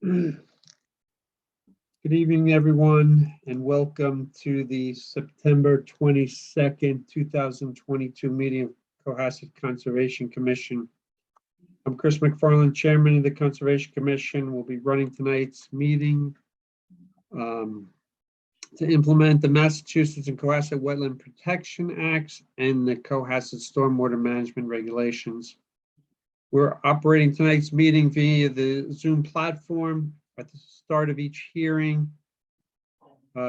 Good evening, everyone, and welcome to the September 22nd, 2022 meeting of Cohasset Conservation Commission. I'm Chris McFarland, Chairman of the Conservation Commission. We'll be running tonight's meeting to implement the Massachusetts and Cohasset Wetland Protection Acts and the Cohasset Stormwater Management Regulations. We're operating tonight's meeting via the Zoom platform. At the start of each hearing,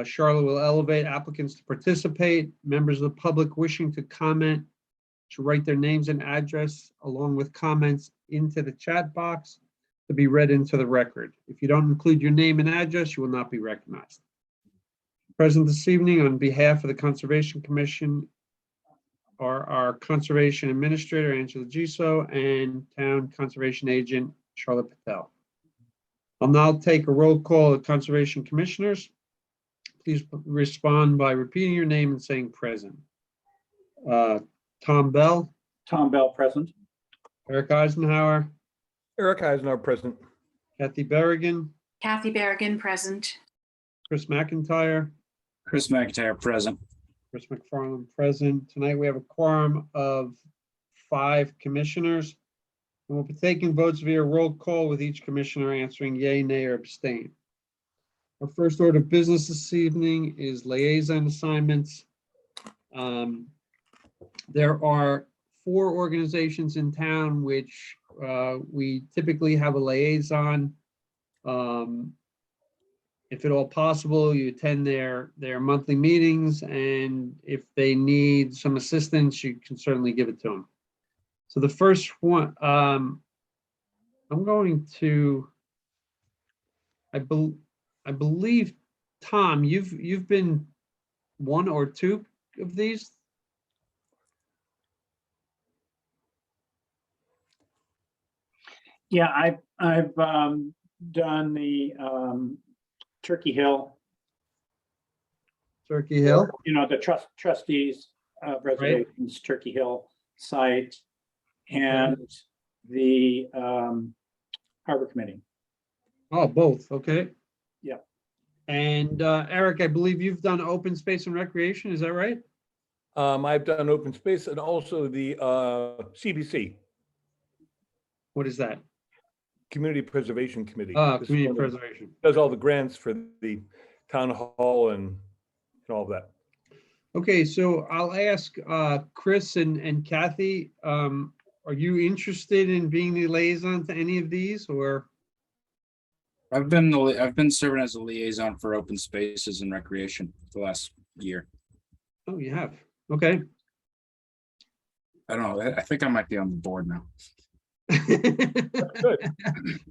Charlotte will elevate applicants to participate. Members of the public wishing to comment should write their names and address along with comments into the chat box to be read into the record. If you don't include your name and address, you will not be recognized. Present this evening on behalf of the Conservation Commission are our Conservation Administrator, Angela Giso, and Town Conservation Agent, Charlotte Patel. I'll now take a roll call of Conservation Commissioners. Please respond by repeating your name and saying present. Tom Bell. Tom Bell, present. Eric Eisenhower. Eric Eisenhower, present. Kathy Berrigan. Kathy Berrigan, present. Chris McIntyre. Chris McIntyre, present. Chris McFarland, present. Tonight we have a quorum of 5 commissioners. And we'll be taking votes via roll call with each commissioner answering yay, nay, or abstain. Our first order of business this evening is liaison assignments. There are 4 organizations in town which we typically have a liaison. If at all possible, you attend their monthly meetings, and if they need some assistance, you can certainly give it to them. So the first one, I'm going to, I believe, Tom, you've been 1 or 2 of these. Yeah, I've done the Turkey Hill. Turkey Hill. You know, the trustees of reservations, right. Turkey Hill site, and the Harbor Committee. Oh, both. Okay. Yeah. And Eric, I believe you've done open space and recreation. Is that right? I've done open space and also the CBC. What is that? Community Preservation Committee. Community Preservation. Does all the grants for the town hall and all of that. Okay, so I'll ask Chris and Kathy, are you interested in being the liaison to any of these, or? I've been serving as a liaison for open spaces and recreation for the last year. Oh, you have. Okay. I don't know. I think I might be on the board now. Good.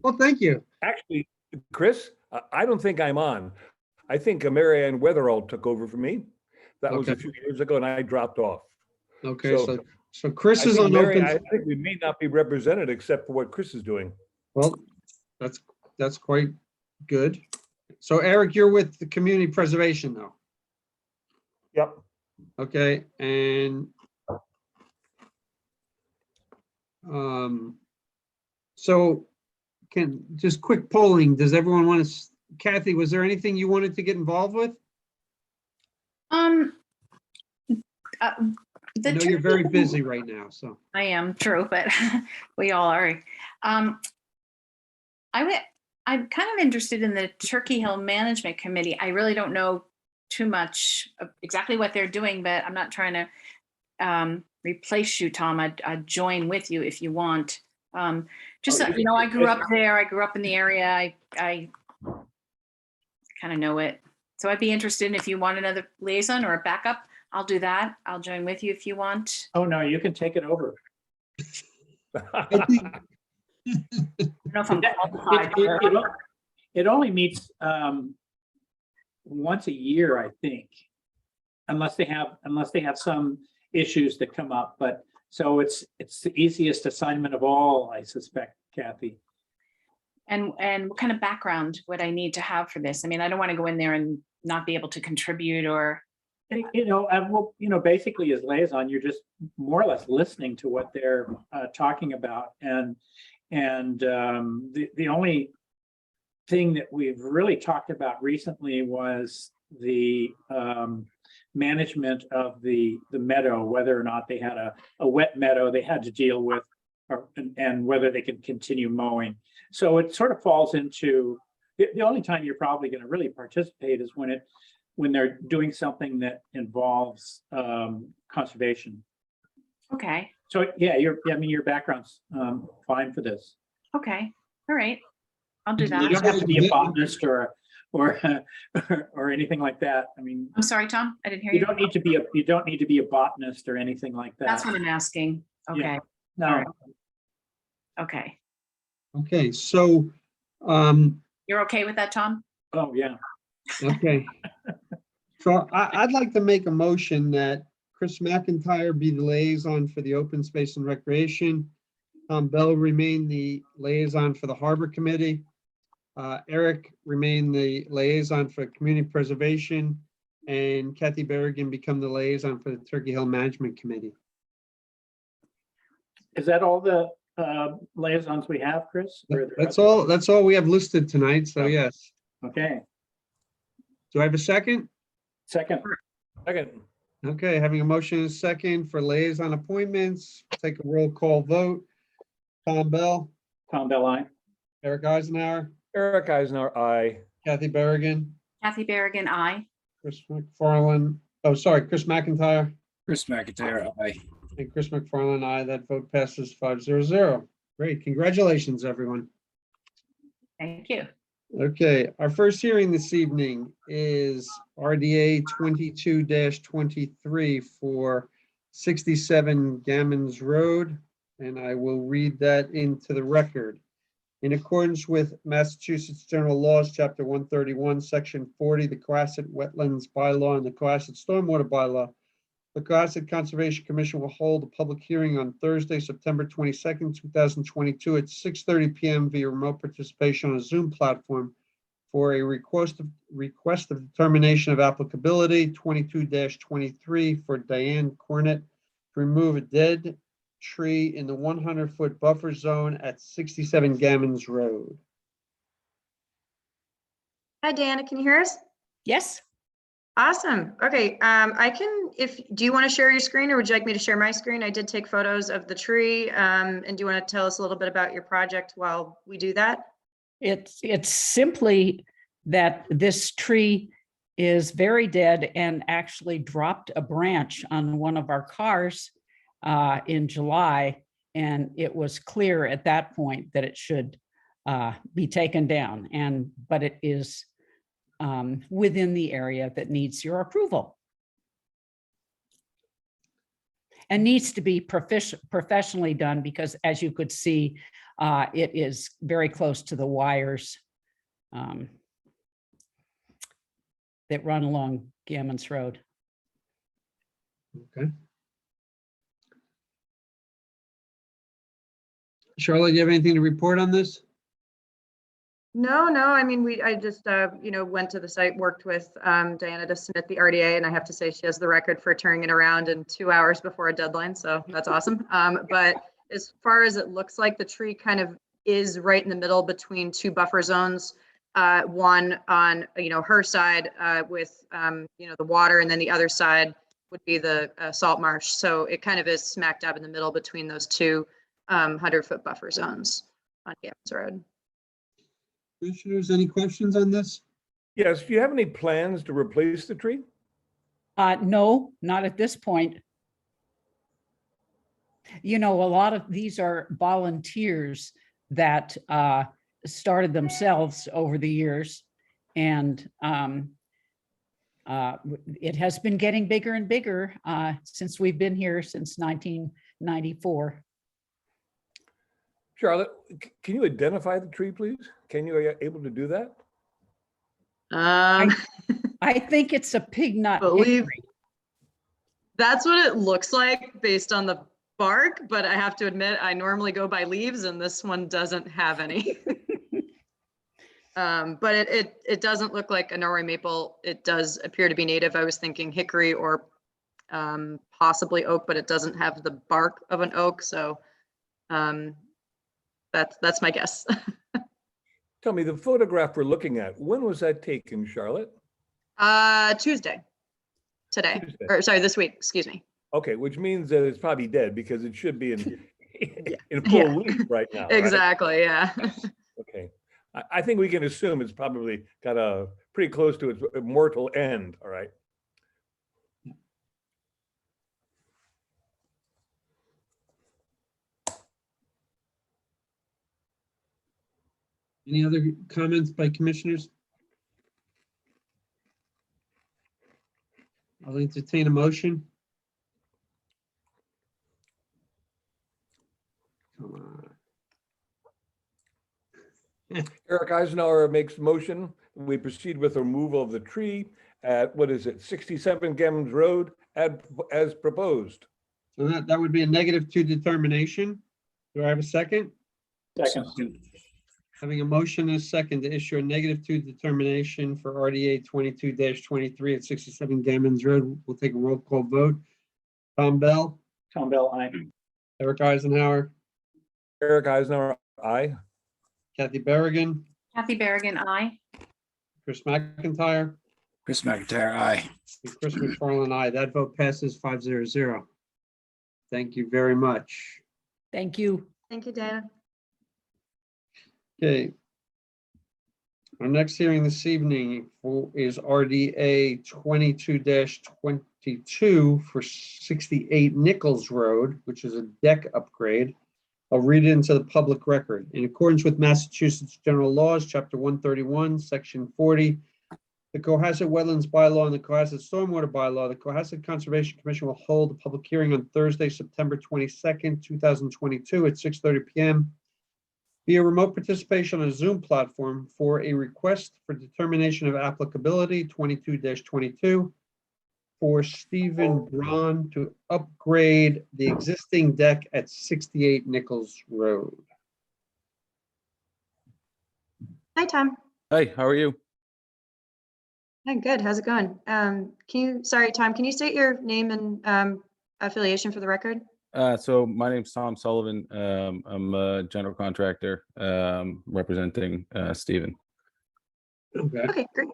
Well, thank you. Actually, Chris, I don't think I'm on. I think Mary Ann Weatherall took over for me. That was a few years ago, and I dropped off. Okay, so Chris is on Mary, open. I think we may not be represented except for what Chris is doing. Well, that's quite good. So Eric, you're with the community preservation though. Yep. Okay, and so just quick polling, does everyone want to, Kathy, was there anything you wanted to get involved with? I know you're very busy right now, so. I am, true, but we all are. I'm kind of interested in the Turkey Hill Management Committee. I really don't know too much of exactly what they're doing, but I'm not trying to replace you, Tom. I'd join with you if you want. You know, I grew up there. I grew up in the area. I kind of know it. So I'd be interested in if you want another liaison or a backup. I'll do that. I'll join with you if you want. Oh, no, you can take it over. I don't know if I'm qualified. It only meets once a year, I think, unless they have some issues that come up. But so it's the easiest assignment of all, I suspect, Kathy. And what kind of background would I need to have for this? I mean, I don't want to go in there and not be able to contribute or. Basically as liaison, you're just more or less listening to what they're talking about, and the only thing that we've really talked about recently was the management of the meadow, whether or not they had a wet meadow they had to deal with, and whether they could continue mowing. So it sort of falls into the only time you're probably going to really participate is when they're doing something that involves conservation. Okay, So yeah, I mean, your background's fine for this. okay, all right. I'll do You that. don't have to be a botanist or or anything like that. I mean, I'm sorry, Tom, I didn't hear you you. don't need to be a botanist or anything like that. That's what I'm asking. Okay, Yeah. all No, right. Okay. Okay, so, You're okay with that, Tom? oh yeah, okay. So I'd like to make a motion that Chris McIntyre be the liaison for the Open Space and Recreation. Tom Bell remain the liaison for the Harbor Committee. Eric remain the liaison for Community Preservation, and Kathy Berrigan become the liaison for the Turkey Hill Management Committee. is that all the liaisons we have, Chris? Or are there That's others? that's all we have listed tonight, so Okay. yes. Okay, Do I have a second? second, Second, Okay, having a motion and a second for liaison appointments, take a roll call vote. Tom Bell, Tom Bell, Eric Eisenhower, Eric Eisenhower, aye. Kathy Berrigan, Kathy Berrigan, aye. Chris McFarland, Chris McIntyre, Chris McIntyre, aye. and Chris McFarland, aye. That vote passes 5-0. Great, congratulations, everyone. Thank you. Okay, our first hearing this evening is RDA 22-23 for 67 Gammons Road, and I will read that into the record. In accordance with Massachusetts General Laws, Chapter 131, Section 40, the Cohasset Wetlands Bylaw and the Cohasset Stormwater Bylaw, the Cohasset Conservation Commission will hold a public hearing on Thursday, September 22nd, 2022 at 6:30 p.m. via remote participation on a Zoom platform for a request of determination of applicability 22-23 for Diane Cornett to remove a dead tree in the 100-foot buffer zone at 67 Gammons Road. Hi, Diana, can you hear us? Yes, Awesome. Okay, do you want to share your screen or would you like me to share my screen? I did take photos of the tree. And do you want to tell us a little bit about your project while we do that? it's simply that this tree is very dead and actually dropped a branch on one of our cars in July. And it was clear at that point that it should be taken down. But it is within the area that needs your approval. And needs to be professionally done because, as you could see, it is very close to the wires that run along Gammons Road. Okay. Charlotte, do you have anything to report on this? No, I mean, I just, went to the site, worked with Diana to submit the RDA, and I have to say she has the record for turning it around in 2 hours before a deadline, so that's awesome. But as far as it looks like, the tree kind of is right in the middle between two buffer zones. One on, her side with, the water, and then the other side would be the salt marsh. So it kind of is smack dab in the middle between those two 100-foot buffer zones on Gammons Road. Commissioners, any questions on this? Yes, do you have any plans to replace the tree? No, not at this point. A lot of these are volunteers that started themselves over the years. And it has been getting bigger and bigger since we've been here since 1994. Charlotte, can you identify the tree, please? Are you able to do that? I think it's a pig nut Believe- hickory. That's what it looks like based on the bark, but I have to admit, I normally go by leaves and this one doesn't have any. But it doesn't look like a Norway maple. It does appear to be native. I was thinking hickory or possibly oak, but it doesn't have the bark of an oak. So that's my guess. Tell me, the photograph we're looking at, when was that taken, Charlotte? Tuesday, today, Tuesday. or sorry, this week, excuse me. Okay, which means that it's probably dead because it should be in, in full Yeah. leaf right now, right? Exactly, yeah. Okay. I think we can assume it's probably got a pretty close to its mortal end, all right? Any other comments by commissioners? I'll entertain a motion. Come on. Eric Eisenhower makes motion. We proceed with the removal of the tree at, what is it, 67 Gammons Road as proposed. So that would be a -2 determination. Do I have a second? Second. Having a motion and a second to issue a -2 determination for RDA 22-23 at 67 Gammons Road. We'll take a roll call vote. Tom Bell, Tom Bell, aye. Eric Eisenhower, Eric Eisenhower, aye. Kathy Berrigan, Kathy Berrigan, aye. Chris McIntyre, Chris McIntyre, aye. and Chris McFarland, aye. That vote passes 500. Thank you very much. Thank you. Thank you, Dana. Okay. Our next hearing this evening is RDA 22-22 for 68 Nichols Road, which is a deck upgrade. I'll read it into the public record. In accordance with Massachusetts General Laws, Chapter 131, Section 40, the Cohasset Wetlands Bylaw and the Cohasset Stormwater Bylaw, the Cohasset Conservation Commission will hold a public hearing on Thursday, September 22nd, 2022 at 6:30 p.m. via remote participation on a Zoom platform for a request for determination of applicability 22-22 for Stephen Braun to upgrade the existing deck at 68 Nichols Road. Hi, Tom. Hi, how are you? Hi, good. How's it going? Sorry, Tom, can you state your name and affiliation for the record? So my name's Tom Sullivan. I'm a general contractor representing Stephen. Okay. Okay, great.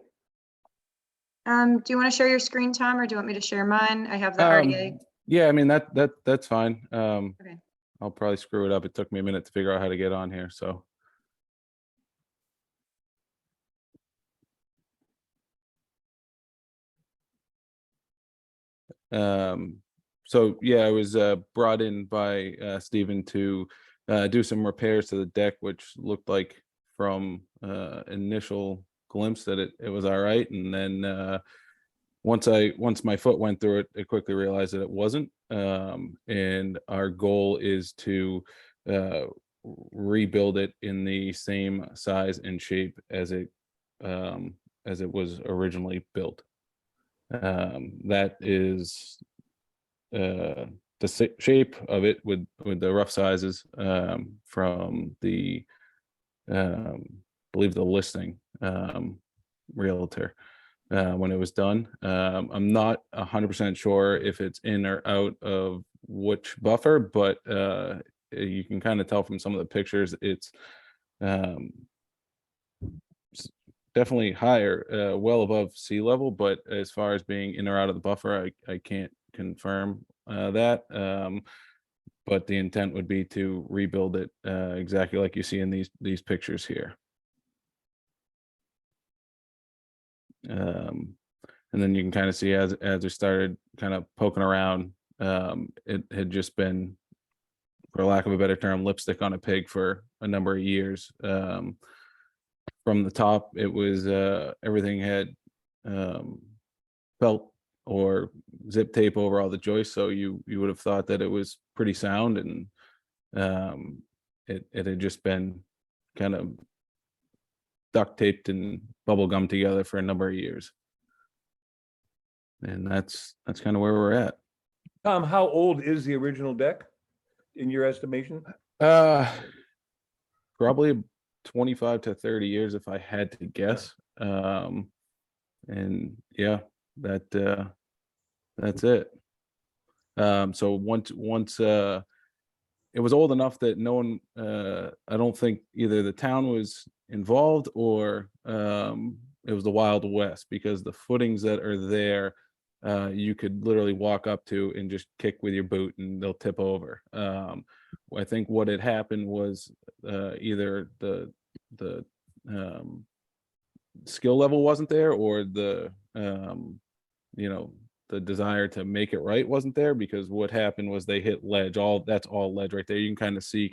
Do you want to share your screen, Tom, or do you want me to share mine? I have the RDA. Yeah, I mean that's fine. Okay. I'll probably screw it up. It took me a minute to figure out how to get on here, so. So yeah, I was brought in by Stephen to do some repairs to the deck, which looked like from initial glimpse that it was all right, and then once my foot went through it, I quickly realized that it wasn't. And our goal is to rebuild it in the same size and shape as it was originally built. That is the shape of it with the rough sizes from the believe the listing realtor when it was done. I'm not 100% sure if it's in or out of which buffer, but you can kind of tell from some of the pictures it's definitely higher, well above sea level, but as far as being in or out of the buffer, I can't confirm that. But the intent would be to rebuild it exactly like you see in these pictures here. And then you can kind of see as we started kind of poking around, it had just been, for lack of a better term, lipstick on a pig for a number of years. From the top, it was everything had felt or zip tape over all the joists, so you would have thought that it was pretty sound, and it had just been kind of duct taped and bubble gummed together for a number of years. And that's kind of where we're at. Tom, how old is the original deck in your estimation? Probably 25 to 30 years if I had to guess. And yeah, that's it. So once it was old enough that no one, I don't think either the town was involved or it was the Wild West, because the footings that are there, you could literally walk up to and just kick with your boot and they'll tip over. I think what had happened was either the skill level wasn't there, or the the desire to make it right wasn't there, because what happened was they hit ledge. That's all ledge right there. You can kind of see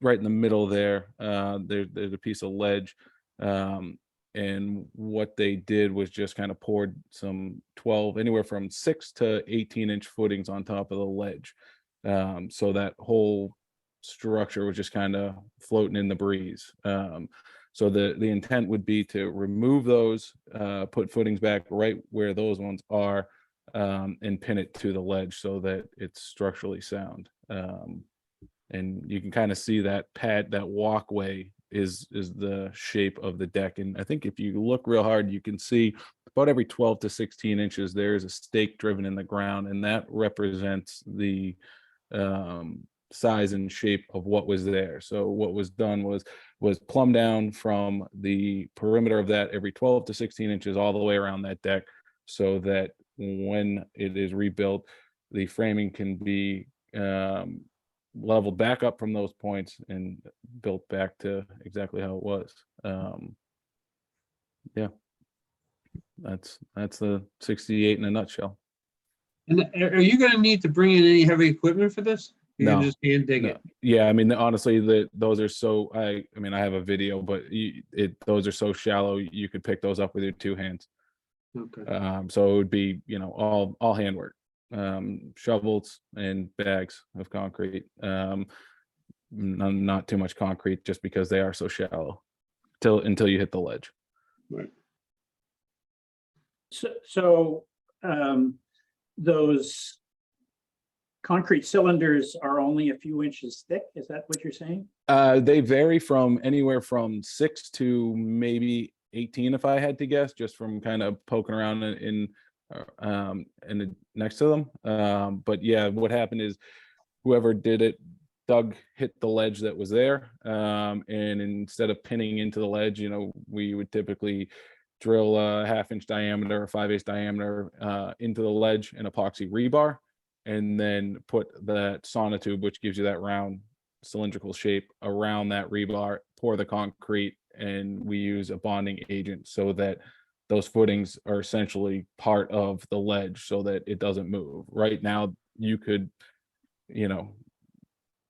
right in the middle there. There's a piece of ledge. And what they did was just kind of poured some 12, anywhere from 6 to 18-inch footings on top of the ledge. So that whole structure was just kind of floating in the breeze. So the intent would be to remove those, put footings back right where those ones are, and pin it to the ledge so that it's structurally sound. And you can kind of see that that walkway is the shape of the deck. And I think if you look real hard, you can see about every 12 to 16 inches, there's a stake driven in the ground, and that represents the size and shape of what was there. So what was done was plumb down from the perimeter of that every 12 to 16 inches all the way around that deck, so that when it is rebuilt, the framing can be leveled back up from those points and built back to exactly how it was. Yeah, that's the 68 in a nutshell. And are you gonna need to bring in any heavy equipment for this? You can No, just hand dig No. it. Yeah, I mean, honestly, those are so, I mean, I have a video, but those are so shallow, you could pick those up with your 2 hands. Okay. So it would be, all handwork, shovels and bags of concrete. Not too much concrete, just because they are so shallow until you hit the ledge. Right. So those concrete cylinders are only a few inches thick. Is that what you're saying? They vary from anywhere from 6 to maybe 18, if I had to guess, just from kind of poking around in next to them. But yeah, what happened is whoever did it, hit the ledge that was there, and instead of pinning into the ledge, we would typically drill a 1/2-inch diameter or 5/8 diameter into the ledge in epoxy rebar, and then put that sonotube, which gives you that round cylindrical shape, around that rebar, pour the concrete, and we use a bonding agent so that those footings are essentially part of the ledge so that it doesn't move. Right now, you could,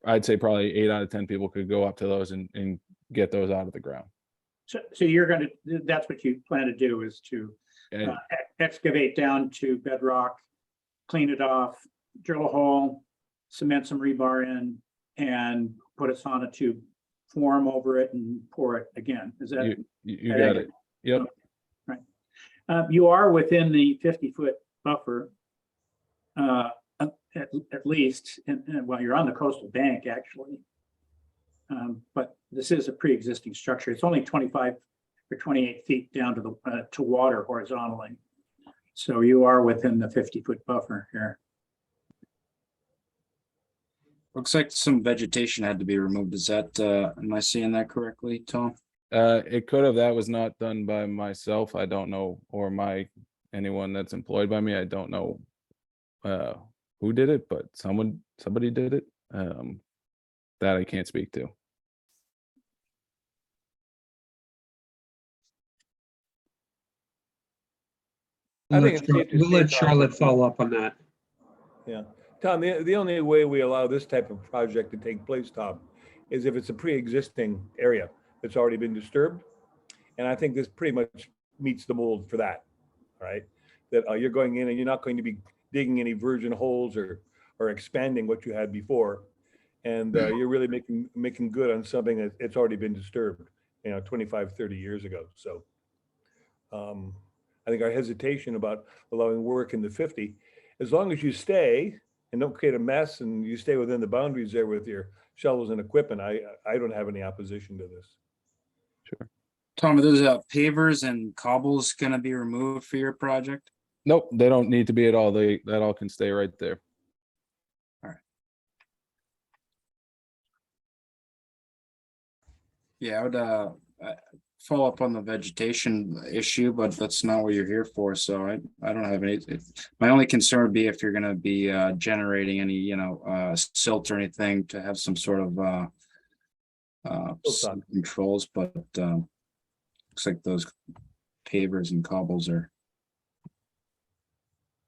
I'd say probably 8 out of 10 people could go up to those and get those out of the ground. So that's what you plan to do, is to And excavate down to bedrock, clean it off, drill a hole, cement some rebar in, and put a sonotube form over it and pour it again. Is that? you got it. Yep. Right. You are within the 50-foot buffer, at least, and well, you're on the coastal bank, actually. But this is a pre-existing structure. It's only 25 or 28 feet down to to water horizontally. So you are within the 50-foot buffer here. Looks like some vegetation had to be removed. Is that, am I seeing that correctly, Tom? It could have. That was not done by myself. I don't know, or anyone that's employed by me. I don't know who did it, but somebody did it. That I can't speak to. I think it's safe to We'll say, let Tom, Charlotte that- follow up on that. Yeah, Tom, the only way we allow this type of project to take place, Tom, is if it's a pre-existing area that's already been disturbed. And I think this pretty much meets the mold for that, right? That you're going in and you're not going to be digging any virgin holes or expanding what you had before. And you're really making good on something that it's already been disturbed, 25, 30 years ago. So I think our hesitation about allowing work in the 50, as long as you stay and don't create a mess and you stay within the boundaries there with your shovels and equipment, I don't have any opposition to this. Sure. Tom, are those pavers and cobbles going to be removed for your project? Nope, they don't need to be at all. That all can stay right there. Yeah, I would follow up on the vegetation issue, but that's not what you're here for. So I don't have any. My only concern would be if you're going to be generating any, silt or anything to have some sort of Silt sock. controls. But looks like those pavers and cobbles are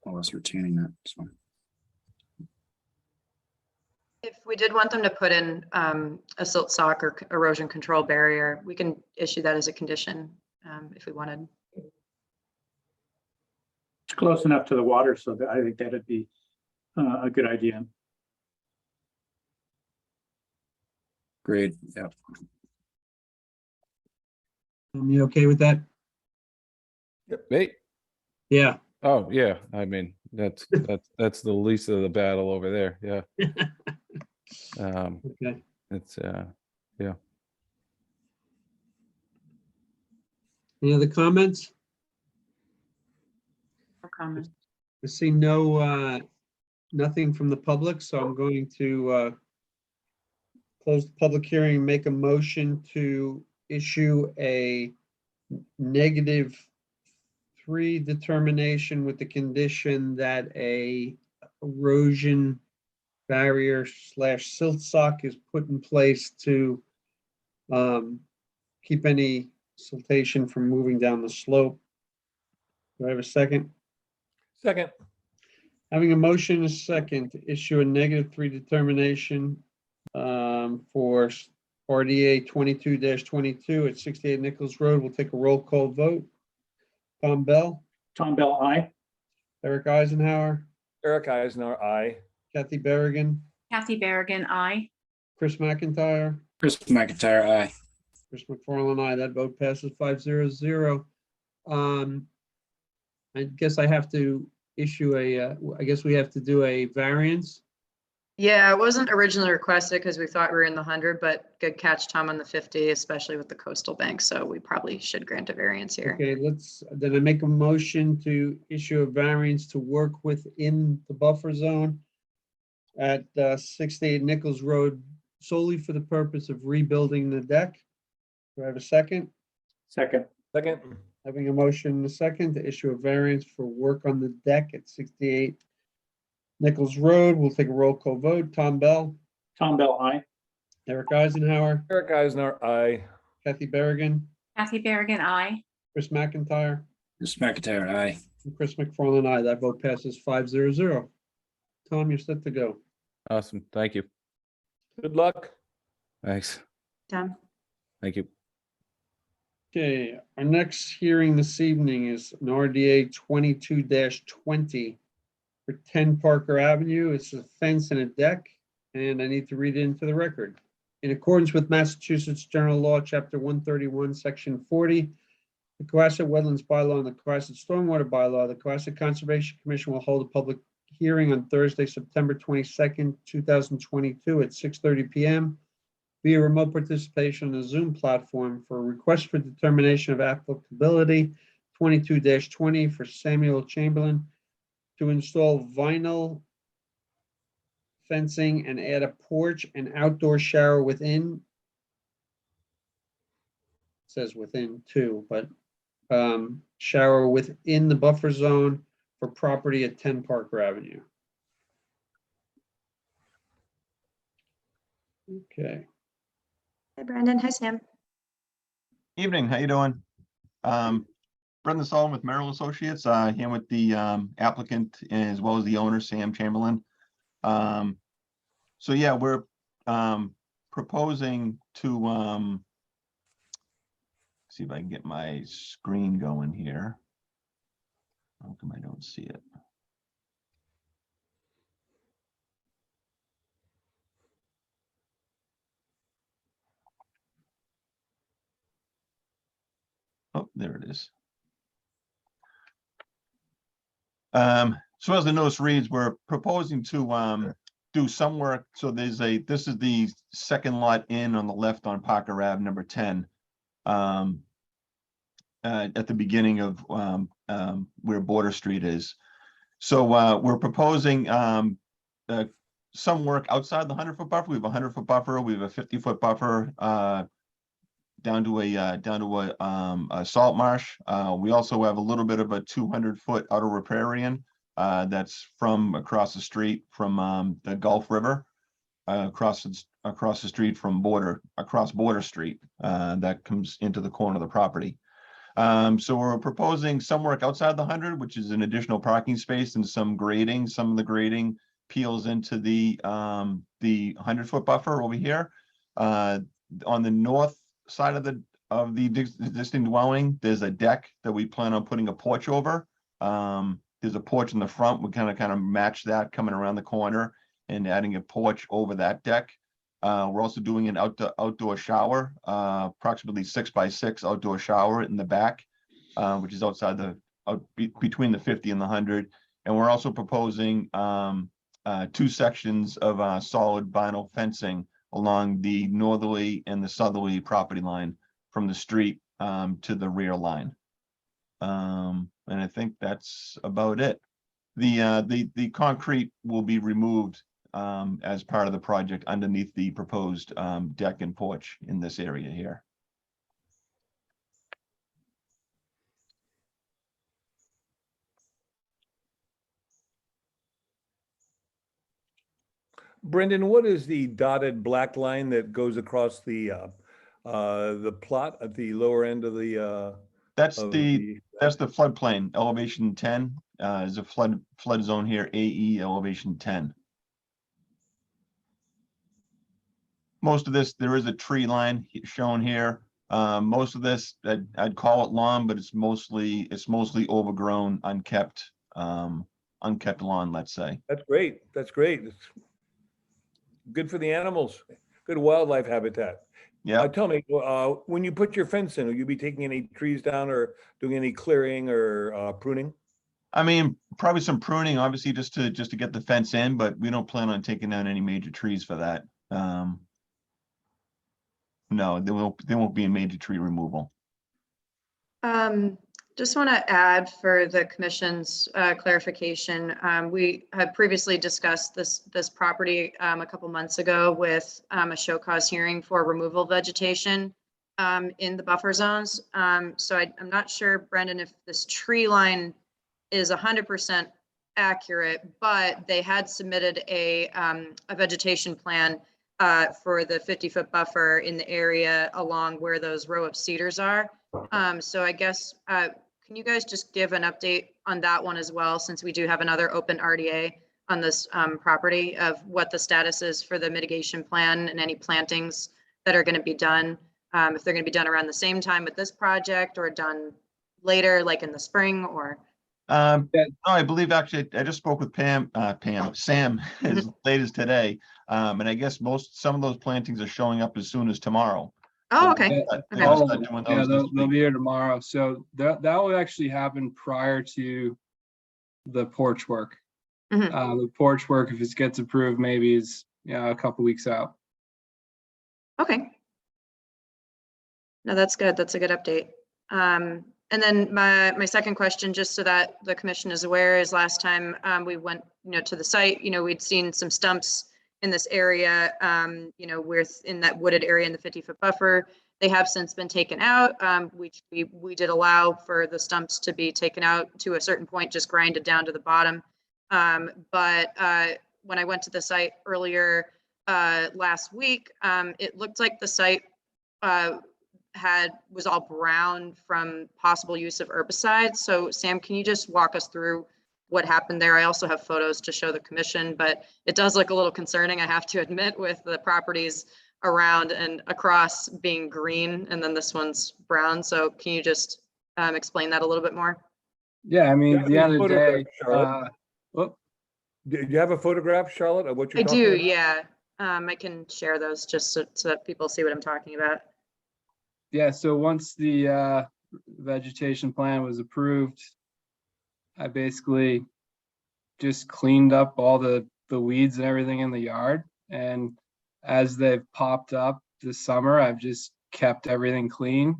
more or less retaining that. So. If we did want them to put in a silt sock or erosion control barrier, we can issue that as a condition if we wanted. It's close enough to the water, so that I think that'd be a good idea. Great. Yeah. You okay with that? Hey, Yeah. oh, yeah, I mean, that's the least of the battle over there, yeah. Okay. It's, Any other comments? No comment. I see nothing from the public, so I'm going to close the public hearing and make a motion to issue a -3 determination with the condition that a erosion barrier / silt sock is put in place to keep any siltation from moving down the slope. Do I have a second? Second, Having a motion and a second to issue a -3 determination for RDA 22-22 at 68 Nichols Road. We'll take a roll call vote. Tom Bell, Tom Bell, aye. Eric Eisenhower, Eric Eisner, aye. Kathy Berrigan, Kathy Berrigan, aye. Chris McIntyre, Chris McIntyre, aye. Chris McFarland, aye. That vote passes 5-0. I guess I have to issue I guess we have to do a variance. Yeah, it wasn't originally requested because we thought we were in the 100, but good catch, Tom, on the 50, especially with the coastal bank. So we probably should grant a variance here. Okay, then I make a motion to issue a variance to work within the buffer zone at 68 Nichols Road solely for the purpose of rebuilding the deck. Do I have a second? Second, Second, Having a motion and a second to issue a variance for work on the deck at 68 Nichols Road. We'll take a roll call vote. Tom Bell, Tom Bell, aye. Eric Eisenhower, Eric Eisner, aye. Kathy Berrigan, Kathy Berrigan, aye. Chris McIntyre, Chris McIntyre, aye. and Chris McFarland, aye. That vote passes 5-0. Tom, you're set to go. awesome, thank you, Good luck. thanks, Tom? thank you. Okay, our next hearing this evening is an RDA 22-20 for 10 Parker Avenue. It's a fence and a deck, and I need to read it into the record. In accordance with Massachusetts General Law, Chapter 131, Section 40, the Cohasset Wetlands Bylaw and the Cohasset Stormwater Bylaw, the Cohasset Conservation Commission will hold a public hearing on Thursday, September 22nd, 2022 at 6:30 p.m. via remote participation on the Zoom platform for a request for determination of applicability 22-20 for Samuel Chamberlain to install vinyl fencing and add a porch and outdoor shower within. It says within two, but shower within the buffer zone for property at 10 Parker Avenue. Okay. Hi, Brandon. Hi, Sam. Evening, how you doing? Brendan Sullivan with Merrill Associates, here with the applicant as well as the owner, Sam Chamberlain. So yeah, we're proposing to see if I can get my screen going here. How come I don't see it? Oh, there it is. So as the notice reads, we're proposing to do some work. So this is the second lot in on the left on Parker Ave, number 10. At the beginning of where Border Street is. So we're proposing some work outside the 100-foot buffer. We have a 100-foot buffer. We have a 50-foot buffer down to a salt marsh. We also have a little bit of a 200-foot auto riparian that's from across the street from the Gulf River, across the street from Border Street, that comes into the corner of the property. So we're proposing some work outside the 100, which is an additional parking space and some grading. Some of the grading peels into the 100-foot buffer over here. On the north side of the existing dwelling, there's a deck that we plan on putting a porch over. There's a porch in the front. We kind of match that coming around the corner and adding a porch over that deck. We're also doing an outdoor shower, approximately 6 by 6 outdoor shower in the back, which is outside between the 50 and the 100. And we're also proposing 2 sections of solid vinyl fencing along the northerly and the southerly property line from the street to the rear line. And I think that's about it. The concrete will be removed as part of the project underneath the proposed deck and porch in this area here. Brendan, what is the dotted black line that goes across the plot at the lower end of the? That's the floodplain. Elevation 10 is a flood zone here. AE elevation 10. Most of this, there is a tree line shown here. Most of this, I'd call it lawn, but it's mostly overgrown, unkept lawn, let's say. That's great. That's great. It's good for the animals. Good wildlife habitat. Yeah. Tell me, when you put your fence in, will you be taking any trees down or doing any clearing or pruning? I mean, probably some pruning, obviously, just to get the fence in, but we don't plan on taking down any major trees for that. No, there won't be a major tree removal. Just want to add for the commission's clarification. We had previously discussed this property a couple months ago with a show cause hearing for removal vegetation in the buffer zones. So I'm not sure, Brendan, if this tree line is 100% accurate, but they had submitted a vegetation plan for the 50-foot buffer in the area along where those row of cedars are. So I guess, can you guys just give an update on that one as well, since we do have another open RDA on this property, of what the status is for the mitigation plan and any plantings that are going to be done, if they're going to be done around the same time with this project or done later, like in the spring, or? No, I believe actually, I just spoke with Sam as late as today. And I guess some of those plantings are showing up as soon as tomorrow. Oh, okay. They'll be here tomorrow. So that will actually happen prior to the porch work. The porch work, if it gets approved, maybe is a couple weeks out. Okay. No, that's good. That's a good update. And then my second question, just so that the commission is aware, is last time we went, to the site, we'd seen some stumps in this area, we're in that wooded area in the 50-foot buffer. They have since been taken out. We did allow for the stumps to be taken out to a certain point, just grinded down to the bottom. But when I went to the site earlier last week, it looked like the site was all brown from possible use of herbicides. So Sam, can you just walk us through what happened there? I also have photos to show the commission, but it does look a little concerning, I have to admit, with the properties around and across being green, and then this one's brown. So can you just explain that a little bit more? Yeah, I mean, at the end of the day, Do you have a photograph, Charlotte, of what you're I talking do, about? yeah. I can share those just so that people see what I'm talking about. yeah, so once the vegetation plan was approved, I basically just cleaned up all the weeds and everything in the yard. And as they've popped up this summer, I've just kept everything clean.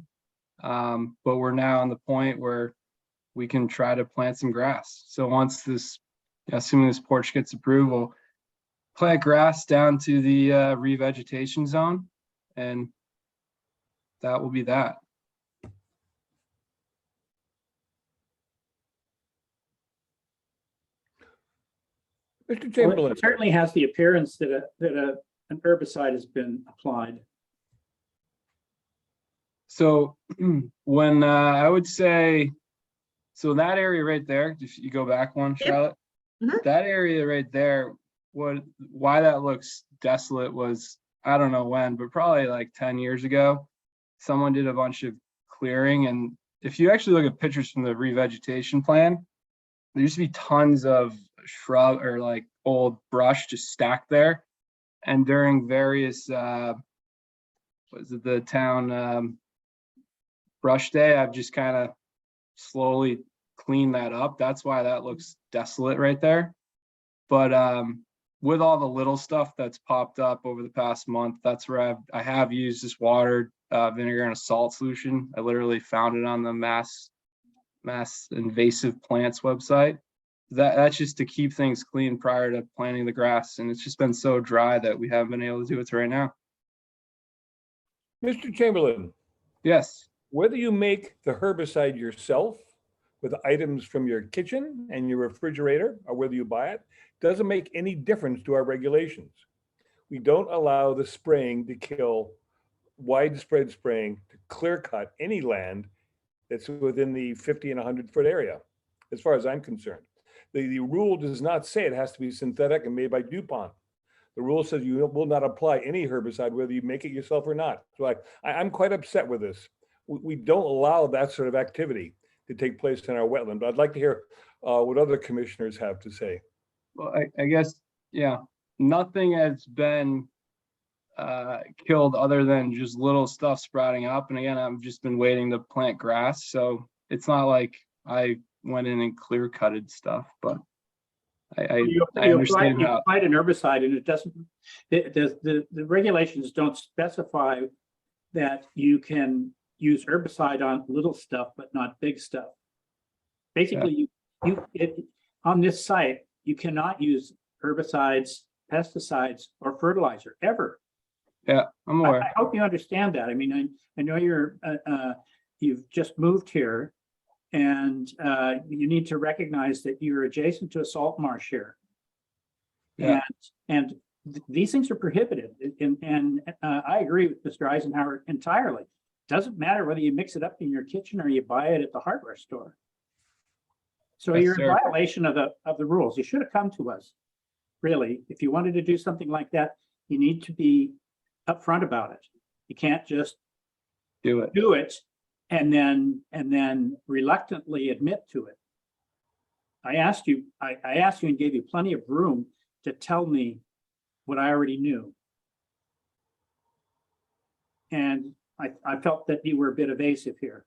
But we're now on the point where we can try to plant some grass. So once assuming this porch gets approved, we'll plant grass down to the revegetation zone. And that will be that. Mr. Well, Chamberlain, it certainly has the appearance that an herbicide has been applied. So when I would say, so that area right there, if you go back one, Yep. Charlotte, Mhm. that area right there, why that looks desolate was, I don't know when, but probably like 10 years ago, someone did a bunch of clearing. And if you actually look at pictures from the revegetation plan, there used to be tons of shrub or like old brush just stacked there. And during various, was it the town brush day, I've just kind of slowly cleaned that up. That's why that looks desolate right there. But with all the little stuff that's popped up over the past month, that's where I have used this water, vinegar, and a salt solution. I literally found it on the Mass Invasive Plants website. That's just to keep things clean prior to planting the grass. And it's just been so dry that we haven't been able to do it right now. Mr. Chamberlain, Yes. whether you make the herbicide yourself with items from your kitchen and your refrigerator, or whether you buy it, doesn't make any difference to our regulations. We don't allow the spraying to kill, widespread spraying to clear cut any land that's within the 50 and 100-foot area, as far as I'm concerned. The rule does not say it has to be synthetic and made by DuPont. The rule says you will not apply any herbicide, whether you make it yourself or not. So I'm quite upset with this. We don't allow that sort of activity to take place in our wetland. But I'd like to hear what other commissioners have to say. Well, I guess, yeah, nothing has been killed other than just little stuff sprouting up. And again, I've just been waiting to plant grass. So it's not like I went in and clear cutted stuff, but I understand you how. applied an herbicide and it doesn't, the regulations don't specify that you can use herbicide on little stuff, but not big stuff. Basically, on this site, you cannot use herbicides, pesticides, or fertilizer ever. Yeah, I'm aware. I hope you understand that. I mean, I know you've just moved here, and you need to recognize that you're adjacent to a salt marsh here. Yeah. And these things are prohibited. And I agree with Mr. Eisenhower entirely. Doesn't matter whether you mix it up in your kitchen or you buy it at the hardware store. So Yes, you're sir. in violation of the rules. You should have come to us. Really, if you wanted to do something like that, you need to be upfront about it. You can't just Do it. do it and then reluctantly admit to it. I asked you and gave you plenty of room to tell me what I already knew. And I felt that you were a bit evasive here.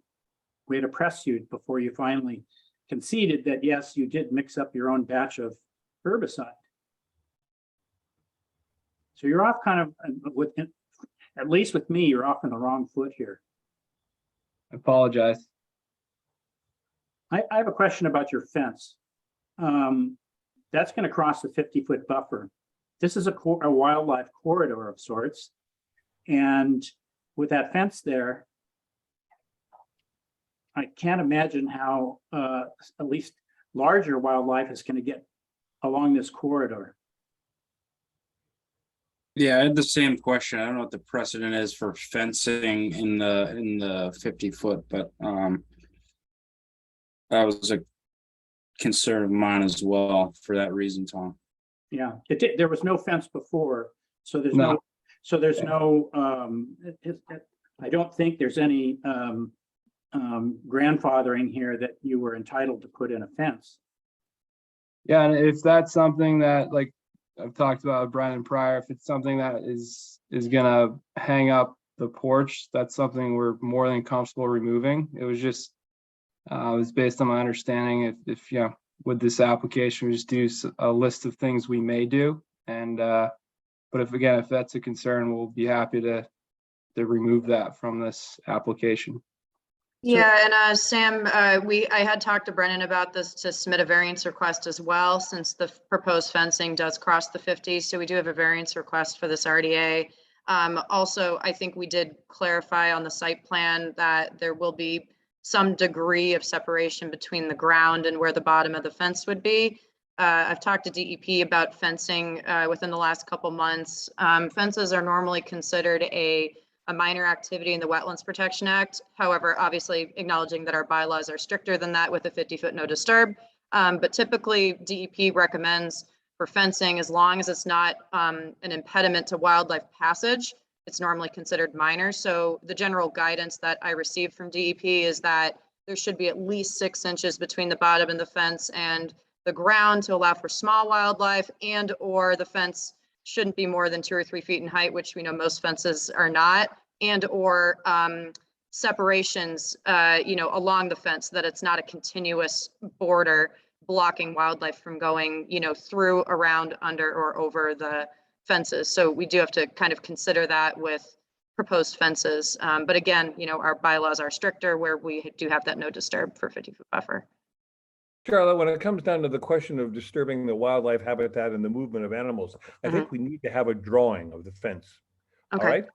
We had to press you before you finally conceded that, yes, you did mix up your own batch of herbicide. So you're off kind of, at least with me, you're off on the wrong foot here. I apologize. I have a question about your fence. That's going to cross the 50-foot buffer. This is a wildlife corridor of sorts. And with that fence there, I can't imagine how at least larger wildlife is going to get along this corridor. Yeah, I had the same question. I don't know what the precedent is for fencing in the 50-foot, but that was a concern of mine as well for that reason, Tom. Yeah, there was no fence before, so there's No. I don't think there's any grandfathering here that you were entitled to put in a fence. Yeah, and if that's something that, like I've talked about with Brian prior, if it's something that is gonna hang up the porch, that's something we're more than comfortable removing. It was just, it was based on my understanding if you know, with this application, we just do a list of things we may do. And, but if that's a concern, we'll be happy to remove that from this application. Yeah, and Sam, I had talked to Brennan about this to submit a variance request as well, since the proposed fencing does cross the 50. So we do have a variance request for this RDA. Also, I think we did clarify on the site plan that there will be some degree of separation between the ground and where the bottom of the fence would be. I've talked to DEP about fencing within the last couple months. Fences are normally considered a minor activity in the Wetlands Protection Act. However, obviously acknowledging that our bylaws are stricter than that with a 50-foot no disturb. But typically DEP recommends for fencing, as long as it's not an impediment to wildlife passage, it's normally considered minor. So the general guidance that I received from DEP is that there should be at least 6 inches between the bottom of the fence and the ground to allow for small wildlife, and or the fence shouldn't be more than 2 or 3 feet in height, which we know most fences are not, and or separations, along the fence, that it's not a continuous border blocking wildlife from going, through, around, under, or over the fences. So we do have to kind of consider that with proposed fences. But again, our bylaws are stricter where we do have that no disturb for 50-foot buffer. Charlotte, when it comes down to the question of disturbing the wildlife habitat and the movement of animals, I think we need to have a drawing of the fence. Okay. All right.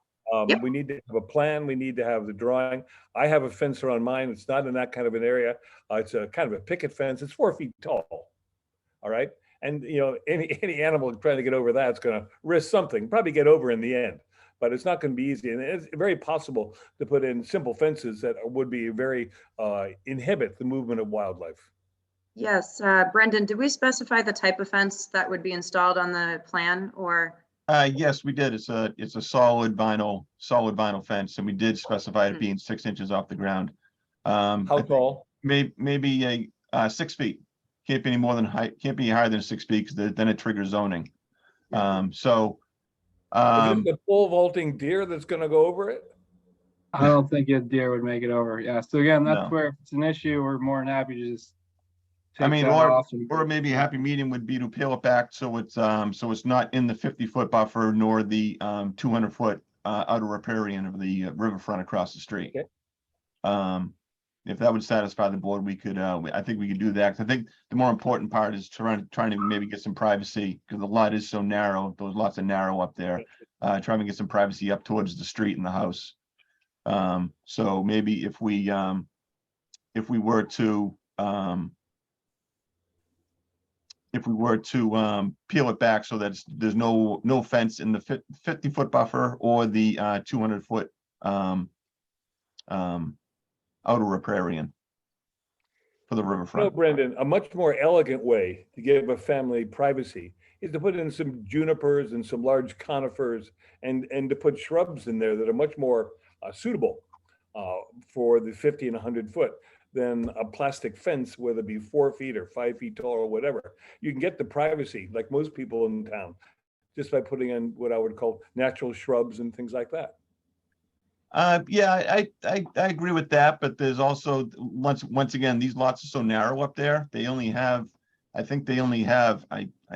Yep. We need to have a plan. We need to have the drawing. I have a fence around mine. It's not in that kind of an area. It's a kind of a picket fence. It's 4 feet tall. All right. And any animal trying to get over that's going to risk something, probably get over in the end, but it's not going to be easy. And it's very possible to put in simple fences that would be very inhibit the movement of wildlife. Yes, Brendan, did we specify the type of fence that would be installed on the plan, or? Yes, we did. It's a solid vinyl fence, and we did specify it being 6 inches off the ground. How tall? Maybe 6 feet. Can't be any more than can't be higher than 6 feet, because then it triggers zoning. Is it the pole vaulting deer that's going to go over it? I don't think a deer would make it over. Yeah. So again, that's No. where if it's an issue, we're more than happy to just I take mean, that off and- or maybe a happy medium would be to peel it back so it's not in the 50-foot buffer nor the 200-foot outer riparian of the riverfront across the street. Okay. If that would satisfy the board, we could. I think we could do that. 'Cause I think the more important part is trying to maybe get some privacy, because the lot is so narrow. Those lots are narrow up there. Trying to get some privacy up towards the street and the house. So maybe if we were to peel it back so that there's no fence in the 50-foot buffer or the 200-foot outer riparian for the riverfront. Brendan, a much more elegant way to give a family privacy is to put in some junipers and some large conifers and to put shrubs in there that are much more suitable for the 50 and 100-foot than a plastic fence, whether it be 4 feet or 5 feet tall or whatever. You can get the privacy, like most people in town, just by putting in what I would call natural shrubs and things like that. Yeah, I agree with that, but there's also, once again, these lots are so narrow up there. They only have, I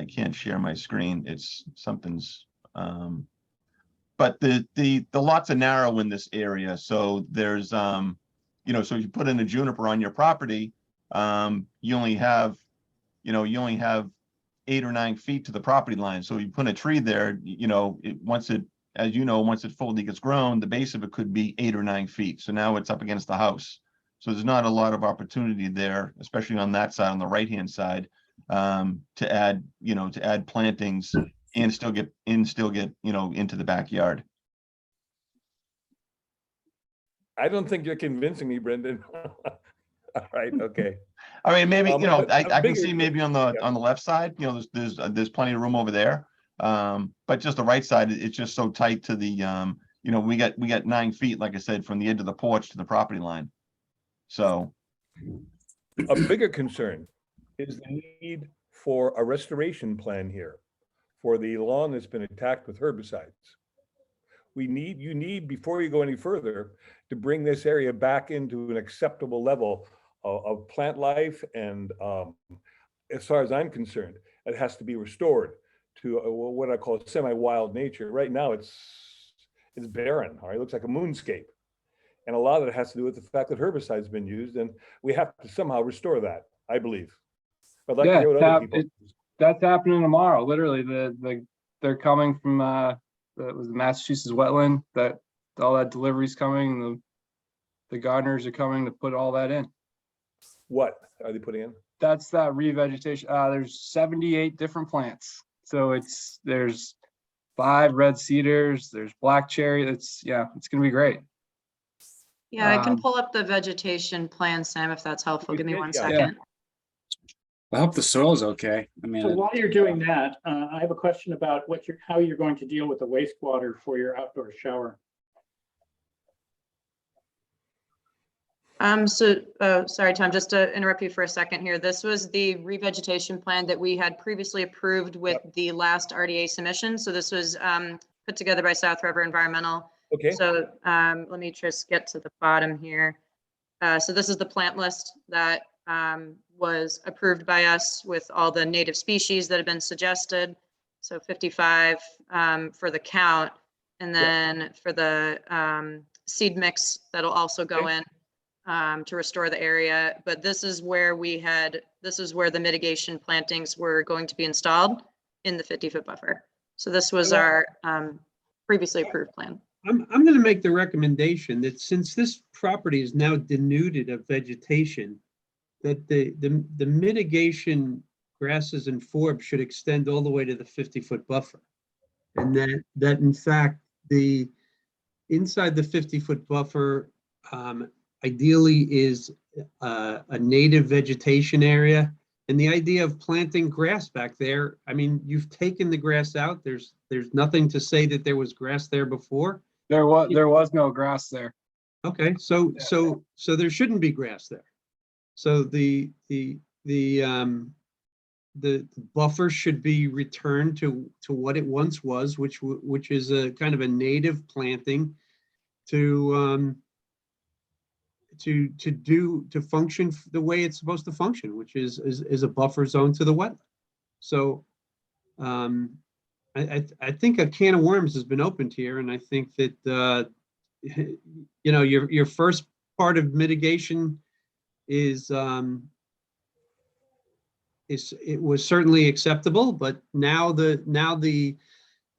can't share my screen. It's something's, but the lots are narrow in this area. So there's, so if you put in a juniper on your property, you only have 8 or 9 feet to the property line. So you put a tree there, once it fully gets grown, the base of it could be 8 or 9 feet. So now it's up against the house. So there's not a lot of opportunity there, especially on that side, on the right-hand side, to add plantings and still get into the backyard. I don't think you're convincing me, Brendan. All right, okay. I mean, maybe, I can see bigger- maybe on the left side, there's plenty of room over there. But just the right side, it's just so tight to the, we got 9 feet, like I said, from the edge of the porch to the property line. So. A bigger concern is the need for a restoration plan here for the lawn that's been attacked with herbicides. You need, before you go any further, to bring this area back into an acceptable level of plant life. And as far as I'm concerned, it has to be restored to what I call semi-wild nature. Right now, it's barren. All right, it looks like a moonscape. And a lot of it has to do with the fact that herbicide's been used, and we have to somehow restore that, I believe. I'd like to hear what other people. That's happening tomorrow. Literally, they're coming from that was the Massachusetts wetland, that all that delivery's coming, the gardeners are coming to put all that in. What are they putting in? That's that revegetation. There's 78 different plants. So there's 5 red cedars, there's black cherry. It's gonna be great. Yeah, I can Um, pull up the vegetation plan, Sam, if that's helpful. Give me one Yeah. second. I hope the soil's okay. I mean, So while you're doing that, I have a question about how you're going to deal with the wastewater for your outdoor shower. Sorry, Tom, just to interrupt you for a second here. This was the revegetation plan that we had previously approved with the last RDA submission. So this was put together by South River Environmental. Okay. So let me just get to the bottom here. So this is the plant list that was approved by us with all the native species that have been suggested. So 55 for the count, and then for the seed mix that'll also go Okay. in to restore the area. But this is where the mitigation plantings were going to be installed in the 50-foot buffer. So this was our previously approved plan. I'm going to make the recommendation that since this property is now denuded of vegetation, that the mitigation grasses and forbs should extend all the way to the 50-foot buffer. And that in fact, the inside the 50-foot buffer ideally is a native vegetation area. And the idea of planting grass back there, I mean, you've taken the grass out. There's nothing to say that there was grass there before. There was no grass there. Okay, so there shouldn't be grass there. So the buffer should be returned to what it once was, which is a kind of a native planting to function the way it's supposed to function, which is a buffer zone to the wetland. So I think a can of worms has been opened here, and I think that your first part of mitigation it was certainly acceptable, but now the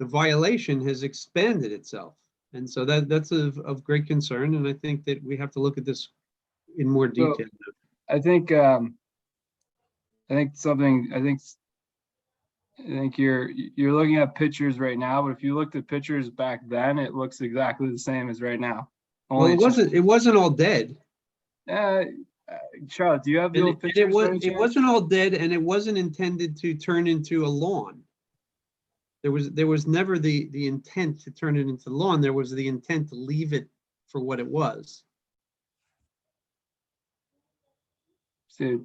violation has expanded itself, and so that's of great concern, and I think that we have to look at this in more So, detail. I think you're looking at pictures right now, but if you looked at pictures back then, it looks exactly the same as right now. Well, Only it wasn't all dead. Charlotte, do you have the And old pictures? by any it chance? wasn't all dead, and it wasn't intended to turn into a lawn. There was never the intent to turn it into lawn. There was the intent to leave it for what it was. I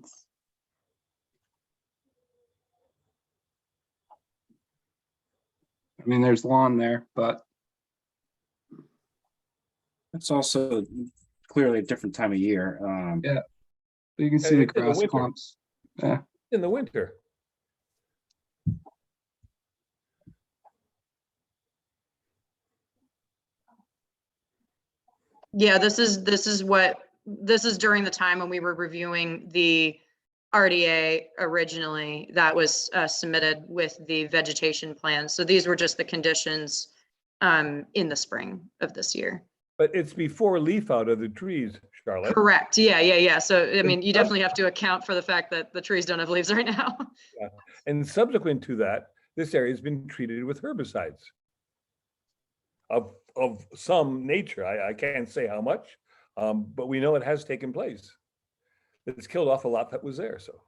mean, there's lawn there, but it's also clearly a different time of year. Yeah. you can see the It's in the grass winter. clumps. Yeah. In the winter. Yeah, this is during the time when we were reviewing the RDA originally that was submitted with the vegetation plan. So these were just the conditions in the spring of this year. But it's before leaf out of the trees, Charlotte. Correct. Yeah. So, I mean, you definitely have to account for the fact that the trees don't have leaves right now. And subsequent to that, this area has been treated with herbicides of some nature. I can't say how much, but we know it has taken place. It's killed off a lot that was there, so.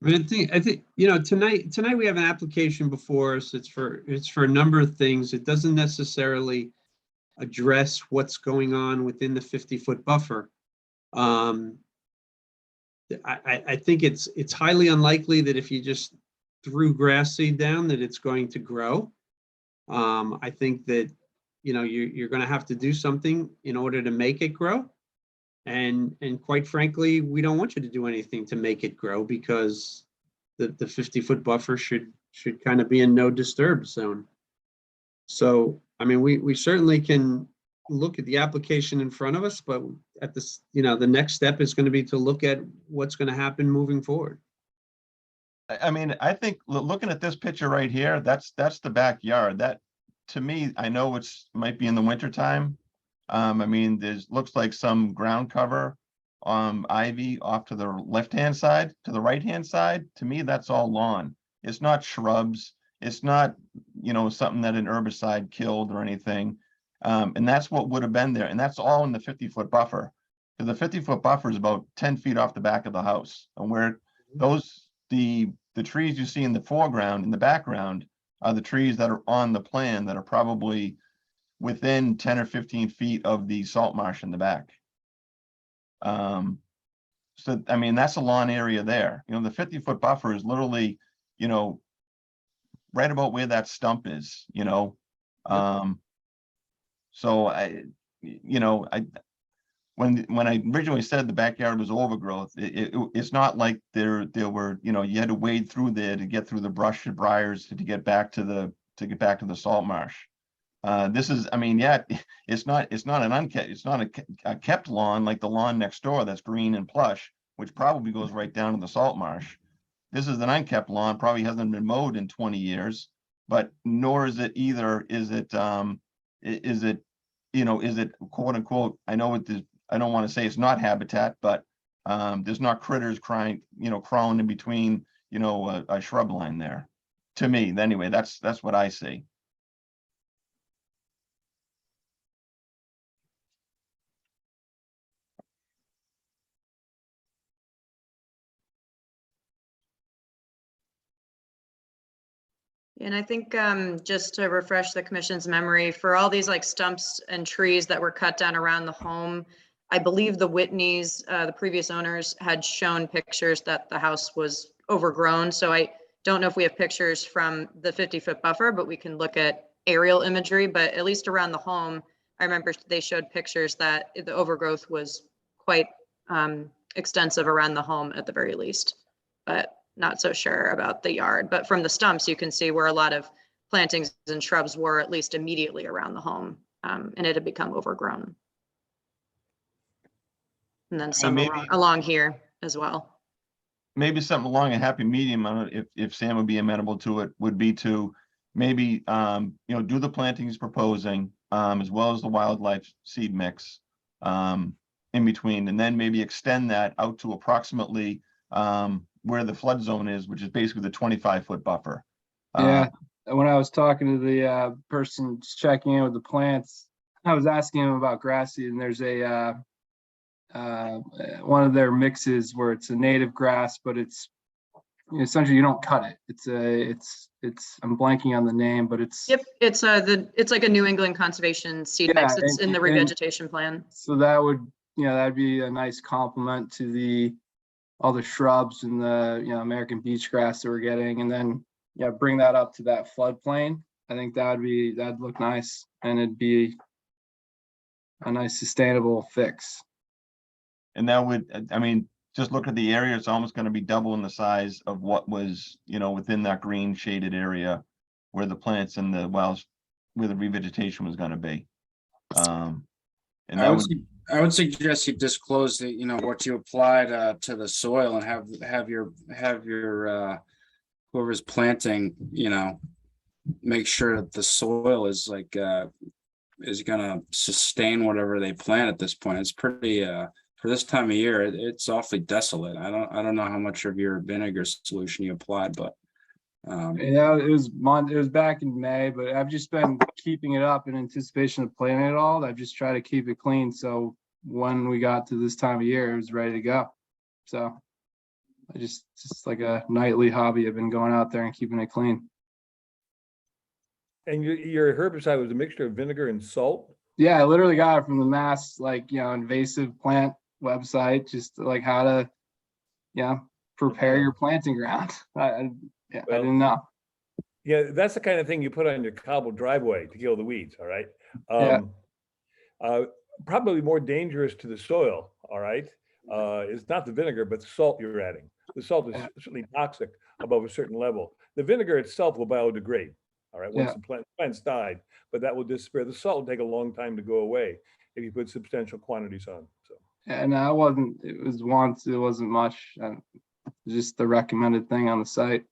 I think tonight we have an application before us. It's for a number of things. It doesn't necessarily address what's going on within the 50-foot buffer. I think it's highly unlikely that if you just threw grass seed down that it's going to grow. I think that you're going to have to do something in order to make it grow. And quite frankly, we don't want you to do anything to make it grow because the 50-foot buffer should kind of be in no disturb zone. So, I mean, we certainly can look at the application in front of us, but at this, the next step is going to be to look at what's going to happen moving forward. I mean, I think looking at this picture right here, that's the backyard. That, to me, I know might be in the winter time. I mean, looks like some ground cover, ivy off to the left-hand side, to the right-hand side. To me, that's all lawn. It's not shrubs. It's not, something that an herbicide killed or anything. And that's what would have been there. And that's all in the 50-foot buffer. Because the 50-foot buffer is about 10 feet off the back of the house. And where the trees you see in the foreground, in the background, are the trees that are on the plan that are probably within 10 or 15 feet of the salt marsh in the back. So, I mean, that's a lawn area there. The 50-foot buffer is literally, right about where that stump is, so when I originally said the backyard was overgrowth, it's not like there were, you had to wade through there to get through the brush and briars to get back to the salt marsh. This is, I mean, yeah, it's not an unkept, it's not a kept lawn like the lawn next door that's green and plush, which probably goes right down to the salt marsh. This is an unkept lawn, probably hasn't been mowed in 20 years, but nor is it either, is it quote unquote, I know I don't want to say it's not habitat, but there's not critters crawling in between, a shrub line there. To me, anyway, that's what I see. And I think just to refresh the commission's memory, for all these like stumps and trees that were cut down around the home, I believe the Whitneys, the previous owners, had shown pictures that the house was overgrown. So I don't know if we have pictures from the 50-foot buffer, but we can look at aerial imagery. But at least around the home, I remember they showed pictures that the overgrowth was quite extensive around the home at the very least. But not so sure about the yard, but from the stumps, you can see where a lot of plantings and shrubs were at least immediately around the home, and it had become overgrown. And then some along here as well. Maybe something along a happy medium, I don't know if Sam would be amenable to it, would be to maybe, do the planting he's proposing, as well as the wildlife seed mix in between, and then maybe extend that out to approximately where the flood zone is, which is basically the 25-foot buffer. Yeah, when I was talking to the person checking in with the plants, I was asking him about grass seed, and there's a one of their mixes where it's a native grass, but it's essentially you don't cut it. It's I'm blanking on the name, but it's it's like a New England conservation seed mix. It's in the revegetation plan. So that would that'd be a nice complement to all the shrubs and the American beach grass that we're getting, and then bring that up to that floodplain. I think that'd look nice, and it'd be a nice sustainable fix. And that would, I mean, just look at the area, it's almost going to be double in the size of what was, within that green shaded area where the plants and the where the revegetation was going to be. And I would suggest you disclose the, what you applied to the soil, and have your whoever's planting, make sure that the soil is like is gonna sustain whatever they plant at this point. It's pretty for this time of year, it's awfully desolate. I don't know how much of your vinegar solution you applied, but it was back in May, but I've just been keeping it up in anticipation of planting it all. I've just tried to keep it clean, so when we got to this time of year, it was ready to go. So I just like a nightly hobby. I've been going out there and keeping it clean. And your herbicide was a mixture of vinegar and salt? Yeah, I literally got it from the Mass invasive plant website, just like how to prepare your planting ground. I didn't know. Yeah, that's the kind of thing you put on your cobbled driveway to kill the weeds. All right. Probably more dangerous to the soil. All right. It's not the vinegar, but the salt you're adding. The salt is certainly toxic. above a certain level. The vinegar itself will biodegrade, all right, once Yeah. the plant's died, but that will disappear. The salt will take a long time to go away if you put substantial quantities on, so. And I wasn't, it was once, it wasn't much, just the recommended thing on the site.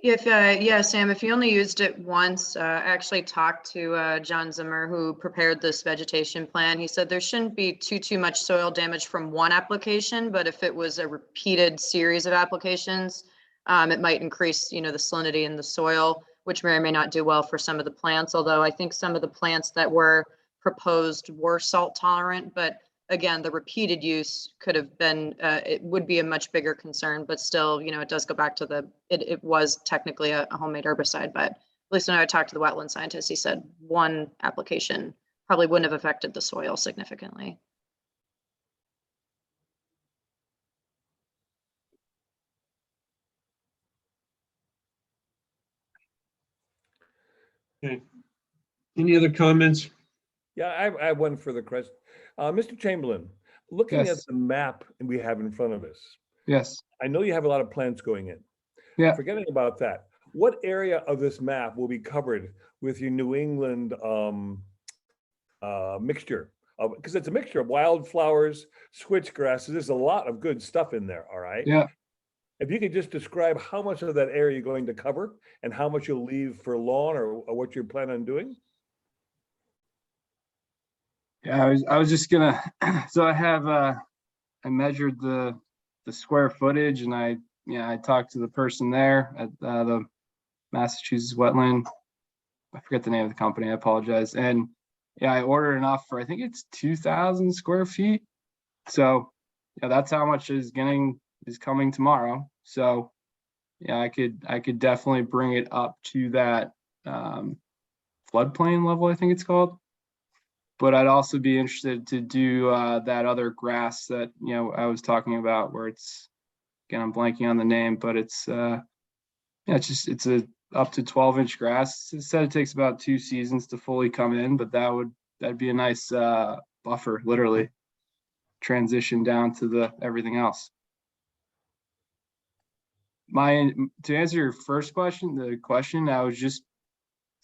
If, yeah, Sam, if you only used it once, I actually talked to John Zimmer, who prepared this vegetation plan. He said there shouldn't be too much soil damage from one application, but if it was a repeated series of applications, it might increase, the salinity in the soil, which may or may not do well for some of the plants. Although I think some of the plants that were proposed were salt tolerant, but again, the repeated use could have been, it would be a much bigger concern, but still, it does go back to it was technically a homemade herbicide, but at least when I talked to the wetland scientist, he said one application probably wouldn't have affected the soil significantly. Okay. Any other comments? Yeah, I have one further question. Mr. Chamberlain, looking at Yes. the map we have in front of us, Yes, I know you have a lot of plants going in. Yeah. Forgetting about that, what area of this map will be covered with your New England mixture? Because it's a mixture of wildflowers, switchgrasses. There's a lot of good stuff in there, all right? yeah. If you could just describe how much of that area you're going to cover and how much you'll leave for lawn or what you plan on doing? Yeah, I was just gonna, so I have, I measured the square footage and I talked to the person there at the Massachusetts Wetland. I forget the name of the company, I apologize. And yeah, I ordered enough for, I think it's 2,000 square feet. So yeah, that's how much is coming tomorrow. So yeah, I could definitely bring it up to that floodplain level, I think it's called. But I'd also be interested to do that other grass that, I was talking about where it's, again, I'm blanking on the name, but it's, it's a up to 12-inch grass. It said it takes about 2 seasons to fully come in, but that'd be a nice buffer, literally transition down to everything else. To answer your first question, I was just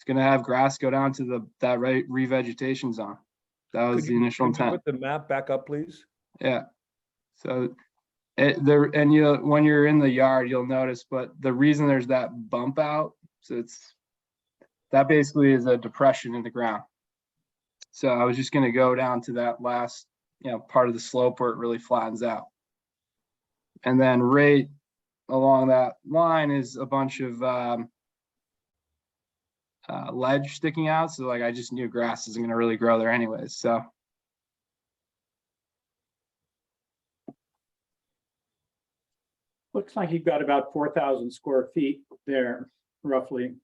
going to have grass go down to that revegetation zone. That was the initial Could you intent. put the map back up, please? Yeah. So when you're in the yard, you'll notice, but the reason there's that bump out, so that basically is a depression in the ground. So I was just going to go down to that last, part of the slope where it really flattens out. And then right along that line is a bunch of ledge sticking out. So like, I just knew grass isn't going to really grow there anyways. So. Looks like you've got about 4,000 square feet there, roughly.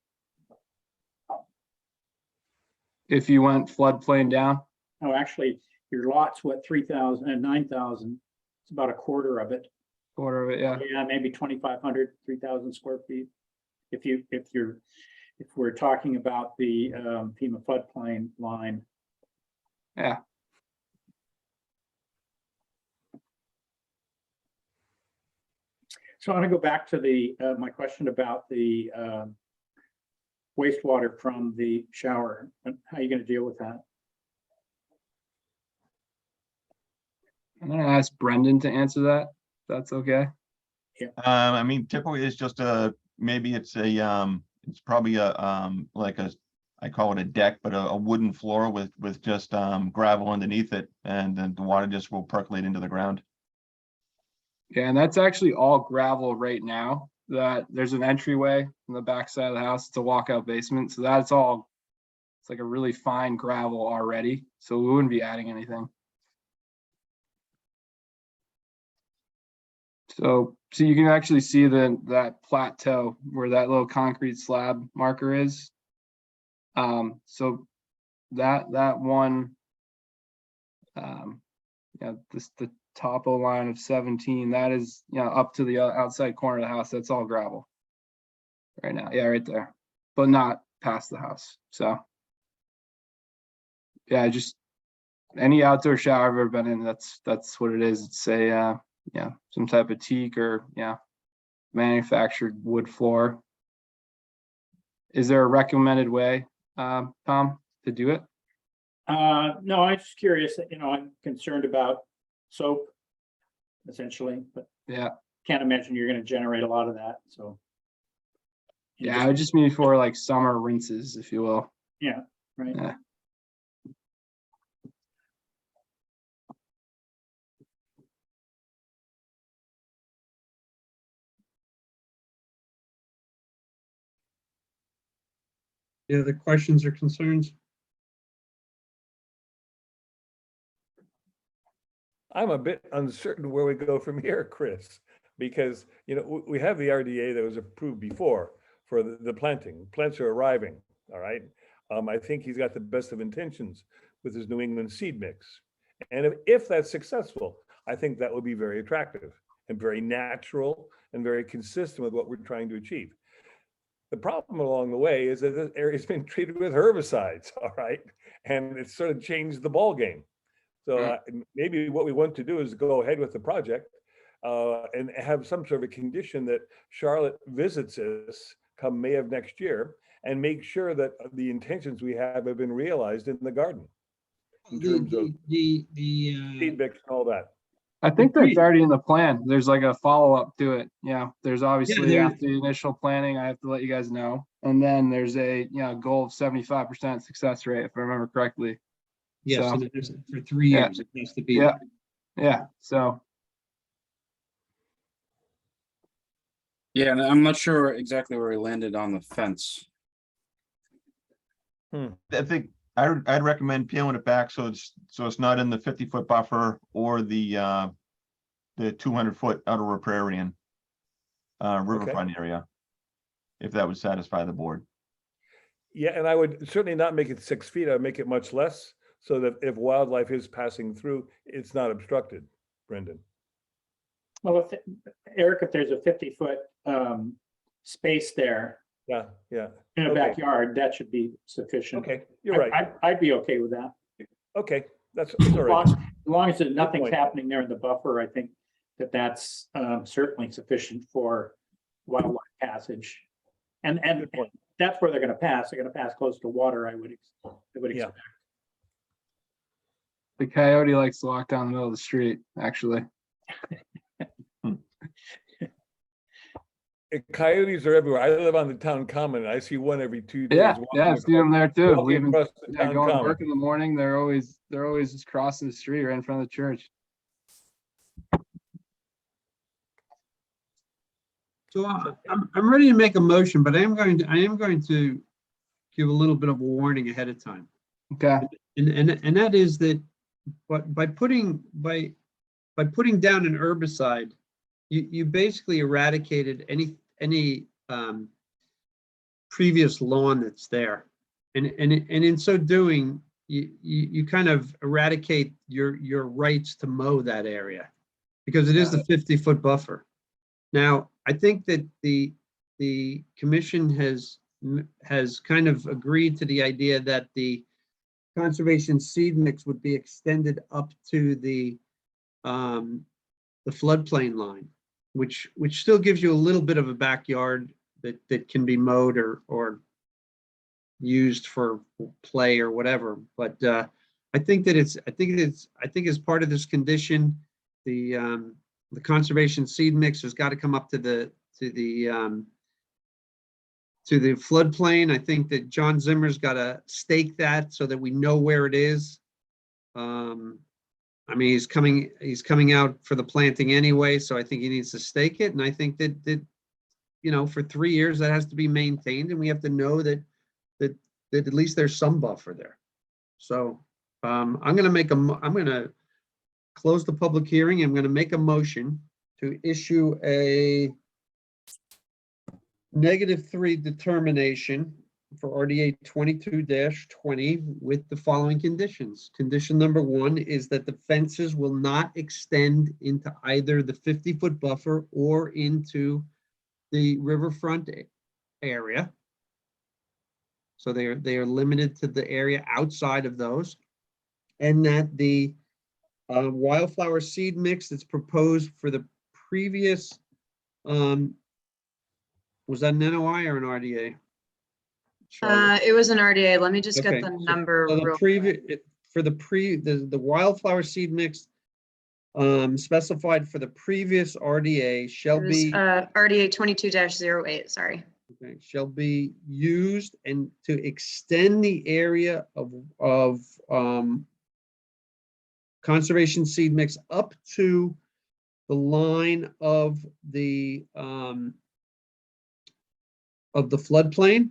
If you went floodplain down? Oh, actually, your lot's what, 3,000 and 9,000. It's about a quarter of it. Quarter of it, yeah. Yeah, maybe 2,500, 3,000 square feet. If we're talking about the FEMA floodplain line. Yeah. So I want to go back to my question about the wastewater from the shower and how are you going to deal with that? I'm gonna ask Brendan to answer that. If that's okay. I mean, typically it's just maybe it's it's probably like I call it a deck, but a wooden floor with just gravel underneath it, and then the water just will percolate into the ground. Yeah, and that's actually all gravel right now. That there's an entryway in the back side of the house. It's a walkout basement, so it's like a really fine gravel already. So we wouldn't be adding anything. So you can actually see that plateau where that little concrete slab marker is. So that one, the topo line of 17, that is, up to the outside corner of the house. That's all gravel right now. Yeah, right there, but not past the house. So yeah, any outdoor shower I've ever been in, that's what it is. It's a, yeah, some type of teak or, yeah, manufactured wood floor. Is there a recommended way, Tom, to do it? No, I'm just curious, I'm concerned about soap, essentially, but Yeah, can't imagine you're gonna generate a lot of that, so. You yeah, I would just mean for like summer rinses, if you will. Yeah, right. Yeah. Any other questions or concerns? I'm a bit uncertain where we go from here, Chris, because, we have the RDA that was approved before for the planting. Plants are arriving, all right? I think he's got the best of intentions with his New England seed mix. And if that's successful, I think that would be very attractive and very natural and very consistent with what we're trying to achieve. The problem along the way is that this area's been treated with herbicides, all right? And it's sort of changed the ball game. So maybe what we want to do is go ahead with the project and have some sort of a condition that Charlotte visits us come May of next year and make sure that the intentions we have been realized in the garden. In terms of seed mix and all that. I think Agreed. that's already in the plan. There's like a follow-up to it. Yeah, there's obviously there- after the initial planning, I have to let you guys know. And then there's a, goal of 75% success rate, if I remember correctly. Yes, So, and it is for 3 yeah. years, it has to be. Yeah. Yeah, so Yeah, and I'm not sure exactly where we landed on the fence. I think I'd recommend peeling it back so it's not in the 50-foot buffer or the 200-foot outer riparian riverfront area, if that would satisfy the board. Yeah, and I would certainly not make it 6 feet. I would make it much less so that if wildlife is passing through, it's not obstructed, Brendan. Well, Eric, if there's a 50-foot space there Yeah. in a Okay. backyard, that should be sufficient. Okay, you're right. I'd be okay with that. Okay, that's all right. As long as nothing's point. happening there in the buffer, I think that's certainly sufficient for wildlife passage. And Good point. that's where they're gonna pass. They're gonna pass close to water, I would Yeah. expect. the coyote likes to walk down the middle of the street, actually. Coyotes are everywhere. I live on the town common. And I see one every 2 days. Yeah, walking I've seen them there too. walking Leaving, across the town going to common. work in the morning, they're always just crossing the street right in front of the church. So I'm ready to make a motion, but I am going to give a little bit of a warning ahead of time. Okay, And that is that, but by putting down an herbicide, you basically eradicated any previous lawn that's there. And in so doing, you kind of eradicate your rights to mow that area because it is the 50-foot buffer. Now, I think that the commission has kind of agreed to the idea that the conservation seed mix would be extended up to the floodplain line, which still gives you a little bit of a backyard that can be mowed or used for play or whatever. But I think as part of this condition, the conservation seed mix has got to come up to the floodplain. I think that John Zimmer's got to stake that so that we know where it is. I mean, he's coming out for the planting anyway, so I think he needs to stake it. And I think that for 3 years that has to be maintained, and we have to know that at least there's some buffer there. So I'm going to close the public hearing. I'm going to make a motion to issue a -3 determination for RDA 22-20 with the following conditions. Condition number 1 is that the fences will not extend into either the 50-foot buffer or into the riverfront area. So they are limited to the area outside of those. and that the wildflower seed mix that's proposed for the previous, was that an NOI or an RDA? Charlotte? It was an RDA. Let me just Okay, get the so- number so the real quick. previous, for the wildflower seed mix specified for the previous RDA shall It was be, RDA 22-08, sorry. okay, shall be used and to extend the area of conservation seed mix up to the line of the floodplain.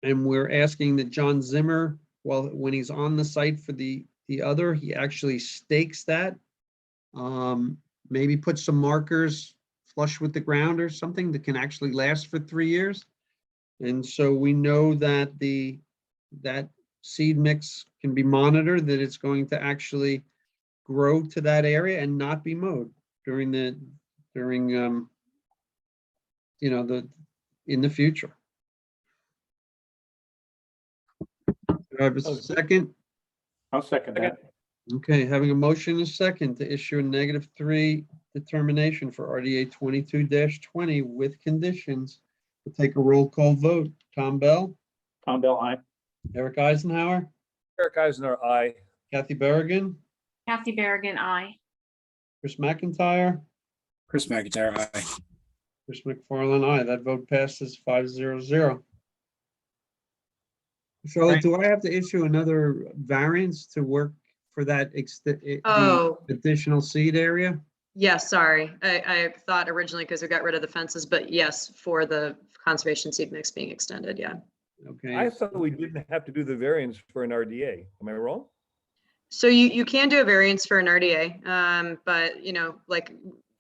And we're asking that John Zimmer, when he's on the site for the other, he actually stakes that. Maybe put some markers flush with the ground or something that can actually last for 3 years. And so we know that that seed mix can be monitored, that it's going to actually grow to that area and not be mowed during you know, in the future. Do I have a second? I'll second that. Okay, having a motion and a second to issue a -3 determination for RDA 22-20 with conditions. We'll take a roll call vote. Tom Bell, Tom Bell, aye. Eric Eisenhower, Eric Eisner, aye. Kathy Berrigan, Kathy Berrigan, aye. Chris McIntyre, Chris McIntyre, aye. Chris McFarland, aye. That vote passes 5-0. Charlotte, do I have to issue another variance to work for that Oh. the additional seed area? Yes, sorry. I thought originally because we got rid of the fences, but yes, for the conservation seed mix being extended, yeah. Okay. I thought we didn't have to do the variance for an RDA. Am I wrong? So you can do a variance for an RDA, but you know, like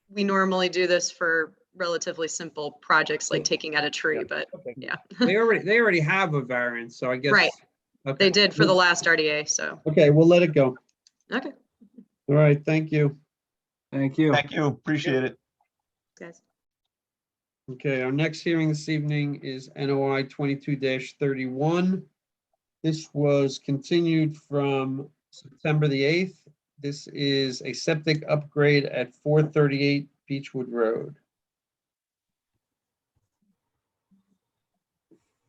we normally do this for relatively simple projects like taking out a tree, but Okay. yeah. They already have a variance, so I guess. Right. Okay. They did for the last RDA, so, Okay, we'll let it go. okay, All right, thank you. Thank you. Thank you, appreciate it. guys. Okay, our next hearing this evening is NOI 22-31. This was continued from September the 8th. This is a septic upgrade at 438 Beechwood Road.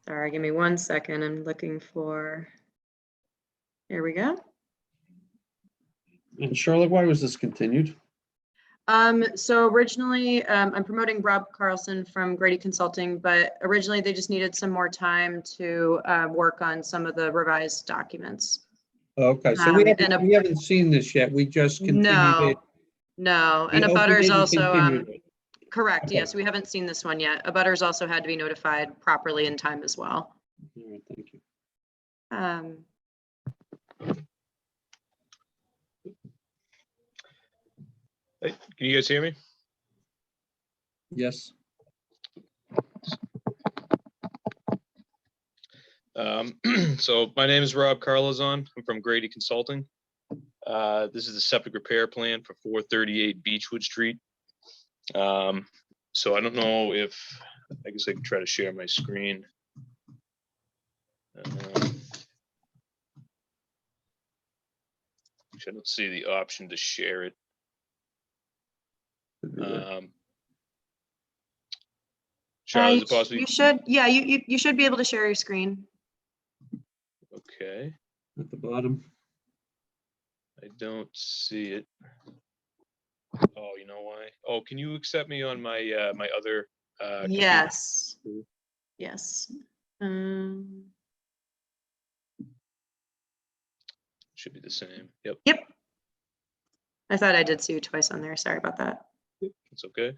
Sorry, give me 1 second. I'm looking for, here we go. And Charlotte, why was this continued? So originally, I'm promoting Rob Carlson from Grady Consulting, but originally they just needed some more time to work on some of the revised documents. Okay, so we haven't seen this yet. We just continued No, it. no, We and a opened butters it and also, continued it. correct, Okay. yes, we haven't seen this one yet. A butters also had to be notified properly in time as well. All right, thank you. Hey, can you guys hear me? Yes. So my name is Rob Carlazon. I'm from Grady Consulting. This is the septic repair plan for 438 Beechwood Street. So I don't know if, I guess I can try to share my screen. I don't see the option to share it. Charlotte, is it possible? You should, yeah, you should be able to share your screen. Okay, At the bottom. I don't see it. Oh, you know why? Oh, can you accept me on my my other computer? Yes. Yes. Should be the same. Yep, Yep. I thought I did see you twice on there. Sorry about that. it's okay.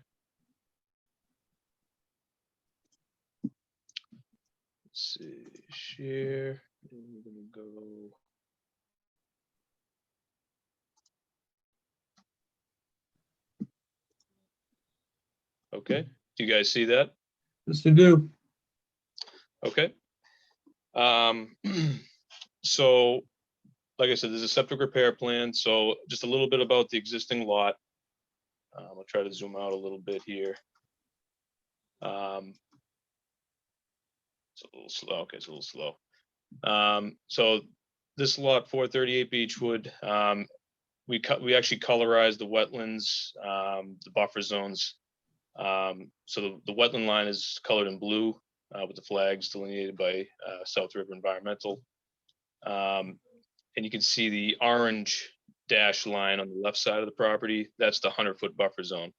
Let's see, share, and we're gonna go. Okay, do you guys see that? Yes, we do. Okay. So, like I said, there's a septic repair plan. So just a little bit about the existing lot. I'll try to zoom out a little bit here. It's a little slow. Okay, it's a little slow. So this lot 438 Beechwood, we actually colorized the wetlands, the buffer zones. So the wetland line is colored in blue with the flags delineated by South River Environmental. And you can see the orange dash line on the left side of the property. That's the 100-foot buffer zone.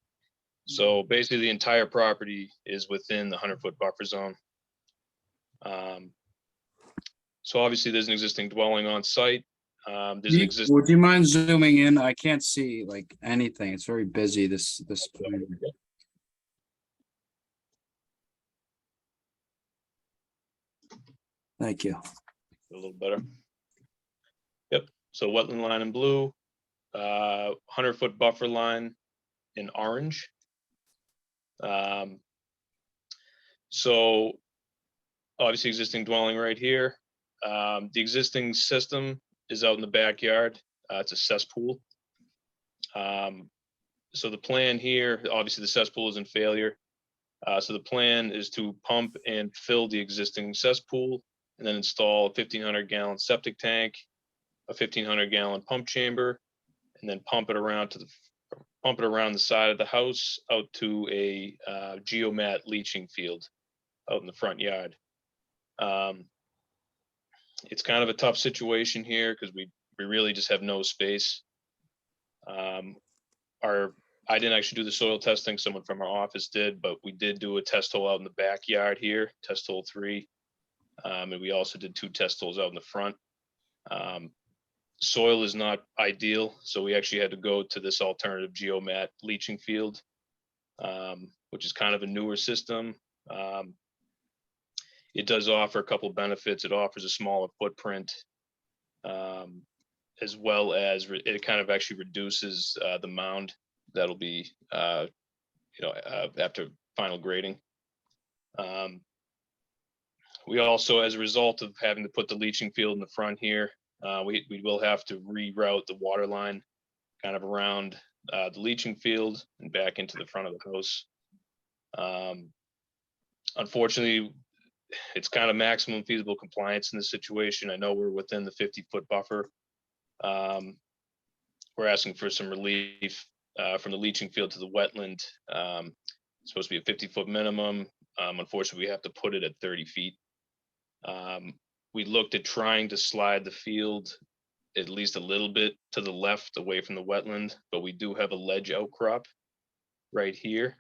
So basically the entire property is within the 100-foot buffer zone. So obviously there's an existing dwelling on site. There's an existing. Would you mind zooming in? I can't see like anything. It's very busy this plan. Thank you. A little better. Yep, so wetland line in blue, 100-foot buffer line in orange. So obviously existing dwelling right here. The existing system is out in the backyard. It's a cesspool. So the plan here, obviously the cesspool is in failure. So the plan is to pump and fill the existing cesspool and then install a 1,500-gallon septic tank, a 1,500-gallon pump chamber, and then pump it around the side of the house out to a geomat leaching field out in the front yard. It's kind of a tough situation here because we really just have no space. I didn't actually do the soil testing, someone from our office did, but we did do a test hole out in the backyard here, test hole 3. And we also did 2 test holes out in the front. Soil is not ideal, so we actually had to go to this alternative geomat leaching field, which is kind of a newer system. It does offer a couple of benefits. It offers a smaller footprint, as well as it kind of actually reduces the mound that'll be, after final grading. We also, as a result of having to put the leaching field in the front here, we will have to reroute the water line kind of around the leaching field and back into the front of the house. Unfortunately, it's kind of maximum feasible compliance in this situation. I know we're within the 50-foot buffer. We're asking for some relief from the leaching field to the wetland. It's supposed to be a 50-foot minimum. Unfortunately, we have to put it at 30 feet. We looked at trying to slide the field at least a little bit to the left away from the wetland, but we do have a ledge outcrop right here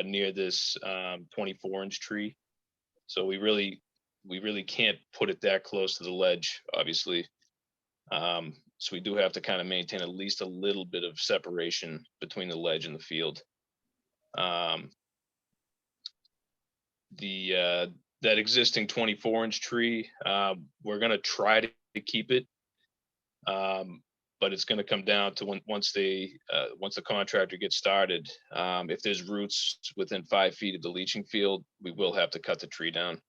near this 24-inch tree. So we really can't put it that close to the ledge, obviously. So we do have to kind of maintain at least a little bit of separation between the ledge and the field. That existing 24-inch tree, we're going to try to keep it, but it's going to come down to once the contractor gets started. If there's roots within 5 feet of the leaching field, we will have to cut the tree down,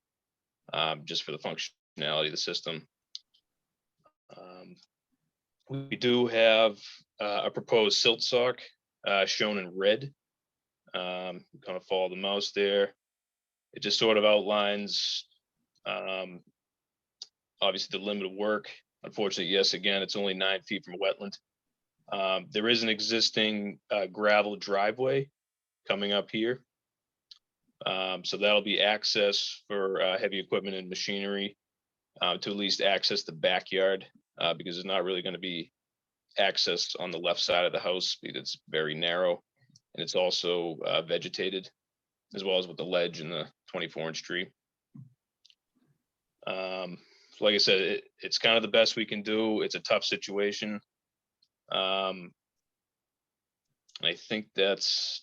just for the functionality of the system. We do have a proposed silt sock shown in red. Kind of follow the mouse there. It just sort of outlines, obviously, the limit of work. Unfortunately, yes, again, it's only 9 feet from a wetland. There is an existing gravel driveway coming up here. So that'll be access for heavy equipment and machinery to at least access the backyard, because there's not really going to be access on the left side of the house because it's very narrow and it's also vegetated, as well as with the ledge and the 24-inch tree. So like I said, it's kind of the best we can do. It's a tough situation. I think that's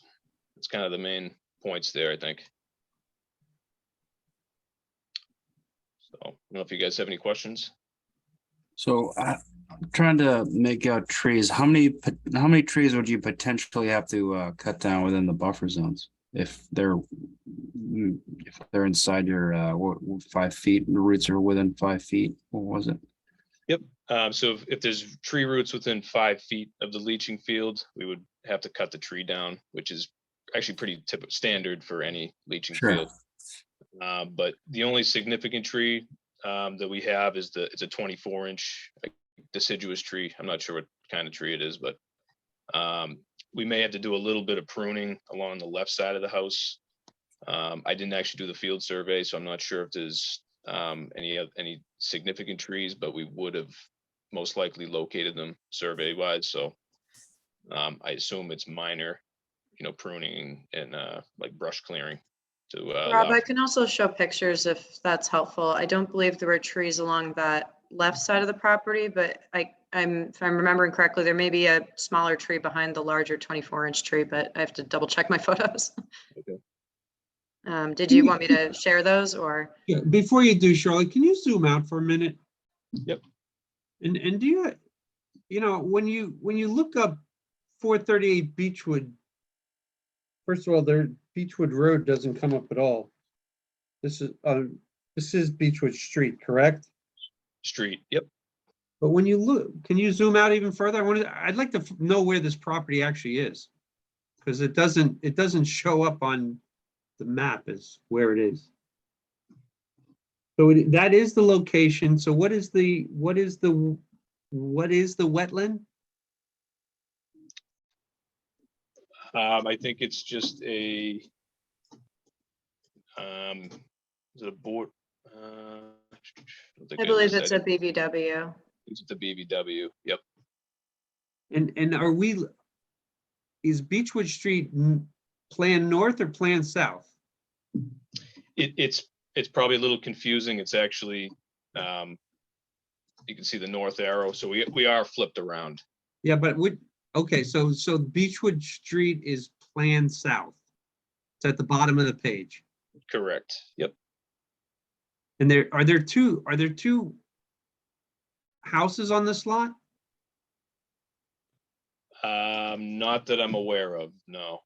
kind of the main points there, I think. So I don't know if you guys have any questions. So I'm trying to make out trees. How many trees would you potentially have to cut down within the buffer zones if they're inside your 5 feet and the roots are within 5 feet? What was it? Yep. So if there's tree roots within 5 feet of the leaching field, we would have to cut the tree down, which is actually pretty standard for any leaching field. But the only significant tree that we have is it's a 24-inch deciduous tree. I'm not sure what kind of tree it is, but we may have to do a little bit of pruning along the left side of the house. I didn't actually do the field survey, so I'm not sure if there's any significant trees, but we would have most likely located them survey wise. So I assume it's minor, pruning and like brush clearing to Rob, allow I can also show pictures if that's helpful. I don't believe there were trees along that left side of the property, but if I'm remembering correctly, there may be a smaller tree behind the larger 24-inch tree, but I have to double check my photos. Okay. Did you want me to share those or? Yeah, before you do, Charlotte, can you zoom out for a minute? Yep. And do you, when you look up 438 Beechwood, first of all, Beechwood Road doesn't come up at all. This is Beechwood Street, correct? Street. Yep. But when you look, can you zoom out even further? I'd like to know where this property actually is, because it doesn't show up on the map as where it is. So that is the location. So what is the wetland? I think it's just is it a board? I believe it's a BBW. It's the BBW. Yep. And is Beechwood Street planned north or planned south? It's probably a little confusing. It's actually you can see the north arrow. So we are flipped around. Yeah, but okay, so Beechwood Street is planned south. It's at the bottom of the page. Correct. Yep. And are there two houses on this lot? Not that I'm aware of, no.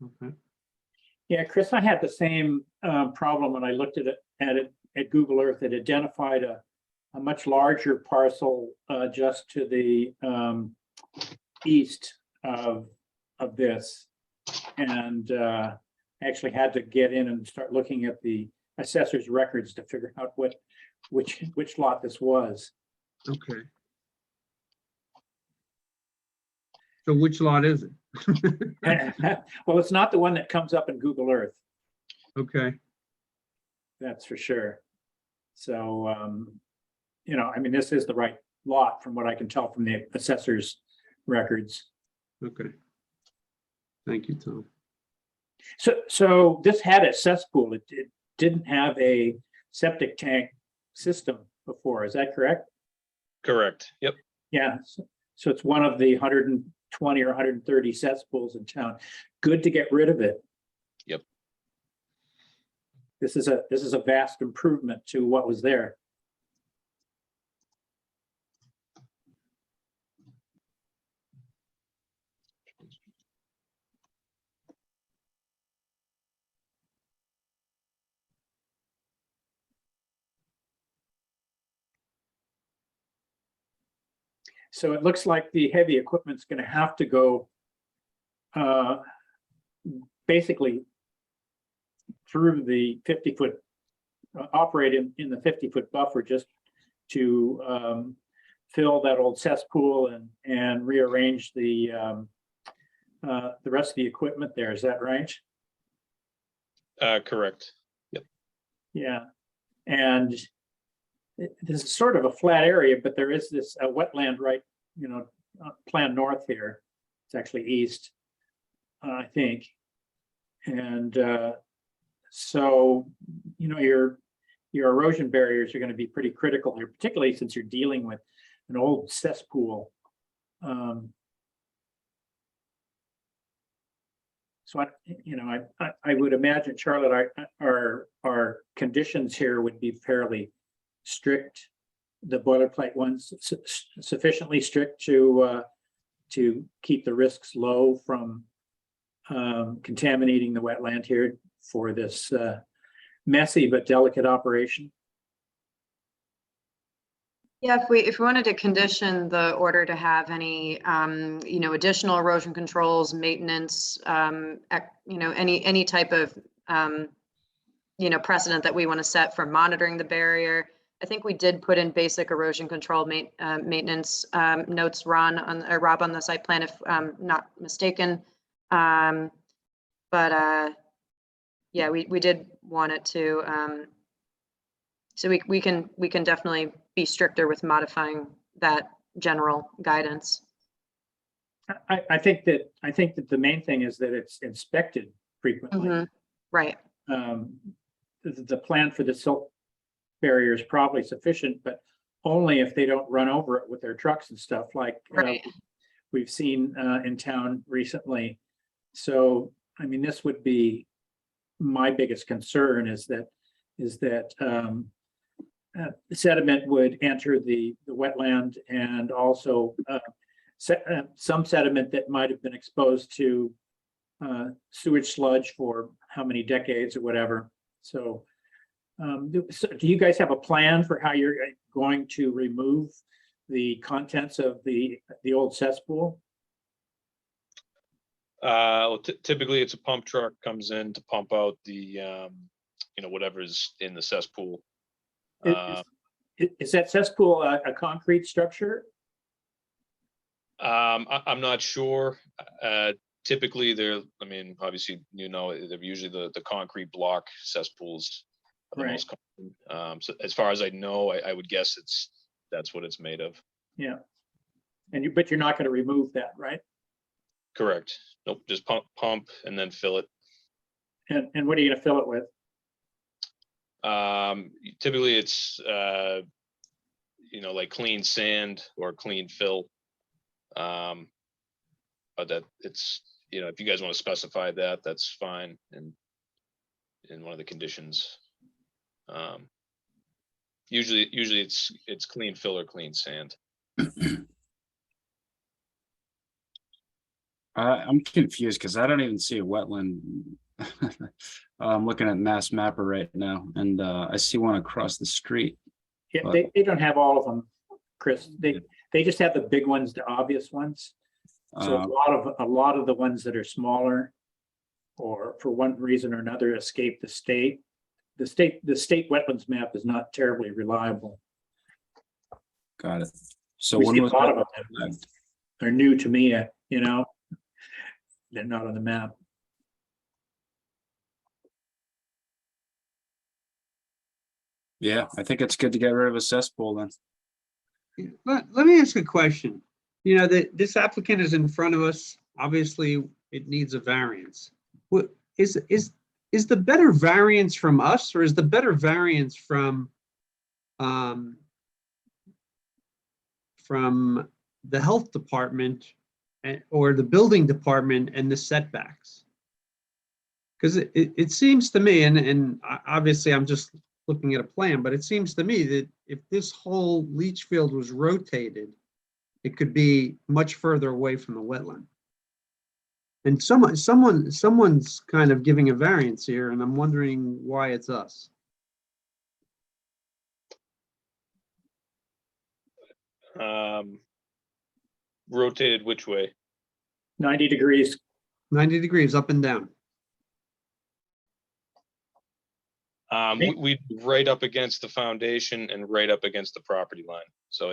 Okay. Yeah, Chris, I had the same problem when I looked at it at Google Earth. It identified a much larger parcel just to the east of this, and actually had to get in and start looking at the assessor's records to figure out which lot this was. Okay. So which lot is it? Well, it's not the one that comes up in Google Earth, Okay. that's for sure. So, I mean, this is the right lot from what I can tell from the assessor's records. Okay. Thank you, Tom. So this had a cesspool. It didn't have a septic tank system before. Is that correct? Correct. Yep. Yeah. So it's one of the 120 or 130 cesspools in town. Good to get rid of it. Yep. This is a vast improvement to what was there. So it looks like the heavy equipment's going to have to go basically through the 50-foot, operate in the 50-foot buffer just to fill that old cesspool and rearrange the rest of the equipment there. Is that right? Correct. Yep. Yeah. And this is sort of a flat area, but there is this wetland right, planned north here. It's actually east, I think. And so, your erosion barriers are going to be pretty critical here, particularly since you're dealing with an old cesspool. So I would imagine, Charlotte, our conditions here would be fairly strict, the boilerplate ones, sufficiently strict to keep the risks low from contaminating the wetland here for this messy but delicate operation. Yeah, if we wanted to condition the order to have any, additional erosion controls, maintenance, any type of, precedent that we want to set for monitoring the barrier. I think we did put in basic erosion control maintenance notes, Rob, on the site plan, if I'm not mistaken. Yeah, we did want it to, so we can definitely be stricter with modifying that general guidance. I think that the main thing is that it's inspected frequently. Mhm. Right. The plan for the silt barrier is probably sufficient, but only if they don't run over it with their trucks and stuff like Right. we've seen in town recently. So, I mean, this would be my biggest concern is that sediment would enter the wetland, and also some sediment that might have been exposed to sewage sludge for how many decades or whatever. So do you guys have a plan for how you're going to remove the contents of the old cesspool? Typically it's a pump truck comes in to pump out the, whatever's in the cesspool. Is that cesspool a concrete structure? I'm not sure. Typically obviously, they're usually the concrete block cesspools are the Right. most common. So as far as I know, I would guess that's what it's made of. Yeah. But you're not going to remove that, right? Correct. Nope, just pump and then fill it. And what are you going to fill it with? Typically it's, like clean sand or clean fill. But that it's, if you guys want to specify that, that's fine. And in one of the conditions, usually it's clean fill or clean sand. I'm confused because I don't even see a wetland. I'm looking at Mass Mapper right now, and I see one across the street. Yeah, But- they don't have all of them, Chris. They just have the big ones, the obvious ones. So a lot of the ones that are smaller, or for one reason or another, escape the state. The state wetlands map is not terribly reliable. Got it. So We when see a was lot that of them. left? They're new to me, they're not on the map. Yeah, I think it's good to get rid of a cesspool then. Let me ask a question. This applicant is in front of us. Obviously, it needs a variance. What is the better variance from us, or is the better variance from the health department or the building department and the setbacks? Because it seems to me, and obviously I'm just looking at a plan, but it seems to me that if this whole leach field was rotated, it could be much further away from the wetland. And someone's kind of giving a variance here, and I'm wondering why it's us. Rotated which way? 90 degrees. 90 degrees up and down. We right up against the foundation and right up against the property line. So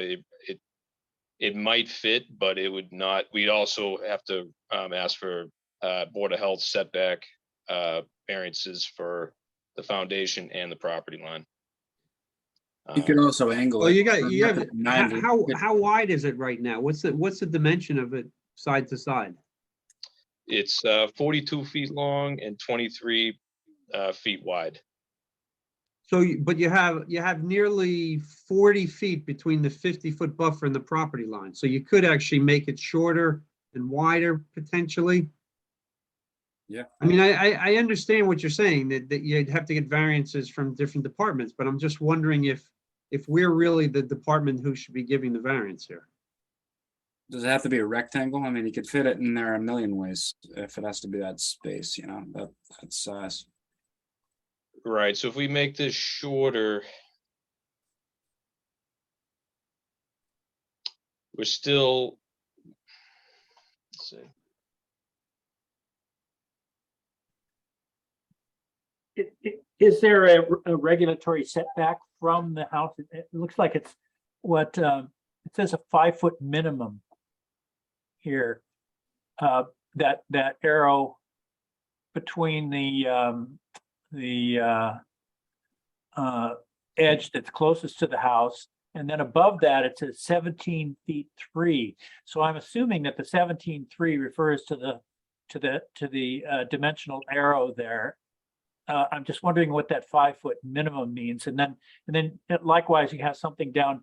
it might fit, but it would not. We'd also have to ask for Board of Health setback variances for the foundation and the property line. You could also angle Well, it. you have 90. how wide is it right now? What's the dimension of it side to side? It's 42 feet long and 23 feet wide. So, but you have nearly 40 feet between the 50-foot buffer and the property line. So you could actually make it shorter and wider potentially. Yeah. I mean, I understand what you're saying, that you'd have to get variances from different departments, but I'm just wondering if we're really the department who should be giving the variance here. Does it have to be a rectangle? I mean, you could fit it in there a million ways if it has to be that space, that size. Right. So if we make this shorter, we're still, let's see. Is there a regulatory setback from the house? It looks like it's what, it says a 5-foot minimum here. That arrow between the edge that's closest to the house, and then above that it says 17 feet 3. So I'm assuming that the 17.3 refers to the dimensional arrow there. I'm just wondering what that 5-foot minimum means, and then likewise you have something down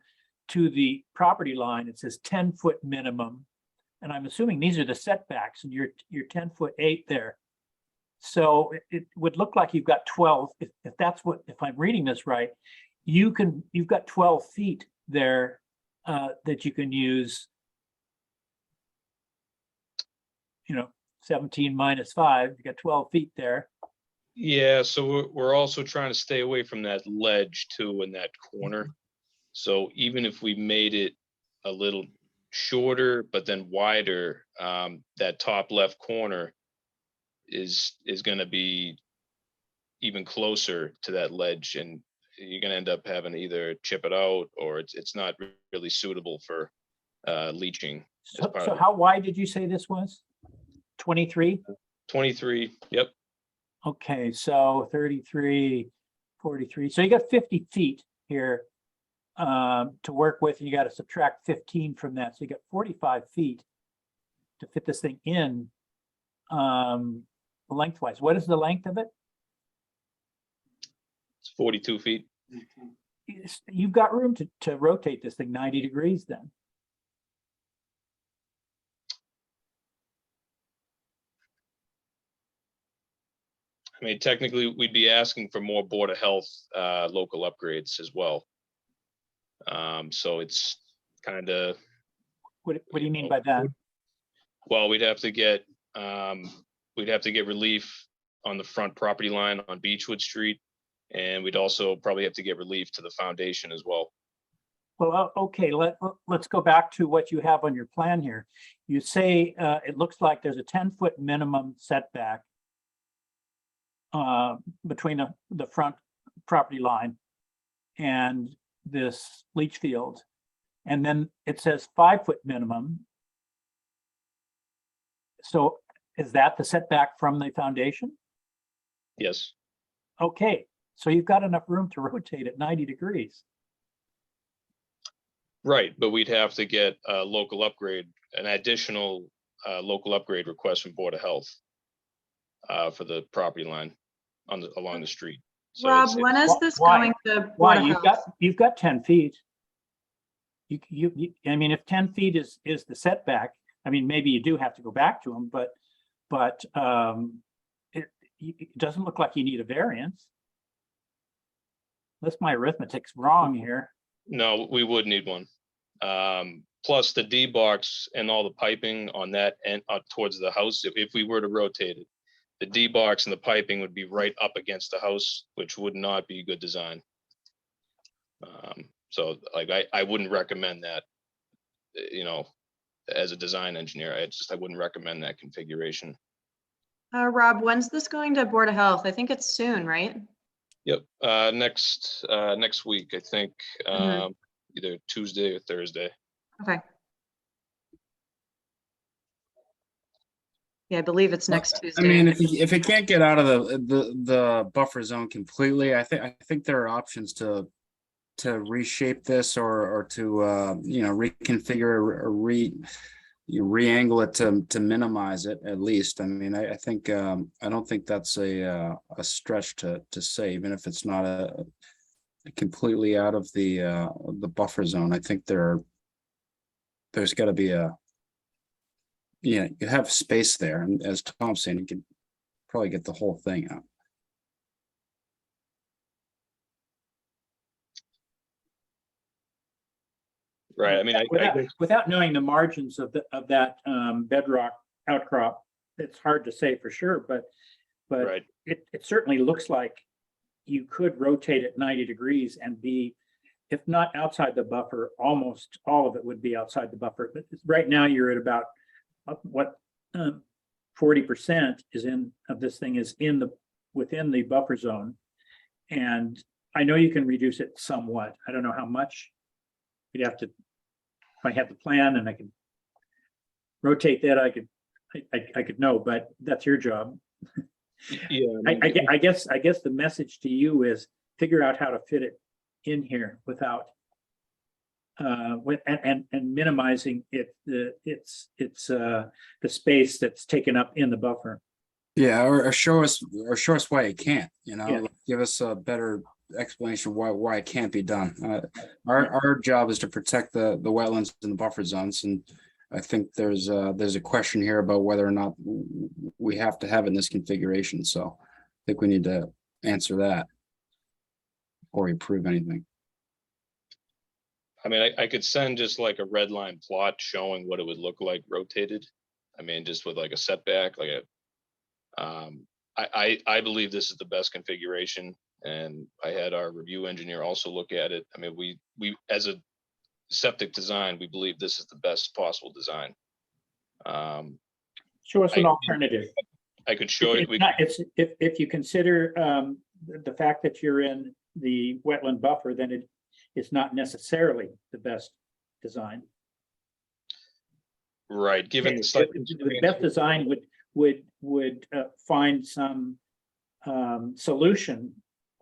to the property line. It says 10-foot minimum, and I'm assuming these are the setbacks, and you're 10'8" there. So it would look like you've got 12. If that's what, if I'm reading this right, you've got 12 feet there that you can use. 17 minus 5, you got 12 feet there. Yeah, so we're also trying to stay away from that ledge too in that corner. So even if we made it a little shorter, but then wider, that top left corner is going to be even closer to that ledge, and you're going to end up having to either chip it out, or it's not really suitable for leaching. So how wide did you say this was? 23? 23, yep. Okay, so 33, 43. So you got 50 feet here to work with, and you got to subtract 15 from that. So you got 45 feet to fit this thing in lengthwise. What is the length of it? It's 42 feet. You've got room to rotate this thing 90 degrees then. I mean, technically, we'd be asking for more Board of Health local upgrades as well. So it's kind of. What do you mean by that? Well, we'd have to get relief on the front property line on Beechwood Street, and we'd also probably have to get relief to the foundation as well. Well, okay, let's go back to what you have on your plan here. You say it looks like there's a 10-foot minimum setback between the front property line and this leach field. And then it says 5-foot minimum. So is that the setback from the foundation? Yes. Okay, so you've got enough room to rotate at 90 degrees. Right, but we'd have to get a local upgrade, an additional local upgrade request from Board of Health for the properity line along the street. So Rob, when is this going to? Why? Board of Health? You've got 10 feet. I mean, if 10 feet is the setback, I mean, maybe you do have to go back to them, but it doesn't look like you need a variance. Unless my arithmetic's wrong here. No, we would need one. Plus the D box and all the piping on that end towards the house. If we were to rotate it, the D box and the piping would be right up against the house, which would not be good design. So like I wouldn't recommend that, as a design engineer. I wouldn't recommend that configuration. Rob, when's this going to Board of Health? I think it's soon, right? Yep, next week, I think, either Tuesday or Thursday. Okay. Yeah, I believe it's next Tuesday. I mean, if it can't get out of the buffer zone completely, I think there are options to reshape this or to reconfigure or re-angle it to minimize it at least. I mean, I think I don't think that's a stretch to say, even if it's not a completely out of the buffer zone. I think there's got to be you have space there, and as Tom's saying, you can probably get the whole thing out. Right. I mean, without knowing the margins of that bedrock outcrop, it's hard to say for sure, but right. it certainly looks like you could rotate it 90 degrees and be if not outside the buffer, almost all of it would be outside the buffer. But right now you're at about what 40% is in of this thing is within the buffer zone. And I know you can reduce it somewhat. I don't know how much. You'd have to, if I had the plan and I could rotate that, I could know, but that's your job. Yeah, I guess the message to you is figure out how to fit it in here without and minimizing the space that's taken up in the buffer. Yeah, or show us why it can't, you know, Yeah. like, give us a better explanation of why it can't be done. Our job is to protect the wetlands and the buffer zones, and I think there's a question here about whether or not we have to have it in this configuration. So I think we need to answer that before we approve anything. I mean, I could send just like a red line plot showing what it would look like rotated. I mean, just with like a setback, like I believe this is the best configuration, and I had our review engineer also look at it. I mean, we as a septic design, we believe this is the best possible design. Show us an alternative. I could show you. If you consider the fact that you're in the wetland buffer, then it's not necessarily the best design. Right, given The best design would find some solution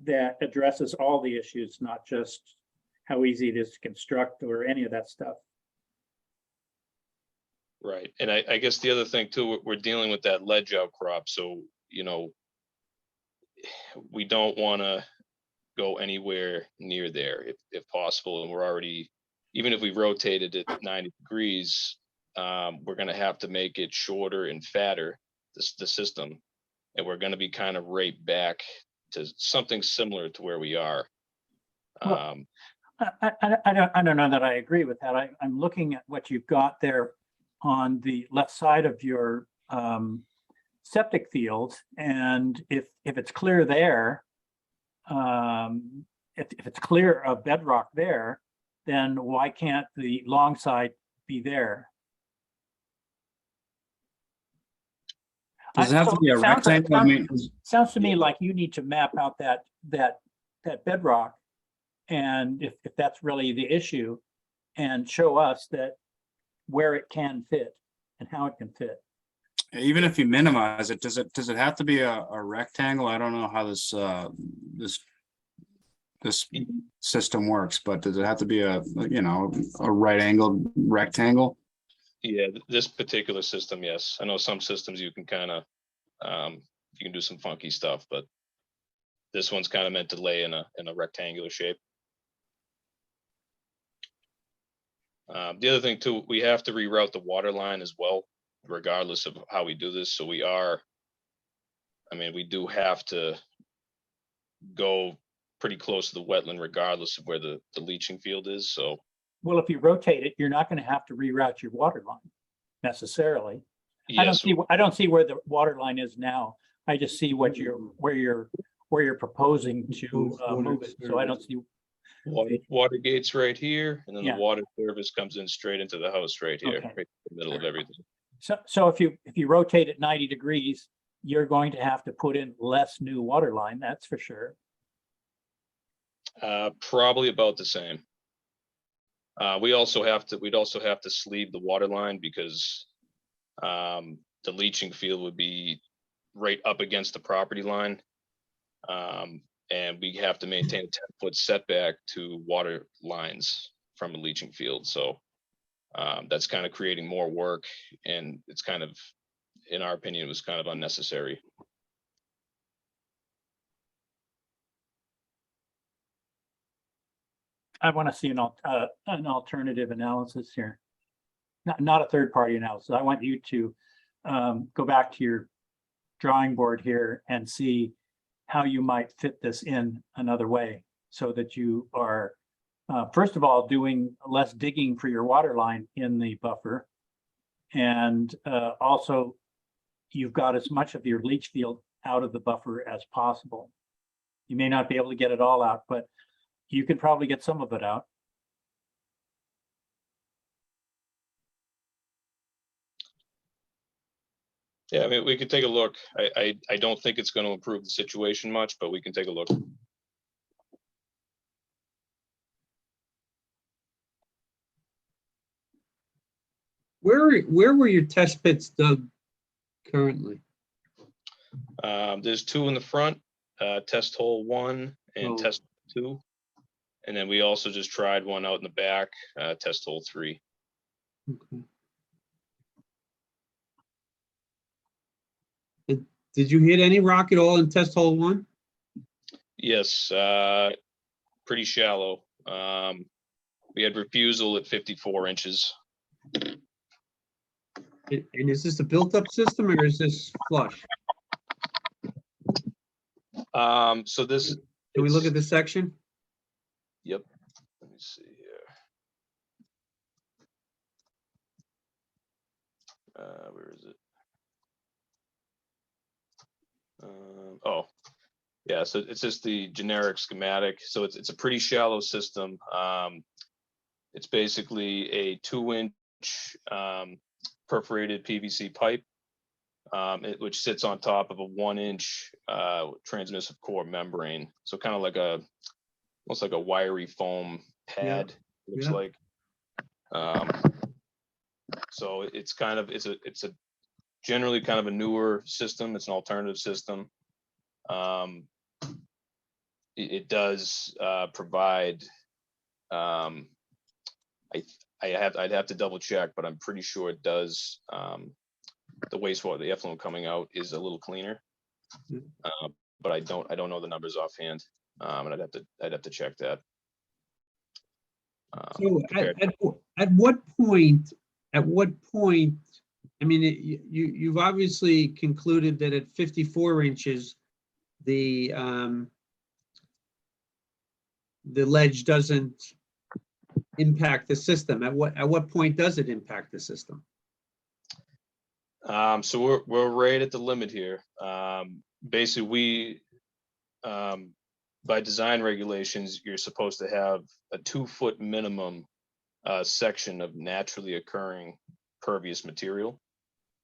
that addresses all the issues, not just how easy it is to construct or any of that stuff. Right, and I guess the other thing too, we're dealing with that ledge outcrop, so you know, we don't want to go anywhere near there if possible, and we're already, even if we rotated it 90 degrees, we're going to have to make it shorter and fatter, the system, and we're going to be kind of right back to something similar to where we are. Well, I don't know that I agree with that. I'm looking at what you've got there on the left side of your septic field, and if it's clear there, if it's clear of bedrock there, then why can't the long side be there? Does it have to be a rectangle? I mean, Sounds to me like you need to map out that bedrock, and if that's really the issue, and show us that where it can fit and how it can fit. even if you minimize it, does it have to be a rectangle? I don't know how this system works, but does it have to be a right angled rectangle? Yeah, this particular system, yes. I know some systems you can kind of you can do some funky stuff, but this one's kind of meant to lay in a rectangular shape. The other thing too, we have to reroute the water line as well, regardless of how we do this. So we do have to go pretty close to the wetland regardless of where the leaching field is. So, well, if you rotate it, you're not going to have to reroute your water line necessarily. yes, I don't see where the water line is now. I just see where you're proposing to move it. So I don't see. Water gates right here, and then Yeah. the water service comes in straight into the house right here, Okay. right in the middle of everything. So if you rotate it 90 degrees, you're going to have to put in less new water line, that's for sure. Probably about the same. We'd also have to sleeve the water line because the leaching field would be right up against the property line. And we have to maintain a 10-foot setback to water lines from a leaching field. So that's kind of creating more work, and it's kind of, in our opinion, it was kind of unnecessary. I want to see an alternative analysis here. Not a third-party analysis. I want you to go back to your drawing board here and see how you might fit this in another way, so that you are, first of all, doing less digging for your water line in the buffer. And also, you've got as much of your leach field out of the buffer as possible. You may not be able to get it all out, but you could probably get some of it out. Yeah, I mean, we could take a look. I don't think it's going to improve the situation much, but we can take a look. Where were your test pits dug currently? There's two in the front, test hole 1 and Oh. test 2. And then we also just tried one out in the back, test hole 3. Okay. Did you hit any rock at all in test hole 1? Yes, pretty shallow. We had refusal at 54 inches. And is this a built-up system or is this flush? So this. Can we look at this section? Yep. Let me see here. Where is it? Oh, yeah. So it's just the generic schematic. So it's a pretty shallow system. It's basically a 2-inch perforated PVC pipe, which sits on top of a 1-inch transmissive core membrane. So kind of like almost like a wiry foam pad. Looks Yeah. like. So it's a generally kind of a newer system. It's an alternative system. It does provide. I'd have to double check, but I'm pretty sure it does. The wastewater, the effluent coming out is a little cleaner, but I don't know the numbers offhand, and I'd have to check that. So at what point? I mean, you've obviously concluded that at 54 inches, the ledge doesn't impact the system. At what point does it impact the system? So we're right at the limit here. Basically, we by design regulations, you're supposed to have a 2-foot minimum section of naturally occurring pervious material.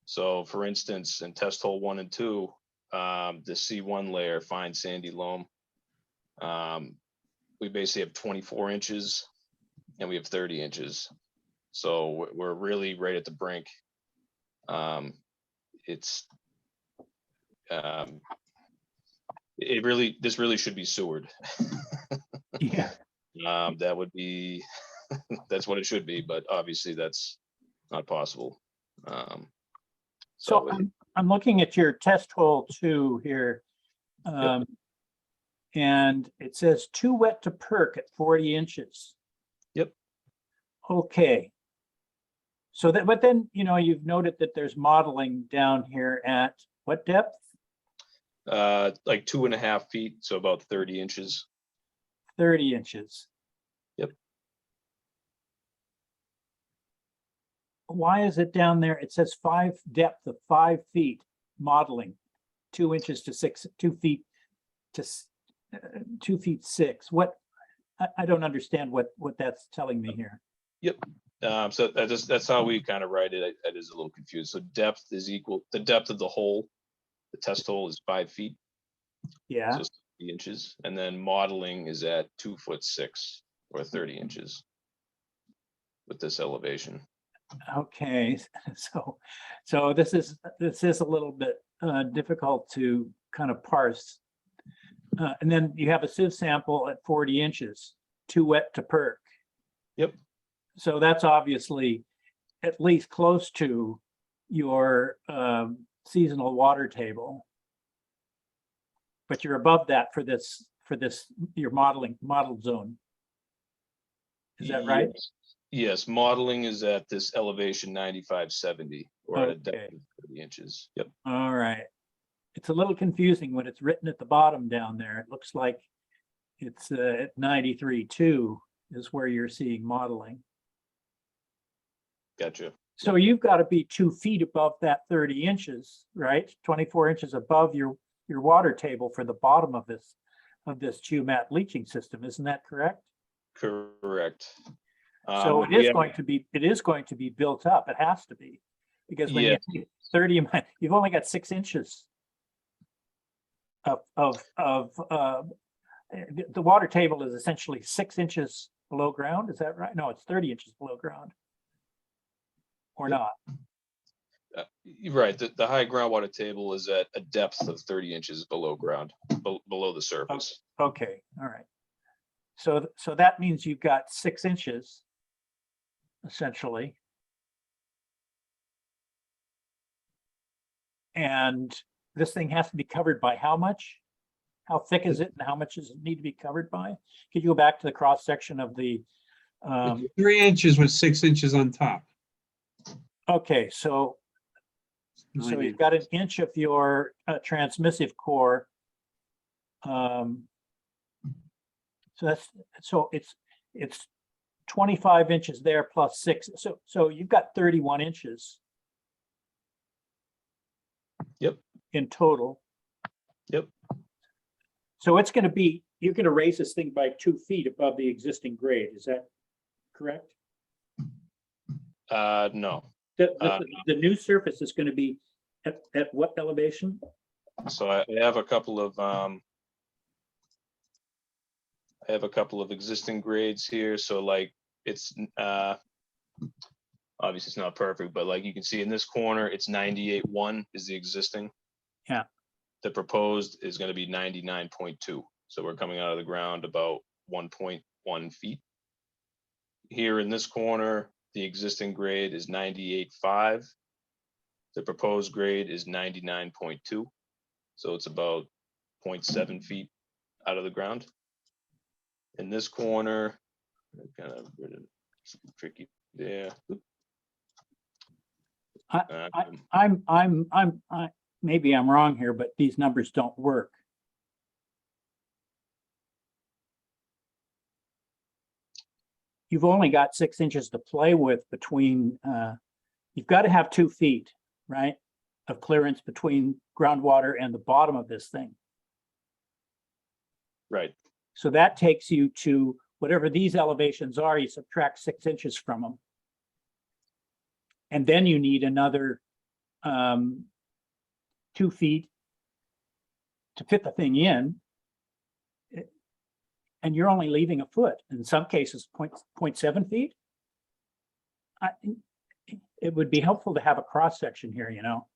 So for instance, in test hole 1 and 2, the C1 layer, fine sandy loam, we basically have 24 inches and we have 30 inches. So we're really right at the brink. This really should be sewered. Yeah. That would be, that's what it should be, but obviously that's not possible. So I'm looking at your test hole 2 here. And it says too wet to perk at 40 inches. Yep. Okay. So that, but then, you've noted that there's modeling down here at what depth? Like 2.5 feet, so about 30 inches. 30 inches. Yep. Why is it down there? It says depth of 5 feet modeling, 2 inches to 6, 2 feet to 2 feet 6. What? I don't understand what that's telling me here. Yep. So that's how we kind of write it. I is a little confused. So depth is equal, the depth of the hole, the test hole is 5 feet. Yeah. So 60 inches, and then modeling is at 2'6" or 30 inches with this elevation. Okay, so this is a little bit difficult to kind of parse. And then you have a sieve sample at 40 inches, too wet to perk. Yep. So that's obviously at least close to your seasonal water table. But you're above that for this your modeled zone. Is that right? Yes, modeling is at this elevation 9570 or at a depth Okay. of 30 inches. Yep. All right. It's a little confusing when it's written at the bottom down there. It looks like it's at 93.2 is where you're seeing modeling. Gotcha. So you've got to be 2 feet above that 30 inches, right? 24 inches above your water table for the bottom of of this geomat leaching system. Isn't that correct? Correct. So it we is have- going to be built up. It has to be. Because when you Yes. get 30, you've only got 6 inches of the water table is essentially 6 inches below ground. Is that right? No, it's 30 inches below ground. Or not? You're right, the high groundwater table is at a depth of 30 inches below ground, below the surface. Okay, all right. So that means you've got 6 inches essentially. And this thing has to be covered by how much? How thick is it and how much does it need to be covered by? Could you go back to the cross section of the, It's 3 inches with 6 inches on top. okay, so you've got 1 inch of your transmissive core. So it's 25 inches there plus 6. So you've got 31 inches. Yep. In total. Yep. So it's going to be, you're going to raise this thing by 2 feet above the existing grade. Is that correct? No. The new surface is going to be at what elevation? So I have a couple of existing grades here. So like it's obviously it's not perfect, but like you can see in this corner, it's 98.1 is the existing. Yeah. The proposed is going to be 99.2. So we're coming out of the ground about 1.1 feet. Here in this corner, the existing grade is 98.5. The proposed grade is 99.2. So it's about 0.7 feet out of the ground. In this corner, kind of tricky there. Maybe I'm wrong here, but these numbers don't work. You've only got 6 inches to play with between, you've got to have 2 feet, right? Of clearance between groundwater and the bottom of this thing. Right. So that takes you to whatever these elevations are, you subtract 6 inches from them. And then you need another 2 feet to fit the thing in. And you're only leaving a foot, in some cases 0.7 feet. It would be helpful to have a cross section here, you know.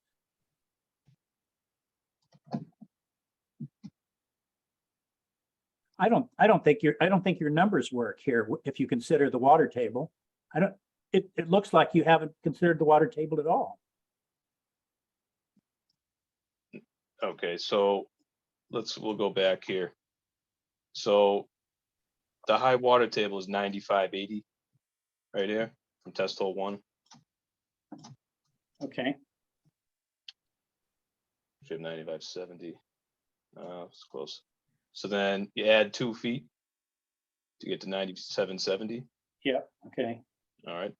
I don't think your numbers work here if you consider the water table. It looks like you haven't considered the water table at all. Okay, so we'll go back here. So the high water table is 95.80 right here from test hole 1. Okay. Should have 95.70. It's close. So then you add 2 feet to get to 97.70. Yeah. Okay. All right.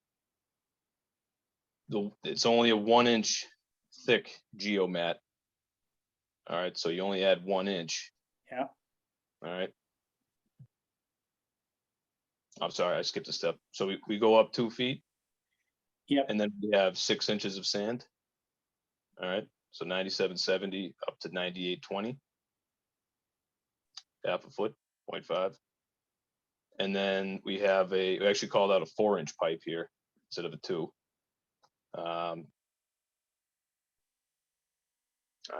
It's only a 1 inch thick geomat. All right, so you only add 1 inch. Yeah. All right. I'm sorry, I skipped a step. So we go up 2 feet. Yep. And then we have 6 inches of sand. All right, so 97.70 up to 98.20. Half a foot, 0.5. And then we actually called out a 4-inch pipe here instead of a 2. I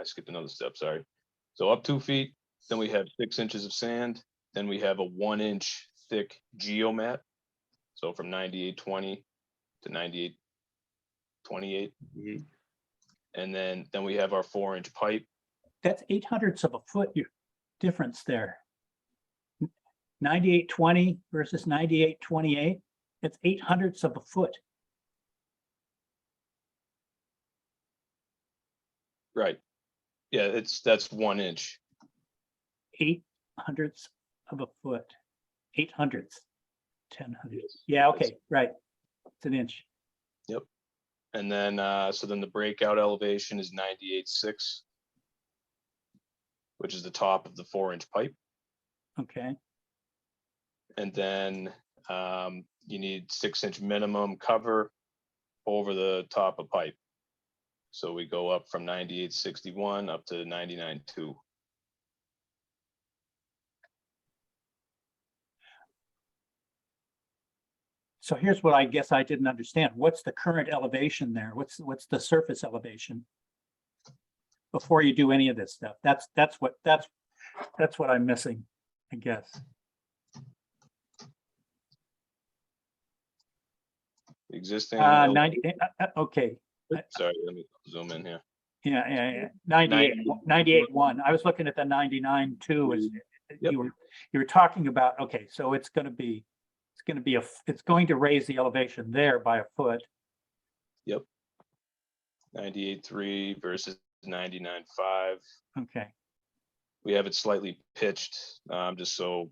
skipped another step, sorry. So up 2 feet, then we have 6 inches of sand. Then we have a 1 inch thick geomat. So from 98.20 to 98.28. And then we have our 4-inch pipe. That's 0.08 of a foot difference there. 98.20 versus 98.28. It's 0.08 of a foot. Right. Yeah, that's 1 inch. 0.08 of a foot. 0.08. 10 hundredths. Yeah, okay, right. It's an inch. Yep. And then so then the breakout elevation is 98.6, which is the top of the 4-inch pipe. Okay, And then you need 6-inch minimum cover over the top of pipe. So we go up from 98.61 up to 99.2. so here's what I guess I didn't understand. What's the current elevation there? What's the surface elevation? Before you do any of this stuff. That's what I'm missing, I guess. Existing. 90, okay, Sorry, let me zoom in here. yeah. 98.1. I was looking at the 99.2 as Yep. you were talking about, okay, so it's going to raise the elevation there by a foot. 98.3 versus 99.5. Okay, We have it slightly pitched, just so,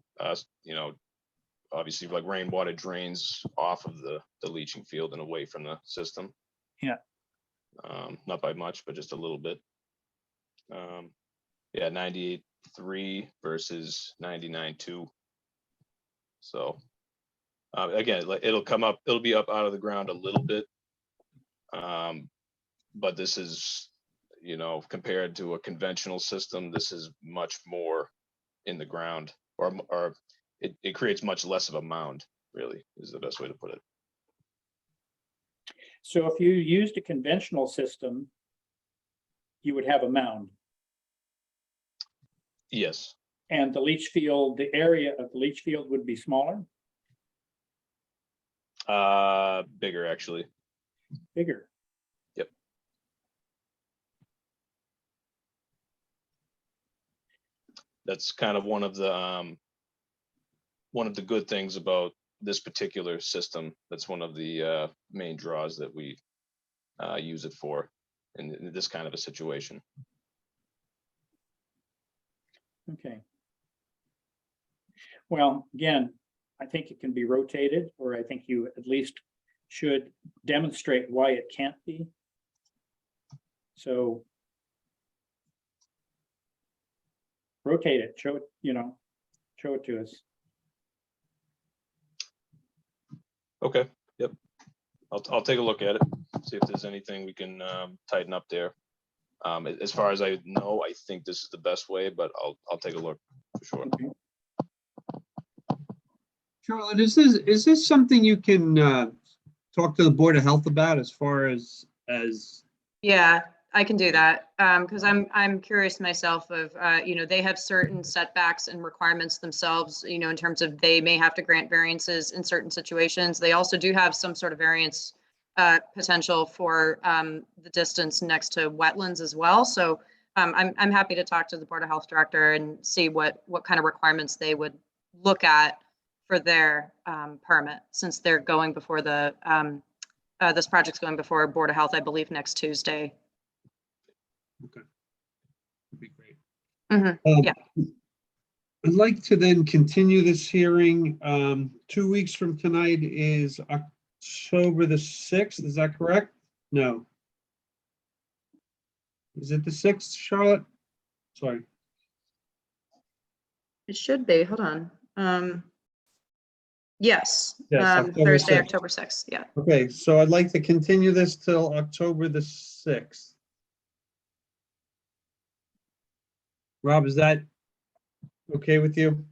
obviously like rainwater drains off of the leaching field and away from the system. Yeah. Not by much, but just a little bit. Yeah, 98.3 versus 99.2. So, again, it'll come up, it'll be up out of the ground a little bit. But this is, compared to a conventional system, this is much more in the ground, or it creates much less of a mound, really, is the best way to put it. so if you used a conventional system, you would have a mound. Yes, And the leach field, the area of the leach field would be smaller, bigger actually. bigger. Yep. That's kind of one of the good things about this particular system. That's one of the main draws that we use it for in this kind of a situation. Okay. Well, again, I think it can be rotated, or I think you at least should demonstrate why it can't be. So rotate it, show it, show it to us. Okay, yep. I'll take a look at it, see if there's anything we can tighten up there. As far as I know, I think this is the best way, but I'll take a look for sure. Okay. Charlotte, is this something you can talk to the Board of Health about as far as Yeah, I can do that. Because I'm curious myself of, they have certain setbacks and requirements themselves, in terms of they may have to grant variances in certain situations. They also do have some sort of variance potential for the distance next to wetlands as well. So I'm happy to talk to the Board of Health director and see what kind of requirements they would look at for their permit, since they're going before the this project's going before Board of Health, I believe, next Tuesday. Okay. That'd be great. Yeah. I'd like to then continue this hearing. 2 weeks from tonight is October the 6th. Is that correct? No. Is it the 6th, Charlotte? Sorry. It should be. Hold on. Yes. Yes, October Thursday, 6th. October 6th. Yeah. Okay, so I'd like to continue this till October the 6th. Rob, is that okay with you?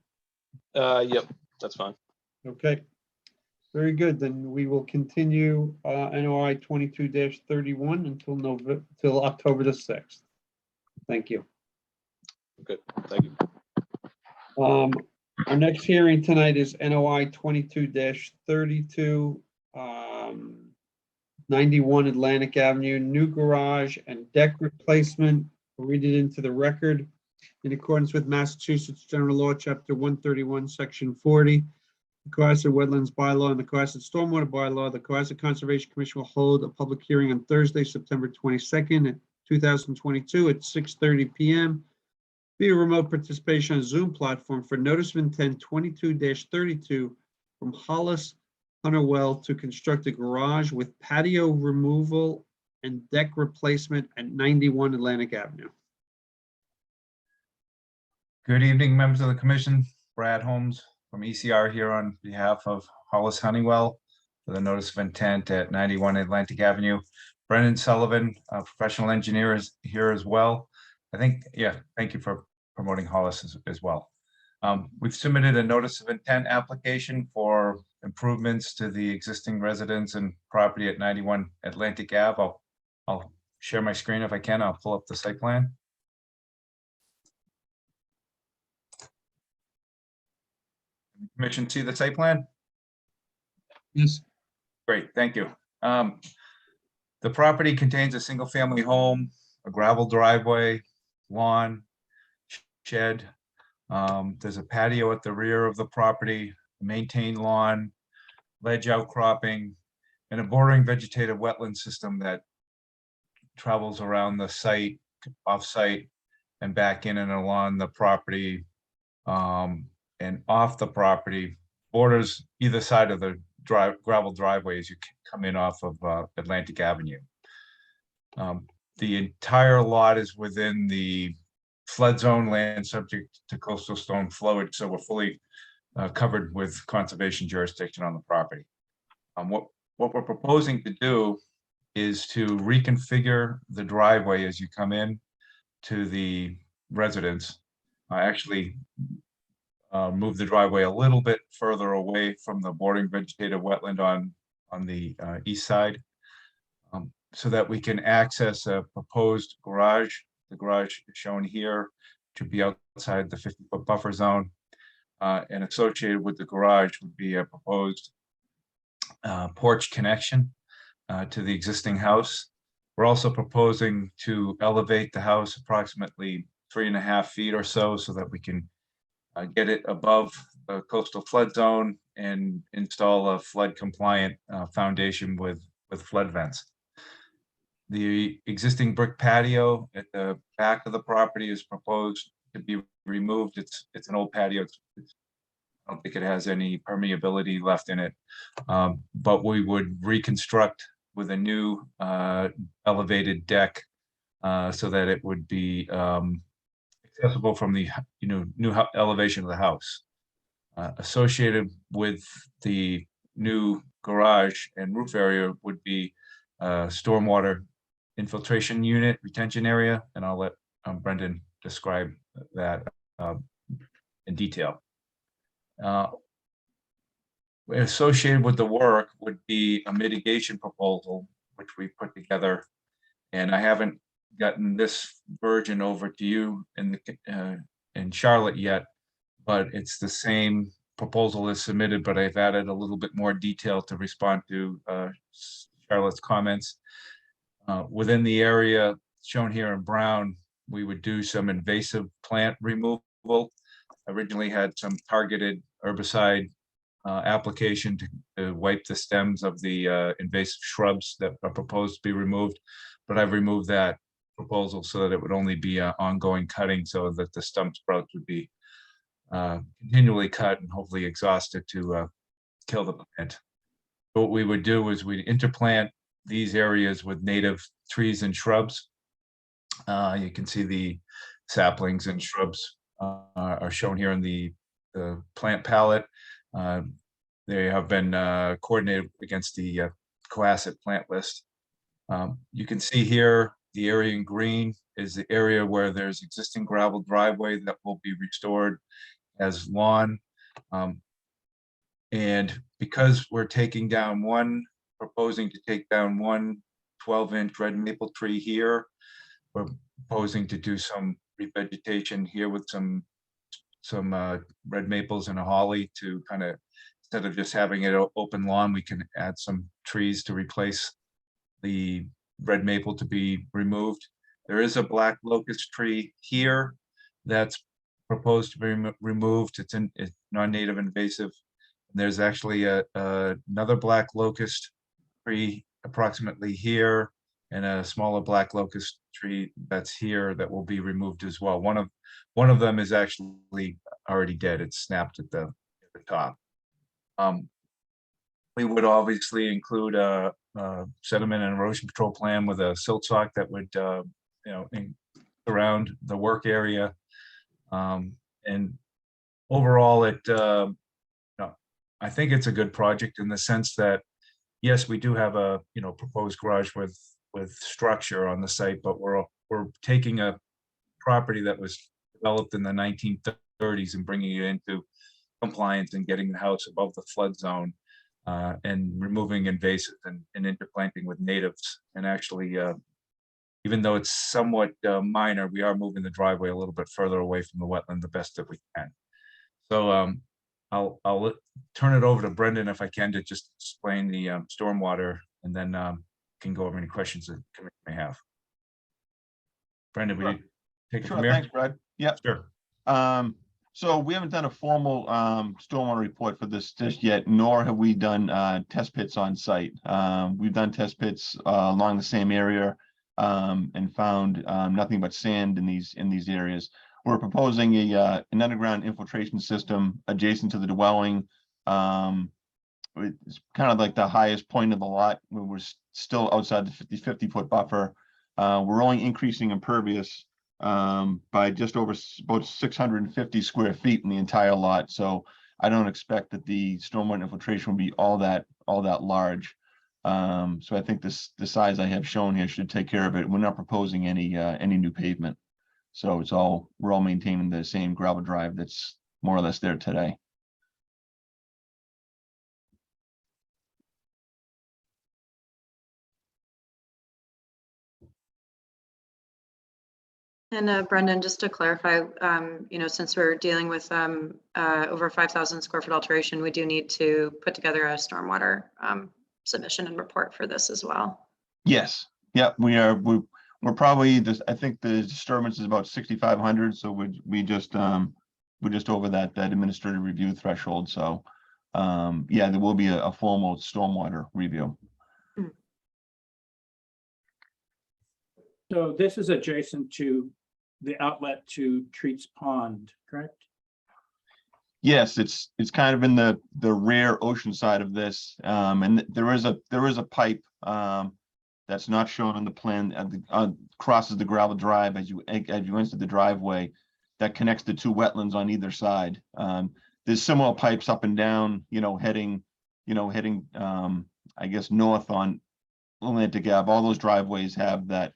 Yep, that's fine. Okay, very good. Then we will continue NOI 22-31 until till October the 6th. Thank you. Good, thank you. Our next hearing tonight is NOI 22-32, 91 Atlantic Avenue, new garage and deck replacement. I'll read it into the record. In accordance with Massachusetts General Law, Chapter 131, Section 40, the Cohasset Wetlands Bylaw and the Cohasset Stormwater Bylaw, the Cohasset Conservation Commission will hold a public hearing on Thursday, September 22nd, 2022 at 6:30 p.m. via remote participation on Zoom platform for notice of intent 22-32 from Hollis Hunterwell to construct a garage with patio removal and deck replacement at 91 Atlantic Avenue. Good evening, members of the commission. Brad Holmes from ECR here on behalf of Hollis Honeywell for the notice of intent at 91 Atlantic Avenue. Brendan Sullivan, a professional engineer, is here as well. I think, yeah, thank you for promoting Hollis as well. We've submitted a notice of intent application for improvements to the existing residence and property at 91 Atlantic Ave. I'll share my screen if I can. I'll pull up the site plan. Commission, see the site plan? Yes. Great, thank you. The property contains a single-family home, a gravel driveway, lawn, shed. There's a patio at the rear of the property, maintained lawn, ledge outcropping, and a bordering vegetative wetland system that travels around the site, off-site, and back in and along the property, and off the property, borders either side of the gravel driveway as you come in off of Atlantic Avenue. The entire lot is within the flood zone, land subject to coastal storm flowage, so we're fully covered with conservation jurisdiction on the property. What we're proposing to do is to reconfigure the driveway as you come in to the residence. Actually move the driveway a little bit further away from the bordering vegetative wetland on the east side, so that we can access a proposed garage. The garage is shown here to be outside the 50-foot buffer zone, and associated with the garage would be a proposed porch connection to the existing house. We're also proposing to elevate the house approximately 3.5 feet or so that we can get it above the coastal flood zone and install a flood compliant foundation with flood vents. The existing brick patio at the back of the property is proposed to be removed. It's an old patio. I don't think it has any permeability left in it, but we would reconstruct with a new elevated deck so that it would be accessible from the new elevation of the house. Associated with the new garage and roof area would be stormwater infiltration unit, retention area, and I'll let Brendan describe that in detail. Associated with the work would be a mitigation proposal, which we put together, and I haven't gotten this version over to you in Charlotte yet, but it's the same proposal as submitted, but I've added a little bit more detail to respond to Charlotte's comments. Within the area shown here in brown, we would do some invasive plant removal. Originally had some targeted herbicide application to wipe the stems of the invasive shrubs that are proposed to be removed, but I've removed that proposal so that it would only be ongoing cutting, so that the stump sprouts would be continually cut and hopefully exhausted to kill the plant. What we would do is we'd interplant these areas with native trees and shrubs. You can see the saplings and shrubs are shown here in the plant palette. They have been coordinated against the coasset plant list. You can see here the area in green is the area where there's existing gravel driveway that will be restored as lawn. And because we're proposing to take down one 12-inch red maple tree here, we're proposing to do some revegetation here with some red maples and a holly to kind of, instead of just having it open lawn, we can add some trees to replace the red maple to be removed. There is a black locust tree here that's proposed to be removed. It's non-native invasive. There's actually another black locust tree approximately here, and a smaller black locust tree that's here that will be removed as well. One of them is actually already dead. It's snapped at the top. We would obviously include a sediment and erosion control plan with a silt sock that would surround the work area. And overall, I think it's a good project in the sense that, yes, we do have a, proposed garage with structure on the site, but we're taking a property that was developed in the 1930s and bringing it into compliance and getting the house above the flood zone, and removing invasive and interplanting with natives. And actually, even though it's somewhat minor, we are moving the driveway a little bit further away from the wetland the best that we can. So I'll turn it over to Brendan if I can to just explain the stormwater, and then can go over any questions that the committee may have. Brendan, will you take it Sure, from here? thanks, Brad. Yep. Sure. So we haven't done a formal stormwater report for this just yet, nor have we done test pits on site. We've done test pits along the same area and found nothing but sand in these areas. We're proposing an underground infiltration system adjacent to the dwelling. It's kind of like the highest point of the lot. We're still outside the 50-foot buffer. We're only increasing impervious by just over about 650 square feet in the entire lot. So I don't expect that the stormwater infiltration will be all that large. So I think the size I have shown here should take care of it. We're not proposing any new pavement. So we're all maintaining the same gravel drive that's more or less there today. And Brendan, just to clarify, since we're dealing with over 5,000 square foot alteration, we do need to put together a stormwater submission and report for this as well. Yes. Yep. We're probably I think the disturbance is about 6,500. So we're just over that administrative review threshold. So yeah, there will be a formal stormwater review. So this is adjacent to the outlet to Treats Pond, correct? Yes, it's kind of in the rear ocean side of this, and there is a pipe that's not shown on the plan crosses the gravel drive as you enter the driveway that connects the two wetlands on either side. There's similar pipes up and down, heading I guess north on Atlantic Ave. All those driveways have that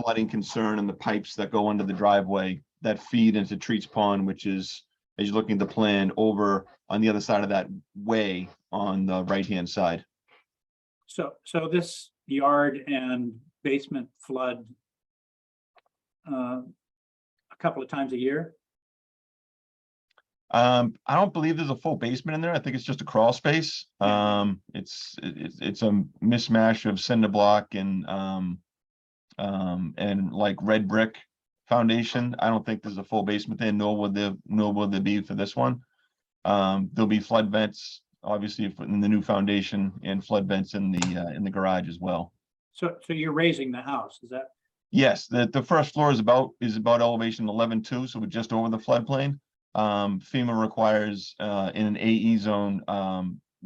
flooding concern, and the pipes that go under the driveway that feed into Treats Pond, which is, as you're looking at the plan, over on the other side of that way on the right-hand side. So this yard and basement flood a couple of times a year? I don't believe there's a full basement in there. I think it's just a crawl space. It's a mismatch of cinder block and like red brick foundation. I don't think there's a full basement there, nor will there be for this one. There'll be flood vents, obviously, in the new foundation, and flood vents in the garage as well. So you're raising the house, is that? Yes, the first floor is about elevation 11.2, so we're just over the floodplain. FEMA requires in an AE zone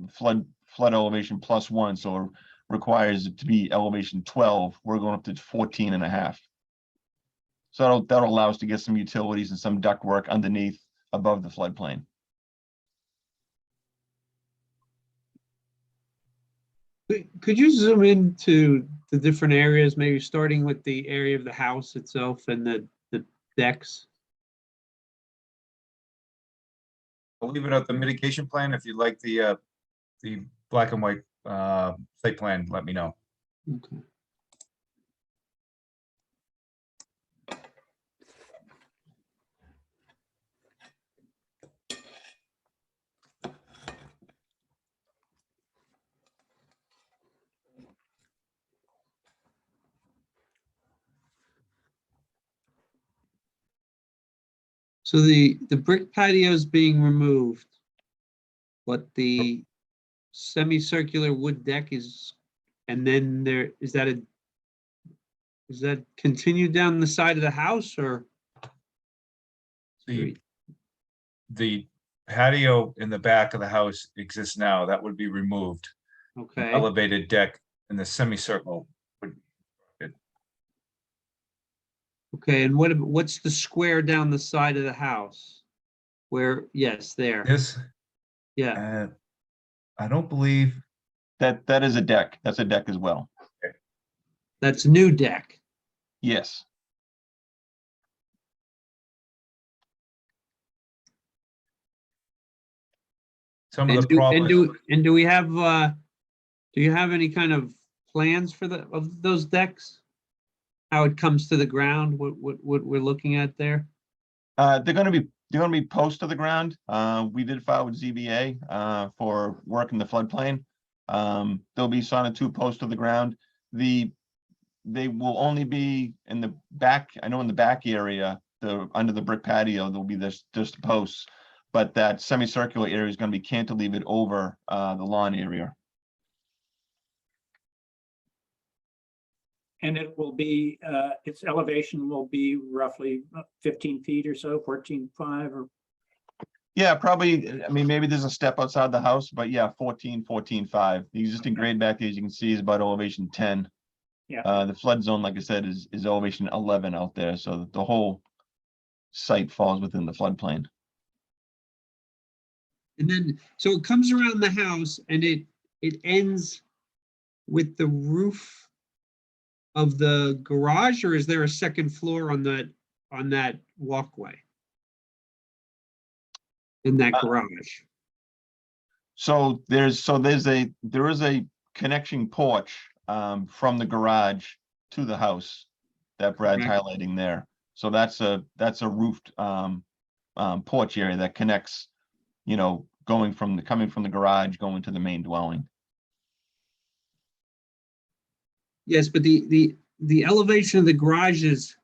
flood elevation +1, so requires it to be elevation 12. We're going up to 14.5. So that'll allow us to get some utilities and some duct work underneath above the floodplain. Could you zoom into the different areas, maybe starting with the area of the house itself and the decks? I'll leave it at the mitigation plan. If you'd like the black and white site plan, let me know. Okay. So the brick patio is being removed, but the semicircular wood deck is, and then is that continued down the side of the house, or? The patio in the back of the house exists now. That would be removed. Okay. Elevated deck in the semicircle would. Okay, and what's the square down the side of the house? Where, yes, there, This, yeah. I don't believe, That is a deck. That's a deck as well. That's new deck. Yes. some of And the do, problems. do we have, do you have any kind of plans for of those decks? How it comes to the ground, what we're looking at there? They're gonna be post to the ground. We did file with ZBA for work in the floodplain. There'll be sonotube post to the ground. They will only be in the back, I know in the back area, under the brick patio, there'll be just posts. But that semicircular area is gonna be cantilevered over the lawn area. And it will be, its elevation will be roughly 15 feet or so, 14.5 or. Yeah, probably, I mean, maybe there's a step outside the house, but yeah, 14.5. The existing grade back there, as you can see, is about elevation 10. Yeah. The flood zone, like I said, is elevation 11 out there, so the whole site falls within the floodplain. And then, so it comes around the house and it ends with the roof of the garage, or is there a second floor on that walkway? In that garage? So there is a connection porch from the garage to the house that Brad's Okay. highlighting there. So that's a roofed porch area that connects, you know, coming from the garage, going to the main dwelling. Yes, but the elevation of the garage is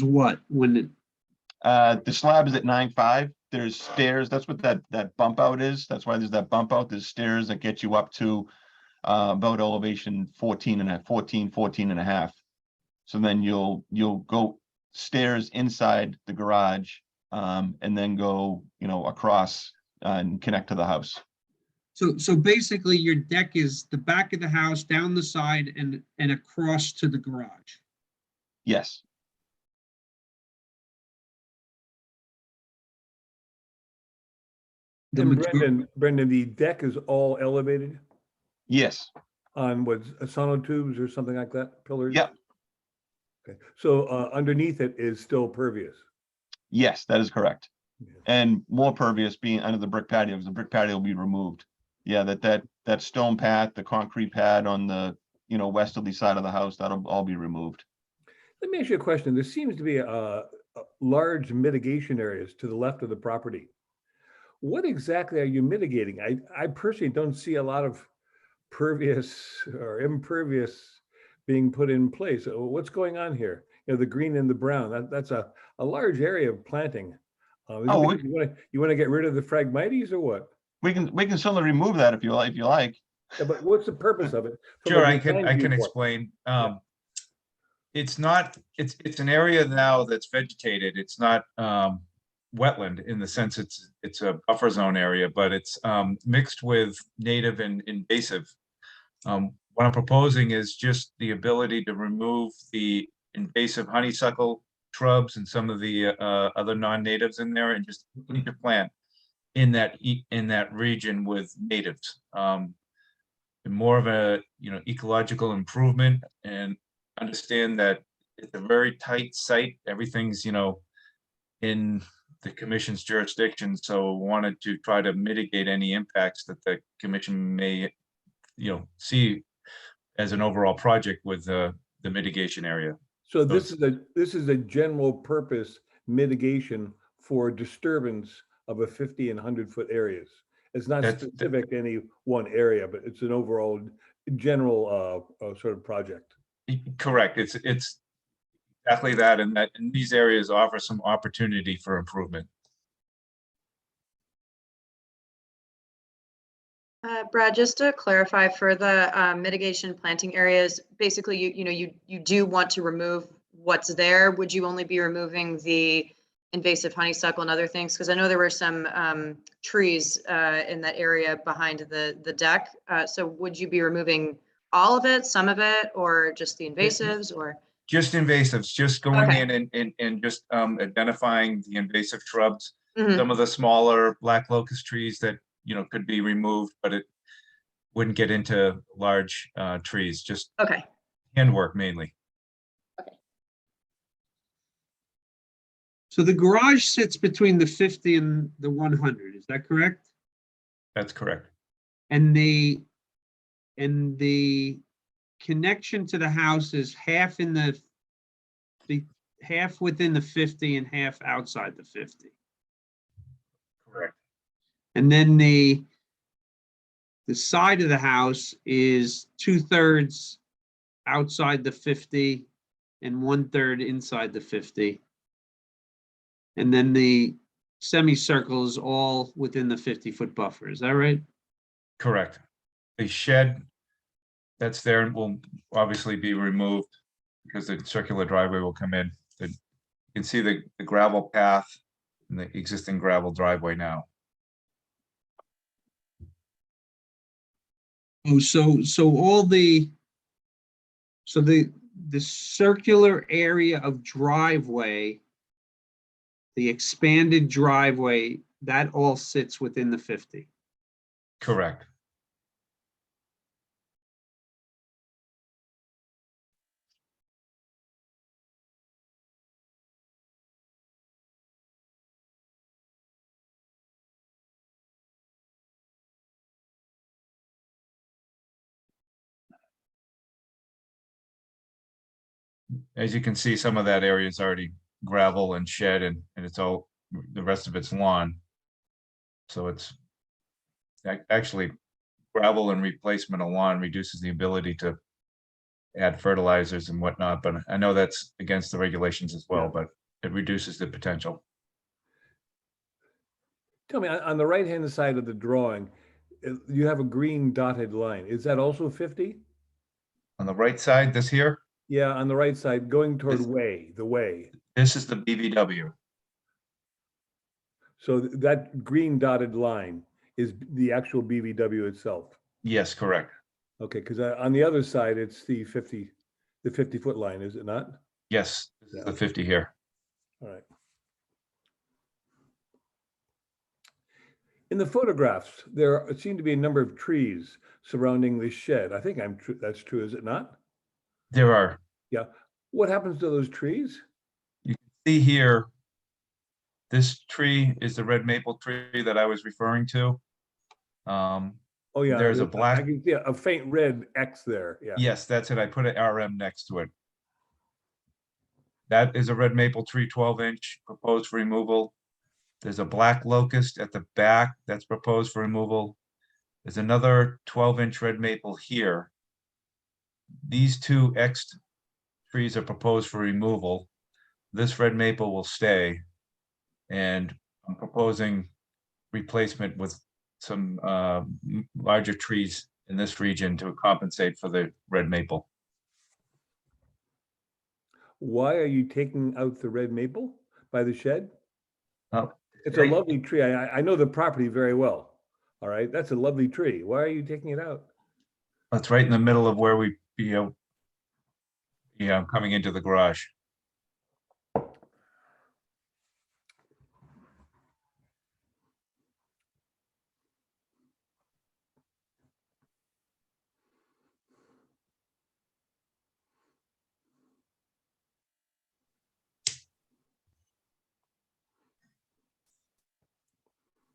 what when it, The slab is at 9.5. There's stairs. That's what that bump out is. That's why there's that bump out. There's stairs that get you up to about elevation 14 and a half. So then you'll go stairs inside the garage and then go, you know, across and connect to the house. so basically your deck is the back of the house, down the side and across to the garage. Yes. The And major- Brendan, the deck is all elevated Yes. on what, sonotubes or something like that, pillars? Yep. Okay, so underneath it is still pervious. Yes, that is correct. Yeah. And more pervious being under the brick patio, because the brick patio will be removed. Yeah, that stone pad, the concrete pad on the, you know, westerly side of the house, that'll all be removed. Let me ask you a question. There seems to be a large mitigation areas to the left of the property. What exactly are you mitigating? I personally don't see a lot of pervious or impervious being put in place. What's going on here? You know, the green and the brown, that's a large area of planting. Oh, You want to get rid of the Phragmites or what? we can certainly remove that if you like. Yeah, but what's the purpose of it? from a Sure, I design can viewpoint? explain. It's not, it's an area now that's vegetated. It's not wetland in the sense it's a buffer zone area, but it's mixed with native and invasive. What I'm proposing is just the ability to remove the invasive honeysuckle shrubs and some of the other non-natives in there and just continue to plant in that region with natives. More of a, you know, ecological improvement, and understand that it's a very tight site. Everything's, you know, in the commission's jurisdiction, so wanted to try to mitigate any impacts that the commission may, you know, see as an overall project with the mitigation area. So this is a general purpose mitigation for disturbance of a 50 and 100-foot areas. It's not specific to any one area, but it's an overall general sort of project. Correct. It's exactly that, and these areas offer some opportunity for improvement. Brad, just to clarify for the mitigation planting areas, basically, you do want to remove what's there. Would you only be removing the invasive honeysuckle and other things? Because I know there were some trees in that area behind the deck. So would you be removing all of it, some of it, or just the invasives, or? Just invasives, just going Okay. in and just identifying the invasive shrubs. Mhm. Some of the smaller black locust trees that, could be removed, but it wouldn't get into large trees, just Okay. handwork mainly. So the garage sits between the 50 and the 100, is that correct? That's correct. And the connection to the house is half in the half within the 50 and half outside the 50. Correct. And then the side of the house is 2/3 outside the 50 and 1/3 inside the 50. And then the semicircle is all within the 50-foot buffer. Is that right? Correct. The shed that's there will obviously be removed because the circular driveway will come in. You can see the gravel path and the existing gravel driveway now. Oh, so all the circular area of driveway, the expanded driveway, that all sits within the 50. Correct. As you can see, some of that area is already gravel and shed and it's all, the rest of it's lawn. So it's actually gravel and replacement of lawn reduces the ability to add fertilizers and whatnot, but I know that's against the regulations as well, but it reduces the potential. Tell me, on the right-hand side of the drawing, you have a green dotted line. Is that also 50? On the right side, this here, Yeah, on the right side, going toward This- the way. this is the BVW. So that green dotted line is the actual BVW itself. Yes, correct. Okay, because on the other side, it's the 50-foot line, is it not? Yes, this is Yeah. the 50 here. All right. In the photographs, there seem to be a number of trees surrounding the shed. I think that's true, is it not? There are, Yeah. What happens to those trees? see here, this tree is the red maple tree that I was referring to. Oh, yeah. There's a I black, can see a faint red X there. Yeah. yes, that's it. I put an RM next to it. That is a red maple tree, 12-inch proposed for removal. There's a black locust at the back that's proposed for removal. There's another 12-inch red maple here. These two X trees are proposed for removal. This red maple will stay. And I'm proposing replacement with some larger trees in this region to compensate for the red maple. Why are you taking out the red maple by the shed? Oh, It's a lovely tree. I know the property very well. All right. That's a lovely tree. Why are you taking it out? that's right in the middle of where we, coming into the garage.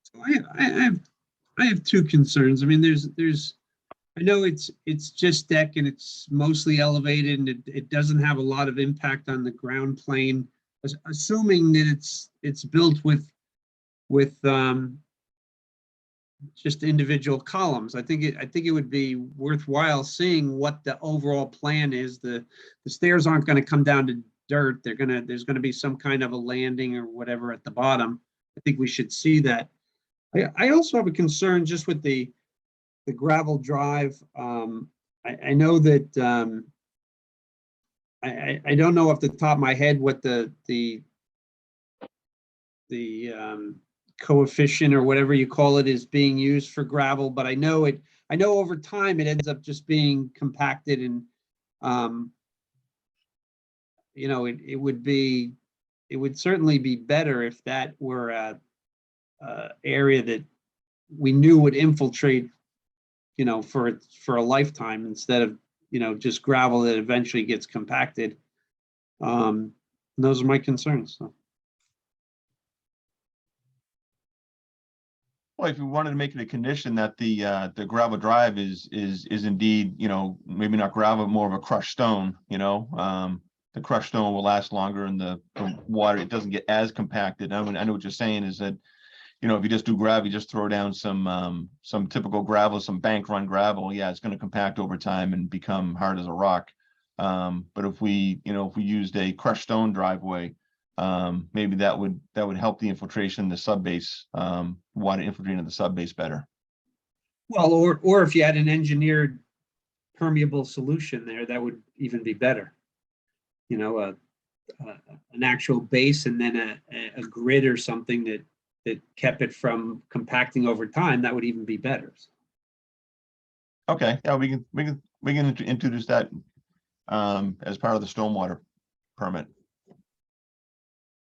So I have two concerns. I mean, I know it's just deck and it's mostly elevated and it doesn't have a lot of impact on the ground plane. Assuming that it's built with just individual columns. I think it would be worthwhile seeing what the overall plan is. The stairs aren't going to come down to dirt. There's going to be some kind of a landing or whatever at the bottom. I think we should see that. I also have a concern just with the gravel drive. I know that I don't know off the top of my head what the coefficient or whatever you call it is being used for gravel, but I know over time it ends up just being compacted and you know, it would certainly be better if that were a area that we knew would infiltrate, you know, for a lifetime instead of, you know, just gravel that eventually gets compacted. Those are my concerns. So. Well, if you wanted to make it a condition that the gravel drive is indeed, you know, maybe not gravel, more of a crushed stone, you know, the crushed stone will last longer and the water, it doesn't get as compacted. I mean, I know what you're saying is that, you know, if you just do gravel, you just throw down some typical gravel, some bank run gravel, yeah, it's going to compact over time and become hard as a rock. But if we, you know, if we used a crushed stone driveway, maybe that would help the infiltration in the subbase, water infiltrating in the subbase better. Well, or if you had an engineered permeable solution there, that would even be better. You know, an actual base and then a grid or something that kept it from compacting over time, that would even be better. Okay, yeah, we can introduce that as part of the stormwater permit.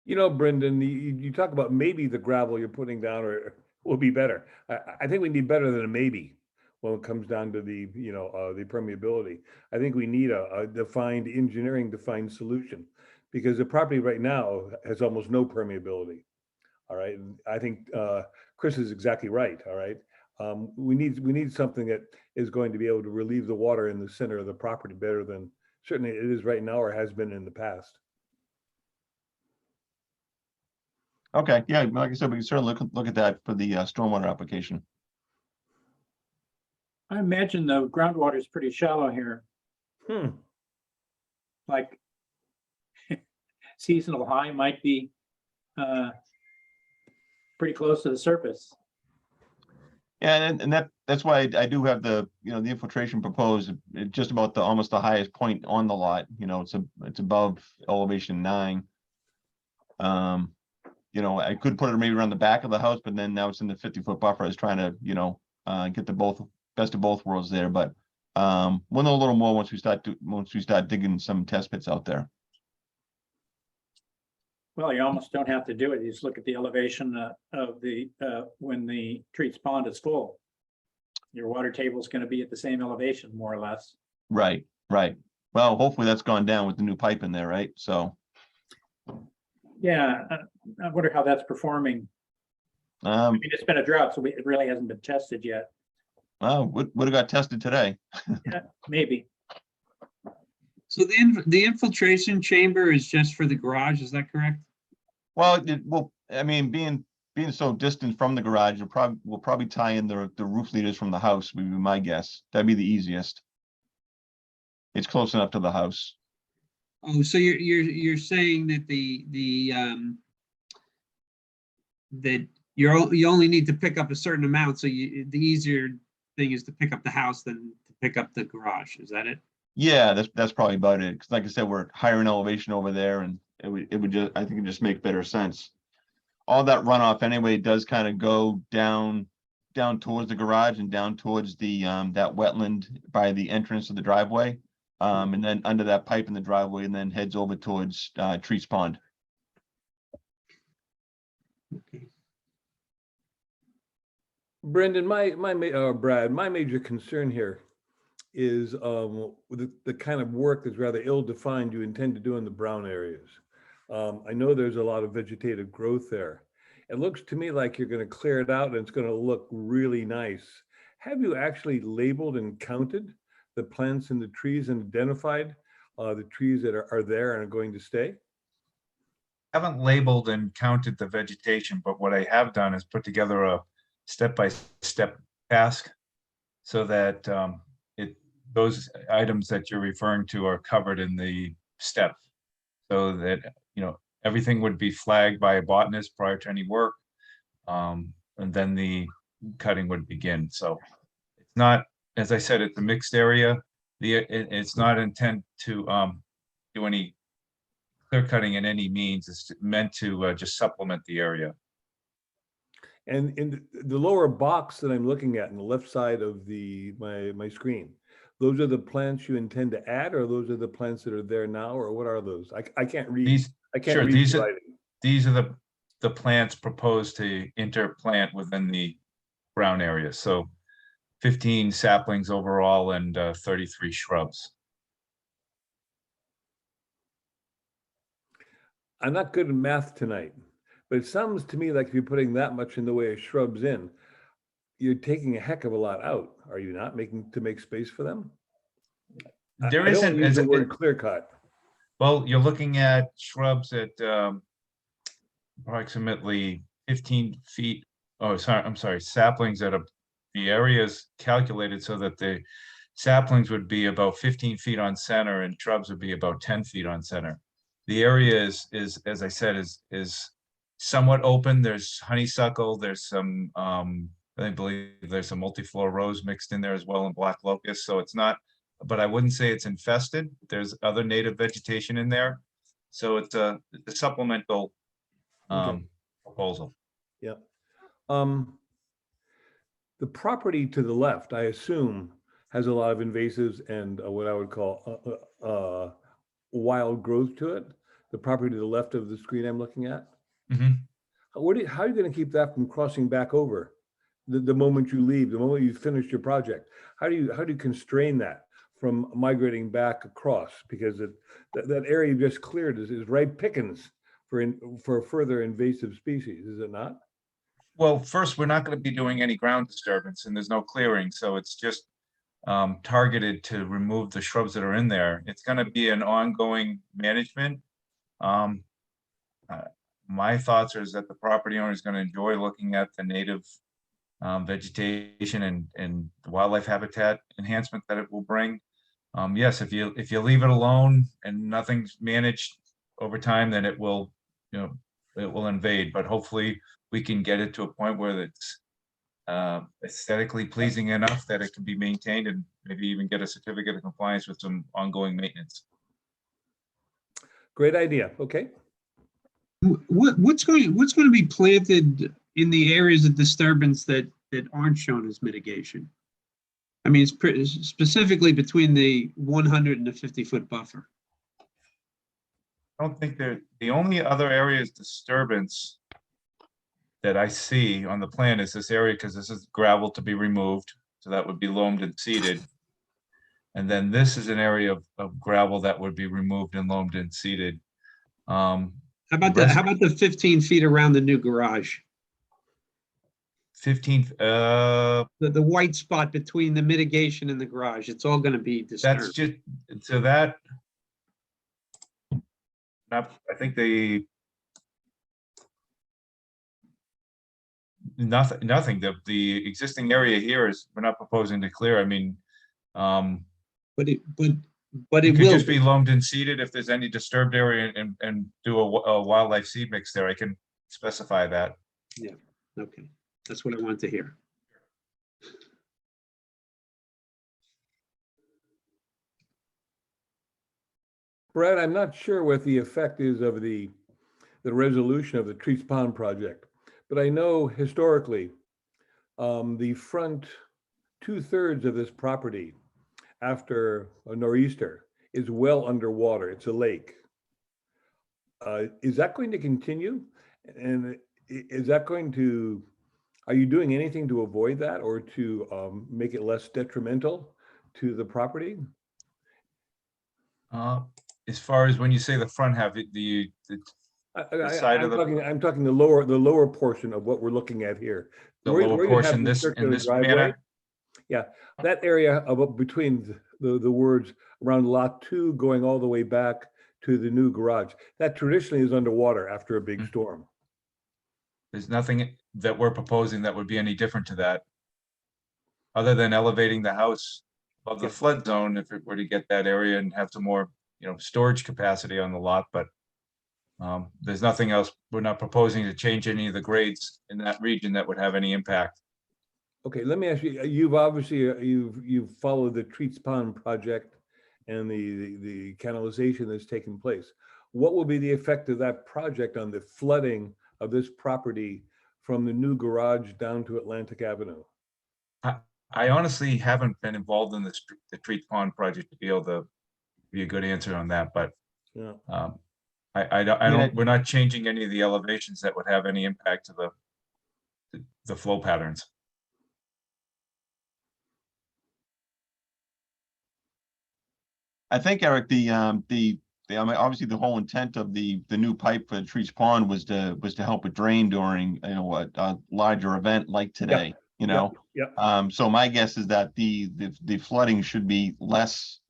You know, Brendan, you talk about maybe the gravel you're putting down or will be better. I think we need better than a maybe when it comes down to the, you know, the permeability. I think we need a defined engineering defined solution because the property right now has almost no permeability. All right. And I think Chris is exactly right. All right. We need something that is going to be able to relieve the water in the center of the property better than certainly it is right now or has been in the past. Okay, yeah, like I said, we can certainly look at that for the stormwater application. I imagine the groundwater is pretty shallow here. Like seasonal high might be pretty close to the surface. Yeah, and that's why I do have the, you know, the infiltration proposed just about almost the highest point on the lot. You know, it's above elevation 9. You know, I could put it maybe around the back of the house, but then now it's in the 50-foot buffer. I was trying to, you know, get the best of both worlds there. But we'll know a little more once we start digging some test pits out there. Well, you almost don't have to do it. You just look at the elevation of the when the treat's pond is full. Your water table is going to be at the same elevation, more or less. Right, right. Well, hopefully that's gone down with the new pipe in there, right? So. Yeah, I wonder how that's performing. I mean, it's been a drought, so it really hasn't been tested yet. Well, would have got tested today. Yeah, maybe. So the infiltration chamber is just for the garage, is that correct? Well, I mean, being so distant from the garage, we'll probably tie in the roof leaders from the house, would be my guess. That'd be the easiest. It's close enough to the house. Oh, so you're saying that that you only need to pick up a certain amount, so the easier thing is to pick up the house than to pick up the garage. Is that it? Yeah, that's probably about it. Because like I said, we're higher in elevation over there, and it would just, I think it just make better sense. All that runoff anyway does kind of go down towards the garage and down towards the that wetland by the entrance of the driveway. And then under that pipe in the driveway, and then heads over towards Treats Pond. Okay. Brendan, Brad, my major concern here is the kind of work that's rather ill-defined you intend to do in the brown areas. I know there's a lot of vegetative growth there. It looks to me like you're going to clear it out and it's going to look really nice. Have you actually labeled and counted the plants and the trees and identified the trees that are there and are going to stay? Haven't labeled and counted the vegetation, but what I have done is put together a step-by-step task so that those items that you're referring to are covered in the step, so that, you know, everything would be flagged by a botanist prior to any work, and then the cutting would begin. So it's not, as I said, it's a mixed area. It's not intent to do any clear cutting in any means. It's meant to just supplement the area. And in the lower box that I'm looking at on the left side of my screen, those are the plants you intend to add, or those are the plants that are there now, or what are those? I can't read. These, I can't sure, read these the are, writing. these are the plants proposed to interplant within the brown area. So 15 saplings overall and 33 shrubs. I'm not good at math tonight, but it sounds to me like if you're putting that much in the way of shrubs in, you're taking a heck of a lot out. Are you not making to make space for them? There I don't isn't, use as the word clear cut. well, you're looking at shrubs at approximately 15 feet. Oh, sorry, I'm sorry, saplings at the area is calculated so that the saplings would be about 15 feet on center and shrubs would be about 10 feet on center. The area is, as I said, is somewhat open. There's honeysuckle, there's some, I believe there's some multiflora rose mixed in there as well, and black locust. So it's not, but I wouldn't say it's infested. There's other native vegetation in there. So it's a supplemental Okay. proposal. Yeah. The property to the left, I assume, has a lot of invasives and what I would call wild growth to it. The property to the left of the screen I'm looking at. Mhm. How are you going to keep that from crossing back over the moment you leave, the moment you finish your project? How do you constrain that from migrating back across? Because that area you just cleared is ripe pickings for further invasive species, is it not? Well, first, we're not going to be doing any ground disturbance and there's no clearing. So it's just targeted to remove the shrubs that are in there. It's going to be an ongoing management. My thoughts are that the property owner is going to enjoy looking at the native vegetation and the wildlife habitat enhancement that it will bring. Yes, if you leave it alone and nothing's managed over time, then it will, it will invade. But hopefully, we can get it to a point where it's aesthetically pleasing enough that it can be maintained and maybe even get a certificate of compliance with some ongoing maintenance. Great idea. Okay. What's going to be planted in the areas of disturbance that aren't shown as mitigation? I mean, it's specifically between the 100 and the 50-foot buffer. I don't think the only other areas disturbance that I see on the plan is this area, because this is gravel to be removed. So that would be loamed and seeded. And then this is an area of gravel that would be removed and loamed and seeded. How about the 15 feet around the new garage? 15th, The white spot between the mitigation and the garage, it's all going to be disturbed. that's just, so that, I think nothing, the existing area here is, we're not proposing to clear. I mean, But it it could will just be loamed and seeded if there's any disturbed area and do a wildlife seed mix there. I can specify that. Yeah, okay. That's what I wanted to hear. Brad, I'm not sure what the effect is of the resolution of the Treats Pond project, but I know historically, the front 2/3 of this property after a nor'easter is well underwater. It's a lake. Is that going to continue? And is that going to, are you doing anything to avoid that or to make it less detrimental to the property? As far as when you say the front half, the side of I'm talking the lower portion of what we're looking at here. Where lower you have portion, the this, in circular this driveway. manner. Yeah, that area of between the words around lot 2 going all the way back to the new garage, that traditionally is underwater after a big storm. There's nothing that we're proposing that would be any different to that. Other than elevating the house above the flood zone, if it were to get that area and have some more, storage capacity on the lot, but there's nothing else. We're not proposing to change any of the grades in that region that would have any impact. Okay, let me ask you, you've obviously, you've followed the Treats Pond project and the canalization that's taken place. What will be the effect of that project on the flooding of this property from the new garage down to Atlantic Avenue? I honestly haven't been involved in the Treat Pond project to be able to be a good answer on that, but Yeah. I don't, we're not changing any of the elevations that would have any impact to the flow patterns. I think, Eric, I mean, obviously the whole intent of the new pipe for Trees Pond was to help it drain during, you know, a larger event like today, you know? Yep. So my guess is that the flooding should be less,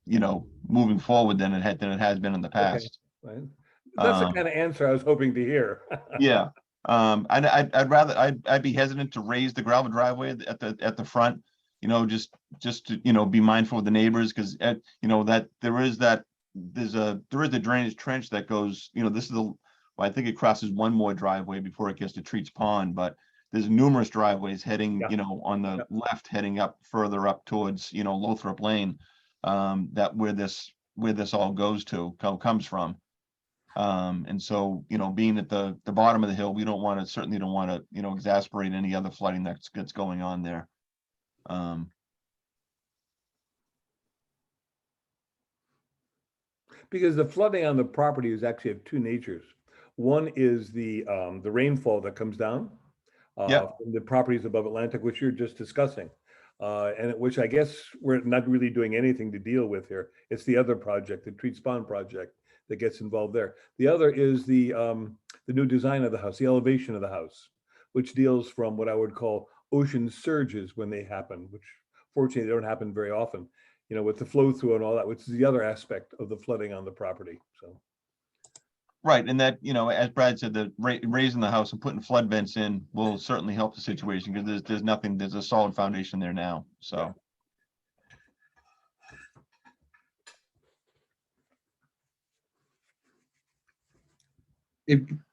you know, moving forward than it has been in the Okay. past. Right. That's the Um, kind of answer I was hoping to hear. Yeah. I'd be hesitant to raise the gravel driveway at the front, you know, just to, you know, be mindful of the neighbors, because you know, that there is the drainage trench that goes, you know, this is well, I think it crosses one more driveway before it gets to Treats Pond, but there's numerous driveways heading, Yeah. you know, on the Yep. left, heading up further up towards, you know, Lothrop Lane, that where this all comes from. And so, you know, being at the bottom of the hill, we certainly don't want to, you know, exacerbate any other flooding that's going on there. Because the flooding on the property is actually of two natures. One is the rainfall that comes down Yep. from the properties above Atlantic, which you're just discussing, which I guess we're not really doing anything to deal with here. It's the other project, the Treat Pond project, that gets involved there. The other is the new design of the house, the elevation of the house, which deals from what I would call ocean surges when they happen, which fortunately they don't happen very often, you know, with the flow through and all that, which is the other aspect of the flooding on the property. So. Right, and that, you know, as Brad said, the raising the house and putting flood vents in will certainly help the situation, because there's a solid foundation there now, so.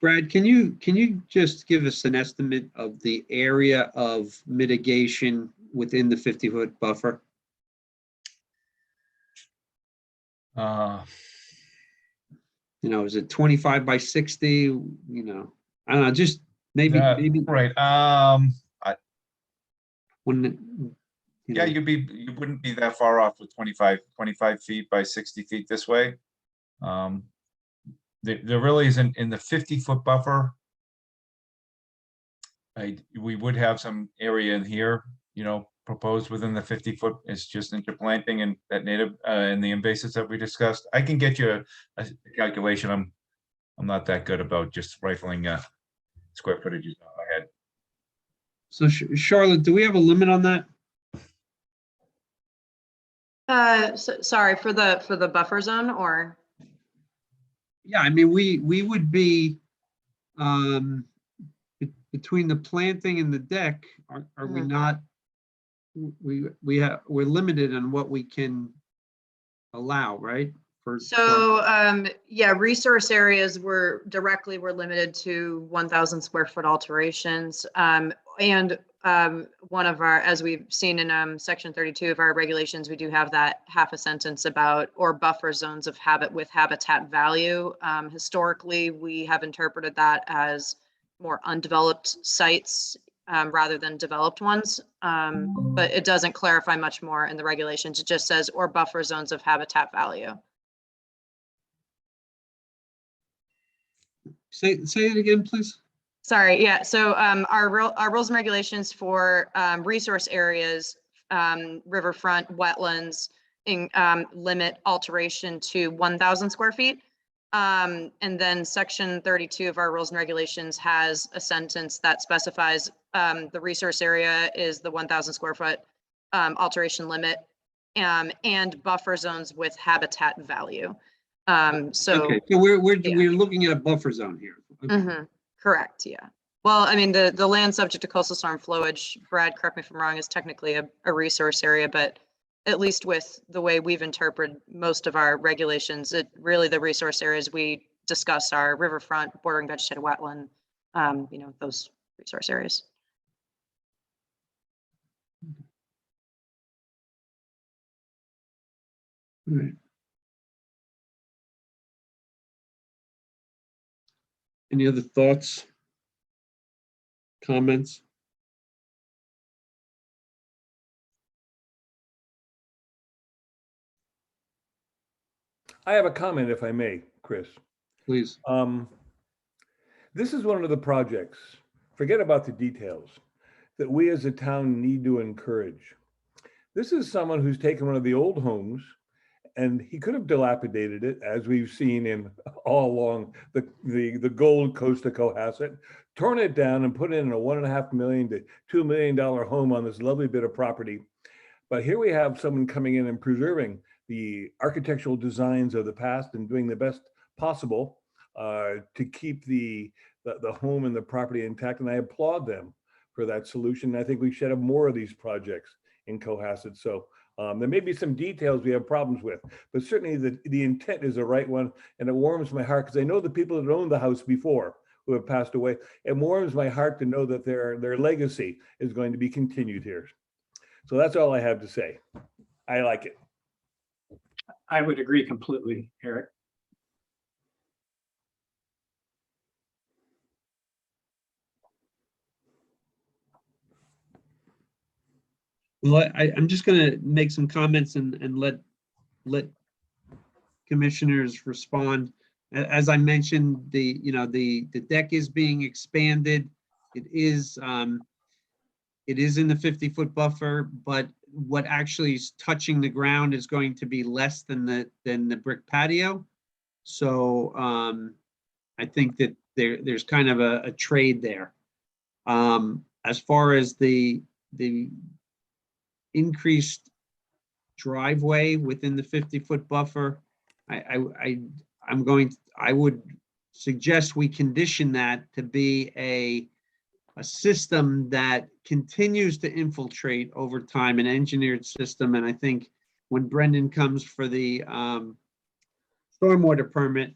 Brad, can you just give us an estimate of the area of mitigation within the 50-foot buffer? You know, is it 25 by 60? You know, I don't know, just maybe Right. when, Yeah, you wouldn't be that far off with 25 feet by 60 feet this way. There really isn't in the 50-foot buffer. We would have some area in here, you know, proposed within the 50-foot. It's just interplanting and that native and the invasives that we discussed. I can get you a calculation. I'm not that good about just rifling square footages off my head. So Charlotte, do we have a limit on that? Sorry, for the buffer zone, or? Yeah, I mean, we would be between the planting and the deck, are we not? We're limited on what we can allow, right? Yeah, resource areas were limited to 1,000 square foot alterations. And one of our, as we've seen in section 32 of our regulations, we do have that half a sentence about or buffer zones of habitat value. Historically, we have interpreted that as more undeveloped sites rather than developed ones. But it doesn't clarify much more in the regulations. It just says or buffer zones of habitat value. Say it again, please. Sorry, yeah, so our rules and regulations for resource areas, riverfront, wetlands, limit alteration to 1,000 square feet. And then section 32 of our rules and regulations has a sentence that specifies the resource area is the 1,000 square foot alteration limit, and buffer zones with habitat value. Okay, so we're looking at a buffer zone here. Okay. Correct, yeah. Well, I mean, the land subject to coastal storm flowage, Brad, correct me if I'm wrong, is technically a resource area, but at least with the way we've interpreted most of our regulations, really the resource areas we discuss are riverfront, bordering vegetated wetland, you know, those resource areas. All right. Any other thoughts? Comments? I have a comment if I may, Chris. Please. This is one of the projects, forget about the details, that we as a town need to encourage. This is someone who's taken one of the old homes and he could have dilapidated it, as we've seen in all along the Gold Coast of Cohasset, torn it down and put in a $1.5 million to $2 million home on this lovely bit of property. But here we have someone coming in and preserving the architectural designs of the past and doing the best possible to keep the home and the property intact. And I applaud them for that solution. I think we should have more of these projects in Cohasset. So there may be some details we have problems with, but certainly the intent is the right one. And it warms my heart because I know the people that owned the house before who have passed away. It warms my heart to know that their legacy is going to be continued here. So that's all I have to say. I like it. I would agree completely, Eric. Well, I'm just going to make some comments and let commissioners respond. As I mentioned, the deck is being expanded. It is in the 50-foot buffer, but what actually is touching the ground is going to be less than the brick patio. So I think that there's kind of a trade there. As far as the increased driveway within the 50-foot buffer, I would suggest we condition that to be a system that continues to infiltrate over time, an engineered system. And I think when Brendan comes for the stormwater permit,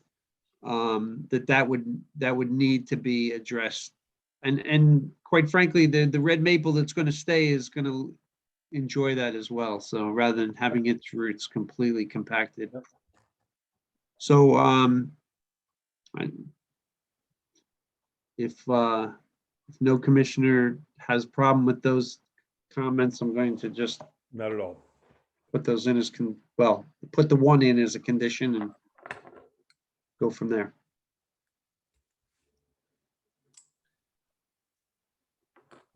that would need to be addressed. And quite frankly, the red maple that's going to stay is going to enjoy that as well. So rather than having its roots completely compacted. So if no commissioner has problem with those comments, I'm going to just Not at all. put those in as put the one in as a condition and go from there.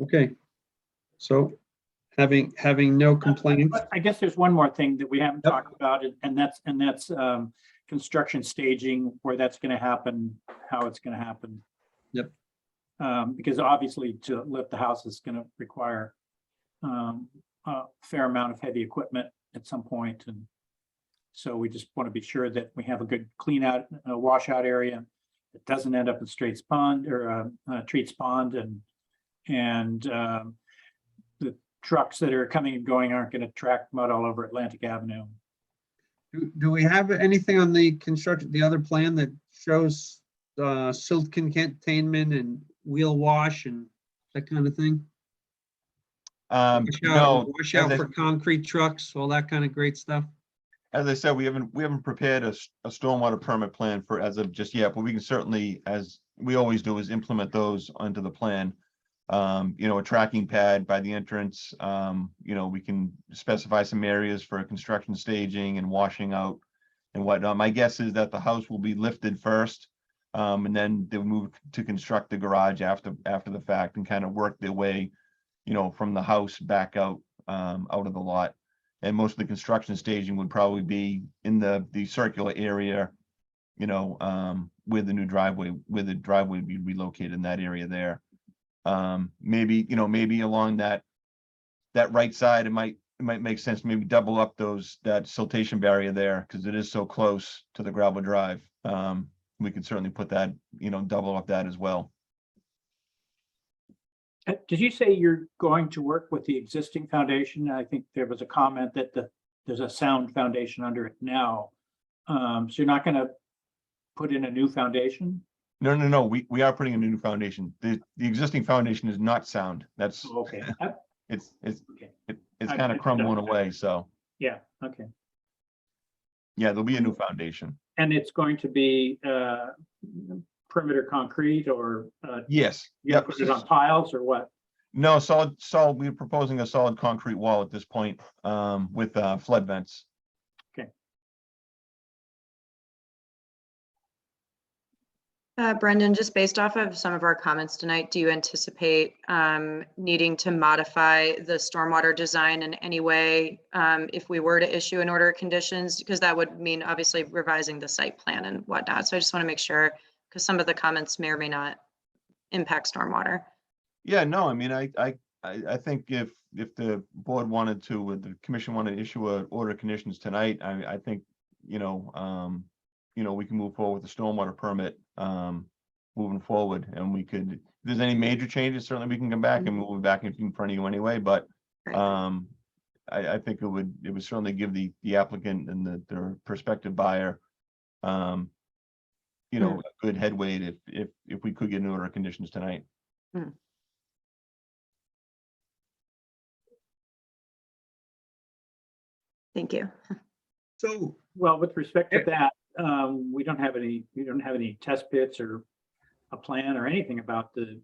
Okay, so having no complaints. But I guess there's one more thing that we haven't Yep. talked about, and that's construction staging, where that's going to happen, how it's going to happen. Yep. Because obviously to lift the house is going to require a fair amount of heavy equipment at some point, and so we just want to be sure that we have a good clean out, washout area. It doesn't end up in Straits Pond or Treats Pond, and the trucks that are coming and going aren't going to track mud all over Atlantic Avenue. Do we have anything on the construction, the other plan that shows silt containment and wheel wash and that kind of thing? No, Washout for concrete trucks, all that kind of great stuff. as I said, we haven't prepared a stormwater permit plan for as of just yet, but we can certainly, as we always do, is implement those onto the plan. A tracking pad by the entrance. We can specify some areas for construction staging and washing out and whatnot. My guess is that the house will be lifted first, and then they'll move to construct the garage after the fact and kind of work their way, from the house back out of the lot. And most of the construction staging would probably be in the circular area, where the driveway would be relocated in that area there. Maybe along that right side, it might make sense, maybe double up that siltation barrier there, because it is so close to the gravel drive. We could certainly put that, double up that as well. Did you say you're going to work with the existing foundation? I think there was a comment that there's a sound foundation under it now. So you're not going to put in a new foundation? No. We are putting in a new foundation. The existing foundation is not sound. That's Okay. it's Okay. it's kind of crumbling away. So Yeah, okay. yeah, there'll be a new foundation. And it's going to be perimeter concrete, or Yes. you Yep. put it on piles or what? No, solid. We're proposing a solid concrete wall at this point, with flood vents. Brendan, just based off of some of our comments tonight, do you anticipate needing to modify the stormwater design in any way if we were to issue an order of conditions? Because that would mean obviously revising the site plan and whatnot. So I just want to make sure, because some of the comments may or may not impact stormwater. Yeah, no, I mean, I think if the board wanted to, or the commission wanted to issue an order of conditions tonight, I think, you know, we can move forward with the stormwater permit, moving forward, and we could, if there's any major changes, certainly we can come back and we'll be back in front of you anyway, but, Right. I think it would certainly give the applicant and the prospective buyer, you know, a good headway if we could get an order of conditions tonight. Thank you. So, Well, with respect to that, we don't have any test pits or a plan or anything about the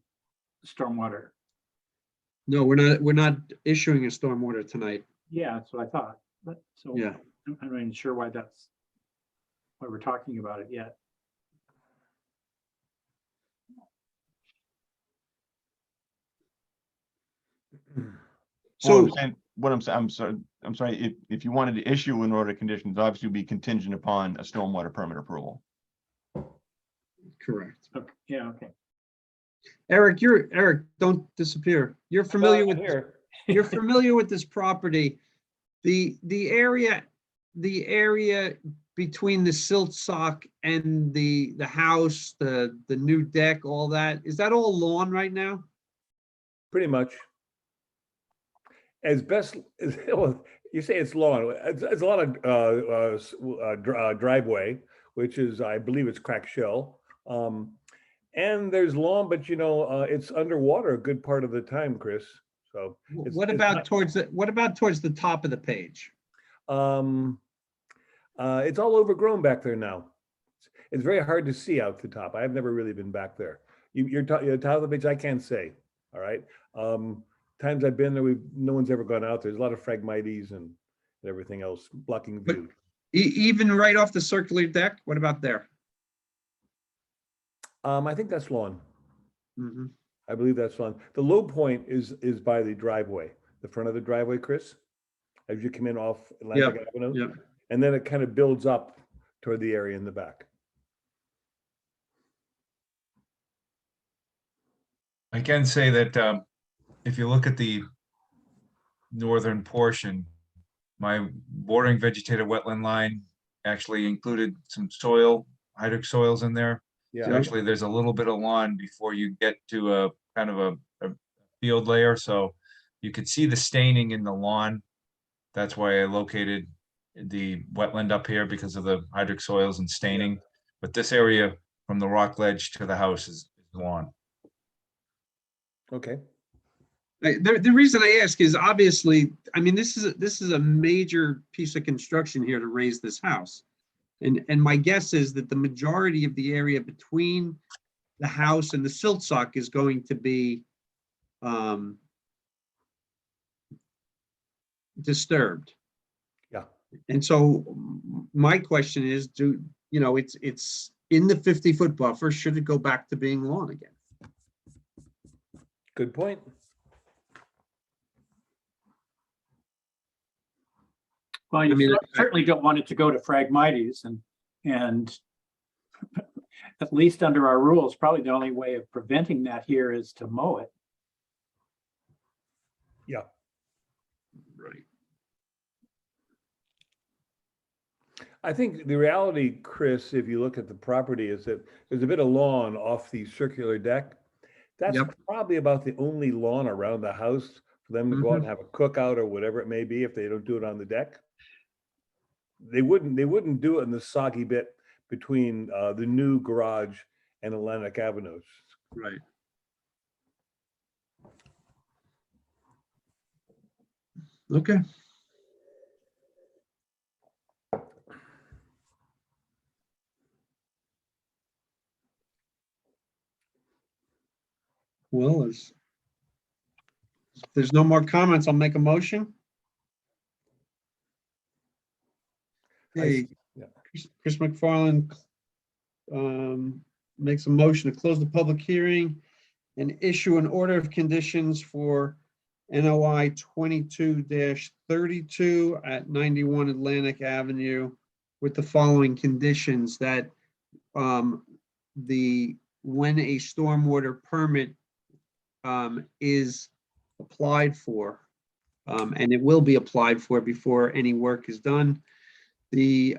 stormwater. no, we're not issuing a stormwater tonight. Yeah, that's what I thought, but so Yeah. I'm not even sure why we're talking about it yet. So, I'm sorry, if you wanted to issue an order of conditions, obviously would be contingent upon a stormwater permit approval. correct. Okay, yeah, okay. Eric, don't disappear. You're familiar with, Here. you're familiar with this property. The area between the silt sock and the house, the new deck, all that, is that all lawn right now? Pretty much. As best, well, you say it's lawn, it's a lot of driveway, which is, I believe it's cracked shell. And there's lawn, but you know, it's underwater a good part of the time, Chris. So What about towards the top of the page? it's all overgrown back there now. It's very hard to see out the top. I've never really been back there. You're top of the page, I can't say, all right? Times I've been there, no one's ever gone out there. There's a lot of phragmites and everything else blocking But- view. Even right off the circular deck? What about there? I think that's lawn. Mhm. I believe that's lawn. The low point is by the driveway, the front of the driveway, Chris, as you come in off Atlantic Avenue. Yeah. And then it kind of builds up toward the area in the back. I can say that if you look at the northern portion, my bordering vegetated wetland line actually included some soil, hydric soils in there. So Yeah, actually, there's a little bit of lawn before you get to a kind of a field layer, so you could see the staining in the lawn. That's why I located the wetland up here because of the hydric soils and staining. But this area from the rock ledge to the house is lawn. okay. The reason I ask is obviously, I mean, this is a major piece of construction here to raise this house. And my guess is that the majority of the area between the house and the silt sock is going to be disturbed. Yeah. And so my question is, it's in the 50-foot buffer, should it go back to being lawn again? Good point. Well, you I mean, certainly don't want it to go to phragmites and at least under our rules, probably the only way of preventing that here is to mow it. Yeah. Right. I think the reality, Chris, if you look at the property, is that there's a bit of lawn off the circular deck. That's Yep. probably about the only lawn around the house for them to go out and have a cookout or whatever it may be if they don't do it on the deck. They wouldn't do it in the soggy bit between the new garage and Atlantic Avenue. Right. Okay. Well, if there's no more comments, I'll make a motion. Hey, yeah. Chris McFarland makes a motion to close the public hearing and issue an order of conditions for NOI 22-32 at 91 Atlantic Avenue with the following conditions that when a stormwater permit is applied for, and it will be applied for before any work is done, the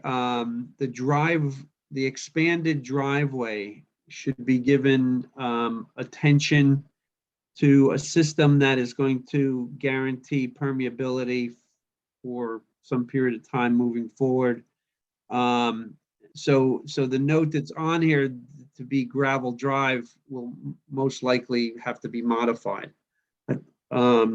expanded driveway should be given attention to a system that is going to guarantee permeability for some period of time moving forward. So the note that's on here to be gravel drive will most likely have to be modified. As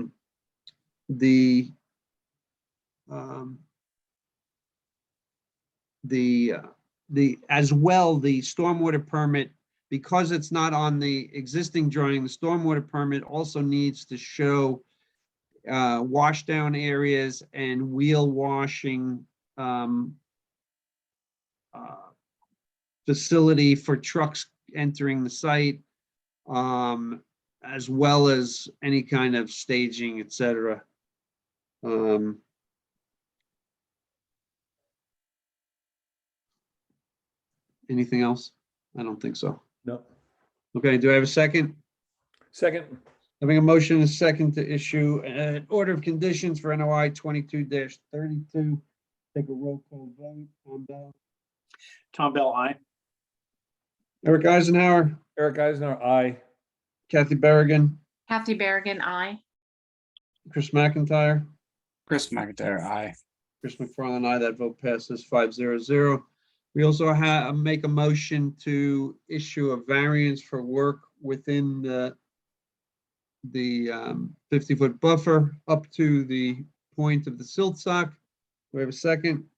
well, the stormwater permit, because it's not on the existing drawing, the stormwater permit also needs to show wash down areas and wheel washing facility for trucks entering the site, as well as any kind of staging, etc. Anything else? I don't think so. No. Okay, do I have a second? Second. Having a motion and a second to issue an order of conditions for NOI 22-32. Take a roll call vote. Tom Bell. Tom Bell, aye. Eric Eisenhower, Eric Eisner, aye. Kathy Berrigan, Kathy Berrigan, aye. Chris McIntyre, Chris McIntyre, aye. Chris McFarland, aye. That vote passes 5-0. We also make a motion to issue a variance for work within the 50-foot buffer up to the point of the silt sock. Do we have a second?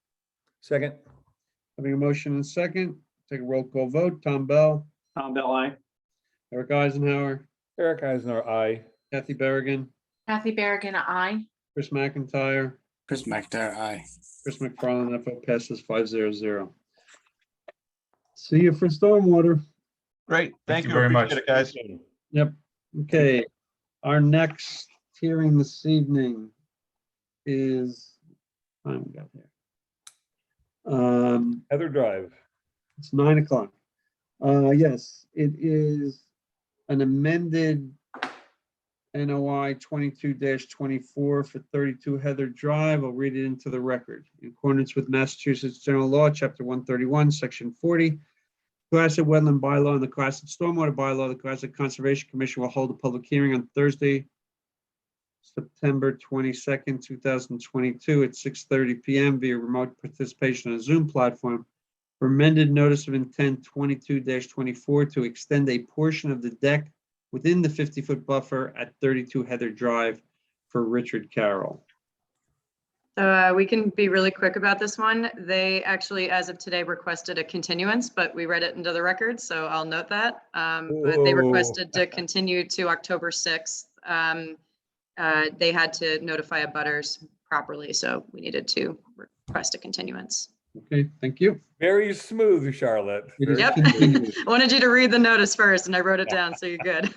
Second. Having a motion and a second, take a roll call vote. Tom Bell, Tom Bell, aye. Eric Eisenhower, Eric Eisner, aye. Kathy Berrigan, Kathy Berrigan, aye. Chris McIntyre, Chris McIntyre, aye. Chris McFarland. That vote passes 5-0. See you for stormwater. Great. Thank you you. very Appreciate much. it, guys. Yep. Okay. Our next hearing this evening is, time we got here. Heather Drive. It's 9 o'clock. Yes, it is an amended NOI 22-24 for 32 Heather Drive. I'll read it into the record. In accordance with Massachusetts General Law, Chapter 131, Section 40, Cohasset Wetland Bylaw and the Cohasset Stormwater Bylaw, the Cohasset Conservation Commission will hold a public hearing on Thursday, September 22nd, 2022 at 6:30 p.m. via remote participation on a Zoom platform for amended notice of intent 22-24 to extend a portion of the deck within the 50-foot buffer at 32 Heather Drive for Richard Carroll. So we can be really quick about this one. They actually, as of today, requested a continuance, but we read it into the record, so I'll note that. But they requested to continue to October 6th. They had to notify abutters properly, so we needed to request a continuance. Okay, thank you. Very smooth, Charlotte. It is Yep. continued. I wanted you to read the notice first, and I wrote it down, so you're good.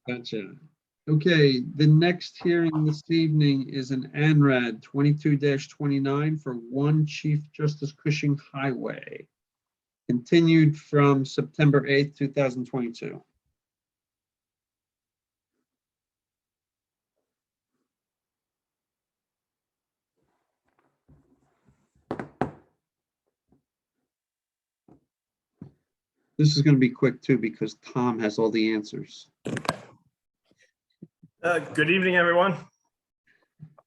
Gotcha. Okay, the next hearing this evening is an ANRAD 22-29 for 1 Chief Justice Cushing Highway. Continued from September 8th, 2022. This is going to be quick too, because Tom has all the answers. Good evening, everyone.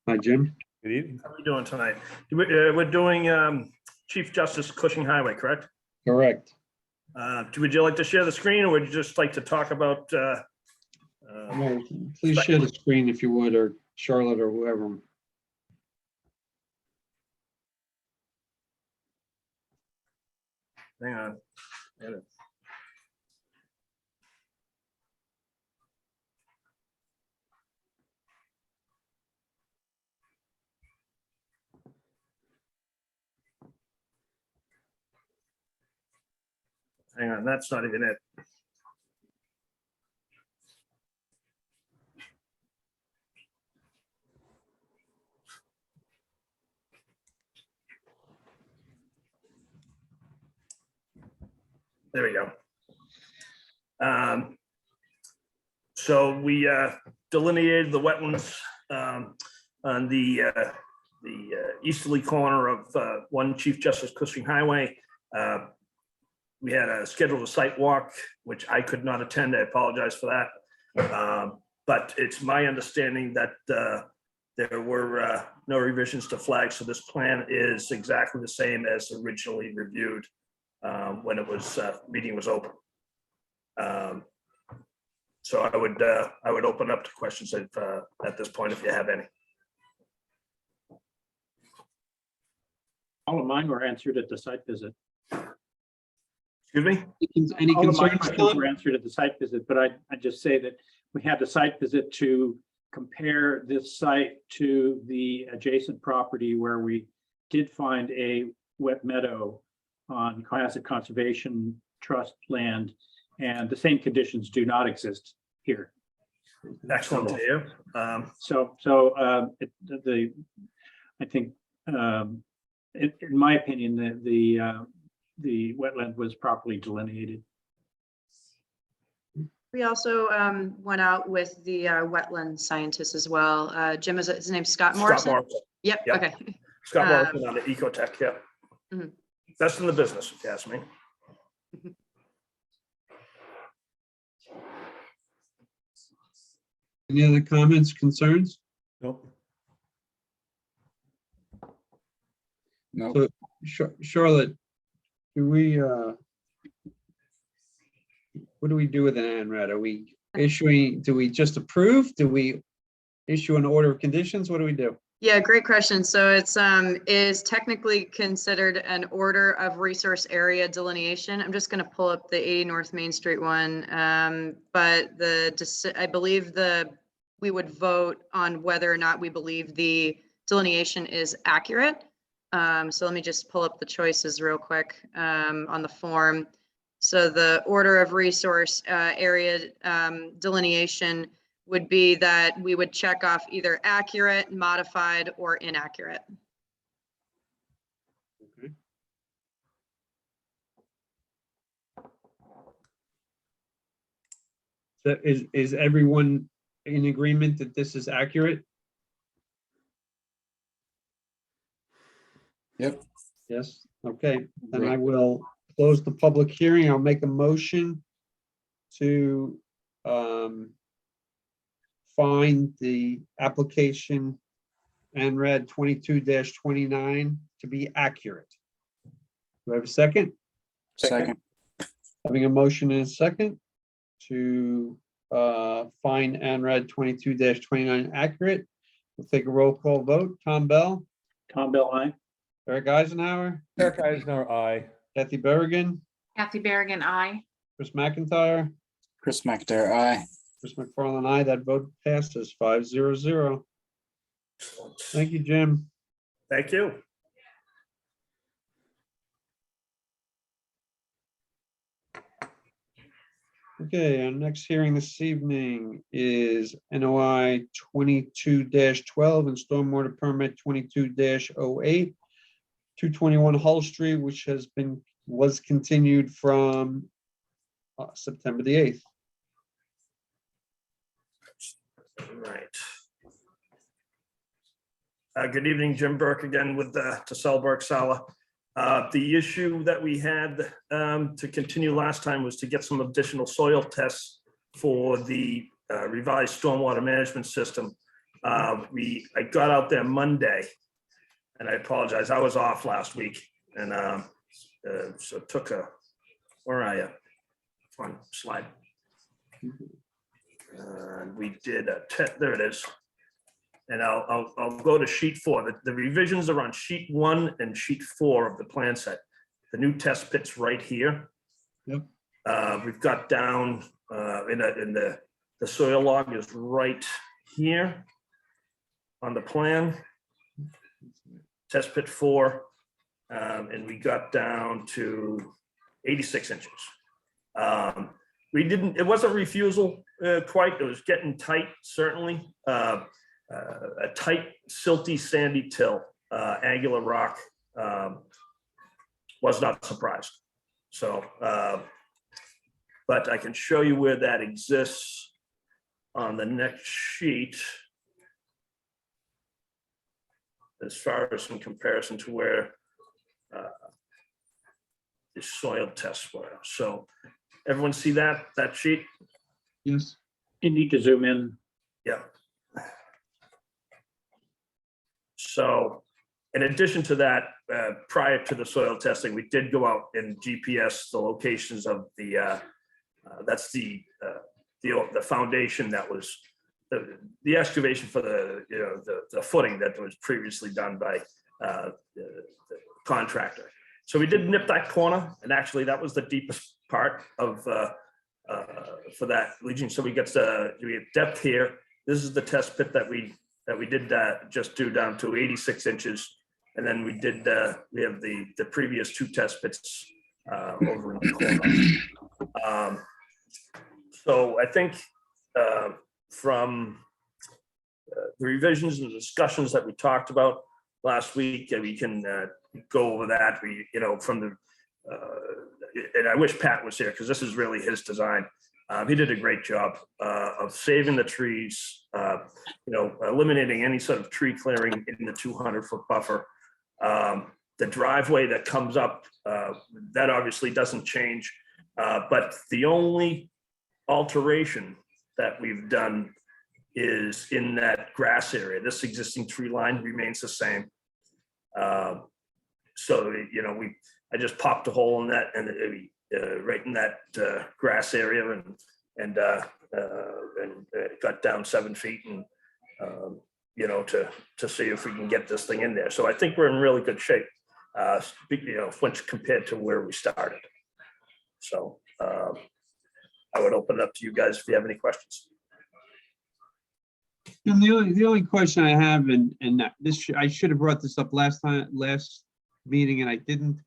Hi, Jim. Good evening. How are we doing tonight? We're doing Chief Justice Cushing Highway, correct? Correct. Would you like to share the screen, or would you just like to talk about? No, please share the screen if you would, or Charlotte or whoever. Hang on. Edit. hang on, that's not even it. There we go. So we delineated the wetlands on the easterly corner of 1 Chief Justice Cushing Highway. We had a scheduled site walk, which I could not attend. I apologize for that. But it's my understanding that there were no revisions to flag, so this plan is exactly the same as originally reviewed when it was meeting was open. So I would open up to questions at this point if you have any. All of mine were answered at the site visit. Excuse me? Any All of my concerns, questions were Tom? answered at the site visit, but I just say that we had the site visit to compare this site to the adjacent property where we did find a wet meadow on Cohasset Conservation Trust land, and the same conditions do not exist here. Excellent to hear. I think, in my opinion, the wetland was properly delineated. We also went out with the wetland scientist as well. Jim, is his name Scott Morrison? Scott Morrison. Yep, Yep. okay. Scott Morrison on the Ecotech, yeah. Mhm. Best in the business, if you ask me. Any other comments, concerns? Nope. No, So Charlotte, do we, what do we do with an ANRAD? Are we issuing, do we just approve? Do we issue an order of conditions? What do we do? Yeah, great question. So it's is technically considered an order of resource area delineation. I'm just going to pull up the 80 North Main Street one. But I believe we would vote on whether or not we believe the delineation is accurate. So let me just pull up the choices real quick on the form. So the order of resource area delineation would be that we would check off either accurate, modified, or inaccurate. Okay. So is everyone in agreement that this is accurate? yep, Yes, okay, then I will close the public hearing. I'll make a motion to find the application ANRAD 22-29 to be accurate. Do I have a second? second, Having a motion and a second to find ANRAD 22-29 accurate. We'll take a roll call vote. Tom Bell, Tom Bell, aye. Eric Eisenhower, Eric Eisner, aye. Kathy Berrigan, Kathy Berrigan, aye. Chris McIntyre, Chris McDare, aye. Chris McFarland, aye. That vote passes 5-0. Thank you, Jim. Thank you. Okay, our next hearing this evening is NOI 22-12 and stormwater permit 22-08, 221 Hull Street, which was continued from September the 8th. Right. Good evening, Jim Burke again with to Selberg Sala. The issue that we had to continue last time was to get some additional soil tests for the revised stormwater management system. I got out there Monday, and I apologize, I was off last week, and so it took where are you? One slide. We did there it is. And I'll go to sheet 4. The revisions are on sheet 1 and sheet 4 of the plan set. The new test pit's right here. Yep. We've got down in the soil log is right here on the plan. Test pit 4, and we got down to 86 inches. We didn't, it wasn't refusal quite, it was getting tight, certainly. A tight, silty, sandy till, angular rock, was not surprised. So, but I can show you where that exists on the next sheet, as far as in comparison to where the soil tests were. So everyone see that sheet? Yes. You need to zoom in. Yeah. So in addition to that, prior to the soil testing, we did go out and GPS the locations of the, that's the foundation that was, the excavation for the, you know, the footing that was previously done by the contractor. So we did nip that corner, and actually that was the deepest part of for that leaching. So we get depth here. This is the test pit that we did just do down to 86 inches, and then we did we have the previous 2 test pits over in the corner. So I think from the revisions and discussions that we talked about last week, we can go over that. We, you know, from the and I wish Pat was here because this is really his design. He did a great job of saving the trees, you know, eliminating any sort of tree clearing in the 200-foot buffer. The driveway that comes up, that obviously doesn't change, but the only alteration that we've done is in that grass area. This existing tree line remains the same. So, you know, I just popped a hole in that and right in that grass area and it got down 7 feet and, you know, to see if we can get this thing in there. So I think we're in really good shape, you know, when compared to where we started. So I would open it up to you guys if you have any questions. And the only question I have, and this I should have brought this up last meeting and I didn't.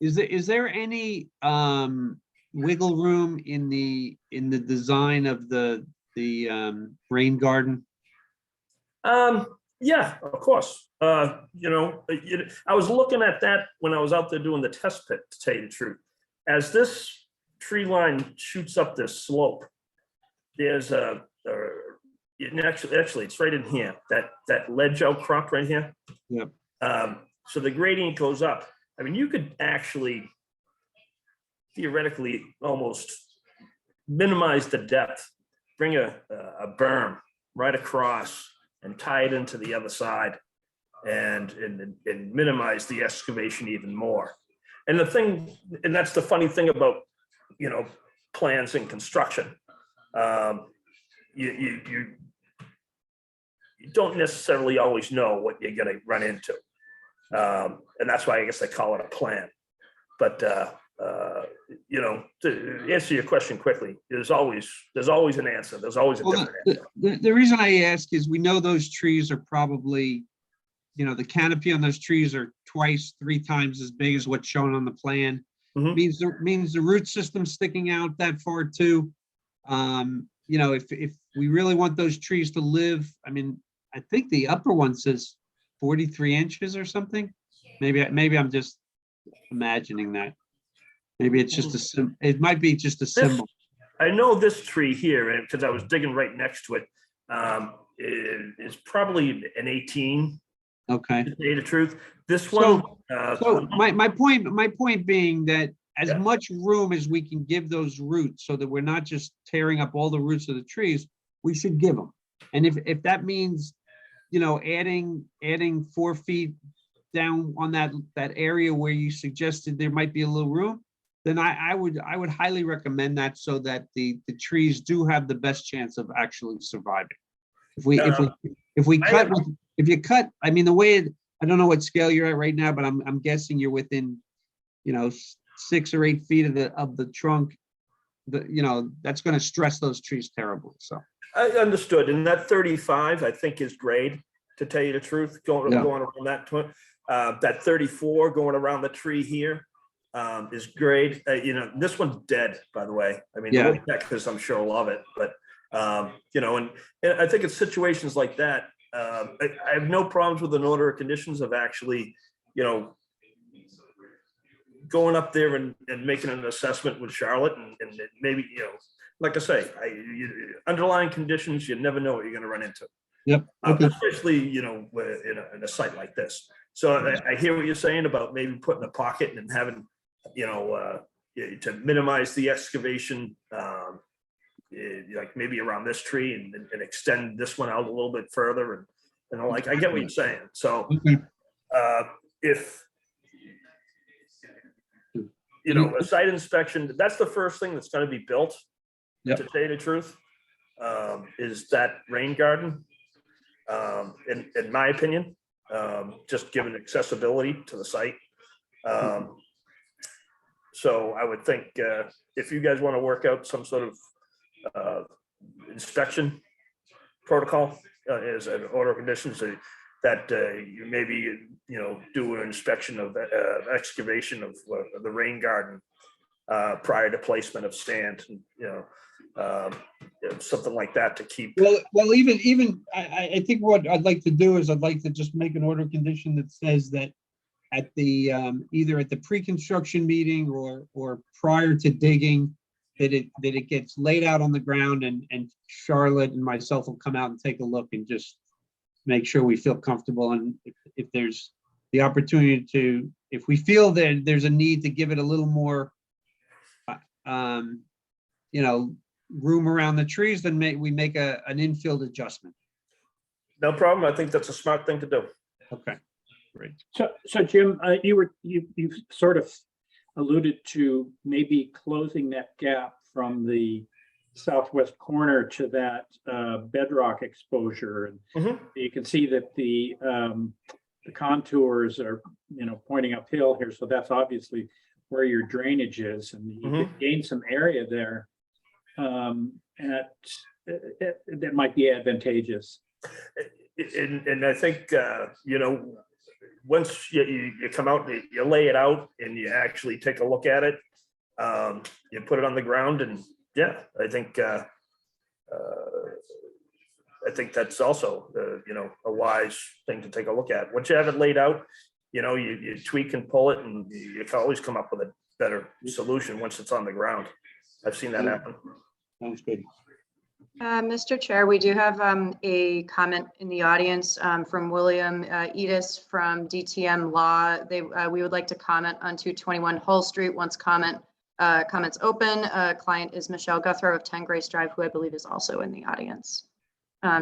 Is there any wiggle room in the design of the rain garden? Yeah, of course. You know, I was looking at that when I was out there doing the test pit, to tell you the truth. As this tree line shoots up this slope, there's actually it's right in here, that ledge outcrop right here. Yep. So the gradient goes up. I mean, you could actually theoretically almost minimize the depth, bring a berm right across and tie it into the other side and minimize the excavation even more. And that's the funny thing about, you know, plans and construction. You don't necessarily always know what you're going to run into. And that's why I guess they call it a plan. But, you know, to answer your question quickly, there's always an answer. There's always a different answer. The reason I ask is we know those trees are probably, you know, the canopy on those trees are 2x, 3 times as big as what's shown on the plan. Mhm. Means the root system sticking out that far too. You know, if we really want those trees to live, I mean, I think the upper one says 43 inches or something. Maybe I'm just imagining that. Maybe it's just it might be just a symbol. I know this tree here, because I was digging right next to it, is probably an 18. Okay. To tell you the truth, this one. So my point being that as much room as we can give those roots, so that we're not just tearing up all the roots of the trees, we should give them. And if that means, you know, adding 4 feet down on that area where you suggested there might be a little room, then I would highly recommend that, so that the trees do have the best chance of actually surviving. If you cut, I mean, the way I don't know what scale you're at right now, but I'm guessing you're within, you know, 6 or 8 feet of the trunk. You know, that's going to stress those trees terribly. So I understood, and that 35 I think is grade, to tell you the truth, going around that 34 going around the tree here is great. You know, this one's dead, by the way. I mean, Yeah. the woodpeckers, I'm sure love it, but you know, and I think it's situations like that. I have no problems with an order of conditions of actually, you know, going up there and making an assessment with Charlotte and maybe, you know, like I say, underlying conditions, you never know what you're going to run into. Yep. Okay. Especially, you know, in a site like this. So I hear what you're saying about maybe putting a pocket and having, you know, to minimize the excavation, like maybe around this tree and extend this one out a little bit further. And like, I get what you're saying. So if, you know, a site inspection, that's the first thing that's going to be built, to tell you the truth, is that rain garden. In my opinion, just given accessibility to the site. So I would think if you guys want to work out some sort of inspection protocol as an order of conditions, that you maybe, you know, do an inspection of excavation of the rain garden prior to placement of sand, and, you know, something like that to keep. Well, even I think what I'd like to do is I'd like to just make an order of condition that says that at the either at the pre-construction meeting or prior to digging, that it gets laid out on the ground, and Charlotte and myself will come out and take a look and just make sure we feel comfortable. And if there's the opportunity to, if we feel that there's a need to give it a little more, you know, room around the trees, then we make an infield adjustment. No problem. I think that's a smart thing to do. Okay, great. So Jim, you sort of alluded to maybe closing that gap from the southwest corner to that bedrock exposure, and you can see that the contours are, you know, pointing uphill here, so that's obviously where your drainage is, and you could gain some area there. That might be advantageous. And I think, you know, once you come out, you lay it out and you actually take a look at it, you put it on the ground, and yeah, I think that's also, you know, a wise thing to take a look at. Once you have it laid out, you know, you tweak and pull it, and you can always come up with a better solution once it's on the ground. I've seen that happen. Sounds good. Mr. Chair, we do have a comment in the audience from William Edis from DTM Law. We would like to comment on 221 Hull Street. Once comments open, client is Michelle Guthrow of 10 Grace Drive, who I believe is also in the audience.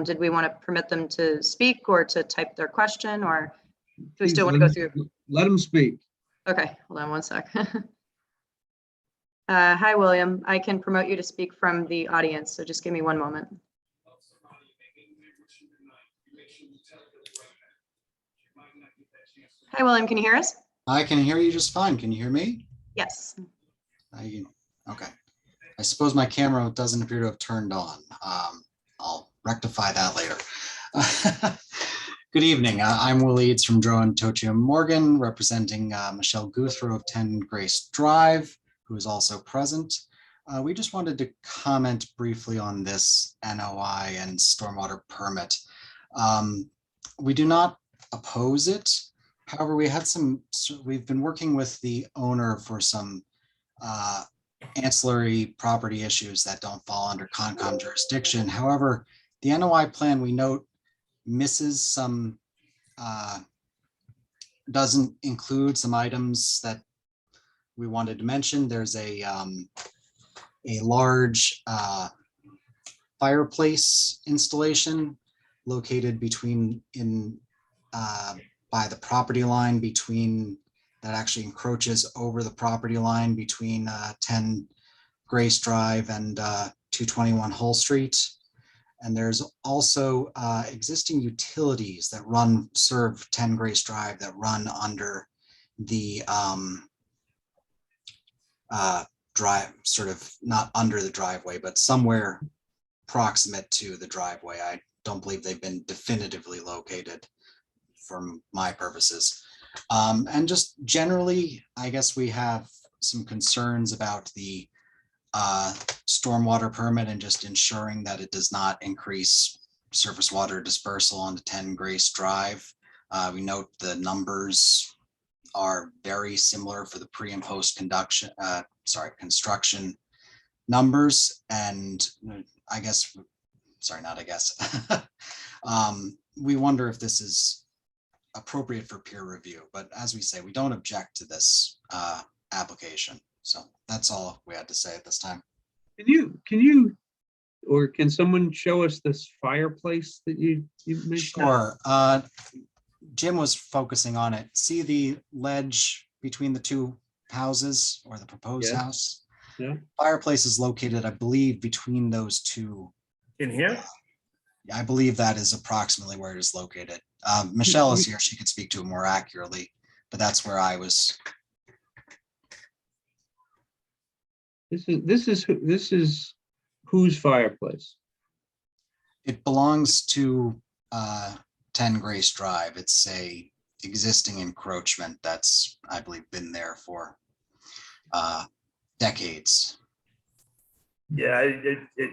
Did we want to permit them to speak or to type their question, or do we still want to go through? Let them speak. Okay, hold on one sec. Hi, William. I can promote you to speak from the audience, so just give me one moment. Hi, William. Can you hear us? I can hear you just fine. Can you hear me? Yes. Okay. I suppose my camera doesn't appear to have turned on. I'll rectify that later. Good evening. I'm Will Eads from Drone Tochio Morgan, representing Michelle Guthrow of 10 Grace Drive, who is also present. We just wanted to comment briefly on this NOI and stormwater permit. We do not oppose it. However, we've been working with the owner for some ancillary property issues that don't fall under Concom jurisdiction. However, the NOI plan, we note, misses some, doesn't include some items that we wanted to mention. There's a large fireplace installation located by the property line that actually encroaches over the property line between 10 Grace Drive and 221 Hull Street. And there's also existing utilities that serve 10 Grace Drive that run under the drive, sort of not under the driveway, but somewhere proximate to the driveway. I don't believe they've been definitively located for my purposes. And just generally, I guess we have some concerns about the stormwater permit and just ensuring that it does not increase surface water dispersal onto 10 Grace Drive. We note the numbers are very similar for the pre and post construction numbers. And I guess, sorry, not I guess. We wonder if this is appropriate for peer review, but as we say, we don't object to this application. So that's all we had to say at this time. Can you, or can someone show us this fireplace that you mentioned? Sure. Jim was focusing on it. See the ledge between the two houses or the proposed Yes. house? Yeah. Fireplace is located, I believe, between those two. In here? I believe that is approximately where it is located. Michelle is here. She could speak to it more accurately, but that's where I was. This is whose fireplace? It belongs to 10 Grace Drive. It's a existing encroachment that's, I believe, been there for decades. Yeah,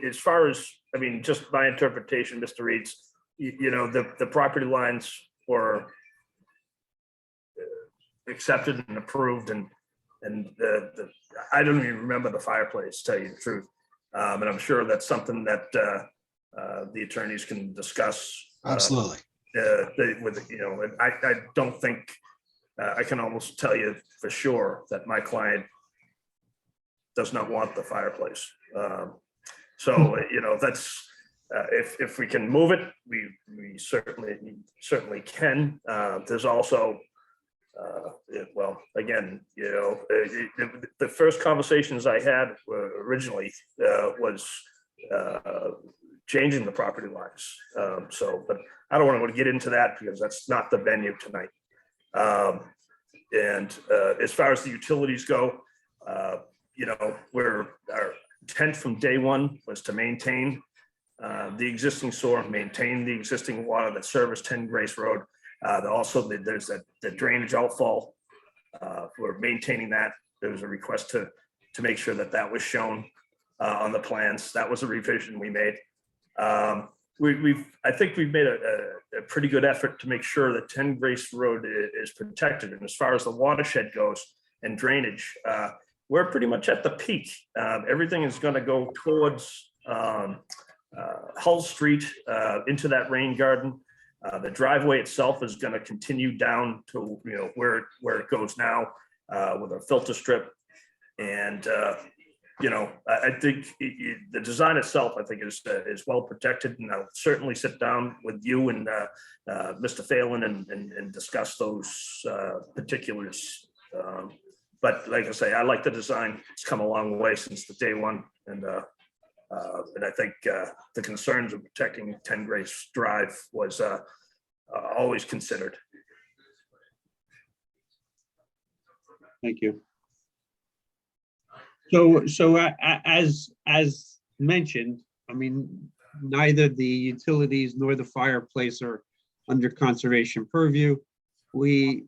as far as, I mean, just my interpretation, Mr. Reeds, you know, the property lines were accepted and approved, and I don't even remember the fireplace, to tell you the truth. And I'm sure that's something that the attorneys can discuss. Absolutely. With, you know, and I don't think, I can almost tell you for sure that my client does not want the fireplace. So, you know, that's, if we can move it, we certainly can. There's also, well, again, you know, the first conversations I had originally was changing the property lines. So, but I don't want to get into that because that's not the venue tonight. And as far as the utilities go, you know, our intent from day one was to maintain the existing sewer, maintain the existing water that service 10 Grace Road. Also, there's the drainage outfall. We're maintaining that. There was a request to make sure that that was shown on the plans. That was a revision we made. I think we've made a pretty good effort to make sure that 10 Grace Road is protected. And as far as the watershed goes and drainage, we're pretty much at the peak. Everything is going to go towards Hull Street into that rain garden. The driveway itself is going to continue down to, you know, where it goes now with a filter strip. And you know, I think the design itself, I think, is well protected, and I'll certainly sit down with you and Mr. Phelan and discuss those particulars. But like I say, I like the design. It's come a long way since the day one, and I think the concerns of protecting 10 Grace Drive was always considered. Thank you. So as mentioned, I mean, neither the utilities nor the fireplace are under conservation purview. We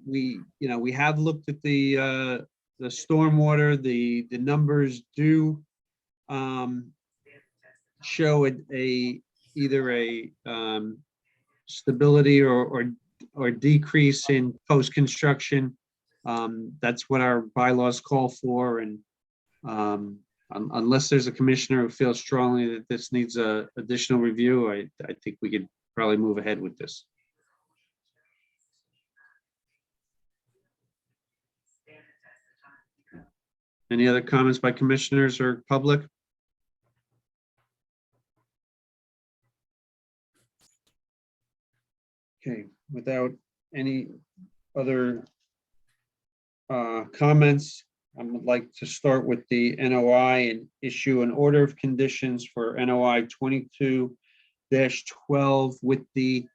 have looked at the stormwater. The numbers do show either a stability or decrease in post-construction. That's what our bylaws call for, and unless there's a commissioner who feels strongly that this needs a additional review, I think we could probably move ahead with this. Any other comments by commissioners or public? Okay, without any other comments, I would like to start with the NOI and issue an order of conditions for NOI 22-12 with the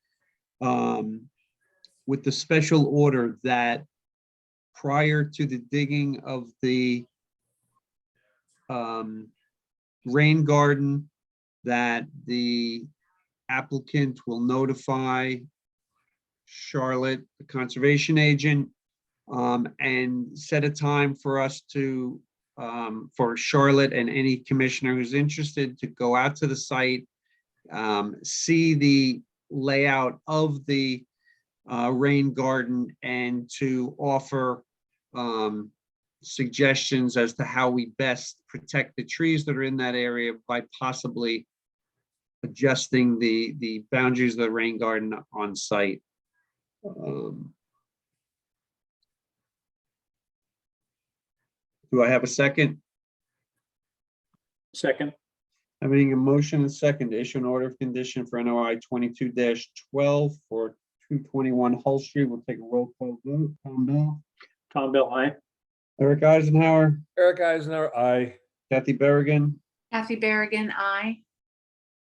special order that prior to the digging of the rain garden, that the applicant will notify Charlotte, the conservation agent, and set a time for us to, for Charlotte and any commissioner who's interested to go out to the site, see the layout of the rain garden and to offer suggestions as to how we best protect the trees that are in that area by possibly adjusting the boundaries of the rain garden on site. Do I have a second? Second. Having a motion and second to issue an order of condition for NOI 22-12 for 221 Hull Street. We'll take a roll call vote. Tom Bell. Tom Bell, aye. Eric Eisenhower. Eric Eisner, aye. Kathy Berrigan. Kathy Berrigan, aye.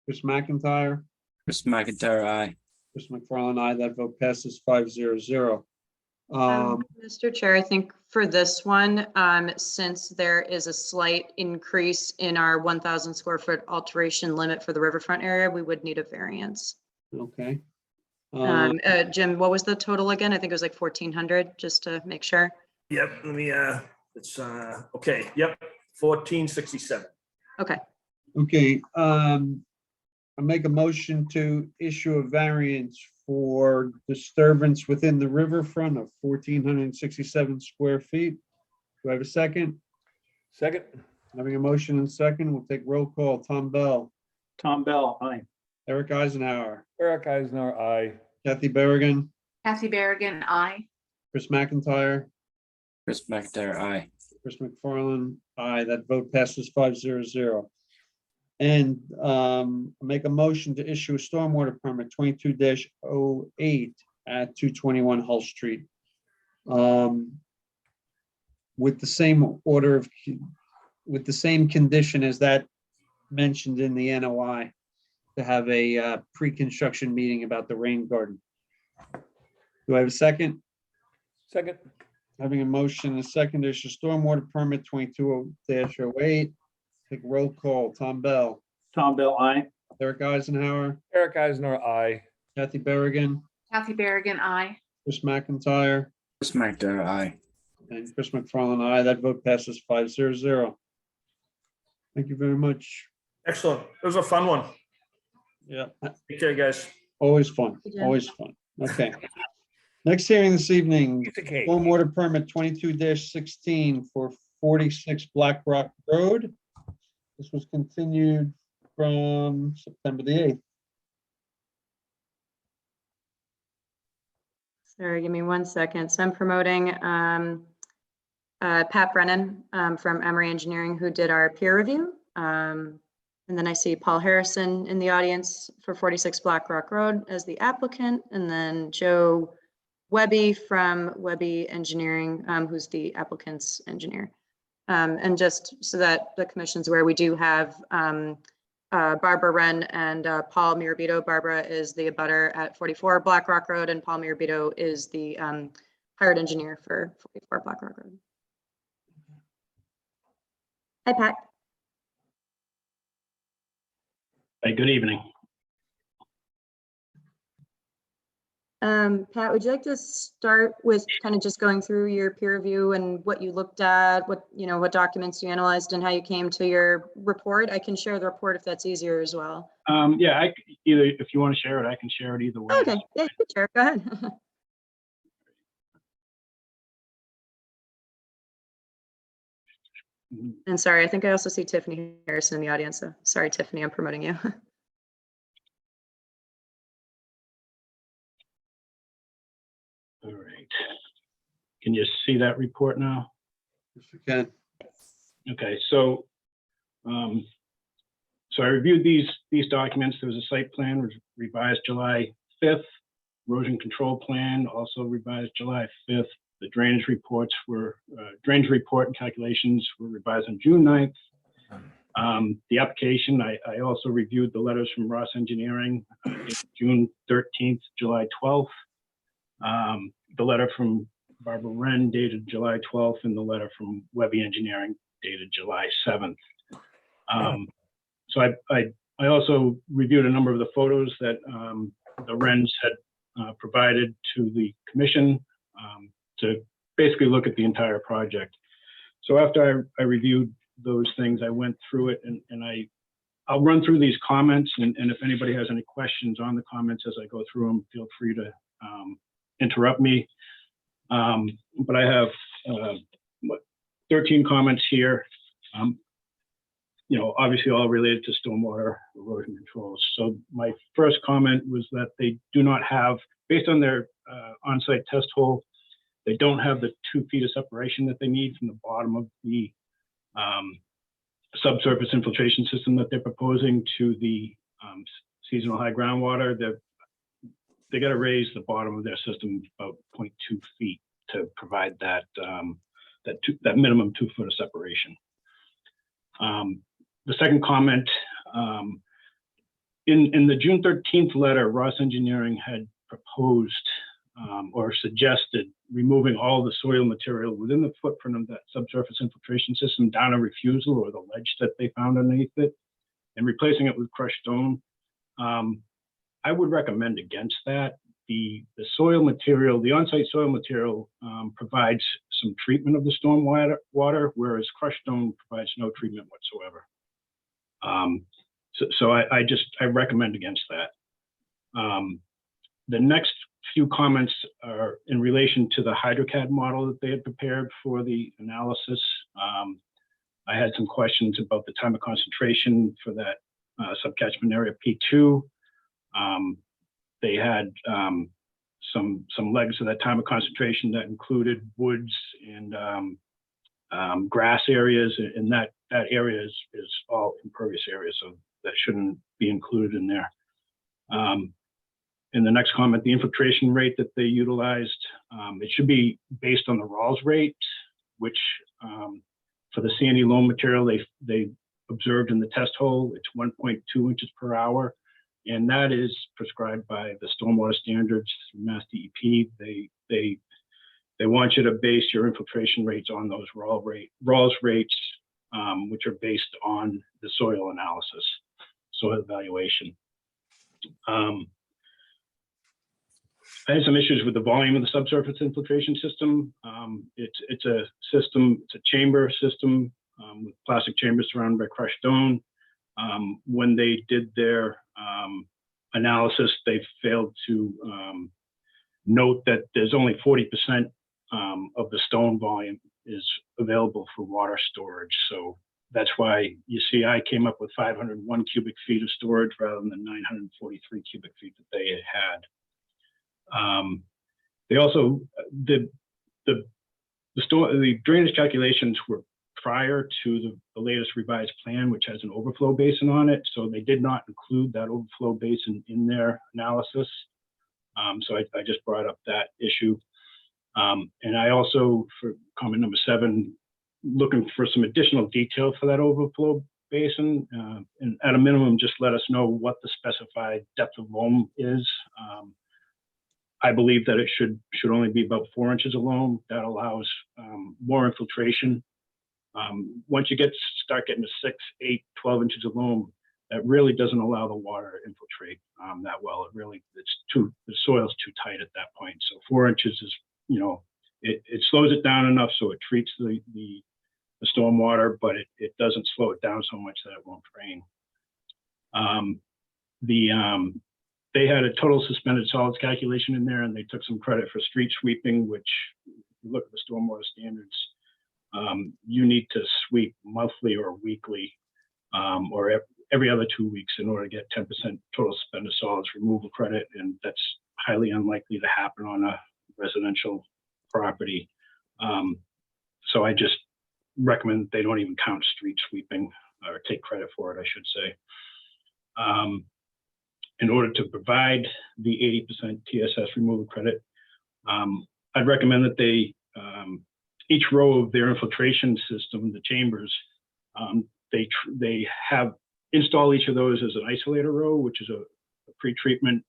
Chris McIntyre. Chris McIntyre, aye. Chris McFarland, aye. That vote passes 5-0. Mr. Chair, I think for this one, since there is a slight increase in our 1,000 square foot alteration limit for the riverfront area, we would need a variance. Okay. Jim, what was the total again? I think it was like 1,400, just to make sure. Yep, let me, it's, okay, yep, 1467. Okay. Okay, I make a motion to issue a variance for disturbance within the riverfront of 1,467 square feet. Do I have a second? Second. Having a motion and second, we'll take roll call. Tom Bell. Tom Bell, aye. Eric Eisenhower. Eric Eisner, aye. Kathy Berrigan. Kathy Berrigan, aye. Chris McIntyre. Chris McIntyre, aye. Chris McFarland, aye. That vote passes 5-0. And make a motion to issue a stormwater permit 22-08 at 221 Hull Street. With the same order of, with the same condition as that mentioned in the NOI, to have a pre-construction meeting about the rain garden. Do I have a second? Second. Having a motion and a second to issue stormwater permit 22-08. Take a roll call. Tom Bell. Tom Bell, aye. Eric Eisenhower. Eric Eisner, aye. Kathy Berrigan. Kathy Berrigan, aye. Chris McIntyre. Chris McIntyre, aye. And Chris McFarland, aye. That vote passes 5-0. Thank you very much. Excellent. It was a fun one. Yeah. Take care, guys. Always fun. Always fun. Okay. Next hearing this evening, Piece of cake. stormwater permit 22-16 for 46 Black Rock Road. This was continued from September the 8th. Sorry, give me 1 second. So I'm promoting Pat Brennan from Emory Engineering, who did our peer review. And then I see Paul Harrison in the audience for 46 Black Rock Road as the applicant, and then Joe Webby from Webby Engineering, who's the applicant's engineer. And just so that the commission's aware, we do have Barbara Wren and Paul Mirabito. Barbara is the abutter at 44 Black Rock Road, and Paul Mirabito is the hired engineer for 44 Black Rock Road. Hi, Pat. Hey, good evening. Pat, would you like to start with kind of just going through your peer review and what you looked at, what documents you analyzed and how you came to your report? I can share the report if that's easier as well. Yeah, either if you want to share it, I can share it either way. Okay, yeah, you can share. Go ahead. And sorry, I think I also see Tiffany Harrison in the audience. So sorry, Tiffany, I'm promoting you. All right. Can you see that report now? Yes, we can. Okay, so I reviewed these documents. There was a site plan was revised July 5th, erosion control plan also revised July 5th. The drainage reports were drainage report and calculations were revised on June 9th. The application, I also reviewed the letters from Ross Engineering, June 13th, July 12th. The letter from Barbara Wren dated July 12th, and the letter from Webby Engineering dated July 7th. So I also reviewed a number of the photos that the Wrens had provided to the commission to basically look at the entire project. So after I reviewed those things, I went through it and I'll run through these comments, and if anybody has any questions on the comments as I go through them, feel free to interrupt me. But I have 13 comments here, obviously all related to stormwater erosion controls. So my first comment was that they do not have, based on their on-site test hole, they don't have the 2 feet of separation that they need from the bottom of the subsurface infiltration system that they're proposing to the seasonal high groundwater. They got to raise the bottom of their system about 0.2 feet to provide that that minimum 2 foot of separation. The second comment, in the June 13th letter, Ross Engineering had proposed or suggested removing all the soil material within the footprint of that subsurface infiltration system down a refusal or the ledge that they found underneath it and replacing it with crushed stone. I would recommend against that. The soil material, the on-site soil material provides some treatment of the storm water, whereas crushed stone provides no treatment whatsoever. So I recommend against that. The next few comments are in relation to the HydroCAD model that they had prepared for the analysis. I had some questions about the time of concentration for that subcatchment area P2. They had some legs of that time of concentration that included woods and grass areas, and that area is all impervious area, so that shouldn't be included in there. In the next comment, the infiltration rate that they utilized, it should be based on the Rawls rate, which for the sandy loam material they observed in the test hole, it's 1.2 inches per hour. And that is prescribed by the stormwater standards, Mass DEP. They want you to base your infiltration rates on those Rawls rates, which are based on the soil analysis, soil evaluation. I had some issues with the volume of the subsurface infiltration system. It's a system, it's a chamber system with plastic chambers surrounded by crushed stone. When they did their analysis, they failed to note that there's only 40% of the stone volume is available for water storage. So that's why you see I came up with 501 cubic feet of storage rather than the 943 cubic feet that they had. They also, the drainage calculations were prior to the latest revised plan, which has an overflow basin on it. So they did not include that overflow basin in their analysis. So I just brought up that issue. And I also, for comment number 7, looking for some additional detail for that overflow basin. And at a minimum, just let us know what the specified depth of loam is. I believe that it should only be about 4 inches of loam. That allows more infiltration. Once you start getting to 6, 8, 12 inches of loam, that really doesn't allow the water to infiltrate that well. The soil's too tight at that point. So 4 inches is, it slows it down enough so it treats the storm water, but it doesn't slow it down so much that it won't drain. They had a total suspended solids calculation in there, and they took some credit for street sweeping, which, if you look at the stormwater standards, you need to sweep monthly or weekly, or every other 2 weeks in order to get 10% total suspended solids removal credit, and that's highly unlikely to happen on a residential property. So I just recommend they don't even count street sweeping or take credit for it, I should say. In order to provide the 80% TSS removal credit, I'd recommend that they, each row of their infiltration system, the chambers, they have install each of those as an isolator row, which is a pre-treatment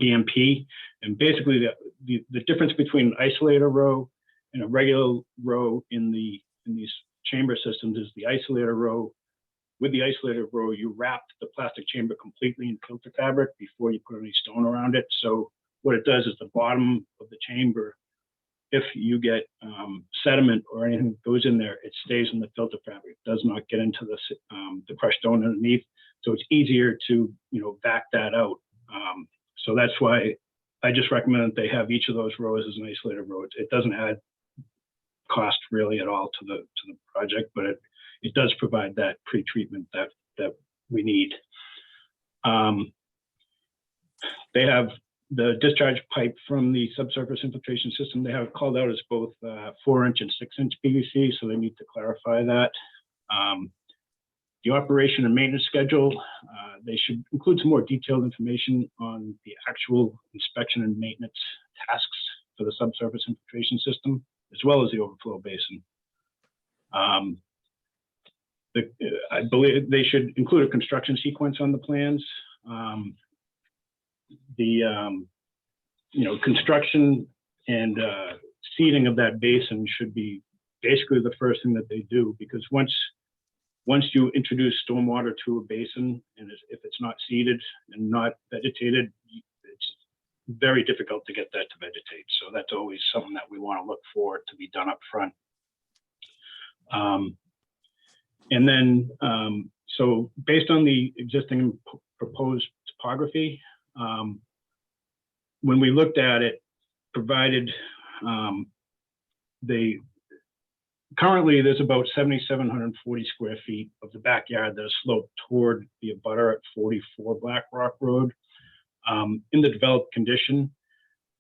BMP. And basically the difference between an isolator row and a regular row in these chamber systems is the isolator row. With the isolator row, you wrap the plastic chamber completely in filter fabric before you put any stone around it. So what it does is the bottom of the chamber, if you get sediment or anything that goes in there, it stays in the filter fabric. It does not get into the crushed stone underneath. So it's easier to, vac that out. So that's why I just recommend that they have each of those rows as an isolated row. It doesn't add cost really at all to the project, but it does provide that pre-treatment that we need. They have the discharge pipe from the subsurface infiltration system. They have it called out as both 4-inch and 6-inch PVC, so they need to clarify that. The operation and maintenance schedule, they should include some more detailed information on the actual inspection and maintenance tasks for the subsurface infiltration system, as well as the overflow basin. I believe they should include a construction sequence on the plans. Construction and seeding of that basin should be basically the first thing that they do, because once you introduce stormwater to a basin, and if it's not seeded and not vegetated, it's very difficult to get that to vegetate. So that's always something that we want to look for to be done up front. And then, so based on the existing proposed topography, when we looked at it, provided currently there's about 7,740 square feet of the backyard that is sloped toward the abutter at 44 Black Rock Road. In the developed condition,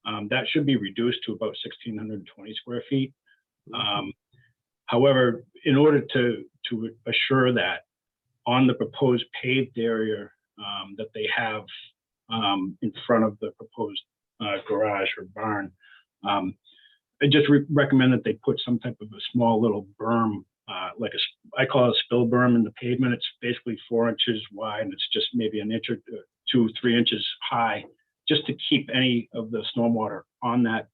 that should be reduced to about 1,620 square feet. However, in order to assure that on the proposed paved area that they have in front of the proposed garage or barn, I just recommend that they put some type of a small little berm, I call it a spill berm in the pavement. It's basically 4 inches wide, and it's just maybe an inch or 2, 3 inches high, just to keep any of the stormwater on that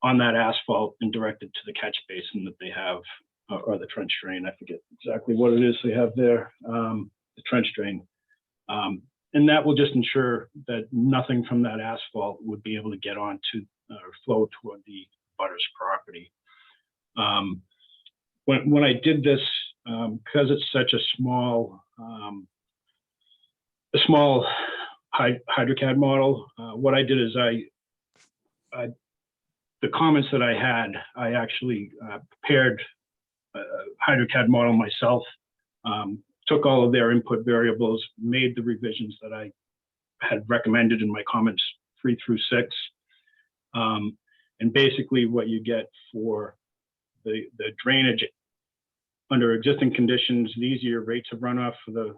asphalt and directed to the catch basin that they have, or the trench drain. I forget exactly what it is they have there, the trench drain. And that will just ensure that nothing from that asphalt would be able to get onto or flow toward the butter's property. When I did this, because it's such a small HydroCAD model, what I did is the comments that I had, I actually prepared a HydroCAD model myself, took all of their input variables, made the revisions that I had recommended in my comments 3 through 6. And basically what you get for the drainage under existing conditions, these are your rates of runoff for the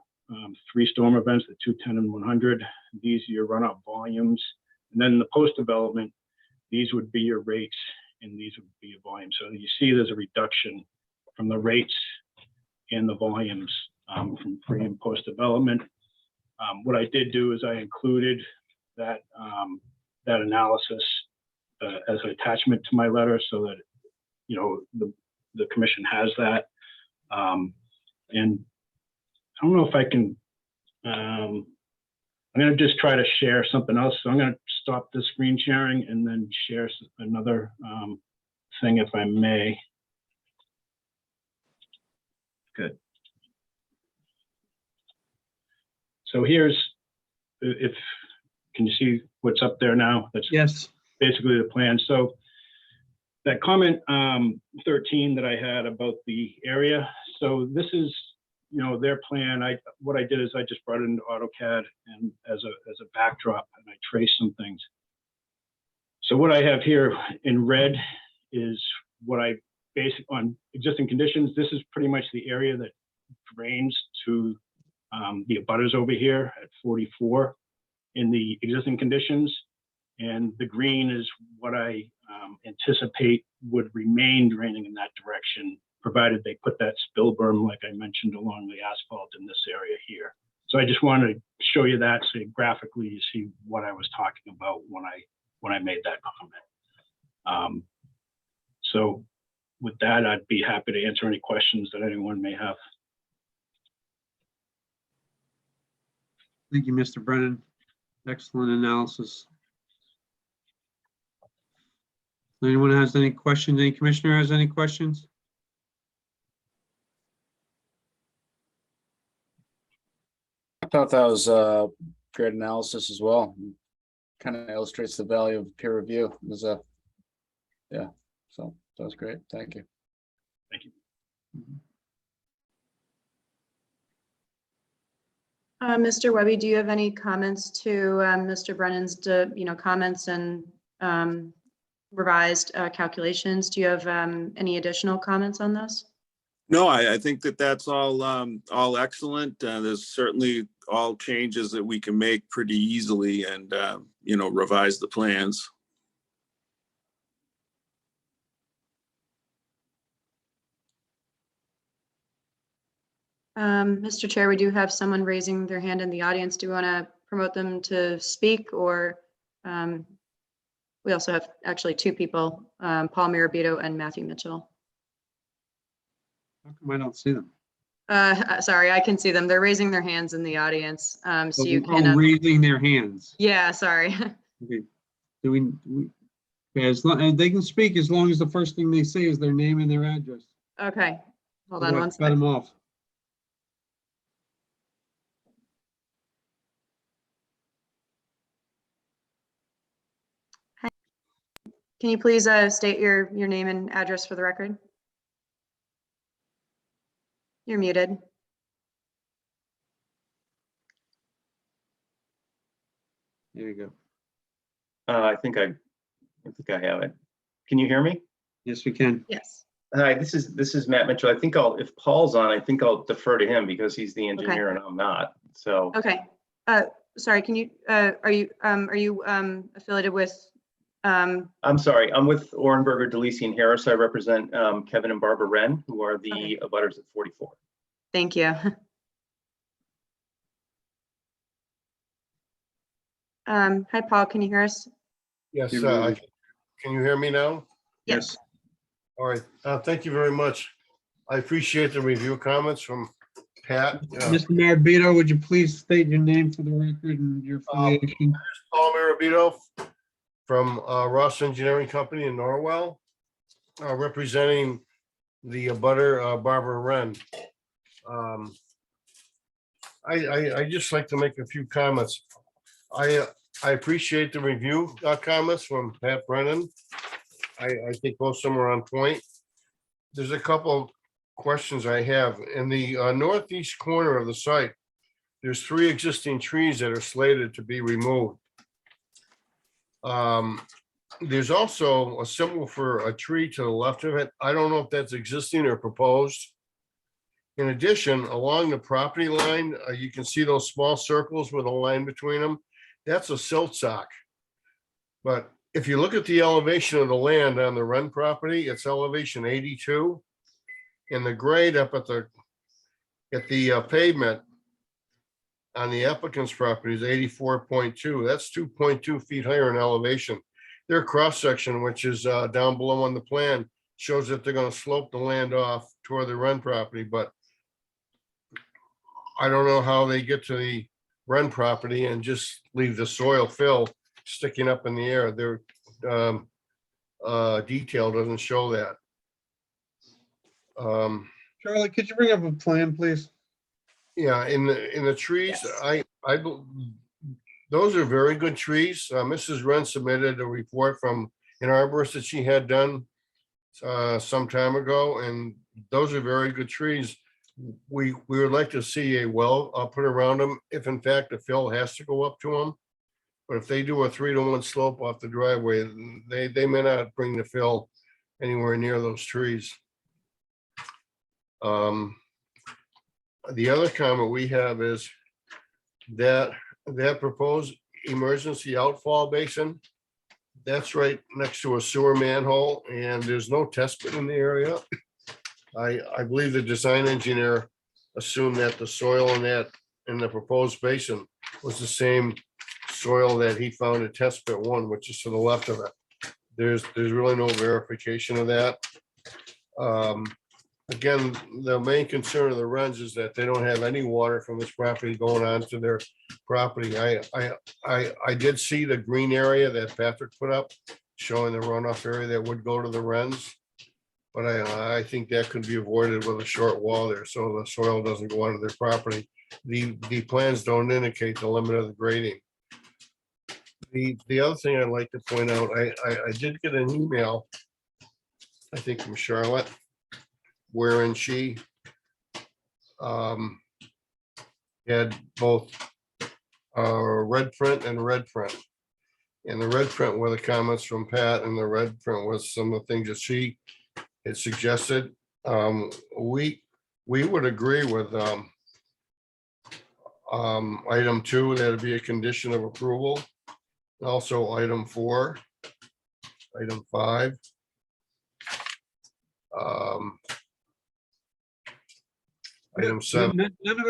3 storm events, the 210 and 100. These are your runoff volumes. And then the post-development, these would be your rates and these would be your volumes. So you see there's a reduction from the rates and the volumes from pre and post-development. What I did do is I included that analysis as an attachment to my letter, so that the commission has that. And I don't know if I can. I'm going to just try to share something else. So I'm going to stop the screen sharing and then share another thing, if I may. Good. So can you see what's up there now? That's Yes. Basically the plan. So that comment 13 that I had about the area. So this is, their plan. What I did is I just brought it into AutoCAD and as a backdrop, and I traced some things. So what I have here in red is what I base on existing conditions. This is pretty much the area that drains to the abutters over here at 44 in the existing conditions. And the green is what I anticipate would remain draining in that direction, provided they put that spill berm, like I mentioned, along the asphalt in this area here. So I just wanted to show you that, so graphically you see what I was talking about when I made that comment. So with that, I'd be happy to answer any questions that anyone may have. Thank you, Mr. Brennan. Excellent analysis. Anyone has any questions? Any commissioner has any questions? I thought that was great analysis as well. Kind of illustrates the value of peer review. It was yeah, so that was great. Thank you. Thank you. Mr. Webby, do you have any comments to Mr. Brennan's, comments and revised calculations? Do you have any additional comments on this? No, I think that that's all excellent. There's certainly all changes that we can make pretty easily and, revise the plans. Mr. Chair, we do have someone raising their hand in the audience. Do you want to promote them to speak, or we also have actually two people, Paul Mirabito and Matthew Mitchell. How come I don't see them? Sorry, I can see them. They're raising their hands in the audience. So you can. Raising their hands. Yeah, sorry. Okay. Do we yeah, and they can speak as long as the first thing they say is their name and their address. Okay, hold on Otherwise, one cut second. them off. Can you please state your name and address for the record? You're muted. There you go. I think I have it. Can you hear me? Yes, we can. Yes. Hi, this is Matt Mitchell. I think if Paul's on, I think I'll defer to him because he's the engineer and I'm not. So. Okay. Sorry. Can you? Are you affiliated with? I'm sorry. I'm with Orenberger, DeLisi, and Harris. I represent Kevin and Barbara Wren, who are the abutters at 44. Thank you. Hi, Paul. Can you hear us? Yes, can you hear me now? Yes. All right, thank you very much. I appreciate the review comments from Pat. Mr. Marabito, would you please state your name for the record and your affiliation? Paul Marabito from Ross Engineering Company in Norwell, representing the abutter Barbara Wren. I just like to make a few comments. I appreciate the review comments from Pat Brennan. I think most of them are on point. There's a couple questions I have. In the northeast corner of the site, there's 3 existing trees that are slated to be removed. There's also a symbol for a tree to the left of it. I don't know if that's existing or proposed. In addition, along the property line, you can see those small circles with a line between them. That's a silt sock. But if you look at the elevation of the land on the Wren property, it's elevation 82. And the grade up at the pavement on the applicant's property is 84.2. That's 2.2 feet higher in elevation. Their cross section, which is down below on the plan, shows that they're going to slope the land off toward the Wren property, but I don't know how they get to the Wren property and just leave the soil fill sticking up in the air. Their detail doesn't show that. Charlie, could you bring up a plan, please? Yeah, in the trees, yes. Those are very good trees. Mrs. Wren submitted a report from an arborist that she had done some time ago, and those are very good trees. We would like to see a well put around them if in fact the fill has to go up to them. But if they do a 3-to-1 slope off the driveway, they may not bring the fill anywhere near those trees. The other comment we have is that proposed emergency outfall basin, that's right next to a sewer manhole, and there's no test pit in the area. I believe the design engineer assumed that the soil in the proposed basin was the same soil that he found at test pit 1, which is to the left of it. There's really no verification of that. again, the main concern of the Wrens is that they don't have any water from this property going on to their property. I did see the green area that Patrick put up, showing the runoff area that would go to the Wrens. But I think that could be avoided with a short wall there, so the soil doesn't go onto their property. The plans don't indicate the limit of the grading. The other thing I'd like to point out, I did get an email, I think from Charlotte, wherein she had both red print and red print. And the red print were the comments from Pat, and the red print was some of the things that she had suggested. We would agree with item 2, that'd be a condition of approval. Also, item 4, item 5. Item 7. None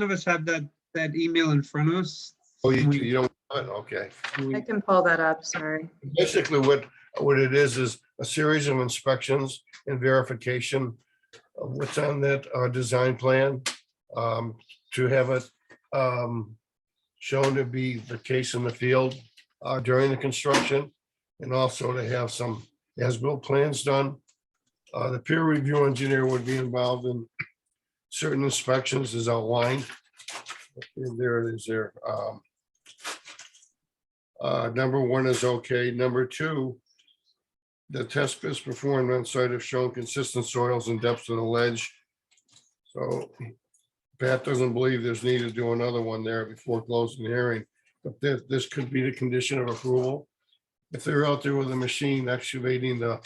of us have that email in front of us. Oh, you don't, okay. I can pull that up, sorry. Basically, what it is a series of inspections and verification of what's on that design plan, to have it shown to be the case in the field during the construction, and also to have some as-built plans done. The peer review engineer would be involved in certain inspections as outlined. And there it is there. Number 1 is okay. Number 2, the test pits performed on site have shown consistent soils and depths of the ledge. So Pat doesn't believe there's need to do another one there before closing the hearing, but this could be the condition of approval. If they're out there with a machine excavating the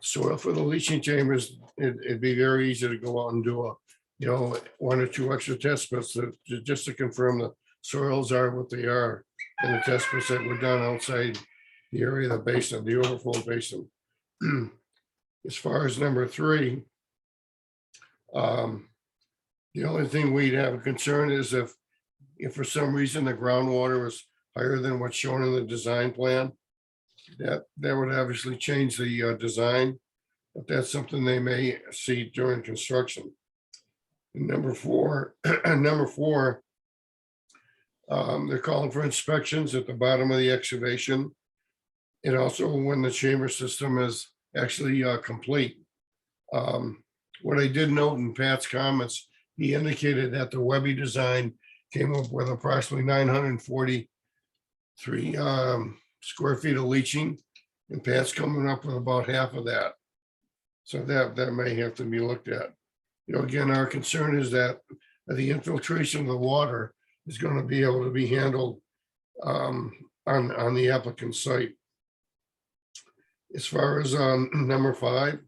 soil for the leaching chambers, it'd be very easy to go out and do a, 1 or 2 extra test pits just to confirm the soils are what they are. And the test pits that were done outside the area of the basin, the overflow basin. As far as number 3, the only thing we'd have a concern is if for some reason the groundwater is higher than what's shown in the design plan, that would obviously change the design, but that's something they may see during construction. And number 4, they're calling for inspections at the bottom of the excavation, and also when the chamber system is actually complete. What I did note in Pat's comments, he indicated that the Webby design came up with approximately 943 square feet of leaching, and Pat's coming up with about half of that. So that may have to be looked at. Again, our concern is that the infiltration of the water is going to be able to be handled on the applicant site. As far as number 5,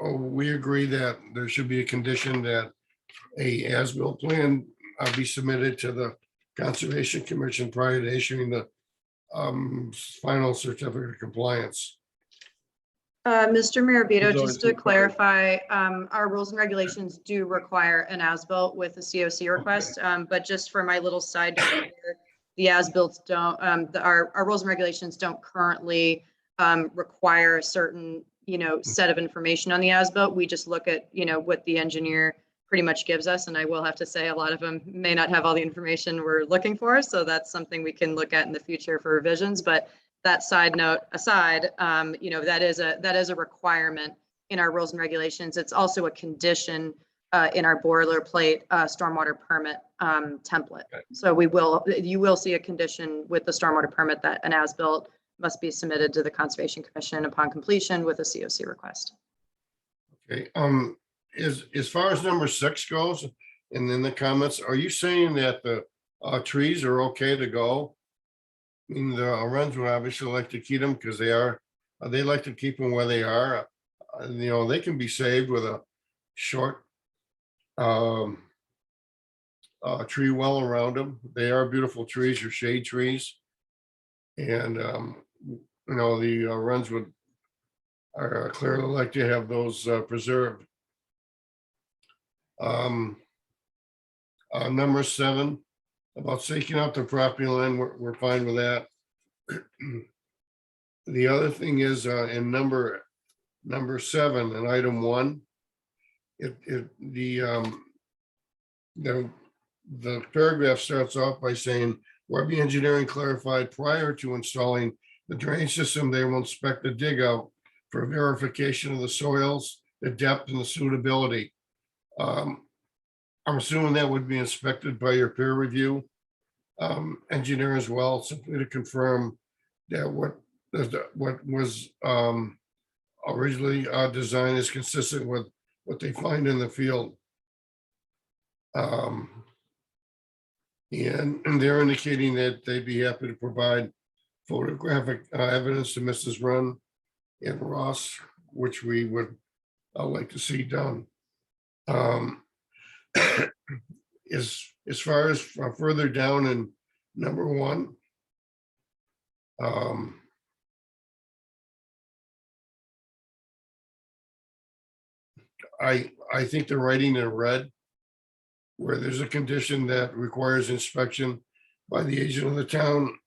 we agree that there should be a condition that a as-built plan be submitted to the Conservation Commission prior to issuing the final certificate of compliance. Mr. Mirabito, just to clarify, our rules and regulations do require an as-built with a COC request, but just for my little side note here, the as-builts don't, our rules and regulations don't currently require a certain, set of information on the as-built. We just look at, what the engineer pretty much gives us, and I will have to say a lot of them may not have all the information we're looking for, so that's something we can look at in the future for revisions. But that side note aside, that is a requirement in our rules and regulations. It's also a condition in our boilerplate stormwater permit template. So you will see a condition with the stormwater permit that an as-built must be submitted to the Conservation Commission upon completion with a COC request. Okay, as far as number 6 goes, and then the comments, are you saying that the trees are okay to go? I mean, the Wrens would obviously like to keep them because they like to keep them where they are. They can be saved with a short tree well around them. They are beautiful trees or shade trees. And, the Wrens would clearly like to have those preserved. Number 7, about staking out the property line, we're fine with that. The other thing is in number number 7 and item 1. The paragraph starts off by saying, Webby Engineering clarified prior to installing the drainage system, they will inspect the dig out for verification of the soils, the depth and the suitability. I'm assuming that would be inspected by your peer review engineer as well, simply to confirm that what was originally designed is consistent with what they find in the field. And they're indicating that they'd be happy to provide photographic evidence to Mrs. Run and Ross, which we would like to see done. As far as further down in number 1, I think the writing in red, where there's a condition that requires inspection by the agent of the town,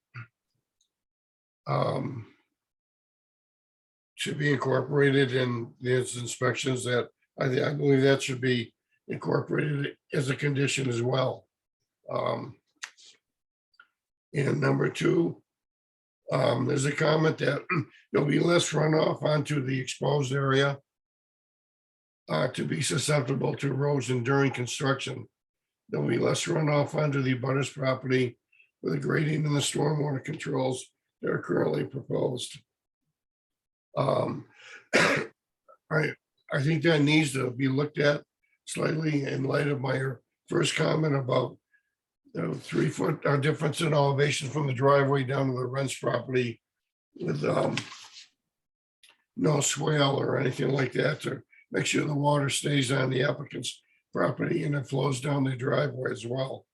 should be incorporated in these inspections. That I believe that should be incorporated as a condition as well. And number 2, there's a comment that there'll be less runoff onto the exposed area to be susceptible to erosion during construction. There'll be less runoff onto the abutters property with the grading and the stormwater controls that are currently proposed. I think that needs to be looked at slightly in light of my first comment about the 3-foot difference in elevation from the driveway down to the Rents property with no swale or anything like that to make sure the water stays on the applicant's property and it flows down the driveway as well.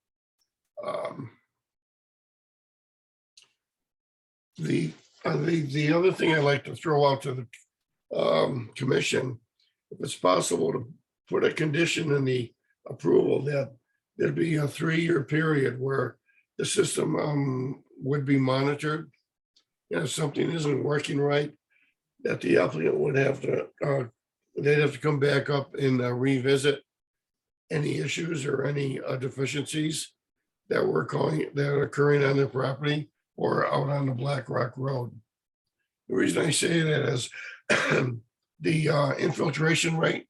The other thing I'd like to throw out to the commission, if it's possible to put a condition in the approval that there'd be a 3-year period where the system would be monitored. And if something isn't working right, that the applicant would have to, they'd have to come back up and revisit any issues or any deficiencies that are occurring on their property or out on the Black Rock Road. The reason I say that is the infiltration rate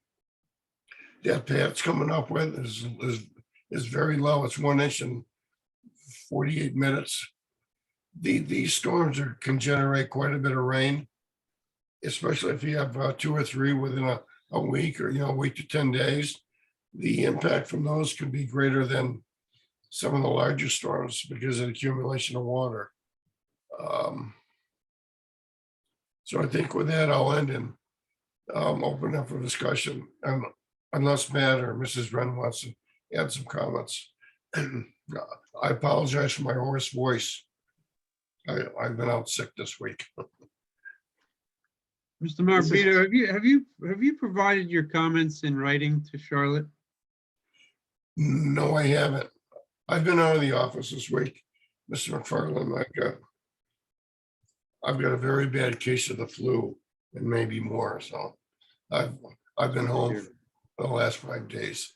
that Pat's coming up with is very low. It's 1 inch in 48 minutes. These storms can generate quite a bit of rain, especially if you have 2 or 3 within a week or a week to 10 days. The impact from those could be greater than some of the larger storms because of the accumulation of water. So I think with that, I'll end and open up for discussion. Unless Matt or Mrs. Wren wants to add some comments. I apologize for my hoarse voice. I've been out sick this week. Mr. Marabito, have you provided your comments in writing to Charlotte? No, I haven't. I've been out of the office this week, Mr. McFarland. I've got a very bad case of the flu and maybe more. So I've been home for the last 5 days.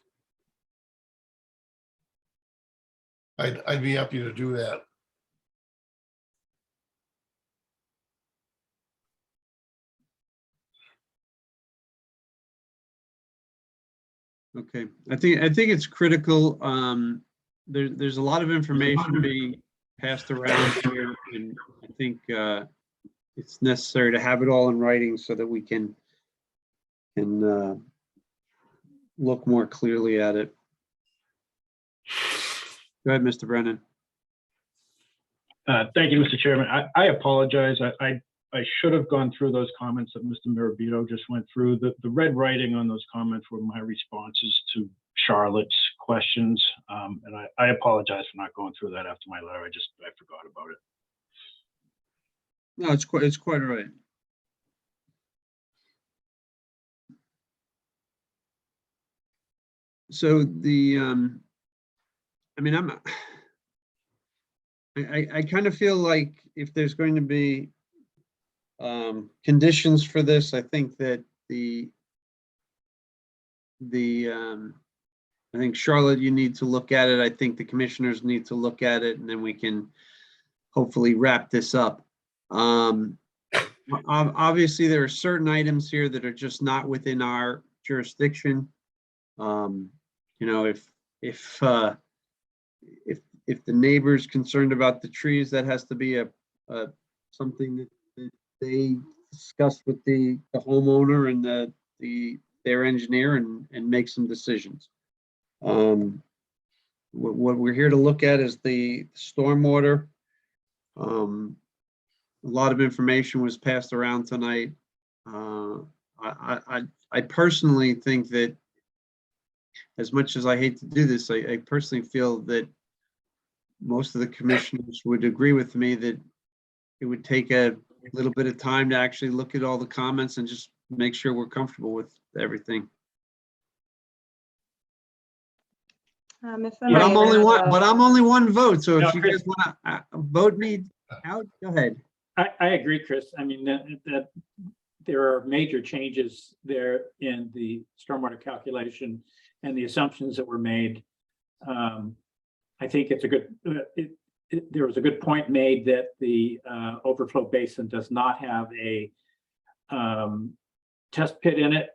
I'd be happy to do that. Okay, I think it's critical. There's a lot of information being passed around here, and I think it's necessary to have it all in writing so that we can look more clearly at it. Go ahead, Mr. Brennan. Thank you, Mr. Chairman. I apologize. I should have gone through those comments that Mr. Marabito just went through. The red writing on those comments were my responses to Charlotte's questions. And I apologize for not going through that after my letter. I forgot about it. No, it's quite all right. So I mean, I kind of feel like if there's going to be conditions for this. I think that I think Charlotte, you need to look at it. I think the commissioners need to look at it, and then we can hopefully wrap this up. Obviously, there are certain items here that are just not within our jurisdiction. You know, if the neighbor's concerned about the trees, that has to be something that they discuss with the homeowner and their engineer and make some decisions. What we're here to look at is the stormwater. A lot of information was passed around tonight. I personally think that, as much as I hate to do this, I personally feel that most of the commissioners would agree with me that it would take a little bit of time to actually look at all the comments and just make sure we're comfortable with everything. If But I'm only one. But I'm only one vote. So No, if you guys want to vote me out, go ahead. I agree, Chris. I mean, that there are major changes there in the stormwater calculation and the assumptions that were made. I think it's a good, there was a good point made that the overflow basin does not have a test pit in it.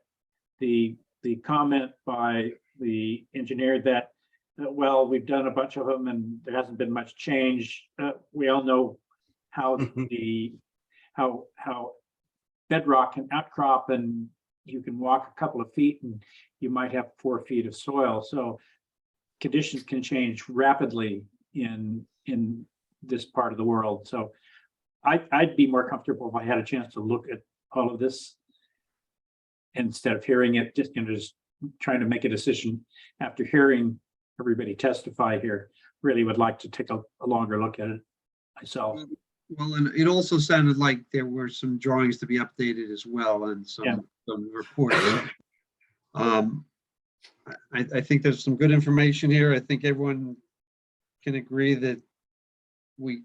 The comment by the engineer that, well, we've done a bunch of them and there hasn't been much change. We all know how how bedrock can outcrop, and you can walk a couple of feet and you might have 4 feet of soil. So conditions can change rapidly in this part of the world. So I'd be more comfortable if I had a chance to look at all of this instead of hearing it, just trying to make a decision after hearing everybody testify here. Really would like to take a longer look at it myself. Well, and it also sounded like there were some drawings to be updated as well and some reports. I think there's some good information here. I think everyone can agree that we,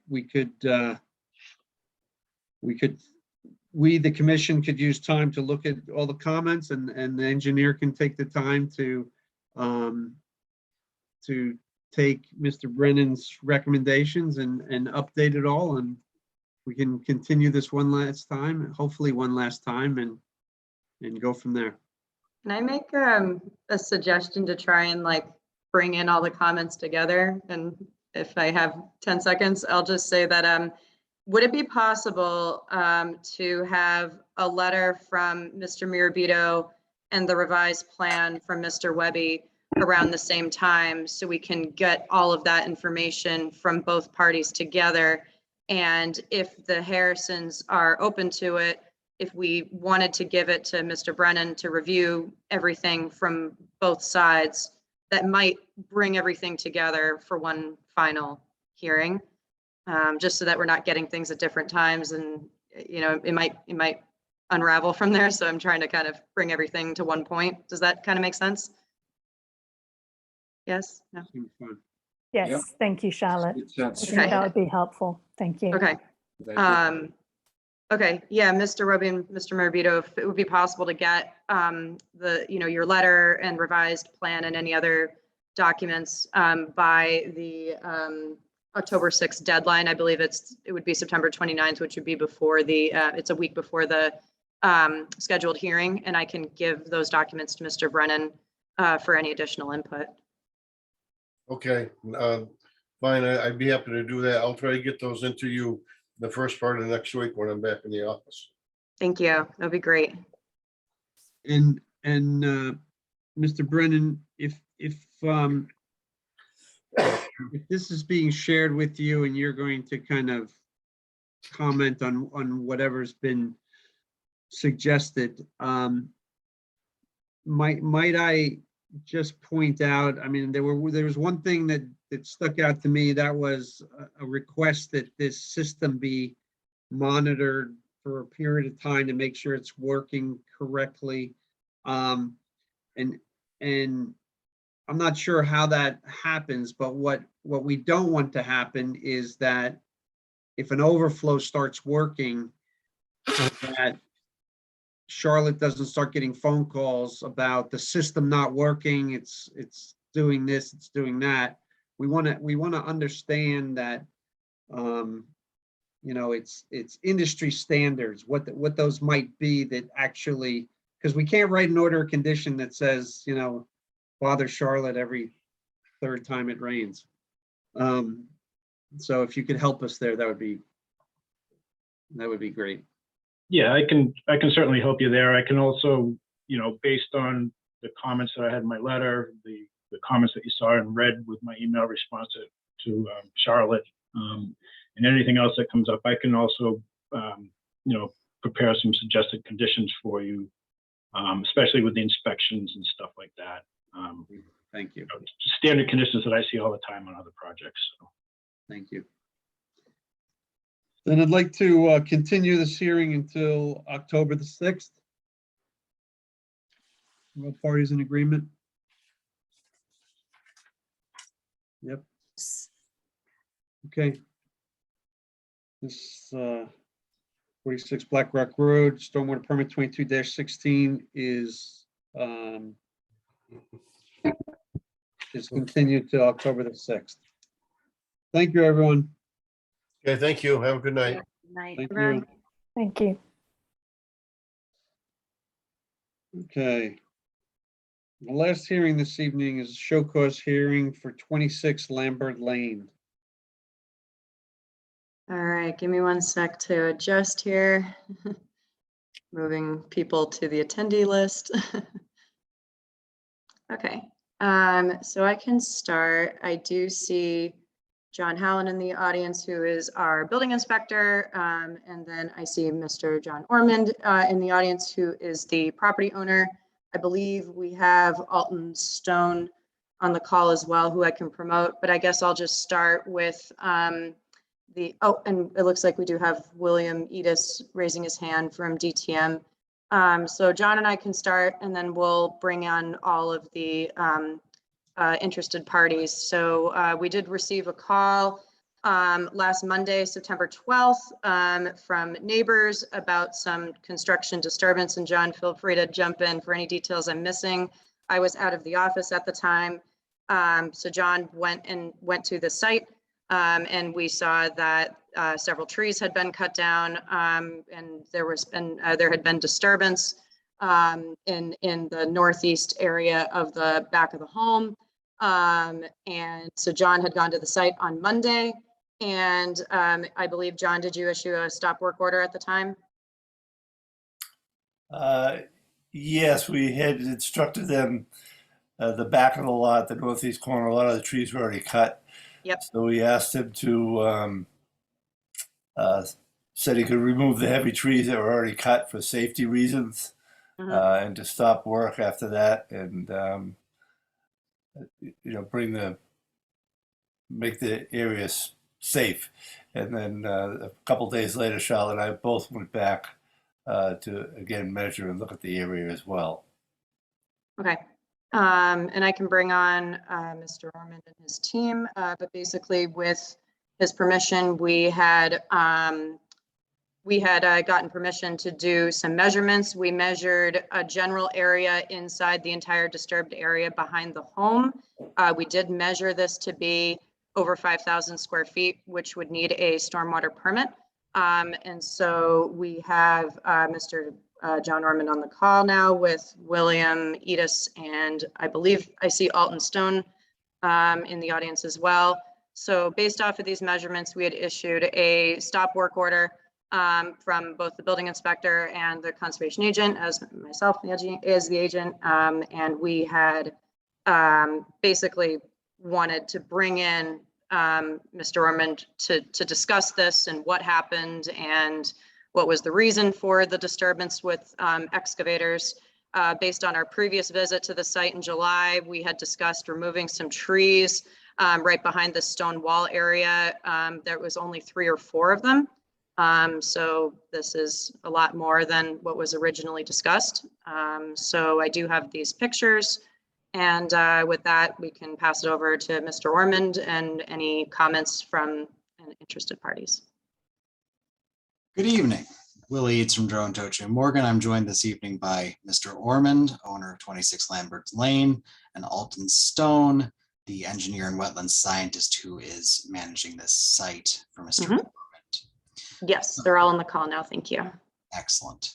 the commission could use time to look at all the comments, and the engineer can take the time to take Mr. Brennan's recommendations and update it all, and we can continue this one last time, hopefully one last time, and go from there. Can I make a suggestion to try and like bring in all the comments together? And if I have 10 seconds, I'll just say that would it be possible to have a letter from Mr. Mirabito and the revised plan from Mr. Webby around the same time, so we can get all of that information from both parties together? And if the Harrisons are open to it, if we wanted to give it to Mr. Brennan to review everything from both sides, that might bring everything together for one final hearing, just so that we're not getting things at different times, and you know, it might unravel from there. So I'm trying to kind of bring everything to one point. Does that kind of make sense? Yes? No? Yes, Yep. thank you, Charlotte. I think that would be helpful. Thank you. Okay. Okay, yeah, Mr. Roby and Mr. Mirabito, if it would be possible to get your letter and revised plan and any other documents by the October 6th deadline. I believe it would be September 29th, which would be before it's a week before the scheduled hearing, and I can give those documents to Mr. Brennan for any additional input. Okay, fine, I'd be happy to do that. I'll try to get those into you the first part of next week when I'm back in the office. Thank you, that'd be great. And Mr. Brennan, if this is being shared with you and you're going to kind of comment on whatever's been suggested, might I just point out, I mean, there was one thing that stuck out to me. That was a request that this system be monitored for a period of time to make sure it's working correctly. And I'm not sure how that happens, but what we don't want to happen is that if an overflow starts working, that Charlotte doesn't start getting phone calls about the system not working, it's doing this, it's doing that. We want to understand that, you know, it's industry standards, what those might be that actually, because we can't write an order of condition that says, you know, bother Charlotte every third time it rains. So if you could help us there, that would be great. Yeah, I can certainly help you there. I can also, you know, based on the comments that I had in my letter, the comments that you saw and read with my email response to Charlotte, and anything else that comes up, I can also, you know, prepare some suggested conditions for you, especially with the inspections and stuff like that. Thank you. You know, standard conditions that I see all the time on other projects. So. Thank you. Then I'd like to continue this hearing until October the 6th. All parties in agreement? Yep. Okay. This 46 Black Rock Road, stormwater permit 22-16 is continued to October the 6th. Thank you, everyone. Okay, thank you. Have a good night. Night. Thank you. Thank you. Okay. The last hearing this evening is a show cause hearing for 26 Lambert Lane. All right, give me 1 sec to adjust here. Moving people to the attendee list. Okay, so I can start. I do see John Hallen in the audience, who is our building inspector. And then I see Mr. John Ormond in the audience, who is the property owner. I believe we have Alton Stone on the call as well, who I can promote, but I guess I'll just start with and it looks like we do have William Edis raising his hand from DTM. So John and I can start, and then we'll bring on all of the interested parties. So we did receive a call last Monday, September 12th, from neighbors about some construction disturbance. And John, feel free to jump in for any details I'm missing. I was out of the office at the time. So John went to the site, and we saw that several trees had been cut down, and there had been disturbance in the northeast area of the back of the home. And so John had gone to the site on Monday, and I believe, John, did you issue a stop work order at the time? Yes, we had instructed them the back of the lot, the northeast corner, a lot of the trees were already cut. Yep. So we asked him to, said he could remove the heavy trees that were already cut for safety reasons, and to stop work after that, and you know, make the areas safe. And then a couple days later, Charlotte and I both went back to again measure and look at the area as well. Okay. And I can bring on Mr. Ormond and his team, but basically with his permission, we had gotten permission to do some measurements. We measured a general area inside the entire disturbed area behind the home. We did measure this to be over 5,000 square feet, which would need a stormwater permit. And so we have Mr. John Ormond on the call now with William Edis, and I believe I see Alton Stone in the audience as well. So based off of these measurements, we had issued a stop work order from both the building inspector and the conservation agent, as myself as the agent, and we had basically wanted to bring in Mr. Ormond to discuss this and what happened and what was the reason for the disturbance with excavators. Based on our previous visit to the site in July, we had discussed removing some trees right behind the stone wall area. There was only 3 or 4 of them. So this is a lot more than what was originally discussed. So I do have these pictures, and with that, we can pass it over to Mr. Ormond and any comments from interested parties. Good evening. Will Eads from Drone Tocho Morgan. I'm joined this evening by Mr. Ormond, owner of 26 Lambert Lane, and Alton Stone, the engineer and wetlands scientist who is managing this site for Mr. Ormond. Yes, they're all on the call now. Thank you. Excellent.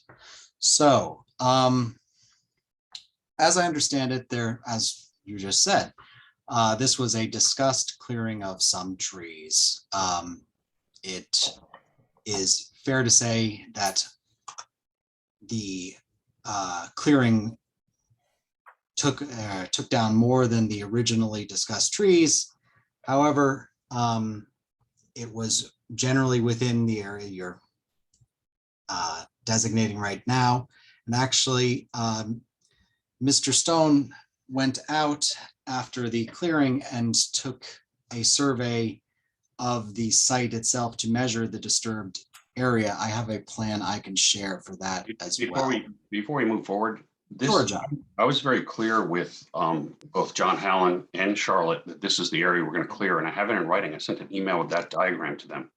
So, as I understand it, as you just said, this was a discussed clearing of some trees. It is fair to say that the clearing took down more than the originally discussed trees. However, it was generally within the area you're designating right now. And actually, Mr. Stone went out after the clearing and took a survey of the site itself to measure the disturbed area. I have a plan I can share for that as well. Before we move forward, Sure, John. I was very clear with both John Hallen and Charlotte that this is the area we're going to clear, and I have it in writing. I sent an email with that diagram to them.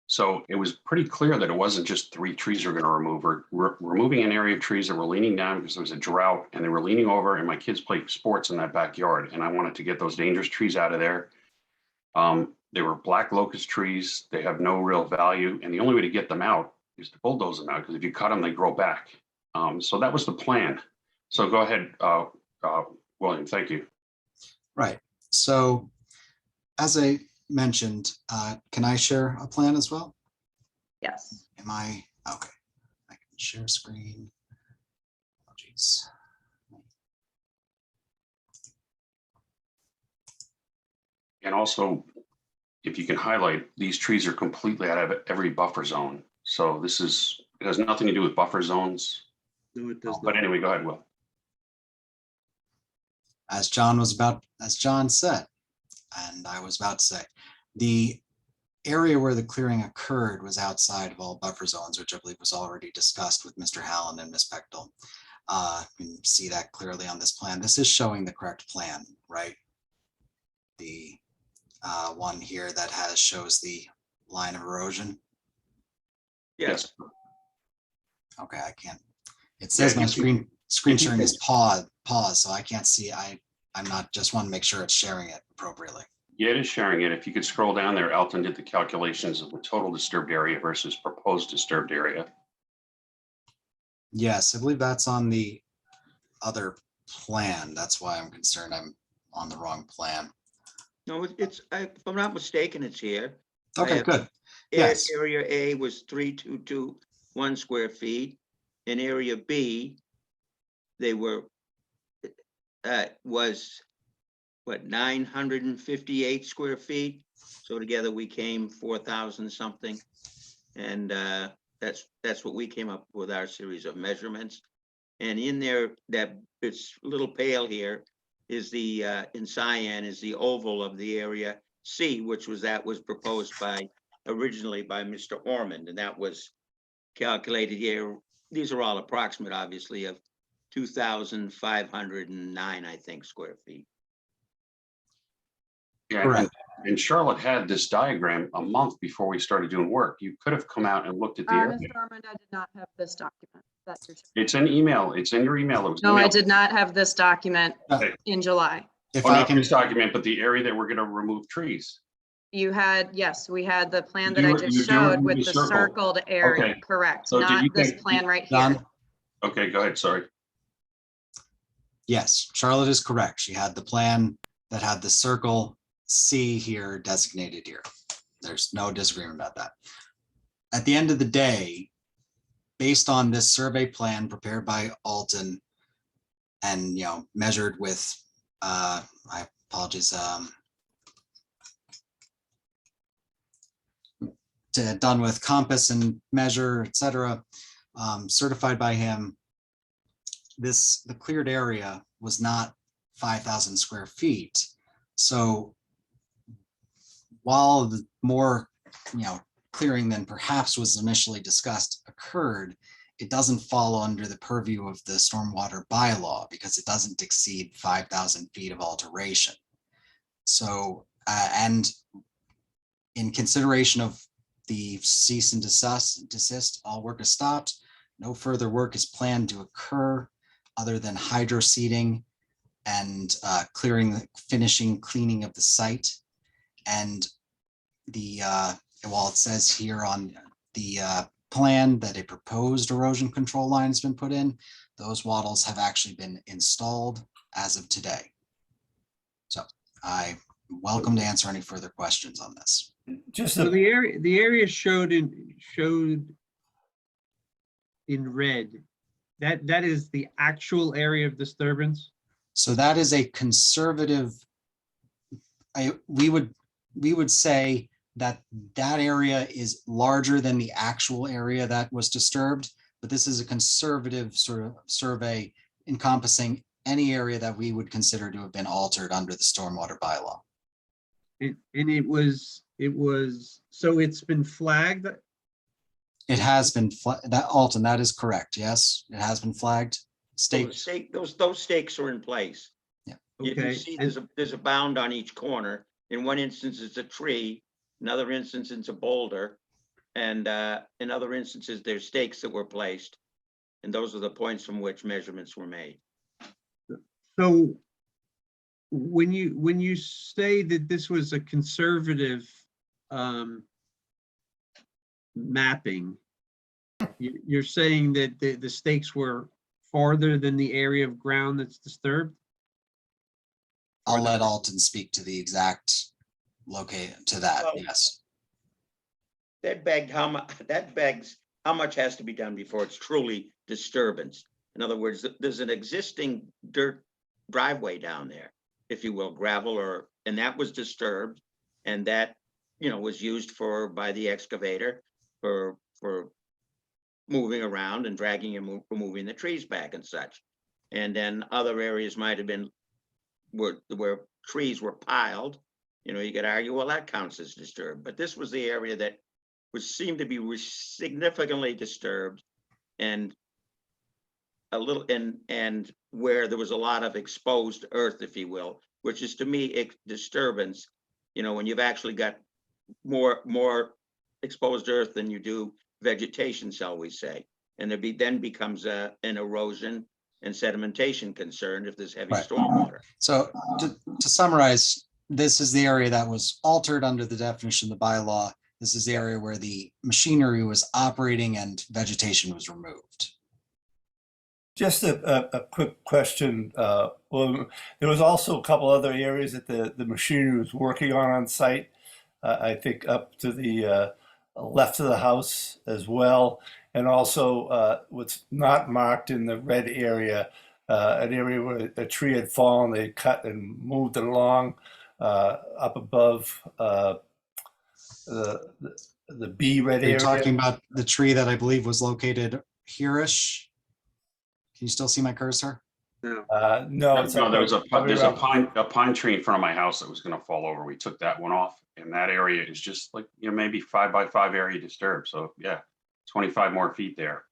So it was pretty clear that it wasn't just 3 trees we're going to remove. We're removing an area of trees that were leaning down because there was a drought, and they were leaning over, and my kids play sports in that backyard, and I wanted to get those dangerous trees out of there. They were black locust trees. They have no real value, and the only way to get them out is to bulldoze them out, because if you cut them, they grow back. So that was the plan. So go ahead, William, thank you. Right. So as I mentioned, can I share a plan as well? Yes. Am I, okay. I can share screen. Oh, geez. And also, if you can highlight, these trees are completely out of every buffer zone. So it has nothing to do with buffer zones. No, it does But not. anyway, go ahead, Will. As John said, and I was about to say, the area where the clearing occurred was outside of all buffer zones, which I believe was already discussed with Mr. Hallen and Ms. Bechtel. You can see that clearly on this plan. This is showing the correct plan, right? The one here that shows the line of erosion. Yes. Okay, I can't. It says my screen sharing is pause, so I can't see. I'm not, just want to make sure it's sharing it appropriately. Yeah, it is sharing it. If you could scroll down there, Elton did the calculations of the total disturbed area versus proposed disturbed area. Yes, I believe that's on the other plan. That's why I'm concerned I'm on the wrong plan. No, if I'm not mistaken, it's here. Okay, good. Yes. Area A was 3,221 square feet. In area B, they were, was what, 958 square feet? So together we came 4,000 something. And that's what we came up with our series of measurements. And in there, that it's a little pale here, is the in cyan is the oval of the area C, which was proposed originally by Mr. Ormond, and that was calculated here. These are all approximate, obviously, of 2,509, I think, square feet. Yeah, and Charlotte had this diagram a month before we started doing work. You could have come out and looked at the area. Mr. Ormond, I did not have this document. That's your. It's an email. It's in your email. It was No, I emailed. did not have this document in July. Not this document, but the area that we're going to remove trees. You had, yes, we had the plan that You I were- just you do showed remove with the the circle. circled area, Okay. correct, So did not you this think- plan right John? here. Okay, go ahead. Sorry. Yes, Charlotte is correct. She had the plan that had the circle C here designated here. There's no disagreement about that. At the end of the day, based on this survey plan prepared by Alton and, measured with, my apologies, done with compass and measure, etc., certified by him, the cleared area was not 5,000 square feet. So while the more, clearing than perhaps was initially discussed occurred, it doesn't fall under the purview of the stormwater bylaw because it doesn't exceed 5,000 feet of alteration. So, and in consideration of the cease and desist, all work is stopped. No further work is planned to occur other than hydro seeding and finishing cleaning of the site. And while it says here on the plan that a proposed erosion control line has been put in, those wattles have actually been installed as of today. So I'm welcome to answer any further questions on this. So the area showed in red, that is the actual area of disturbance. So that is a conservative, we would say that area is larger than the actual area that was disturbed, but this is a conservative sort of survey encompassing any area that we would consider to have been altered under the stormwater bylaw. And it was, so it's been flagged? It has been, Alton, that is correct. Yes, it has been flagged. Stakes. Those stakes are in place. Yeah. You Okay. see there's a bound on each corner. In one instance, it's a tree. Another instance, it's a boulder. And in other instances, there's stakes that were placed. And those are the points from which measurements were made. So when you say that this was a conservative mapping, you're saying that the stakes were farther than the area of ground that's disturbed? I'll let Alton speak to the exact location to that. Well, yes. That begs how much has to be done before it's truly disturbance. In other words, there's an existing dirt driveway down there, if you will, gravel, and that was disturbed, and that, was used by the excavator for moving around and dragging and moving the trees back and such. And then other areas might have been where trees were piled. You could argue, well, that counts as disturbed, but this was the area that seemed to be significantly disturbed, and and where there was a lot of exposed earth, if you will, which is to me disturbance. When you've actually got more exposed earth than you do vegetation, shall we say, and then becomes an erosion and sedimentation concern if there's heavy stormwater. So to summarize, this is the area that was altered under the definition of the bylaw. This is the area where the machinery was operating and vegetation was removed. Just a quick question. Well, there was also a couple other areas that the machinery was working on site. I think up to the left of the house as well. And also what's not marked in the red area, an area where a tree had fallen, they cut and moved it along up above the B red area. You're talking about the tree that I believe was located here-ish? Can you still see my cursor? No, no, there's a pine tree in front of my house that was going to fall over. We took that one off, and that area is just like maybe 5 by 5 area disturbed. So yeah, 25 more feet there.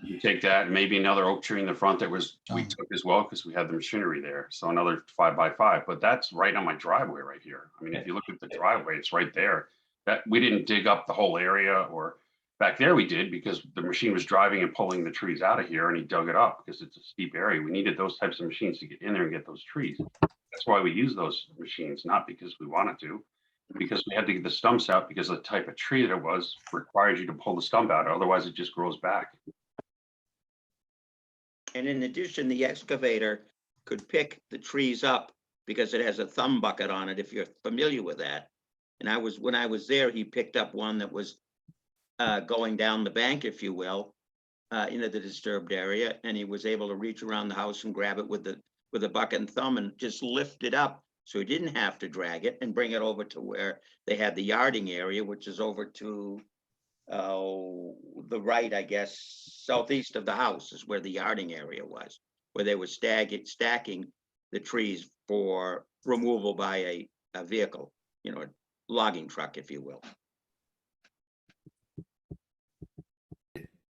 You take that, and maybe another oak tree in the front that we took as well because we had the machinery there. So another 5 by 5, but that's right on my driveway right here. I mean, if you look at the driveway, it's right there. That we didn't dig up the whole area, or back there we did because the machine was driving and pulling the trees out of here, and he dug it up because it's a steep area. We needed those types of machines to get in there and get those trees. That's why we use those machines, not because we wanted to, because we had to get the stumps out because the type of tree that it was required you to pull the stump out. Otherwise, it just grows back. And in addition, the excavator could pick the trees up because it has a thumb bucket on it, if you're familiar with that. And when I was there, he picked up one that was going down the bank, if you will, into the disturbed area, and he was able to reach around the house and grab it with a bucket and thumb and just lift it up, so he didn't have to drag it, and bring it over to where they had the yarding area, which is over to the right, I guess, southeast of the house is where the yarding area was, where they were stacking the trees for removal by a vehicle, a logging truck, if you will.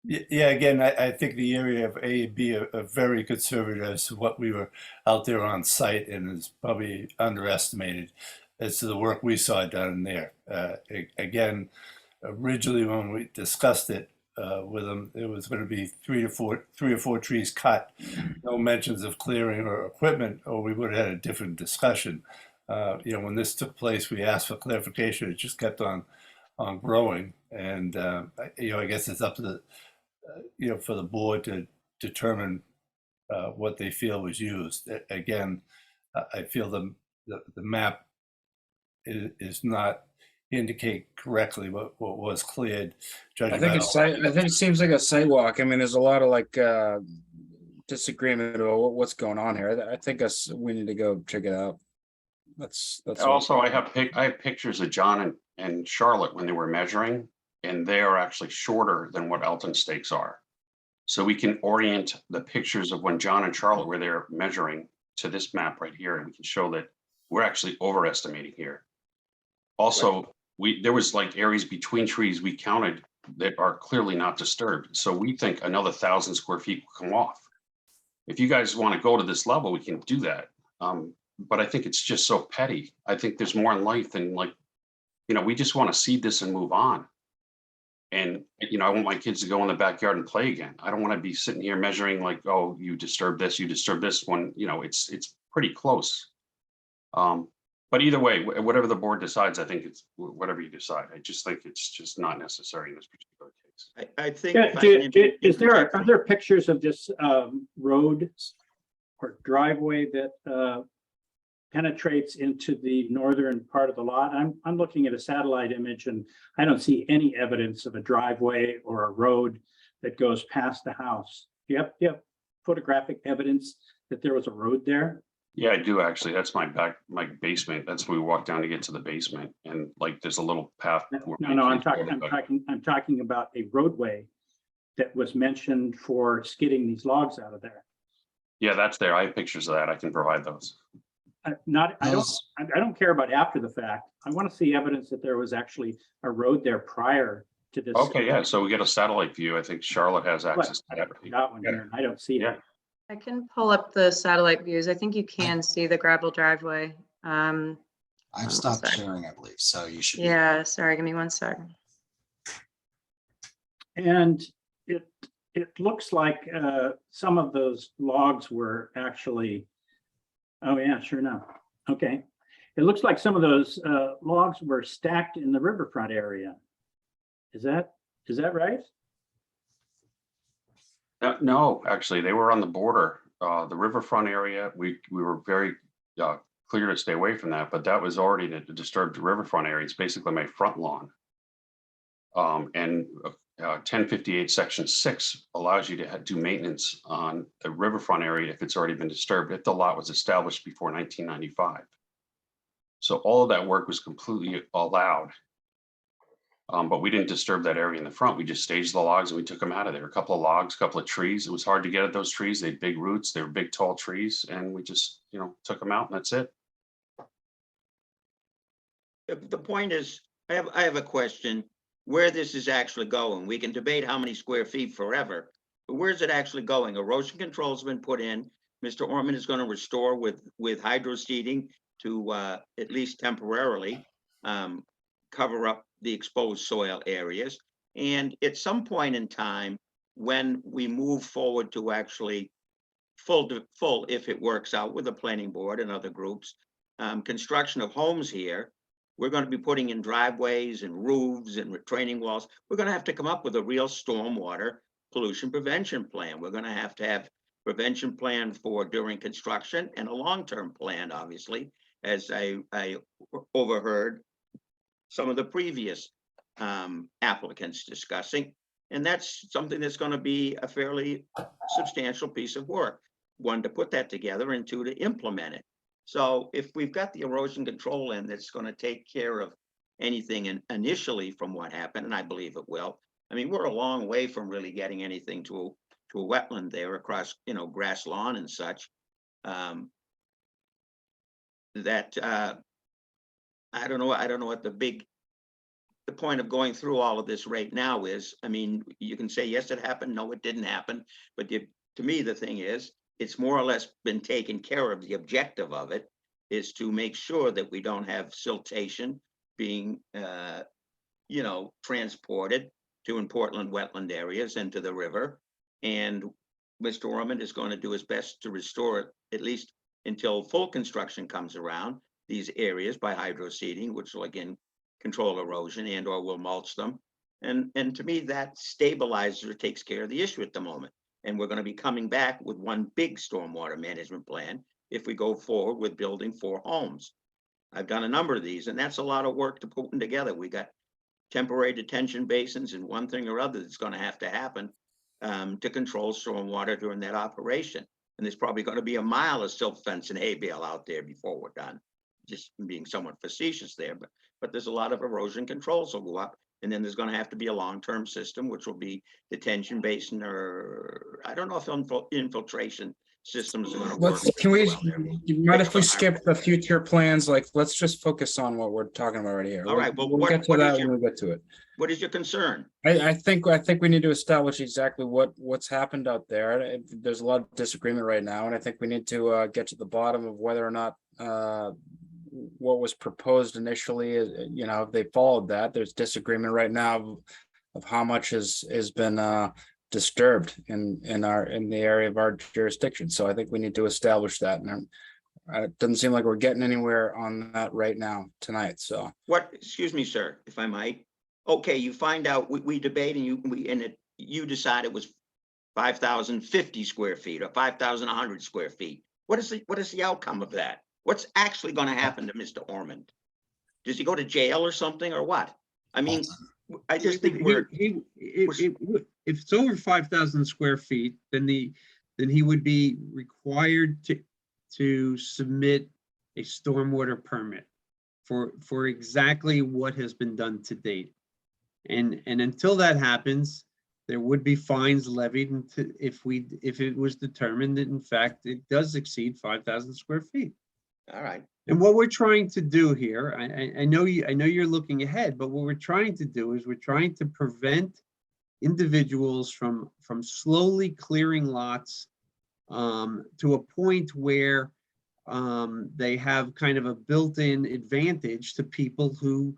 Yeah, again, I think the area of A and B are very conservative as to what we were out there on site, and is probably underestimated. as to the work we saw done there. Again, originally when we discussed it with them, it was going to be three or four trees cut, no mentions of clearing or equipment, or we would have had a different discussion. When this took place, we asked for clarification. It just kept on growing, and I guess it's up to the for the board to determine what they feel was used. Again, I feel the map is not indicate correctly what was cleared. I think it seems like a sidewalk. I mean, there's a lot of like disagreement about what's going on here. I think we need to go check it out. That's Also, I have pictures of John and Charlotte when they were measuring, and they are actually shorter than what Elton stakes are. So we can orient the pictures of when John and Charlotte were there measuring to this map right here, and we can show that we're actually overestimating here. Also, there was like areas between trees we counted that are clearly not disturbed. So we think another 1,000 square feet will come off. If you guys want to go to this level, we can do that. But I think it's just so petty. I think there's more in life than we just want to seed this and move on. And, I want my kids to go in the backyard and play again. I don't want to be sitting here measuring like, oh, you disturbed this when, it's pretty close. But either way, whatever the board decides, I think it's whatever you decide. I just think it's just not necessary in this particular case. I think. Are there pictures of this road or driveway that penetrates into the northern part of the lot? I'm looking at a satellite image and I don't see any evidence of a driveway or a road that goes past the house. Do you have photographic evidence that there was a road there? Yeah, I do actually. That's my basement. That's where we walk down to get to the basement, and like there's a little path. No, I'm talking about a roadway that was mentioned for skidding these logs out of there. Yeah, that's there. I have pictures of that. I can provide those. I don't care about after the fact. I want to see evidence that there was actually a road there prior to this. Okay, yeah. So we get a satellite view. I think Charlotte has access to that. Got one here. I don't see it. I can pull up the satellite views. I think you can see the gravel driveway. I've stopped sharing, I believe, so you should. Yeah, sorry, give me 1 second. And it looks like some of those logs were actually, oh yeah, sure enough. Okay. It looks like some of those logs were stacked in the riverfront area. Is that right? No, actually, they were on the border. The riverfront area, we were very clear to stay away from that, but that was already the disturbed riverfront area. It's basically my front lawn. And 1058 section 6 allows you to do maintenance on the riverfront area if it's already been disturbed, if the lot was established before 1995. So all of that work was completely allowed. But we didn't disturb that area in the front. We just staged the logs and we took them out of there. A couple of logs, a couple of trees. It was hard to get at those trees. They had big roots. They were big, tall trees. And we just, took them out and that's it. The point is, I have a question where this is actually going. We can debate how many square feet forever, but where's it actually going? Erosion control has been put in. Mr. Orman is going to restore with hydro seeding to at least temporarily cover up the exposed soil areas. And at some point in time, when we move forward to actually full, if it works out with the planning board and other groups, construction of homes here, we're going to be putting in driveways and roofs and retaining walls. We're going to have to come up with a real stormwater pollution prevention plan. We're going to have prevention plan for during construction and a long-term plan, obviously, as I overheard some of the previous applicants discussing. And that's something that's going to be a fairly substantial piece of work. One, to put that together, and two, to implement it. So if we've got the erosion control in that's going to take care of anything initially from what happened, and I believe it will. I mean, we're a long way from really getting anything to a wetland there across, grass lawn and such. I don't know what the point of going through all of this right now is. I mean, you can say, yes, it happened. No, it didn't happen. But to me, the thing is, it's more or less been taken care of. The objective of it is to make sure that we don't have siltation being, transported to in Portland wetland areas into the river. And Mr. Ormond is going to do his best to restore it, at least until full construction comes around, these areas by hydroseeding, which will again control erosion and or will mulch them. And to me, that stabilizes or takes care of the issue at the moment. And we're going to be coming back with one big stormwater management plan if we go forward with building 4 homes. I've done a number of these, and that's a lot of work to put them together. We got temporary detention basins and one thing or other that's going to happen to control stormwater during that operation. And there's probably going to be a mile of silt fence and hay bale out there before we're done. Just being somewhat facetious there, but there's a lot of erosion controls will go up. And then there's going to have to be a long-term system, which will be detention basin, or I don't know if infiltration systems are going to work. Can we, around there. you mind if we skip the future plans? Like, let's just focus on what we're talking about right here. All right, well, We'll get to that when we get to it. What is your concern? I think we need to establish exactly what's happened out there. There's a lot of disagreement right now, and I think we need to get to the bottom of whether or not what was proposed initially, if they followed that. There's disagreement right now of how much has been disturbed in the area of our jurisdiction. So I think we need to establish that, and it doesn't seem like we're getting anywhere on that right now tonight. So Excuse me, sir, if I might. Okay, you find out, we debate and you decide it was 5,050 square feet or 5,100 square feet. What is the outcome of that? What's actually going to happen to Mr. Ormond? Does he go to jail or something, or what? I mean, I just think if it's over 5,000 square feet, then he would be required to submit a stormwater permit for exactly what has been done to date. And until that happens, there would be fines levied if it was determined that in fact it does exceed 5,000 square feet. All right. And what we're trying to do here, I know you're looking ahead, but what we're trying to do is we're trying to prevent individuals from slowly clearing lots to a point where they have kind of a built-in advantage to people who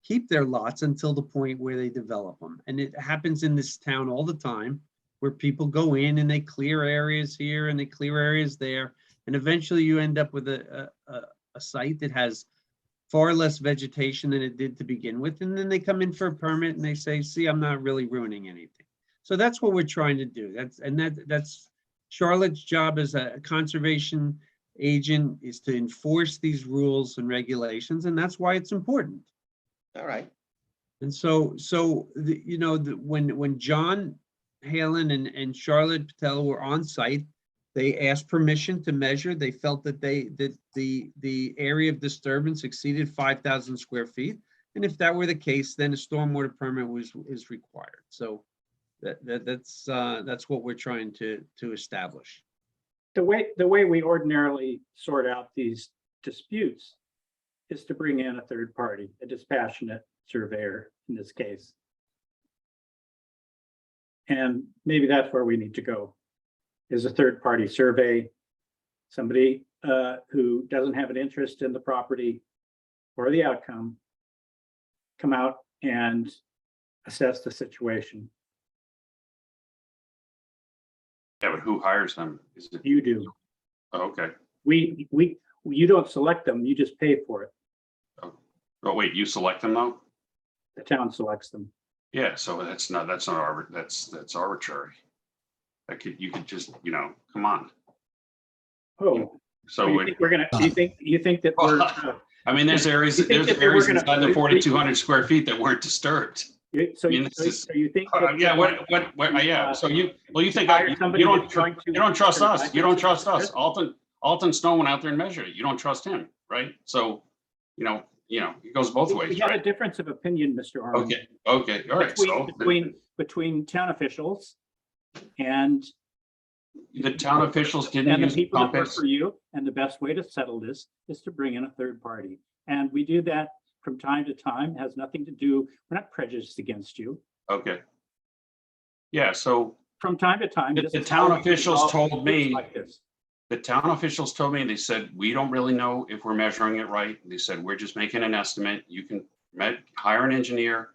keep their lots until the point where they develop them. And it happens in this town all the time, where people go in and they clear areas here and they clear areas there. And eventually you end up with a site that has far less vegetation than it did to begin with. And then they come in for a permit and they say, see, I'm not really ruining anything. So that's what we're trying to do. That's Charlotte's job as a conservation agent, is to enforce these rules and regulations. And that's why it's important. All right. And so when John Halen and Charlotte Patel were on site, they asked permission to measure. They felt that the area of disturbance exceeded 5,000 square feet. And if that were the case, then a stormwater permit is required. So that's what we're trying to establish. The way we ordinarily sort out these disputes is to bring in a third party, a dispassionate surveyor in this case. And maybe that's where we need to go, is a third party survey, somebody who doesn't have an interest in the property or the outcome, come out and assess the situation. Yeah, but who hires them? Is it you do? Oh, okay. You don't select them, you just pay for it. Oh wait, you select them though? The town selects them. Yeah, so that's arbitrary. You could just, come on. Oh, so you think we're gonna? You think that we're? I mean, there's areas inside the 4,200 square feet that weren't disturbed. So you think? Yeah. Yeah. So you think you don't trust us. You don't trust us. Alton Snow went out there and measured it. You don't trust him, right? So, it goes both ways. We had a difference of opinion, Mr. Arnold. Okay. All right. Between town officials and the town officials didn't and the use people that work compass. for you. And the best way to settle this is to bring in a third party. And we do that from time to time. It has nothing to do. We're not prejudiced against you. Okay. Yeah. So from time to time, the town officials told me. Like this. The town officials told me, they said, we don't really know if we're measuring it right. They said, we're just making an estimate. You can hire an engineer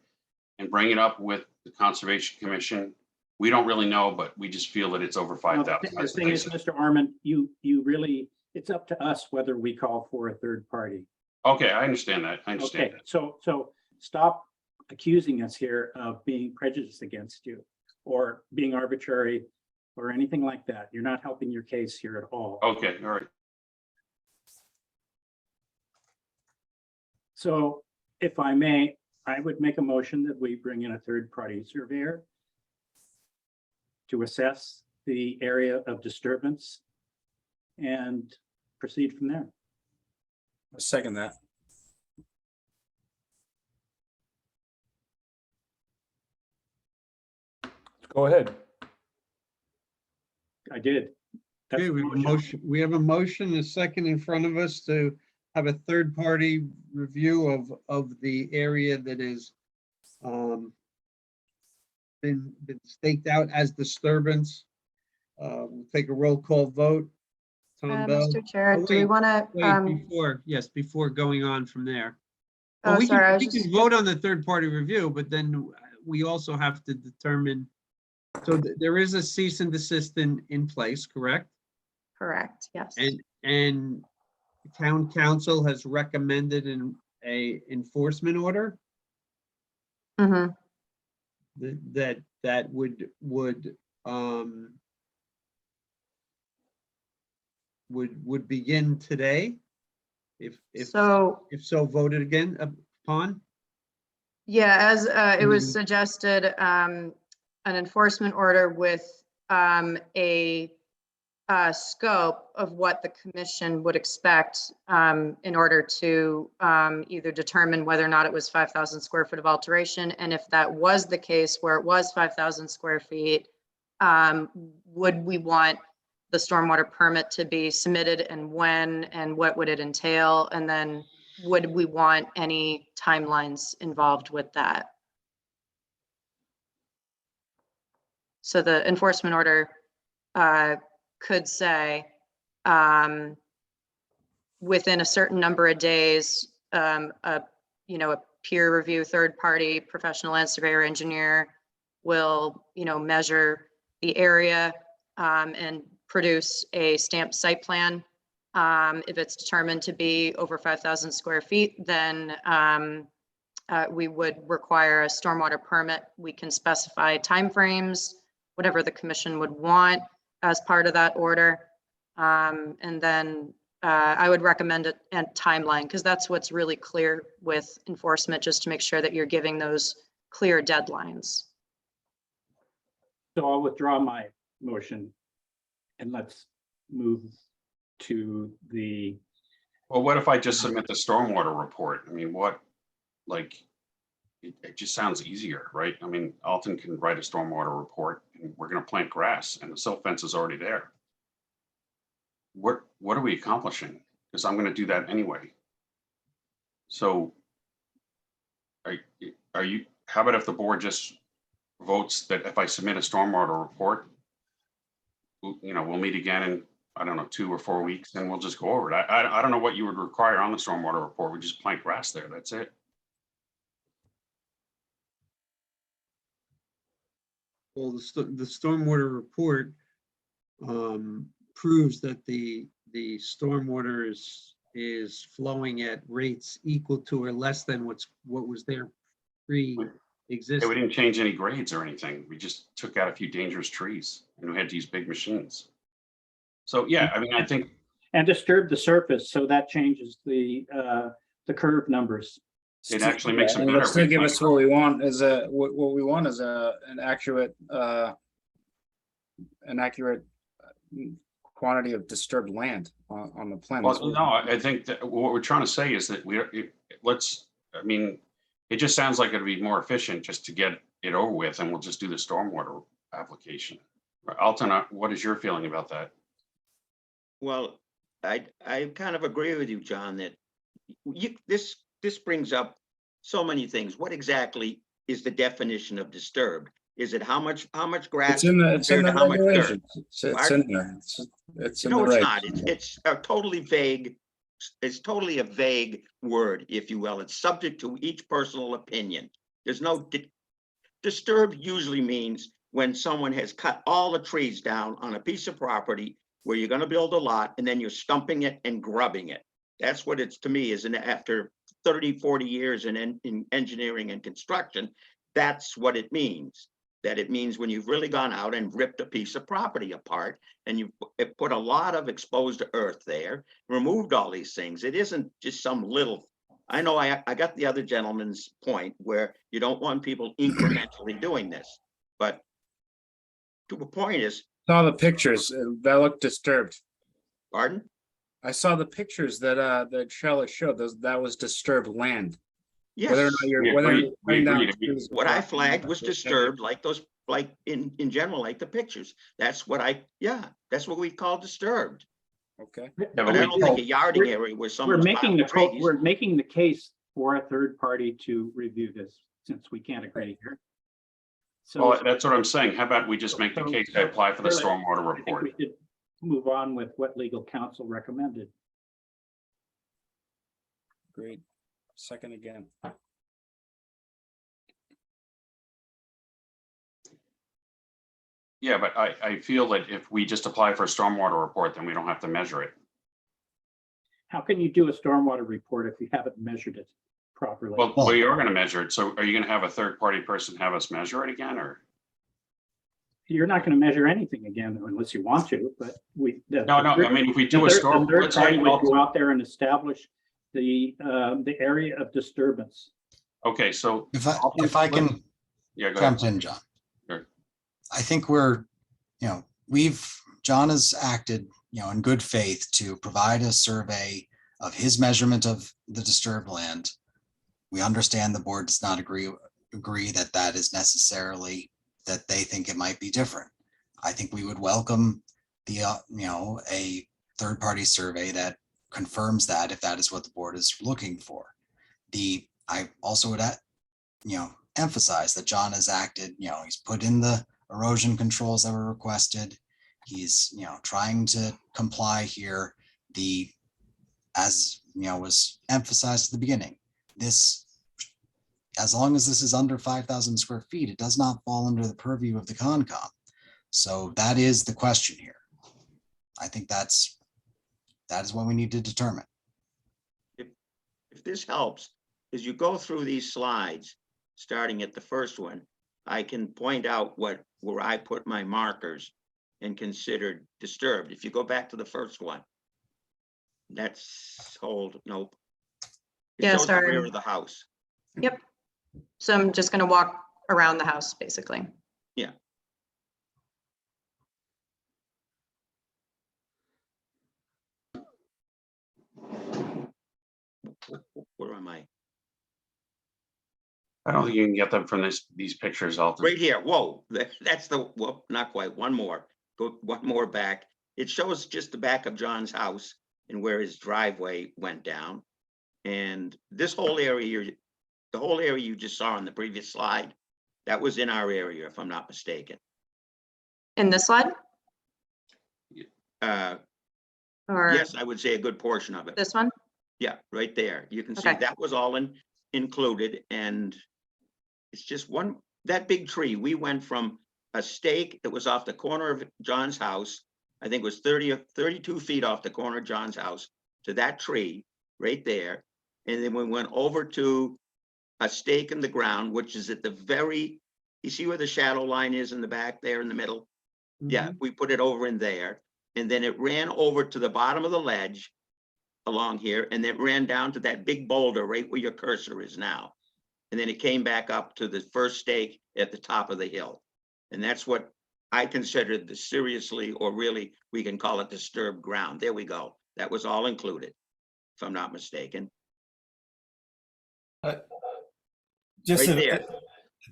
and bring it up with the Conservation Commission. We don't really know, but we just feel that it's over 5,000. The thing is, Mr. Arment, you really, it's up to us whether we call for a third party. Okay, I understand that. I understand Okay, so stop accusing us here of being prejudiced against you or being arbitrary or anything like that. You're not helping your case here at all. Okay, all right. So if I may, I would make a motion that we bring in a third-party surveyor to assess the area of disturbance and proceed from there. I second that. Go ahead. I did. That's Okay, the we have a motion, we have a motion, a second in front of us to have a third-party review of the area that is been staked out as disturbance. We'll take a roll call vote. Tom Bell. Mr. Chair, Oh, do we wait, want to, wait, before going on from there. oh, Well, we sorry, I can, was we can just, vote on the third-party review, but then we also have to determine, so there is a cease and desist in place, correct? correct, yes. And town council has recommended a enforcement order Mm-hmm. that would begin today if So, so voted again upon. yeah, as it was Mhm. suggested, an enforcement order with a scope of what the commission would expect in order to either determine whether or not it was 5,000 square foot of alteration. And if that was the case where it was 5,000 square feet, would we want the stormwater permit to be submitted and when, and what would it entail? And then would we want any timelines involved with that? So the enforcement order could say within a certain number of days, a peer review, third party professional land surveyor engineer will, measure the area and produce a stamped site plan. If it's determined to be over 5,000 square feet, then we would require a stormwater permit. We can specify timeframes, whatever the commission would want as part of that order. And then I would recommend a timeline because that's what's really clear with enforcement, just to make sure that you're giving those clear deadlines. So I'll withdraw my motion and let's move to the. Well, what if I just submit the stormwater report? I mean, it just sounds easier, right? I mean, Alton can write a stormwater report and we're gonna plant grass and the silt fence is already there. What are we accomplishing? Because I'm gonna do that anyway. So are you, how about if the board just votes that if I submit a stormwater report, we'll meet again in, I don't know, 2 or 4 weeks and we'll just go over it. I don't know what you would require on the stormwater report. We just plant grass there. That's it. Well, the stormwater report proves that the stormwater is flowing at rates equal to or less than what was there Yeah, pre-existing. we didn't change any grades or anything. We just took out a few dangerous trees and we had to use big machines. So, yeah, I mean, I think. And disturb the surface, so that changes the curve numbers. It actually makes it And better. it'll still give us what we want is what we want is an accurate quantity of disturbed land on the plan. Well, no, I think that what we're trying to say is that it just sounds like it'd be more efficient just to get it over with and we'll just do the stormwater application. Alton, what is your feeling about that? Well, I kind of agree with you, John, that this brings up so many things. What exactly is the definition of disturbed? Is it how much grass? It's in the compared to how much dirt? regulations. It's Pardon? in there. It's in No, the it's regs. not. It's a totally vague, it's totally a vague word, if you will. It's subject to each personal opinion. There's no disturbed usually means when someone has cut all the trees down on a piece of property where you're gonna build a lot and then you're stumping it and grubbing it. That's what it's to me is after 30, 40 years in engineering and construction, that's what it means. That it means when you've really gone out and ripped a piece of property apart and you've put a lot of exposed earth there, removed all these things. It isn't just some little, I know I got the other gentleman's point where you don't want people incrementally doing this, but to a point is. Saw the pictures that looked disturbed. Pardon? I saw the pictures that Charlotte showed. That was disturbed land. Yes. Whether or not you're, whether you're cutting down trees or What I not. flagged was disturbed, like those, like in general, like the pictures. That's what that's what we call disturbed. Okay. But I don't think a yarding area where We're someone's making the, piled trees. we're making the case for a third party to review this, since we can't agree here. Well, So that's what I'm saying. How about we just make the case to apply for the stormwater I think report? we should move on with what legal counsel recommended. Great. Second again. Yeah, but I feel that if we just apply for a stormwater report, then we don't have to measure it. How can you do a stormwater report if you haven't measured it properly? Well, we are going to measure it. So are you going to have a third party person have us measure it again, or? You're not going to measure anything again unless you want to, but we. No, I mean, if we do a storm. The third let's party say- would go out there and establish the area of disturbance. Okay, so. If I can Yeah, go ahead. jump in, John. Sure. I think John has acted, in good faith to provide a survey of his measurement of the disturbed land. We understand the board does not agree that is necessarily, that they think it might be different. I think we would welcome a third-party survey that confirms that, if that is what the board is looking for. I also would, emphasize that John has acted, he's put in the erosion controls that were requested. He's, trying to comply here. As was emphasized at the beginning, as long as this is under 5,000 square feet, it does not fall under the purview of the Concom. So that is the question here. I think that is what we need to determine. If this helps, as you go through these slides, starting at the first one, I can point out where I put my markers and considered disturbed. If you go back to the first one, that's nope. It Yeah, shows the sorry. rear of the house. Yep. So I'm just gonna walk around the house, basically. Yeah. Where am I? I don't think you can get them from these pictures, Alton. Right here. Whoa, that's well, not quite. One more. Go one more back. It shows just the back of John's house and where his driveway went down. And this whole area, the whole area you just saw on the previous slide, that was in our area, if I'm not mistaken. In this slide? Or Yes, I would say a good portion of it. this one? Yeah, right there. You can see Okay. that was all included, and it's just that big tree. We went from a stake that was off the corner of John's house, I think it was 30 or 32 feet off the corner of John's house, to that tree right there. And then we went over to a stake in the ground, which is at the you see where the shadow line is in the back there in the middle? Yeah, we put it over in there. And then it ran over to the bottom of the ledge along here, and it ran down to that big boulder right where your cursor is now. And then it came back up to the first stake at the top of the hill. And that's what I considered the seriously, or really, we can call it disturbed ground. There we go. That was all included, if I'm not mistaken. Just right there.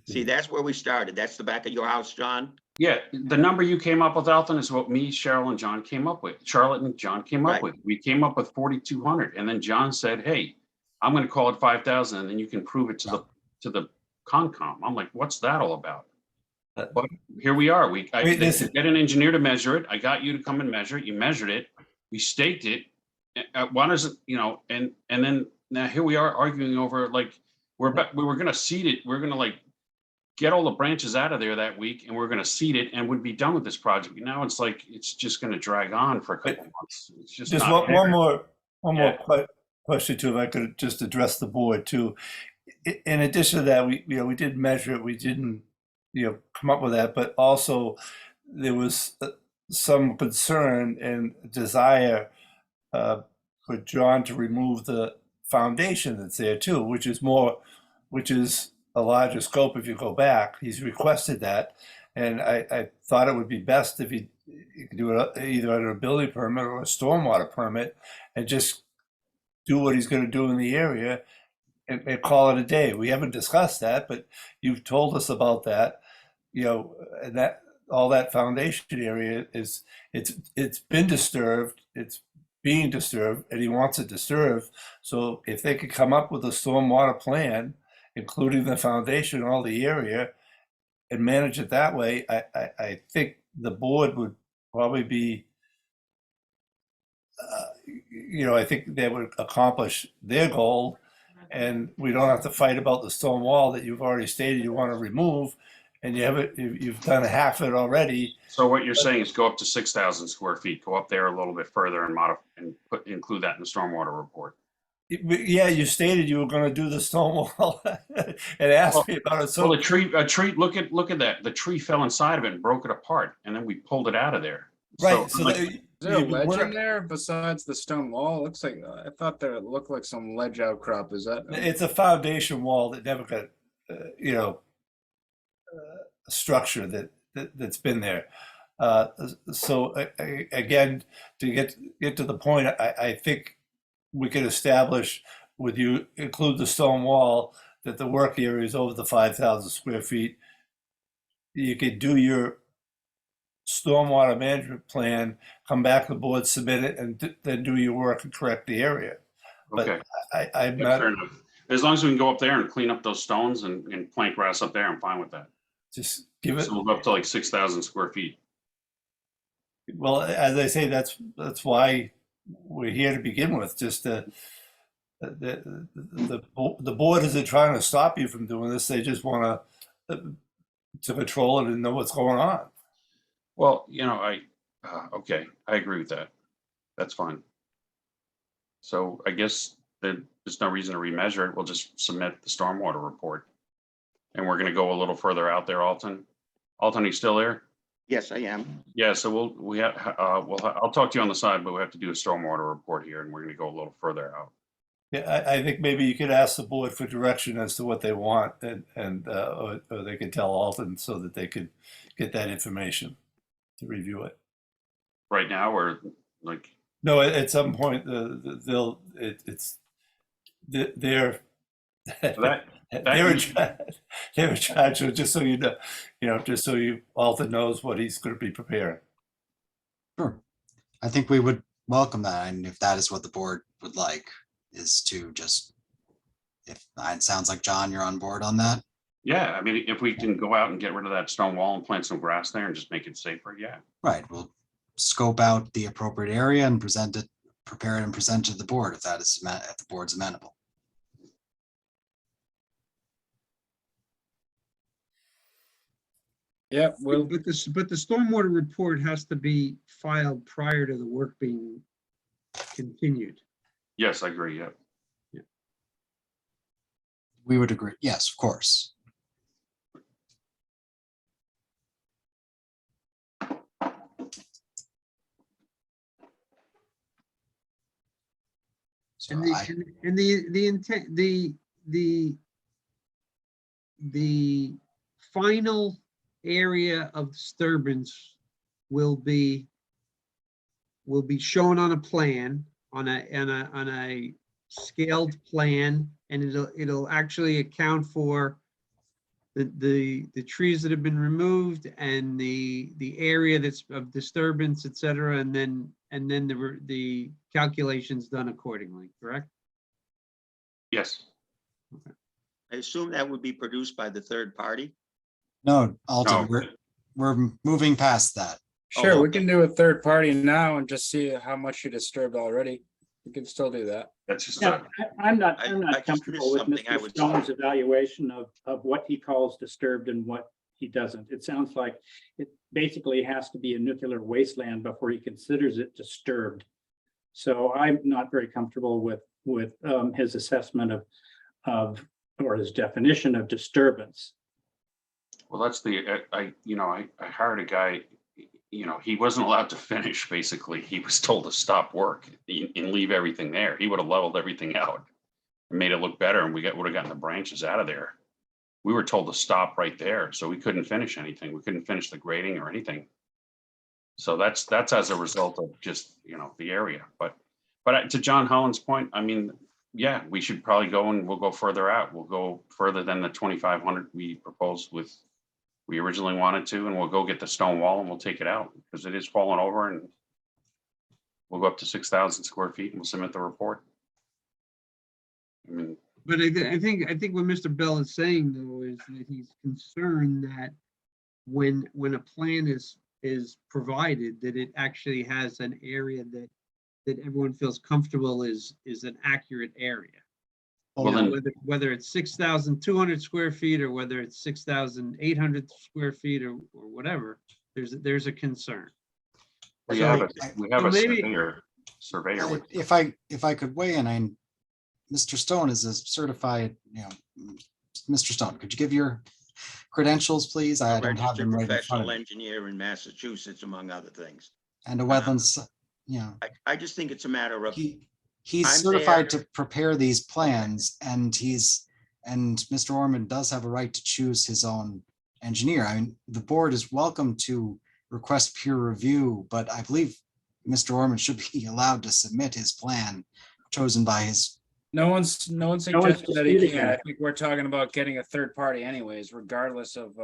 See, that's where we started. That's the back of your house, John. Yeah, the number you came up with, Alton, is what me, Cheryl, and John came up with. Charlotte and John came up with. We came up with 4,200, and then John said, "Hey, I'm going to call it 5,000, and then you can prove it to the Concom." I'm like, "What's that all about?" But here we are. Wait, They listen. get an engineer to measure it. I got you to come and measure it. You measured it. We staked it. Why does it, and then now here we are arguing over like, we were gonna seed it. We're gonna like get all the branches out of there that week and we're gonna seed it and would be done with this project. Now it's like, it's just gonna drag on for a couple months. It's just Just not one fair. more Yeah. question too, if I could just address the board too. In addition to that, we did measure it. We didn't, come up with that, but also there was some concern and desire for John to remove the foundation that's there too, which is a larger scope if you go back. He's requested that. And I thought it would be best if he could do it either under a building permit or a stormwater permit and just do what he's going to do in the area and call it a day. We haven't discussed that, but you've told us about that, and that all that foundation area it's been disturbed, it's being disturbed, and he wants it disturbed. So if they could come up with a stormwater plan, including the foundation, all the area, and manage it that way, I think the board would probably be, I think they would accomplish their goal, and we don't have to fight about the stone wall that you've already stated you want to remove, and you've done half it already. So what you're saying is go up to 6,000 square feet, go up there a little bit further and include that in the stormwater report. Yeah, you stated you were going to do the stone wall and asked me about it. So well, a tree, look at that. The tree fell inside of it and broke it apart, and then we pulled it out of there. Right. So Is there a ledge in there besides the stone wall? It looks like, I thought there looked like some ledge outcrop. Is that? It's a foundation wall that never got, a structure that's been there. So again, to get to the point, I think we could establish with you include the stone wall that the work area is over the 5,000 square feet. You could do your stormwater management plan, come back to the board, submit it, and then do your work and correct the area. Okay. But I'm Yeah, not. fair enough. As long as we can go up there and clean up those stones and plant grass up there, I'm fine with that. Just give it. So we'll go up to like 6,000 square feet. Well, as I say, that's why we're here to begin with. Just the board isn't trying to stop you from doing this. They just want to control it and know what's going on. Well, okay, I agree with that. That's fine. So I guess there's no reason to remeasure it. We'll just submit the stormwater report. And we're gonna go a little further out there, Alton. Alton, are you still there? Yes, I am. Yeah, so I'll talk to you on the side, but we have to do a stormwater report here and we're gonna go a little further out. Yeah, I think maybe you could ask the board for direction as to what they want, and or they could tell Alton so that they could get that information to review it. Right now, or like? No, at some point they're in charge. So just so you know, just so Alton knows what he's going to be preparing. Sure. I think we would welcome that. And if that is what the board would like, is to just, if it sounds like John, you're on board on that. Yeah, I mean, if we can go out and get rid of that stone wall and plant some grass there and just make it safer, yeah. Right. We'll scope out the appropriate area and prepare it and present to the board if if the board's amenable. Yeah, but the stormwater report has to be filed prior to the work being continued. Yes, I agree. Yeah. We would agree. Yes, of course. So And the intent, the final area of disturbance will be shown on a plan, on a scaled plan, and it'll actually account for the trees that have been removed and the area that's of disturbance, et cetera, and then the calculations done accordingly, correct? Yes. I assume that would be produced by the third party? No, Alton, No. we're moving past that. Sure, we okay. can do a third party now and just see how much you disturbed already. We can still do that. That's just, Yeah, I'm not I comfortable just with missed something I Mr. would Stone's evaluation of what he calls disturbed and what he doesn't. It sounds like it basically has to be a nuclear wasteland before he considers it disturbed. So I'm not very comfortable with his assessment or his definition of disturbance. well, that's I hired a guy, he wasn't allowed to finish, basically. He was told to stop work and leave everything there. He would have leveled everything out and made it look better, and would have gotten the branches out of there. We were told to stop right there, so we couldn't finish anything. We couldn't finish the grading or anything. So that's as a result of just, the area. But to John Holland's point, I mean, yeah, we should probably we'll go further out. We'll go further than the 2,500 we proposed we originally wanted to, and we'll go get the stone wall and we'll take it out because it is falling over, and we'll go up to 6,000 square feet and we'll submit the report. I mean, But I think what Mr. Bell is saying though is that he's concerned that when a plan is provided, that it actually has an area that everyone feels comfortable is an accurate area. Well, then, Whether it's 6,200 square feet or whether it's 6,800 square feet or whatever, there's a concern. we So- have a so maybe- surveyor. with- If I could weigh in, Mr. Stone is a certified, Mr. Stone, could you give your credentials, please? I don't have registered them right in front professional of me. engineer in Massachusetts, among other things. And a wetlands, I just think it's a matter of, he's I'm certified there. to prepare these plans, and Mr. Orman does have a right to choose his own engineer. I mean, the board is welcome to request peer review, but I believe Mr. Orman should be allowed to submit his plan chosen by his. No one's suggested that he disputing can. I that. think we're talking about getting a third party anyways, regardless of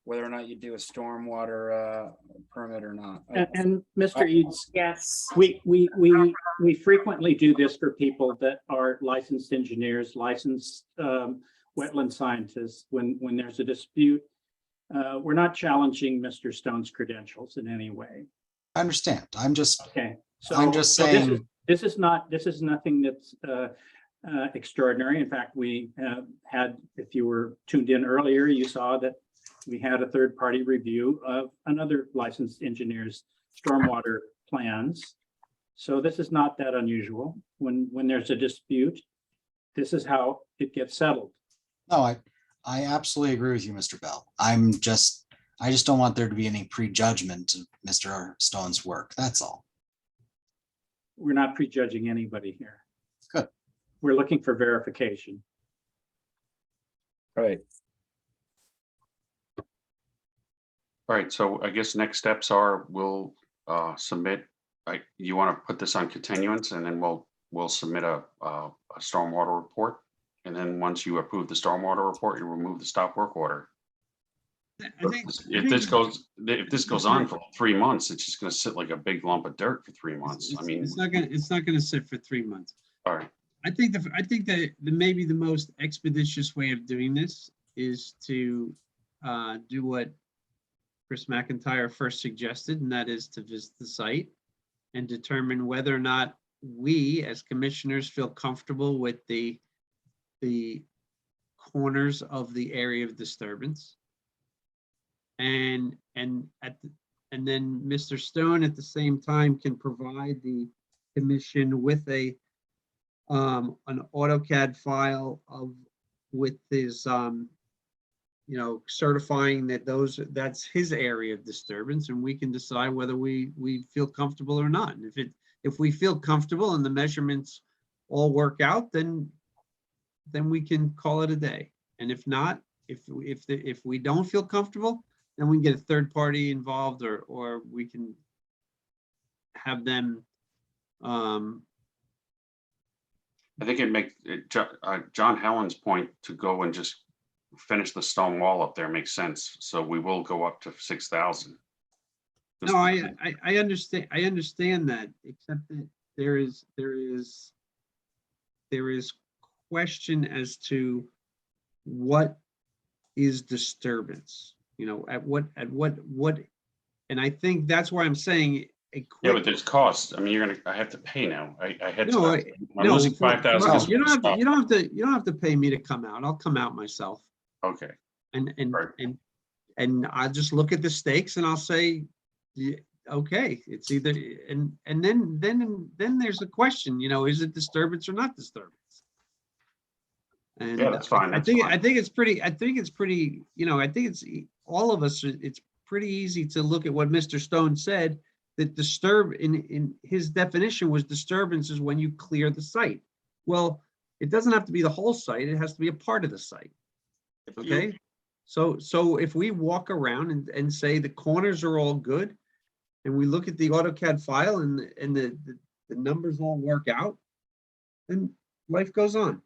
whether or not you do a stormwater permit or not. And Mr. Eads, Yes. we frequently do this for people that are licensed engineers, licensed wetland scientists. When there's a dispute, we're not challenging Mr. Stone's credentials in any way. I understand. I'm just Okay. So just so saying. this is nothing that's extraordinary. In fact, we had, if you were tuned in earlier, you saw that we had a third-party review of another licensed engineer's stormwater plans. So this is not that unusual. When there's a dispute, this is how it gets settled. No, I absolutely agree with you, Mr. Bell. I just don't want there to be any prejudgment of Mr. Stone's work. That's all. We're not prejudging anybody here. Good. We're looking for verification. Right. All right, so I guess next steps are we'll submit, you want to put this on continuance, and then we'll submit a stormwater report. And then once you approve the stormwater report, you remove the stop work order. If this goes on for 3 months, it's just going to sit like a big lump of dirt for 3 months. I mean, It's not gonna sit for 3 months. all right, I think that maybe the most expeditious way of doing this is to do what Chris McIntyre first suggested, and that is to visit the site and determine whether or not we as commissioners feel comfortable with the corners of the area of disturbance. And then Mr. Stone at the same time can provide the commission with an AutoCAD file with his certifying that that's his area of disturbance, and we can decide whether we feel comfortable or not. And if we feel comfortable and the measurements all work out, then we can call it a day. And if not, if we don't feel comfortable, then we can get a third party involved, or we can have them. I think it makes John Hallen's point to go and just finish the stone wall up there makes sense. So we will go up to 6,000. No, I understand. I understand that, except that there is question as to what is disturbance. You know, at what, and I think that's why I'm saying a Yeah, quick. but there's costs. I mean, I have to pay now. I had, No, I'm no, losing $5,000. Marcus, you don't have to pay me to come out. I'll come out myself. Okay. And I just look at the stakes and I'll say, yeah, okay, it's either, and then there's a question, you know, is it disturbance or not disturbance? And Yeah, that's fine. I think it's pretty, you know, I think it's all of us, it's pretty easy to look at what Mr. Stone said, that disturb in his definition was disturbance is when you clear the site. Well, it doesn't have to be the whole site, it has to be a part of the site. Okay. So if we walk around and say the corners are all good, and we look at the AutoCAD file and the numbers all work out, then life goes on.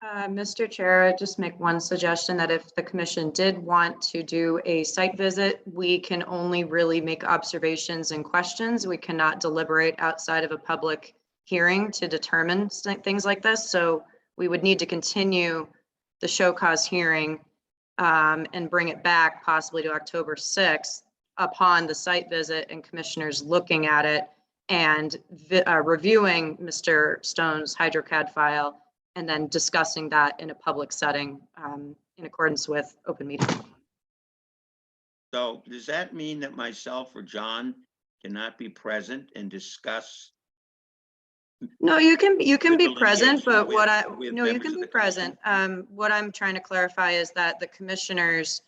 Mr. Chair, I'd just make one suggestion that if the commission did want to do a site visit, we can only really make observations and questions. We cannot deliberate outside of a public hearing to determine things like this. So we would need to continue the show cause hearing and bring it back possibly to October 6th upon the site visit and commissioners looking at it and reviewing Mr. Stone's HydroCAD file and then discussing that in a public setting in accordance with open meeting. So does that mean that myself or John cannot be present and discuss? No, you can be present, but with- what I, with no, you members can of be the present. What I'm trying to clarify is that the commissioners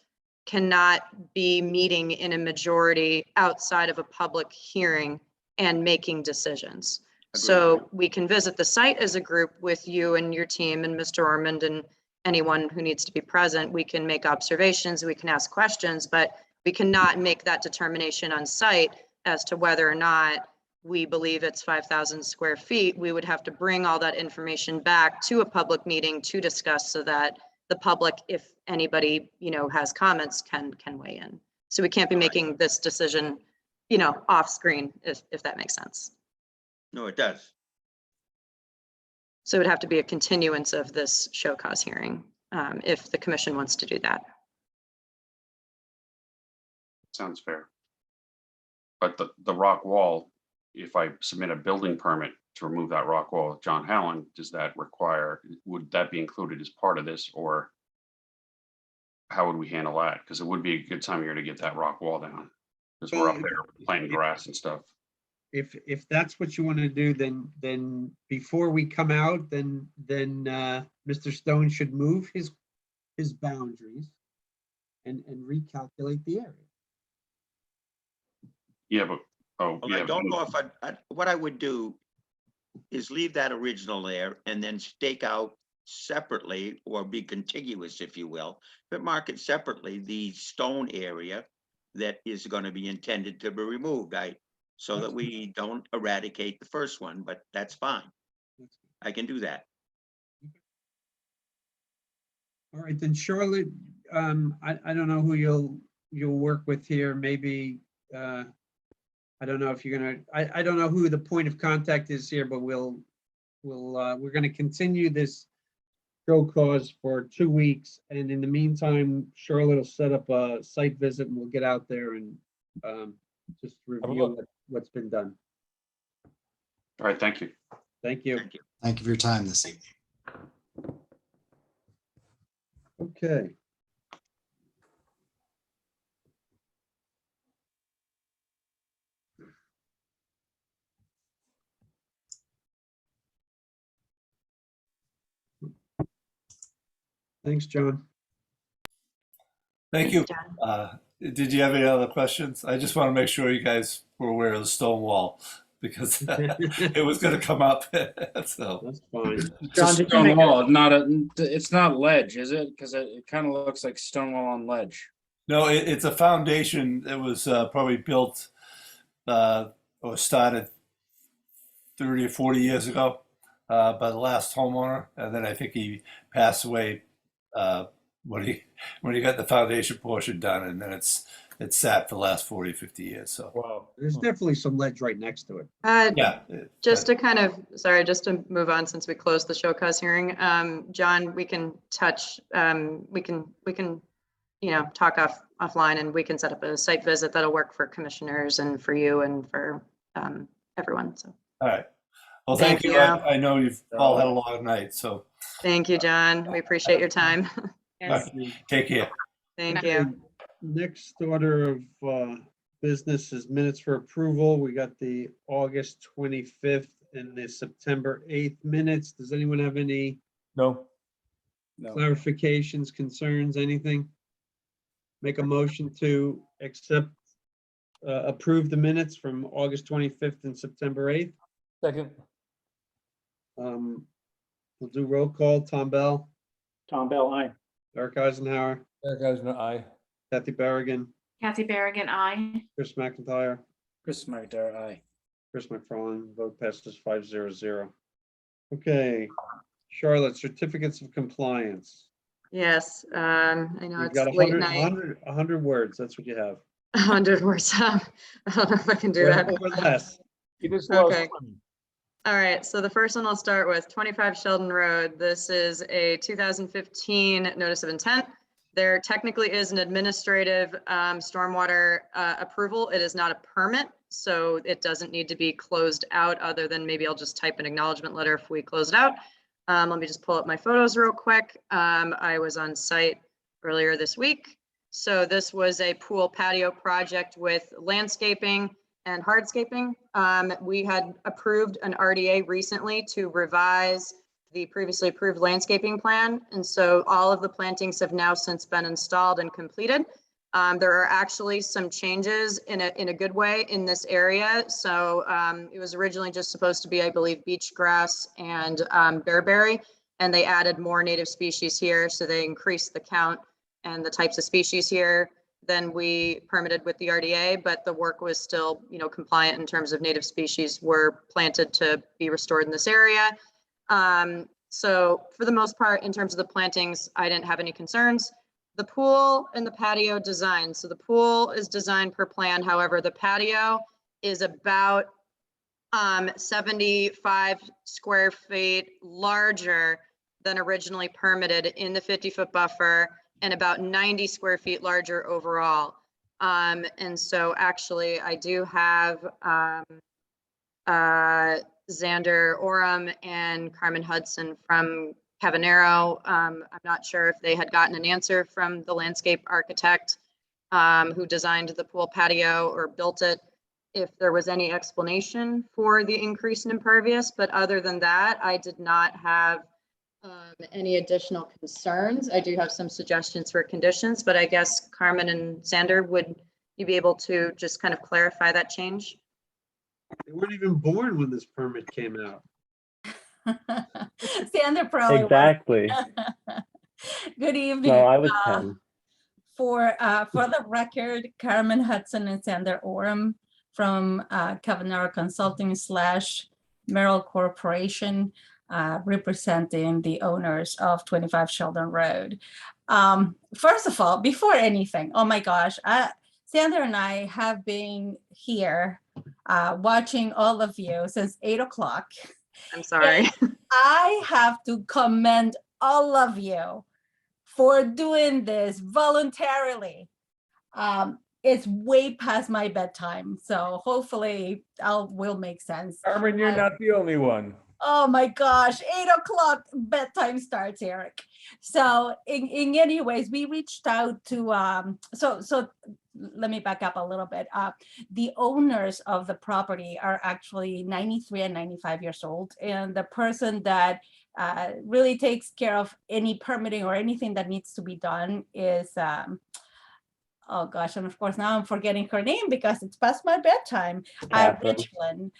cannot be meeting in a majority outside of a public hearing and making decisions. So we can visit the site as a group with you and your team and Mr. Ormond and anyone who needs to be present. We can make observations, we can ask questions, but we cannot make that determination on site as to whether or not we believe it's 5,000 square feet. We would have to bring all that information back to a public meeting to discuss so that the public, if anybody, you know, has comments, can weigh in. So we can't be making this decision, you know, off screen, if that makes sense. No, it does. So it would have to be a continuance of this show cause hearing if the commission wants to do that. Sounds fair. But the rock wall, if I submit a building permit to remove that rock wall, John Hallen, does that require, would that be included as part of this, or how would we handle that? Because it would be a good time of year to get that rock wall down, because we're up there planting grass and stuff. If that's what you want to do, then before we come out, then Mr. Stone should move his boundaries and recalculate the area. Yeah, but Well, I don't know if what I would do is leave that original there and then stake out separately or be contiguous, if you will, but mark it separately, the stone area that is going to be intended to be removed. So that we don't eradicate the first one, but that's fine. I can do that. All right, then Charlotte, I don't know who you'll work with here. Maybe I don't know if you're gonna. I don't know who the point of contact is here, but we're gonna continue this show cause for 2 weeks, and in the meantime, Charlotte will set up a site visit, and we'll get out there and just review what's been done. All right, thank you. Thank you. Thank you for your time this evening. Okay. Thanks, John. Thank you. Did you have any other questions? I just want to make sure you guys were aware of the stone wall because it was going to come up. So that's fine. It's a stone wall, it's not ledge, is it? Because it kind of looks like stone wall on ledge. No, it's a foundation that was probably built or started 30 or 40 years ago by the last homeowner, and then I think he passed away when he got the foundation portion done, and then it's sat for the last 40, 50 years. So wow, there's definitely some ledge right next to it. Yeah. Just to kind of, sorry, just to move on since we closed the show cause hearing, John, we can touch, we can, talk offline and we can set up a site visit that'll work for commissioners and for you and for everyone. So. All right. Well, thank you. I know you've all had a long night, so. Thank you, John. We appreciate your time. Yes. Take care. Thank you. Next order of business is minutes for approval. We got the August 25th and the September 8th minutes. Does anyone have any No. clarifications, concerns, anything? Make a motion to accept, approve the minutes from August 25th and September 8th. Second. We'll do roll call. Tom Bell, Tom Bell, aye. Eric Eisenhower, Eric Eisner, aye. Kathy Berrigan, Kathy Berrigan, aye. Chris McIntyre, Chris McIntyre, aye. Chris McFarland, vote passes 5-0. Okay, Charlotte, certificates of compliance. Yes, I know You've it's got late 100, night. 100 words. That's what you have. 100 words. I don't know if I can do that. Or less. Okay. All right, so the first one I'll start with 25 Sheldon Road. This is a 2015 notice of intent. There technically is an administrative stormwater approval. It is not a permit, so it doesn't need to be closed out other than maybe I'll just type an acknowledgement letter if we close it out. Let me just pull up my photos real quick. I was on site earlier this week. So this was a pool patio project with landscaping and hardscaping. We had approved an RDA recently to revise the previously approved landscaping plan. And so all of the plantings have now since been installed and completed. There are actually some changes in a good way in this area. So it was originally just supposed to be, I believe, beach grass and bearberry, and they added more native species here. So they increased the count and the types of species here than we permitted with the RDA, but the work was still, compliant in terms of native species were planted to be restored in this area. So for the most part, in terms of the plantings, I didn't have any concerns. The pool and the patio design. So the pool is designed per plan. However, the patio is about 75 square feet larger than originally permitted in the 50-foot buffer and about 90 square feet larger overall. And so actually I do have Xander Oram and Carmen Hudson from Cavanero. I'm not sure if they had gotten an answer from the landscape architect who designed the pool patio or built it, if there was any explanation for the increase in impervious, but other than that, I did not have any additional concerns. I do have some suggestions for conditions, but I guess Carmen and Xander, would you be able to just kind of clarify that change? They weren't even born when this permit came out. Xander probably exactly. Good evening. No, I was 10. For the record, Carmen Hudson and Xander Oram from Cavanero Consulting / Merrill Corporation, representing the owners of 25 Sheldon Road. First of all, before anything, oh my gosh, Xander and I have been here watching all of you since 8 o'clock. I'm sorry. I have to commend all of you for doing this voluntarily. It's way past my bedtime, so hopefully will make sense. Carmen, you're not the only one. Oh my gosh, 8 o'clock bedtime starts, Eric. So in any ways, we reached out to, so let me back up a little bit. The owners of the property are actually 93 and 95 years old. And the person that really takes care of any permitting or anything that needs to be done is, oh gosh, and of course now I'm forgetting her name because it's past my bedtime. Richland.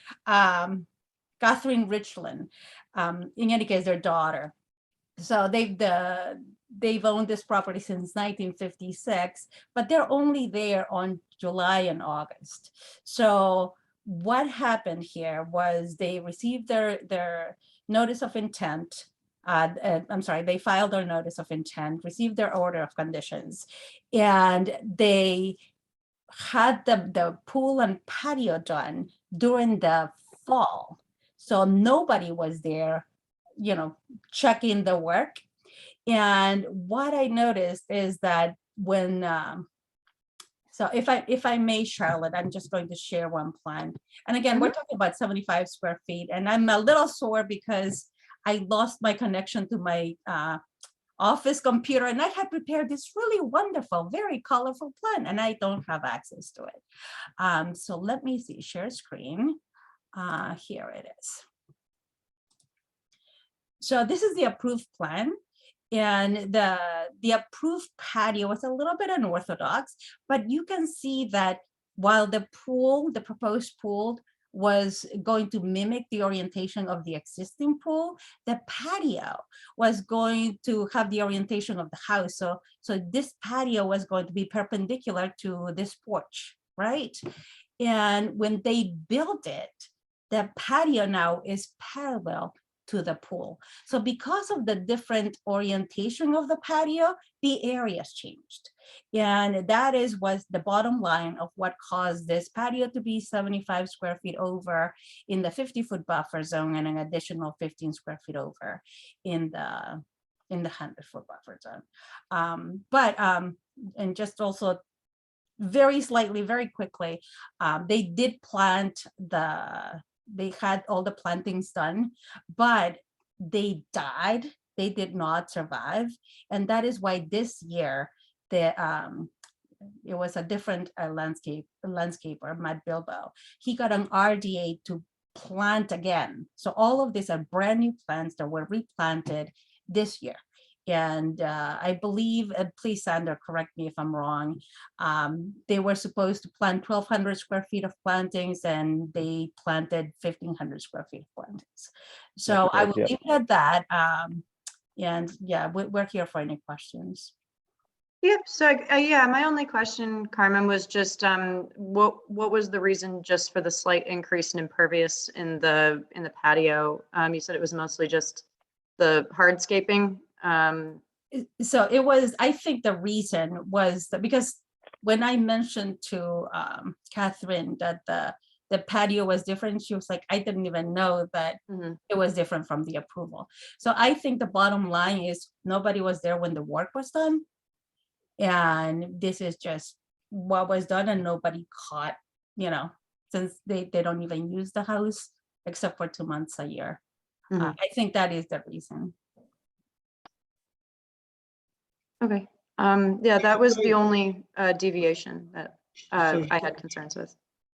Catherine Richland, in any case, their daughter. So they've owned this property since 1956, but they're only there on July and August. So what happened here was they received their notice of intent. They filed their notice of intent, received their order of conditions, and they had the pool and patio done during the fall. So nobody was there, checking the work. And what I noticed is that when, so if I may, Charlotte, I'm just going to share one plan. And again, we're talking about 75 square feet, and I'm a little sore because I lost my connection to my office computer, and I had prepared this really wonderful, very colorful plan, and I don't have access to it. So let me see, share screen. Here it is. So this is the approved plan. And the approved patio was a little bit unorthodox, but you can see that while the pool, the proposed pool, was going to mimic the orientation of the existing pool, the patio was going to have the orientation of the house. So this patio was going to be perpendicular to this porch, right? And when they built it, the patio now is parallel to the pool. So because of the different orientation of the patio, the areas changed. And that was the bottom line of what caused this patio to be 75 square feet over in the 50-foot buffer zone and an additional 15 square feet over in the 100-foot buffer zone. And just also very slightly, very quickly, they did plant they had all the plantings done, but they died. They did not survive. And that is why this year, it was a different landscaper, Matt Bilbao. He got an RDA to plant again. So all of these are brand new plants that were replanted this year. And I believe, please Sandra, correct me if I'm wrong, they were supposed to plant 1,200 square feet of plantings and they planted 1,500 square feet of plantings. So I will leave it at that. And yeah, we're here for any questions. Yep. So yeah, my only question, Carmen, was just what was the reason just for the slight increase in impervious in the patio? You said it was mostly just the hardscaping. So it was, I think the reason was that because when I mentioned to Catherine that the patio was different, she was like, I didn't even know that it was different from the approval. So I think the bottom line is nobody was there when the work was done. And this is just what was done and nobody caught, since they don't even use the house except for 2 months a year. I think that is the reason. Okay. Yeah, that was the only deviation that I had concerns with.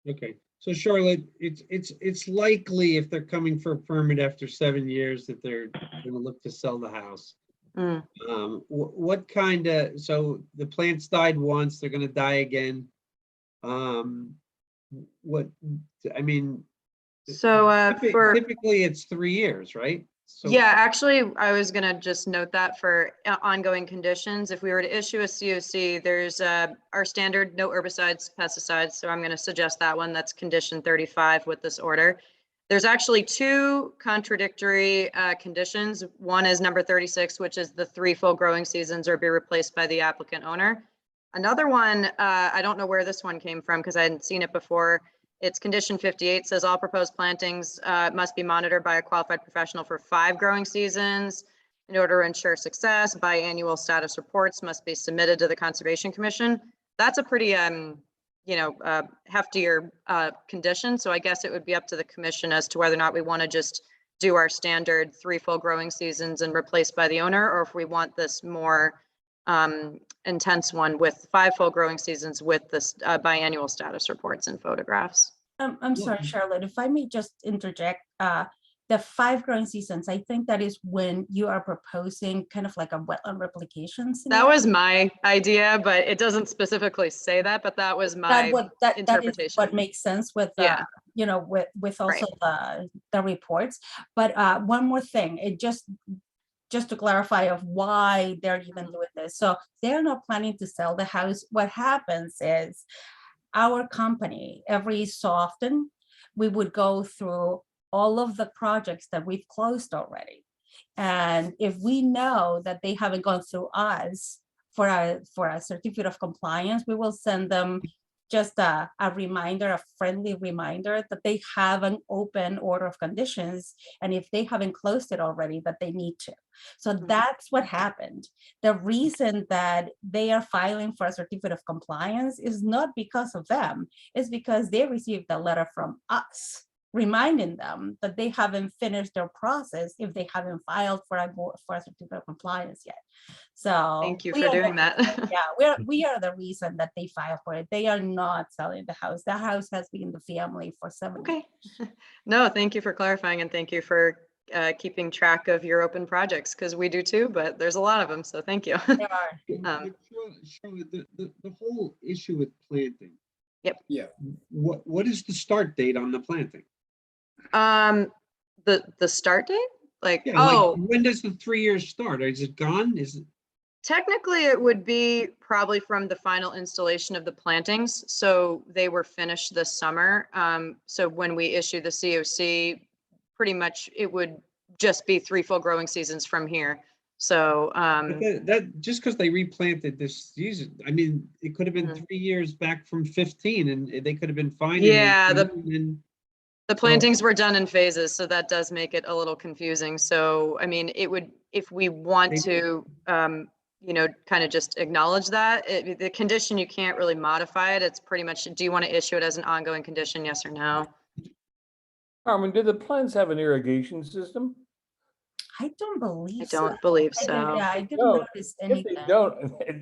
Okay. So Charlotte, it's likely if they're coming for a permit after 7 years that they're going to look to sell the house. What kind of, so the plants died once, they're going to die again. What, I mean, so typically it's 3 years, right? So, yeah, actually, I was going to just note that for ongoing conditions, if we were to issue a COC, there's our standard no herbicides, pesticides. So I'm going to suggest that one. That's condition 35 with this order. There's actually two contradictory conditions. One is number 36, which is the 3 full growing seasons or be replaced by the applicant owner. Another one, I don't know where this one came from because I hadn't seen it before. It's condition 58 says all proposed plantings must be monitored by a qualified professional for 5 growing seasons. In order to ensure success, biannual status reports must be submitted to the Conservation Commission. That's a pretty, heftier condition. So I guess it would be up to the commission as to whether or not we want to just do our standard 3 full growing seasons and replaced by the owner, or if we want this more intense one with 5 full growing seasons with this biannual status reports and photographs. I'm sorry, Charlotte, if I may just interject, the 5 growing seasons, I think that is when you are proposing kind of like a wetland replication scenario. That was my idea, but it doesn't specifically say that, but that was my interpretation. That is what makes sense with, with also the reports. But one more thing, it just to clarify of why they're even doing this. So they're not planning to sell the house. What happens is our company, every so often, we would go through all of the projects that we've closed already. And if we know that they haven't gone through us for a certificate of compliance, we will send them just a reminder, a friendly reminder that they have an open order of conditions. And if they haven't closed it already, that they need to. So that's what happened. The reason that they are filing for a certificate of compliance is not because of them, it's because they received a letter from us reminding them that they haven't finished their process if they haven't filed for a certificate of compliance yet. So Thank you we for are doing that. yeah, we are the reason that they filed for it. They are not selling the house. The house has been in the family for 7 years. Okay. No, thank you for clarifying, and thank you for keeping track of your open projects, because we do too, but there's a lot of them, so thank you. There are. Charlotte, the whole issue with planting. Yep. Yeah. What is the start date on the planting? The start date? Like, Yeah, oh, like, when does the 3 years start? Is it gone? Is it? technically it would be probably from the final installation of the plantings. So they were finished this summer. So when we issue the COC, pretty much it would just be 3 full growing seasons from here. So But that just because they replanted this season, I mean, it could have been 3 years back from 15, and they could have been fine. in Yeah, 18, and the plantings were done in phases, so that does make it a little confusing. So, I mean, it would, if we want to, you know, kind of just acknowledge that, the condition, you can't really modify it. It's pretty much, do you want to issue it as an ongoing condition, yes or no? Carmen, do the plants have an irrigation system? I don't believe I don't believe so. I didn't No, notice if anything. they don't,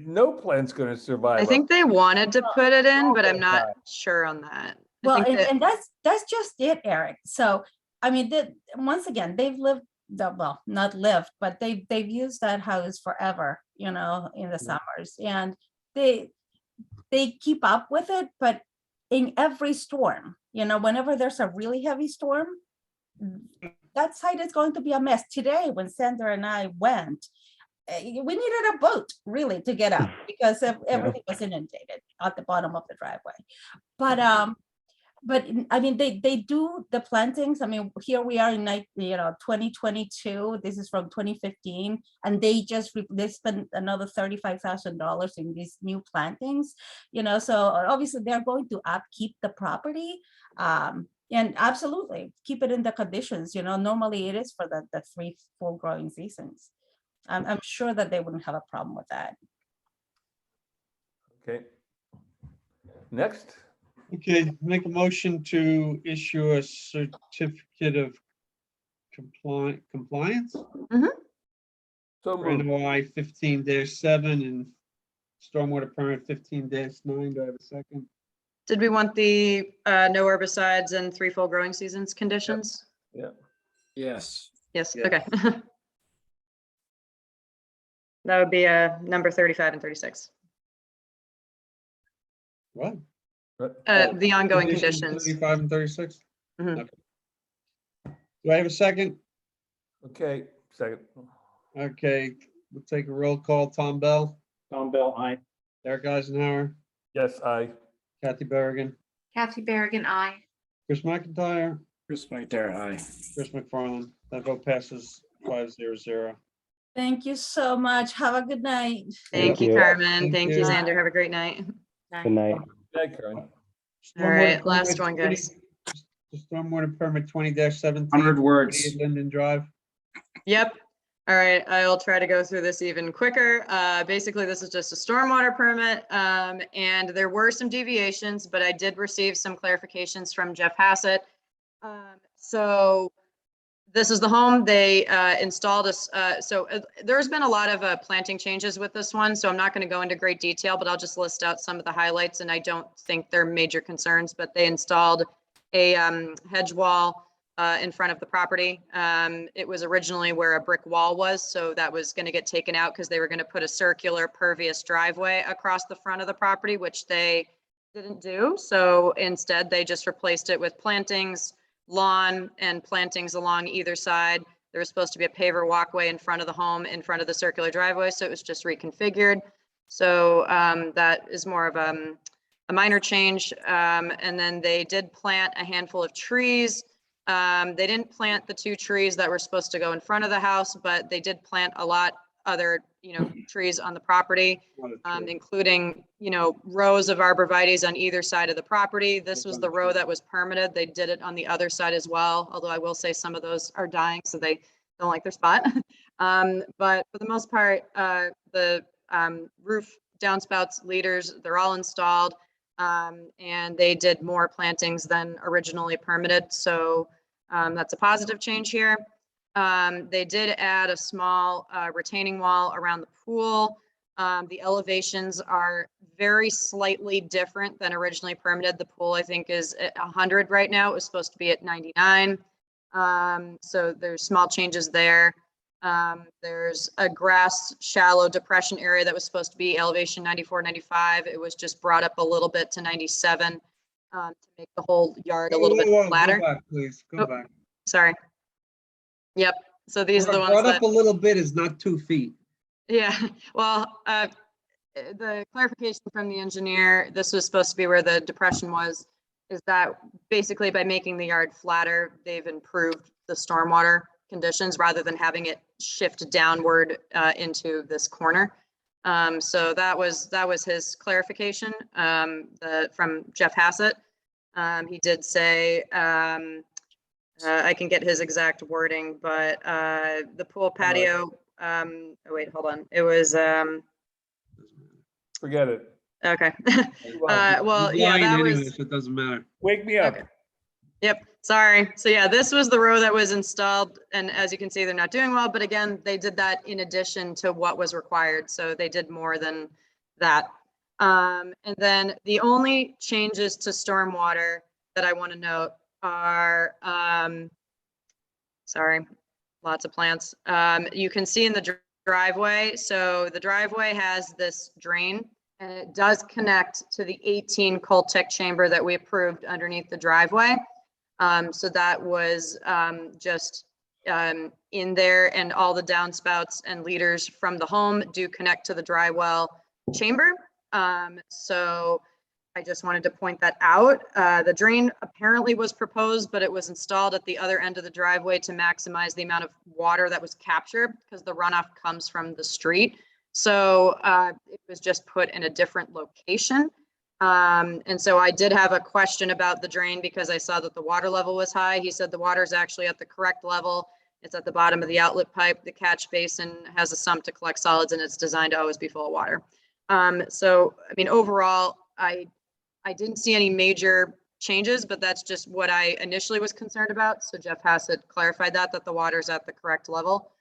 no plant's gonna survive. I think they wanted to put it in, but I'm Okay. not sure on that. I Well, think that- and that's just it, Eric. So, I mean, once again, they've lived, well, not lived, but they've used that house forever, you know, in the summers, and they keep up with it. But in every storm, you know, whenever there's a really heavy storm, that site is going to be a mess. Today, when Sandra and I went, we needed a boat really to get up because everything was inundated at the bottom of the driveway. But I mean, they do the plantings. I mean, here we are in 2022. This is from 2015, and they spent another $35,000 in these new plantings. You know, so obviously they're going to upkeep the property. And absolutely keep it in the conditions, you know, normally it is for the 3 full growing seasons. I'm sure that they wouldn't have a problem with that. Okay. Next. Okay, make a motion to issue a certificate of compliance. So For NOI 15-7 and stormwater permit 15-9. Do I have a second? Did we want the no herbicides and 3 full growing seasons conditions? Yeah. Yes. Yes, Yeah. okay. That would be number 35 and 36. What? The ongoing Conditions conditions. 35 and 36? Mhm. Okay. Do I have a second? Okay, second. Okay, we'll take a roll call. Tom Bell, Tom Bell, aye. Eric Eisenhower, Yes, I. Kathy Berrigan, Kathy Berrigan, aye. Chris McIntyre, Chris McIntyre, aye. Chris McFarland. That vote passes 5-0-0. Thank you so much. Have a good night. Thank you, Carmen. Thank you, you. Xander. Have a great night. Good night. Good, Karen. All right, last one, guys. The stormwater permit 20-17. 100 words. Linden Drive. Yep. All right, I'll try to go through this even quicker. Basically, this is just a stormwater permit, and there were some deviations, but I did receive some clarifications from Jeff Hassett. So this is the home they installed us. There's been a lot of planting changes with this one, so I'm not going to go into great detail, but I'll just list out some of the highlights, and I don't think they're major concerns, but they installed a hedge wall in front of the property. It was originally where a brick wall was, so that was going to get taken out because they were going to put a circular pervious driveway across the front of the property, which they didn't do. So instead, they just replaced it with plantings, lawn, and plantings along either side. There was supposed to be a paver walkway in front of the home, in front of the circular driveway, so it was just reconfigured. So that is more of a minor change. And then they did plant a handful of trees. They didn't plant the 2 trees that were supposed to go in front of the house, but they did plant a lot other, trees on the property, including, rows of arborvitaes on either side of the property. This was the row that was permitted. They did it on the other side as well, although I will say some of those are dying, so they don't like their spot. But for the most part, the roof downspouts, leaders, they're all installed. And they did more plantings than originally permitted. So that's a positive change here. They did add a small retaining wall around the pool. The elevations are very slightly different than originally permitted. The pool, I think, is at 100 right now. It was supposed to be at 99. So there's small changes there. There's a grass shallow depression area that was supposed to be elevation 94, 95. It was just brought up a little bit to 97 to make the whole yard a little bit flatter. Go back, please. Go back. Sorry. Yep. So these are the ones Brought that. up a little bit is not 2 feet. Yeah. Well, the clarification from the engineer, this was supposed to be where the depression was, is that basically by making the yard flatter, they've improved the stormwater conditions rather than having it shift downward into this corner. So that was his clarification from Jeff Hassett. He did say, I can get his exact wording, but the pool patio, oh wait, hold on. It was, Forget it. okay. Well, yeah, that anyway, was, so it doesn't matter. Wake me up. Okay. Yep, sorry. So yeah, this was the row that was installed, and as you can see, they're not doing well, but again, they did that in addition to what was required, so they did more than that. And then the only changes to stormwater that I want to note are, sorry, lots of plants. You can see in the driveway, so the driveway has this drain, and it does connect to the 18 Coltech chamber that we approved underneath the driveway. So that was just in there, and all the downspouts and leaders from the home do connect to the dry well chamber. So I just wanted to point that out. The drain apparently was proposed, but it was installed at the other end of the driveway to maximize the amount of water that was captured because the runoff comes from the street. So it was just put in a different location. And so I did have a question about the drain because I saw that the water level was high. He said the water is actually at the correct level. It's at the bottom of the outlet pipe. The catch basin has a sump to collect solids, and it's designed to always be full of water. So, I mean, overall, I didn't see any major changes, but that's just what I initially was concerned about. So Jeff Hassett clarified that the water's at the correct level.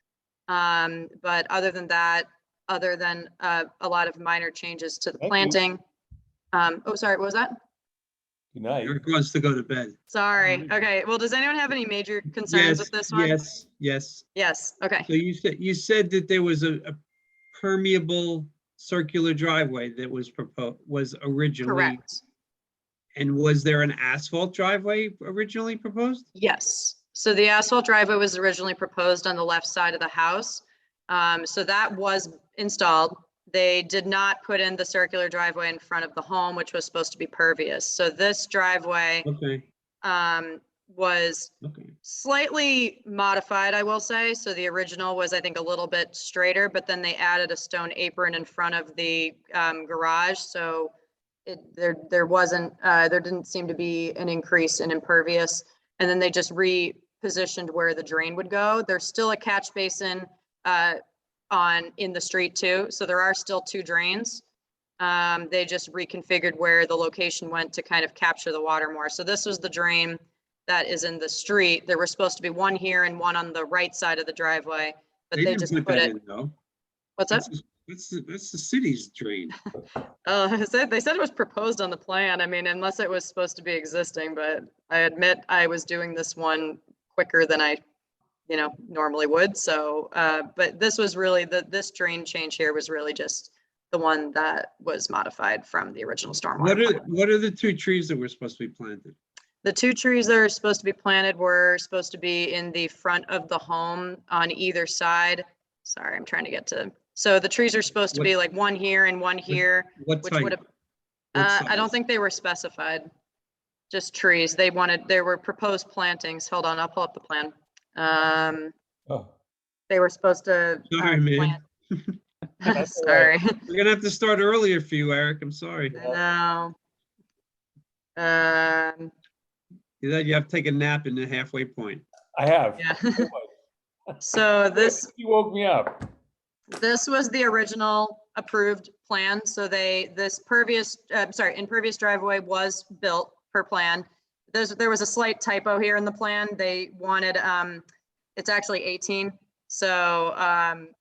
But other than that, other than a lot of minor changes to the planting. Oh, sorry, what was that? Good night. Eric wants to go to bed. Sorry. Okay. Well, does anyone have any major concerns with this one? Yes. Yes. Okay. So you said that there was a permeable circular driveway that was originally. Correct. And was there an asphalt driveway originally proposed? Yes. So the asphalt driveway was originally proposed on the left side of the house. So that was installed. They did not put in the circular driveway in front of the home, which was supposed to be pervious. So this driveway was slightly modified, I will say. So the original was, I think, a little bit straighter, but then they added a stone apron in front of the garage. So there didn't seem to be an increase in impervious. And then they just repositioned where the drain would go. There's still a catch basin in the street too. So there are still 2 drains. They just reconfigured where the location went to kind of capture the water more. So this was the drain that is in the street. There was supposed to be one here and one on the right side of the driveway, but they just put it. In, though. What's that? That's the city's drain. They said it was proposed on the plan. I mean, unless it was supposed to be existing, but I admit I was doing this one quicker than I normally would. So, but this was really this drain change here was really just the one that was modified from the original stormwater. What are the 2 trees that were supposed to be planted? The 2 trees that are supposed to be planted were supposed to be in the front of the home on either side. Sorry, I'm trying to get to. So the trees are supposed to be like one here and one here, which would have. I don't think they were specified. Just trees. There were proposed plantings. Hold on, I'll pull up the plan. They were supposed to. Sorry, man. Sorry. We're gonna have to start earlier for you, Eric. I'm sorry. No. You have to take a nap in the halfway point. I have. Yeah. So You woke me up. this was the original approved plan. So this impervious driveway was built per plan. There was a slight typo here in the plan. They wanted, it's actually 18. So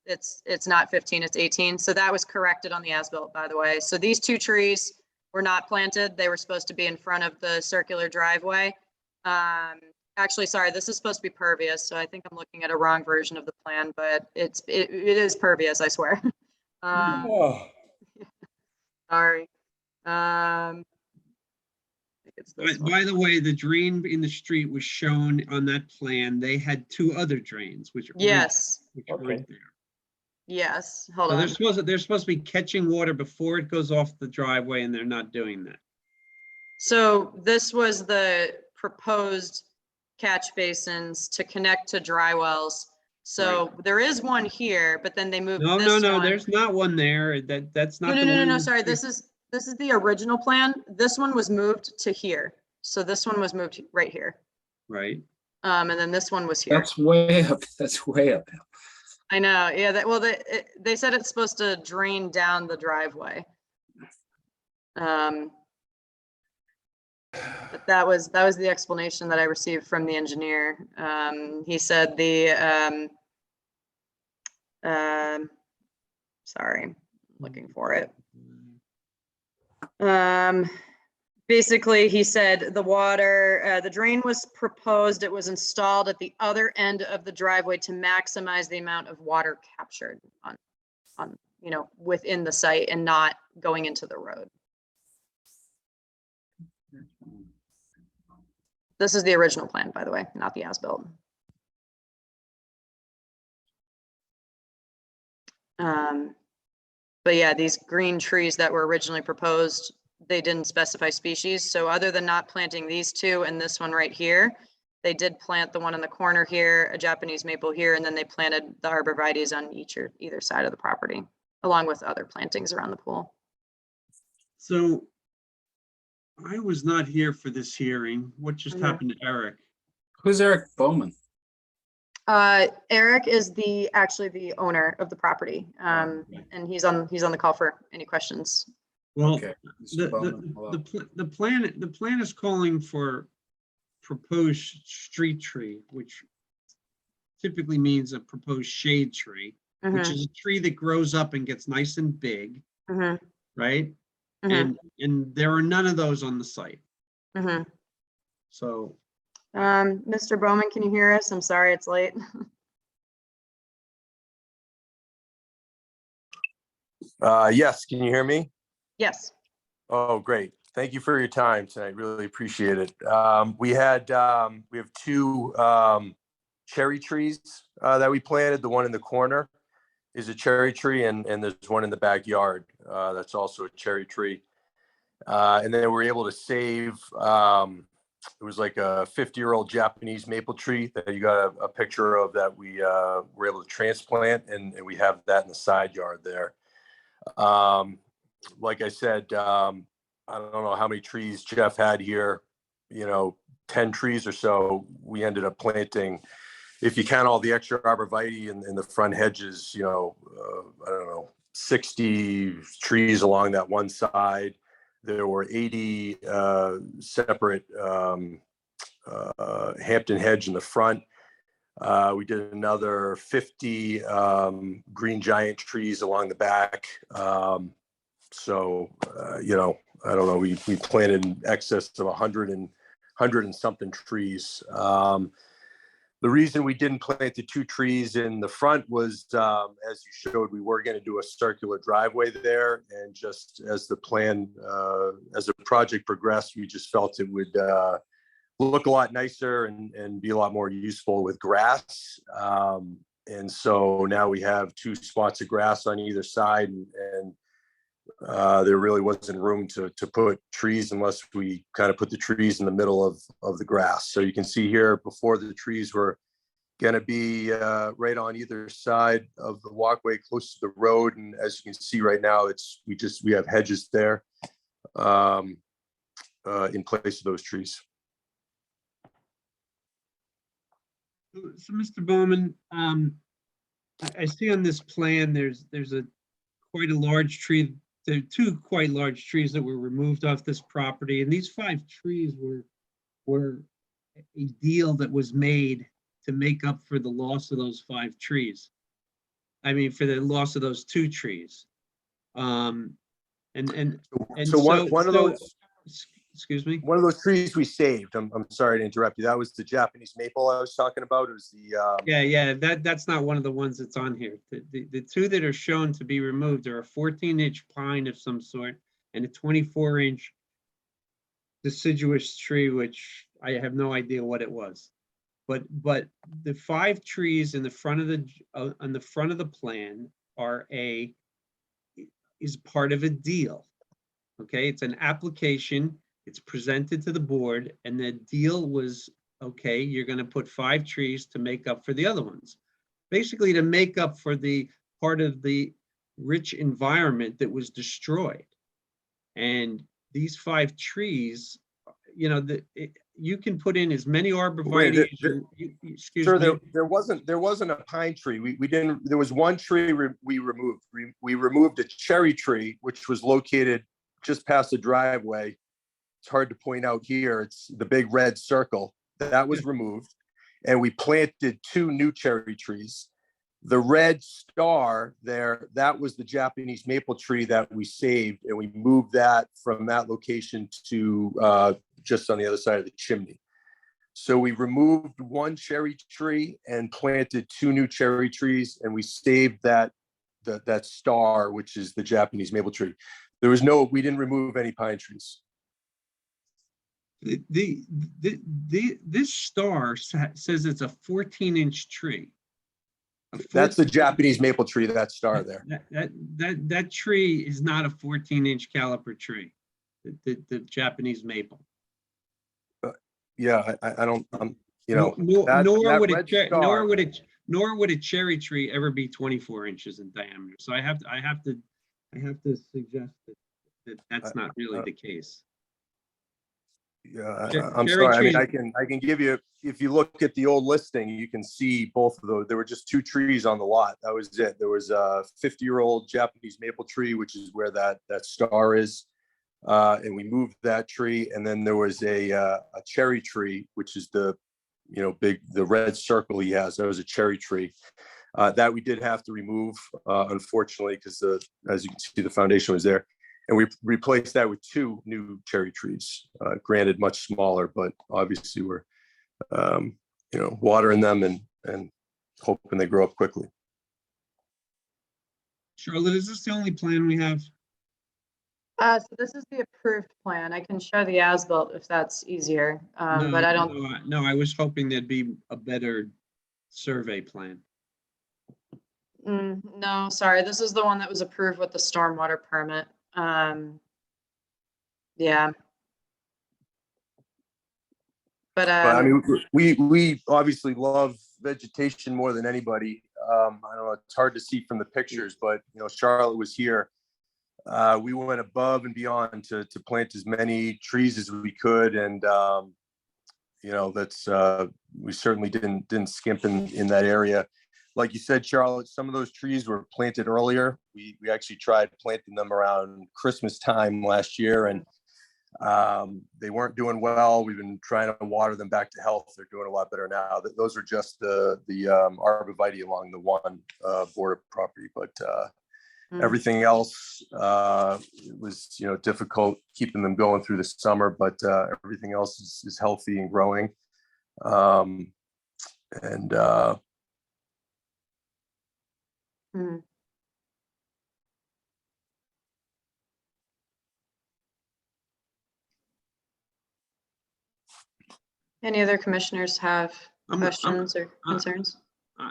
it's not 15, it's 18. So that was corrected on the as-built, by the way. So these two trees were not planted. They were supposed to be in front of the circular driveway. Actually, sorry, this is supposed to be pervious. So I think I'm looking at a wrong version of the plan, but it is pervious, I swear. Sorry. I think it's this one. By the way, the drain in the street was shown on that plan. They had two other drains, which Yes. aren't there. Yes. Hold So on. they're supposed to be catching water before it goes off the driveway, and they're not doing that. So this was the proposed catch basins to connect to dry wells. So there is one here, but then they moved No, this one. there's not one there. That's not the No, one. sorry. This is the original plan. This one was moved to here. So this one was moved right here. Right. And then this one was here. That's way up. That's way up. I know. Yeah. They said it's supposed to drain down the driveway. But that was the explanation that I received from the engineer. He said sorry, I'm looking for it. Basically, he said the drain was proposed, it was installed at the other end of the driveway to maximize the amount of water captured on within the site and not going into the road. This is the original plan, by the way, not the as-built. But yeah, these green trees that were originally proposed, they didn't specify species. So other than not planting these two and this one right here, they did plant the one in the corner here, a Japanese maple here, and then they planted the arborvitaes on either side of the property, along with other plantings around the pool. So I was not here for this hearing. What just happened to Eric? Who's Eric Bowman? Eric is actually the owner of the property, and he's on the call for any questions. Well, Okay. the plan is calling for proposed street tree, which typically means a proposed shade tree, which is a tree that grows up and gets nice and big, right? And there are none of those on the site. So, Mr. Bowman, can you hear us? I'm sorry, it's late. Yes, can you hear me? Yes. Oh, great. Thank you for your time tonight. Really appreciate it. We have two cherry trees that we planted. The one in the corner is a cherry tree, and there's one in the backyard that's also a cherry tree. And then we're able to save, it was like a 50-year-old Japanese maple tree that you got a picture of that we were able to transplant, and we have that in the side yard there. Like I said, I don't know how many trees Jeff had here, 10 trees or so. We ended up planting, if you count all the extra arborvitae in the front hedges, I don't know, 60 trees along that one side. There were 80 separate Hampton hedge in the front. We did another 50 green giant trees along the back. I don't know, we planted in excess of 100 and something trees. The reason we didn't plant the two trees in the front was, as you showed, we were going to do a circular driveway there. And just as the plan, as the project progressed, we just felt it would look a lot nicer and be a lot more useful with grass. And so now we have two spots of grass on either side, and there really wasn't room to put trees unless we kind of put the trees in the middle of the grass. So you can see here, before the trees were going to be right on either side of the walkway close to the road. And as you can see right now, we have hedges there in place of those trees. So Mr. Bowman, I see on this plan, there's quite a large tree. There are two quite large trees that were removed off this property, and these 5 trees were a deal that was made to make up for the loss of those 5 trees. I mean, for the loss of those 2 trees. So one of those, excuse me, one of those trees we saved. I'm sorry to interrupt you. That was the Japanese maple I was talking about. It was the yeah, that's not one of the ones that's on here. The 2 that are shown to be removed are a 14-inch pine of some sort and a 24-inch deciduous tree, which I have no idea what it was. But the 5 trees in the front of on the front of the plan is part of a deal. Okay, it's an application. It's presented to the board, and the deal was, okay, you're going to put 5 trees to make up for the other ones, basically to make up for the part of the rich environment that was destroyed. And these 5 trees, you know, you can put in as many arborvitae. Sir, there wasn't a pine tree. We didn't. There was one tree we removed. We removed a cherry tree, which was located just past the driveway. It's hard to point out here. It's the big red circle that was removed, and we planted 2 new cherry trees. The red star there, that was the Japanese maple tree that we saved, and we moved that from that location to just on the other side of the chimney. So we removed 1 cherry tree and planted 2 new cherry trees, and we saved that star, which is the Japanese maple tree. We didn't remove any pine trees. This star says it's a 14-inch tree. That's the Japanese maple tree, that star there. That tree is not a 14-inch caliper tree, the Japanese maple. Yeah, I don't, nor would a cherry tree ever be 24 inches in diameter. So I have to suggest that that's not really the case. Yeah, I'm sorry. I mean, I can give you, if you look at the old listing, you can see both of those. There were just 2 trees on the lot. That was it. There was a 50-year-old Japanese maple tree, which is where that star is. And we moved that tree. And then there was a cherry tree, which is the red circle he has. That was a cherry tree that we did have to remove, unfortunately, because as you can see, the foundation was there. And we replaced that with 2 new cherry trees, granted much smaller, but obviously we're, watering them and hoping they grow up quickly. Charlotte, is this the only plan we have? So this is the approved plan. I can show the as-built if that's easier, but I don't. No, I was hoping there'd be a better survey plan. No, sorry. This is the one that was approved with the stormwater permit. Yeah. But I mean, we obviously love vegetation more than anybody. I don't know, it's hard to see from the pictures, but Charlotte was here. We went above and beyond to plant as many trees as we could, and that's we certainly didn't skimp in that area. Like you said, Charlotte, some of those trees were planted earlier. We actually tried planting them around Christmas time last year, and they weren't doing well. We've been trying to water them back to health. They're doing a lot better now. Those are just the arborvitae along the one border property, but everything else was difficult keeping them going through the summer. But everything else is healthy and growing, Any other commissioners have questions or concerns?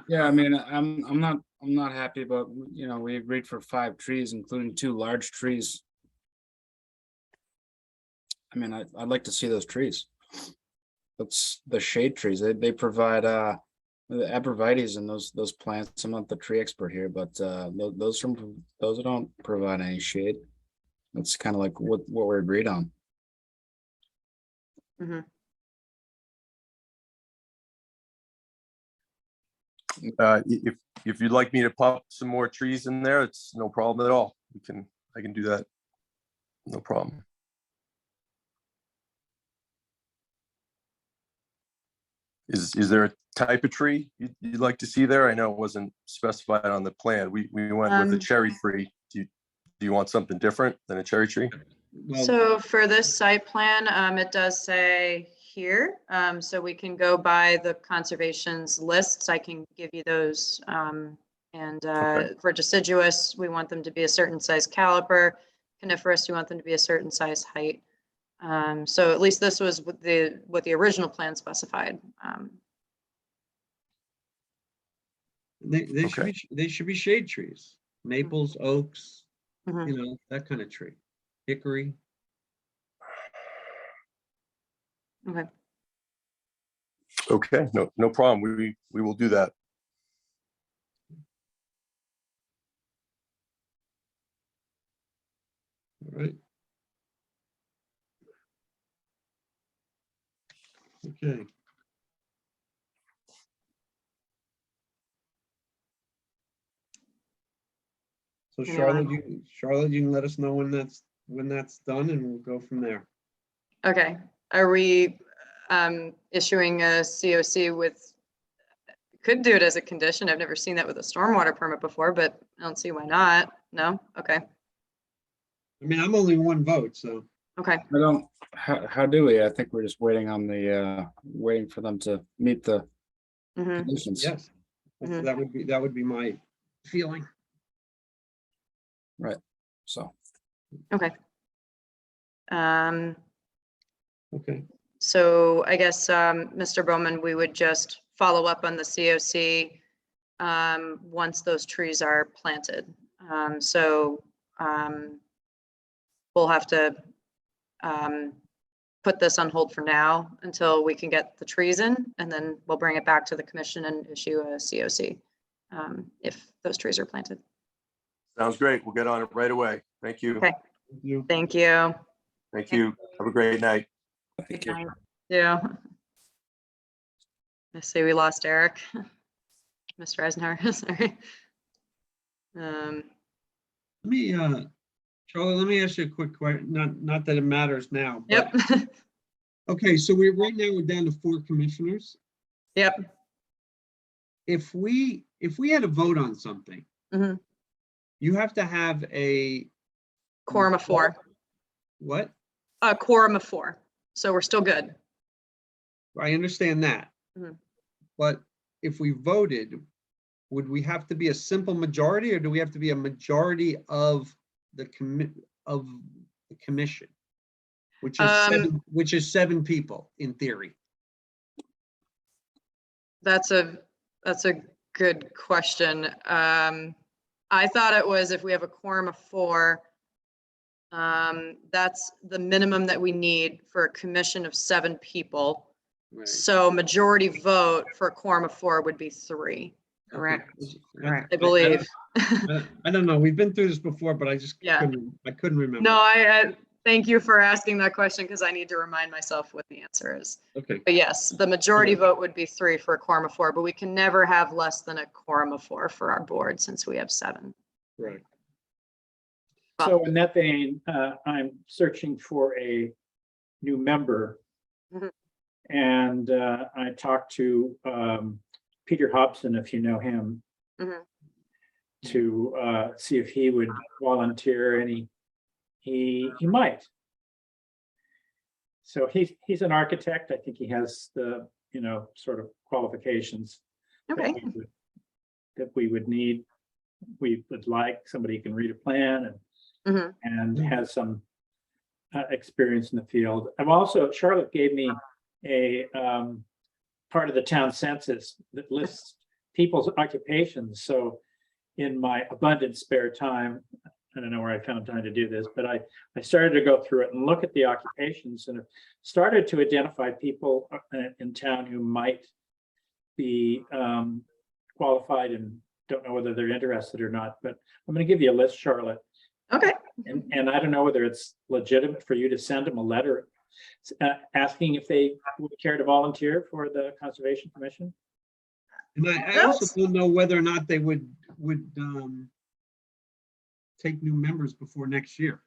Yeah, I mean, I'm not happy about, we agreed for 5 trees, including 2 large trees. I mean, I'd like to see those trees. That's the shade trees. They provide The abrevieties and those plants, I'm not the tree expert here, but those don't provide any shade. That's kind of like what we're agreed on. Mhm. If you'd like me to pop some more trees in there, it's no problem at all. I can do that. No problem. Is there a type of tree you'd like to see there? I know it wasn't specified on the plan. We went with a cherry tree. Do you want something different than a cherry tree? So for this site plan, it does say here, so we can go by the conservation's lists. I can give you those. For deciduous, we want them to be a certain size caliper. Coniferous, we want them to be a certain size height. So at least this was what the original plan specified. They should be shade trees, maples, oaks, Mhm. you know, that kind of tree, hickory. Okay. Okay, no problem. We will do that. All right. Okay. So Charlotte, you can let us know when that's done, and we'll go from there. Okay. Are we issuing a COC with, could do it as a condition. I've never seen that with a stormwater permit before, but I don't see why not. No? Okay. I mean, I'm only one vote, so. Okay. I don't, how do we? I think we're just waiting on waiting for them to meet the conditions. Yes, that would be my feeling. Right, so. Okay. Okay. So I guess, Mr. Bowman, we would just follow up on the COC once those trees are planted. We'll have to put this on hold for now until we can get the trees in, and then we'll bring it back to the commission and issue a COC if those trees are planted. Sounds great. We'll get on it right away. Thank you. Okay. Thank you. Thank you. Have a great night. Thank you. Yeah. I see we lost Eric. Mr. Eisenhower, sorry. Let me, Charlie, let me ask you a quick question. Not that it matters now. But, yep. Okay, so right now we're down to 4 commissioners. Yep. If we had a vote on something, you have to have a quorum of 4. What? A quorum of 4. So we're still good. I understand that. But if we voted, would we have to be a simple majority, or do we have to be a majority of the commission, which is 7 people in theory? That's a good question. I thought it was if we have a quorum of 4, that's the minimum that we need for a commission of 7 people. Right. So majority vote for a quorum of 4 would be 3. Correct. Correct. I believe. I don't know. We've been through this before, but I just couldn't remember. No, I thank you for asking that question, because I need to remind myself what the answer is. Okay. But yes, the majority vote would be 3 for a quorum of 4, but we can never have less than a quorum of 4 for our board since we have 7. Right. So in that vein, I'm searching for a new member. And I talked to Peter Hobson, if you know him, to see if he would volunteer, and he might. So he's an architect. I think he has the sort of qualifications that we would need. We would like somebody who can read a plan and has some experience in the field. Charlotte gave me a part of the town census that lists people's occupations. So in my abundant spare time, I don't know where I found time to do this, but I started to go through it and look at the occupations, and started to identify people in town who might be qualified, and don't know whether they're interested or not, but I'm going to give you a list, Charlotte. Okay. And I don't know whether it's legitimate for you to send them a letter asking if they would care to volunteer for the Conservation Commission. And I also don't know whether or not they would take new members before next year.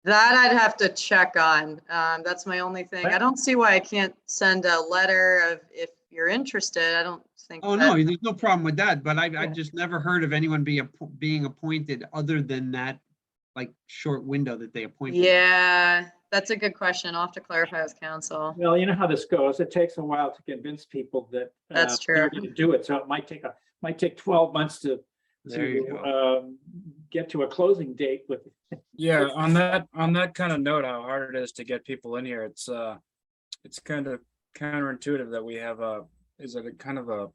That I'd have to check on. That's my only thing. I don't see why I can't send a letter of if you're interested. I don't think. Oh, no, there's no problem with that, but I've just never heard of anyone being appointed other than that, like, short window that they appointed. Yeah, that's a good question. I'll have to clarify with council. Well, you know how this goes. It takes a while to convince people that That's true. they're going to do it. So it might take 12 months to get to a closing date with. Yeah, on that kind of note, how hard it is to get people in here. It's kind of counterintuitive that we have is it a kind of a,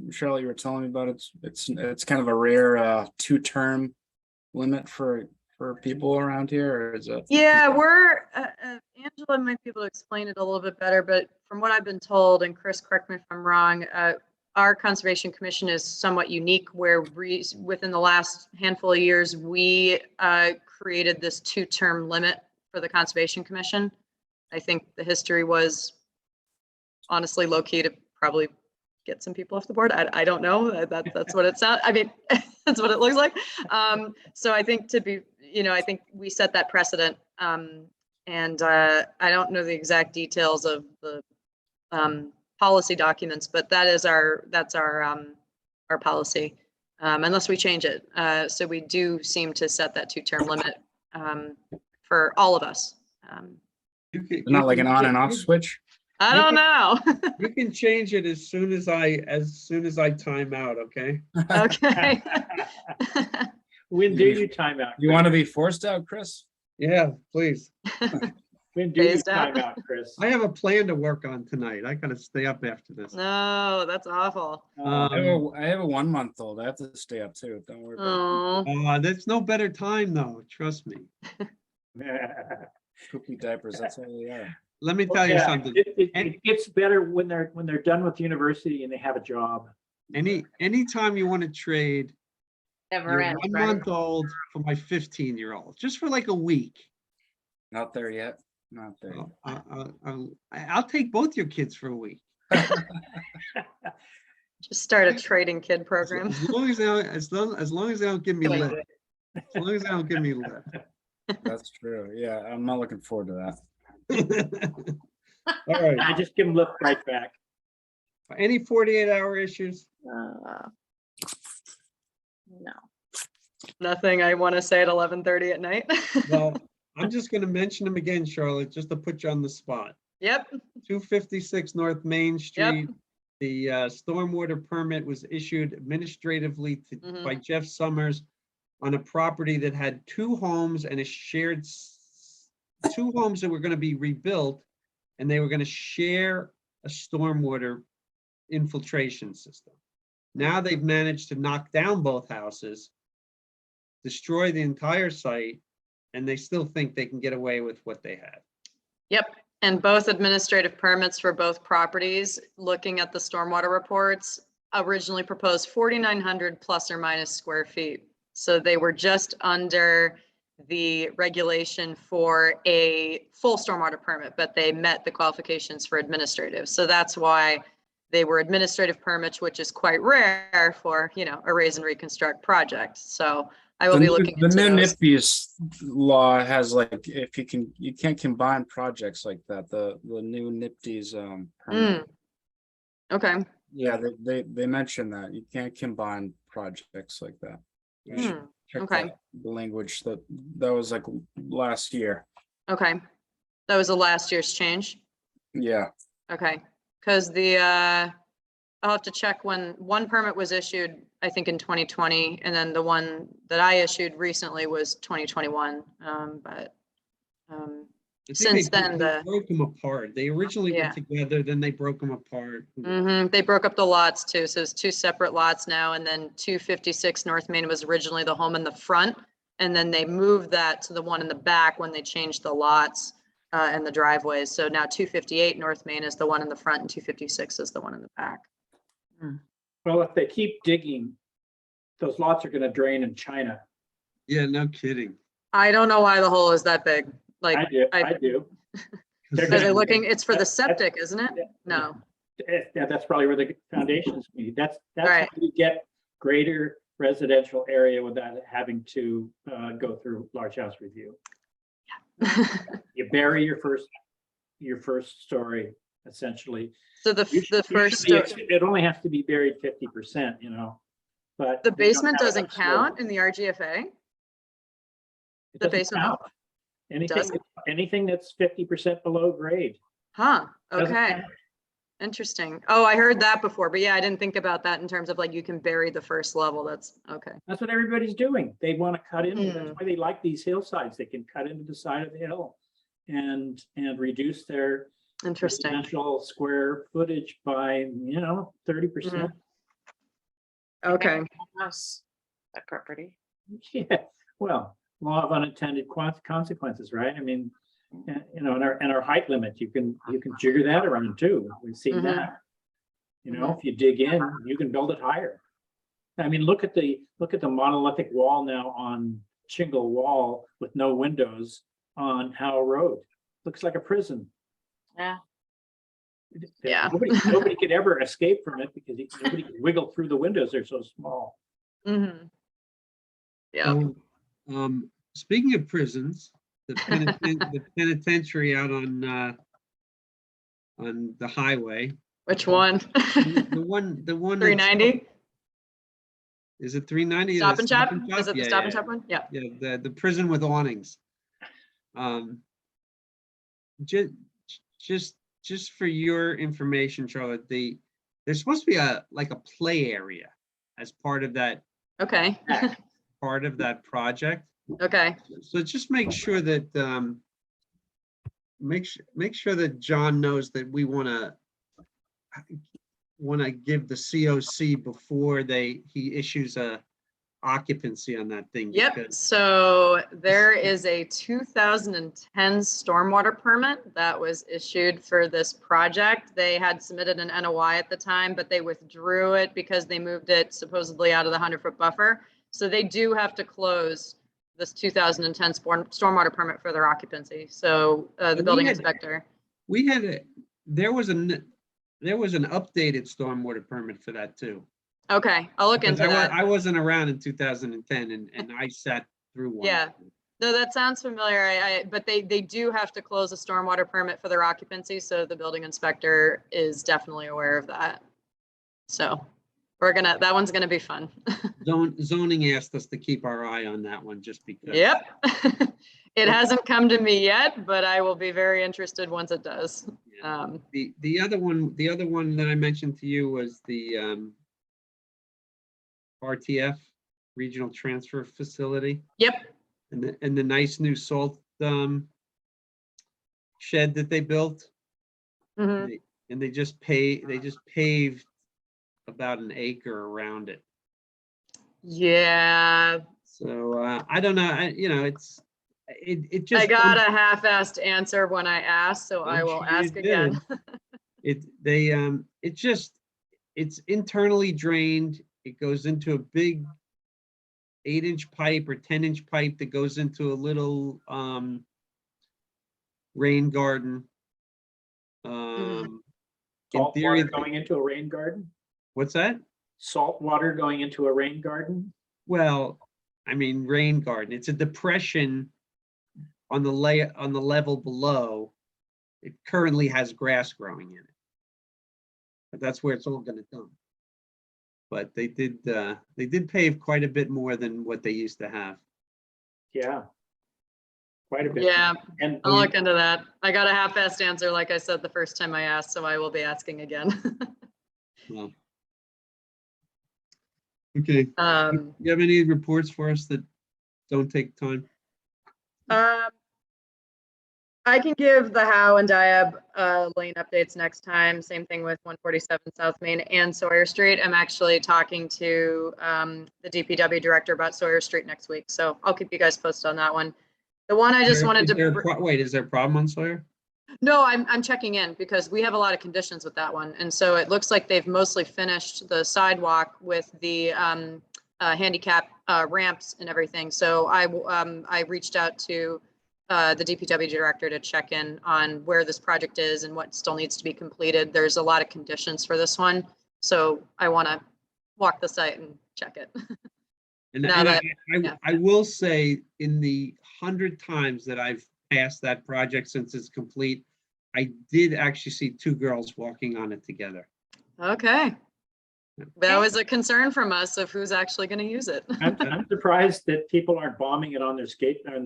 Shirley, you were telling me about it's kind of a rare 2-term limit for people around here, or is it? Yeah, we're Angela might be able to explain it a little bit better, but from what I've been told, and Chris, correct me if I'm wrong, our Conservation Commission is somewhat unique, where within the last handful of years, we created this 2-term limit for the Conservation Commission. I think the history was honestly low key to probably get some people off the board. I don't know. That's what it sounds. I mean, that's what it looks like. So I think I think we set that precedent. And I don't know the exact details of the policy documents, but that's our policy, unless we change it. So we do seem to set that 2-term limit for all of us. Not like an on and off switch. I don't know. You can change it as soon as I time out. Okay. Okay. When do you time out? You want to be forced out, Chris? Yeah, please. When do you time out, Chris? I have a plan to work on tonight. I gotta stay up after this. No, that's awful. I have a 1-month-old. I have to stay up too. Don't worry about it. There's no better time though. Trust me. Poopy diapers. That's all they are. Let me tell you something. It gets better when they're done with university and they have a job. Anytime you want to trade Never your ends, 1 right? month old for my 15-year-old, just for like a week. Not there yet. Not there. I'll take both your kids for a week. Just start a trading kid program. As long as they don't give me lip. As long as they don't give me lip. That's true. Yeah, I'm not looking forward to that. All right. I just give them lip right back. Any 48-hour issues? No. Nothing I want to say at 11:30 at night. Well, I'm just going to mention them again, Charlotte, just to put you on the spot. Yep. 256 North Main Street. Yep. The stormwater permit was issued administratively by Jeff Summers on a property that had 2 homes and a shared 2 homes that were going to be rebuilt, and they were going to share a stormwater infiltration system. Now they've managed to knock down both houses, destroy the entire site, and they still think they can get away with what they had. Yep. And both administrative permits for both properties, looking at the stormwater reports, originally proposed 4,900 plus or minus square feet. So they were just under the regulation for a full stormwater permit, but they met the qualifications for administrative. So that's why they were administrative permits, which is quite rare for, a raise and reconstruct project. So I will be looking into the new those. NIPSEA's law has if you can't combine projects like that. The new NIPSEA's permit. Okay. Yeah, they mentioned that you can't combine projects like that. You should check Okay. the language that was like last year. Okay. That was the last year's change. Yeah. Okay. Because I'll have to check when one permit was issued, I think in 2020, and then the one that I issued recently was 2021. But I think since then, they broke them apart. They originally were Yeah. together, then they broke them apart. They broke up the lots too. So it's 2 separate lots now. And then 256 North Main was originally the home in the front. And then they moved that to the one in the back when they changed the lots and the driveways. So now 258 North Main is the one in the front and 256 is the one in the back. Well, if they keep digging, those lots are gonna drain in China. Yeah, no kidding. I don't know why the hole is that big. Like, I do. Are they looking, it's for the septic, isn't it? No. Yeah, that's probably where the foundations be. That's Right. how you get greater residential area without having to go through large house review. You bury your first story, essentially. So the first It only has to be buried 50%, you know, but the they don't basement have doesn't enough slope. count in the RGFA? It The doesn't basement? count. Anything that's 50% below grade. Huh, doesn't okay. count. Interesting. Oh, I heard that before, but yeah, I didn't think about that in terms of like you can bury the first level. That's okay. That's what everybody's doing. They want to cut in. Hmm. That's why they like these hillsides. They can cut into the side of the hill and reduce their Interesting. residential square footage by, 30%. Okay. House, that property. Yeah, well, law of unintended consequences, right? I mean, and our height limit, you can jigger that around too. We've seen Mhm. that. If you dig in, you can build it higher. I mean, look at the monolithic wall now on shingle wall with no windows on Howe Road. Looks like a prison. Yeah. Yeah. Nobody could ever escape from it because nobody could wiggle through the windows. They're so small. Mm-hmm. Yeah. So, speaking of prisons, the penitentiary out on the highway. Which one? The one. 390? Is it 390? Stop and Shop? Is it the Stop and Shop one? Yeah. Yeah, the prison with awnings. Just for your information, Charlotte, there's supposed to be a play area as part of that. Okay. Part of that project. Okay. So just make sure that make sure that John knows that we want to give the COC before he issues a occupancy on that thing. Yep. because- So there is a 2010 stormwater permit that was issued for this project. They had submitted an NOI at the time, but they withdrew it because they moved it supposedly out of the 100-foot buffer. So they do have to close this 2010 stormwater permit for their occupancy. So the building inspector. There was an updated stormwater permit for that too. Okay, I'll look into that. I wasn't around in 2010 and I sat through one. Yeah, no, that sounds familiar. But they do have to close a stormwater permit for their occupancy. So the building inspector is definitely aware of that. So that one's gonna be fun. Zoning asked us to keep our eye on that one just because. Yep. It hasn't come to me yet, but I will be very interested once it does. The other one that I mentioned to you was the RTF, Regional Transfer Facility. Yep. And the nice new salt shed that they built. Mm-hmm. And they just paved about an acre around it. Yeah. So I don't know. It just. I got a half-assed answer when I asked, so I will ask again. It's internally drained. It goes into a big 8-inch pipe or 10-inch pipe that goes into a little rain garden. Salt water going into a rain garden? What's that? Salt water going into a rain garden? Well, I mean, rain garden. It's a depression on the level below. It currently has grass growing in it, but that's where it's all going to come. But they did pave quite a bit more than what they used to have. Yeah, quite a bit. Yeah, and I'll look into that. I got a half-assed answer, like I said the first time I asked, so I will be asking again. Well, okay. You have any reports for us that don't take time? I can give the Howe and Diab lane updates next time. Same thing with 147 South Main and Sawyer Street. I'm actually talking to the DPW director about Sawyer Street next week, so I'll keep you guys posted on that one. The one I just wanted to. Wait, is there a problem on Sawyer? No, I'm checking in because we have a lot of conditions with that one. And so it looks like they've mostly finished the sidewalk with the handicap ramps and everything. So I reached out to the DPW director to check in on where this project is and what still needs to be completed. There's a lot of conditions for this one. So I want to walk the site and check it. And, Now and that- I yeah. will say, in the 100 times that I've passed that project since it's complete, I did actually see two girls walking on it together. Okay. That was a concern from us of who's actually going to use it. I'm surprised that people aren't bombing it on their skateboards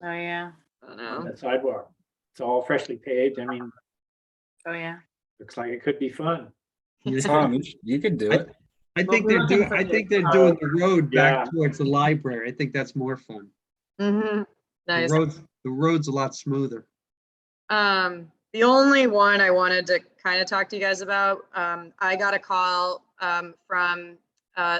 Oh, yeah. I don't on know. that sidewalk. It's all freshly paved. I mean, Oh, yeah. looks like it could be fun. Tom, you could do it. I think Well, they're doing. I think they're doing the road back Yeah. towards the library. I think that's more fun. Mm-hmm. Nice. The road's a lot smoother. The only one I wanted to kind of talk to you guys about, I got a call from a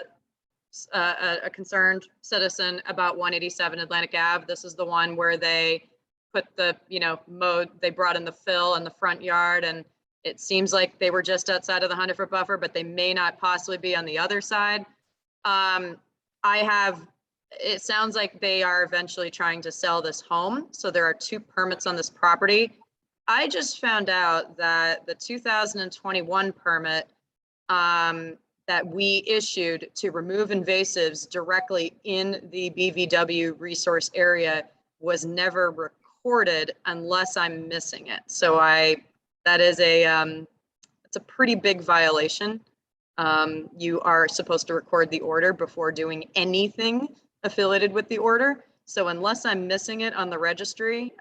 concerned citizen about 187 Atlantic Ave. This is the one where they put the, they brought in the fill in the front yard, and it seems like they were just outside of the 100-foot buffer, but they may not possibly be on the other side. It sounds like they are eventually trying to sell this home. So there are 2 permits on this property. I just found out that the 2021 permit that we issued to remove invasives directly in the BVW resource area was never recorded unless I'm missing it. So that is it's a pretty big violation. You are supposed to record the order before doing anything affiliated with the order. So unless I'm missing it on the registry,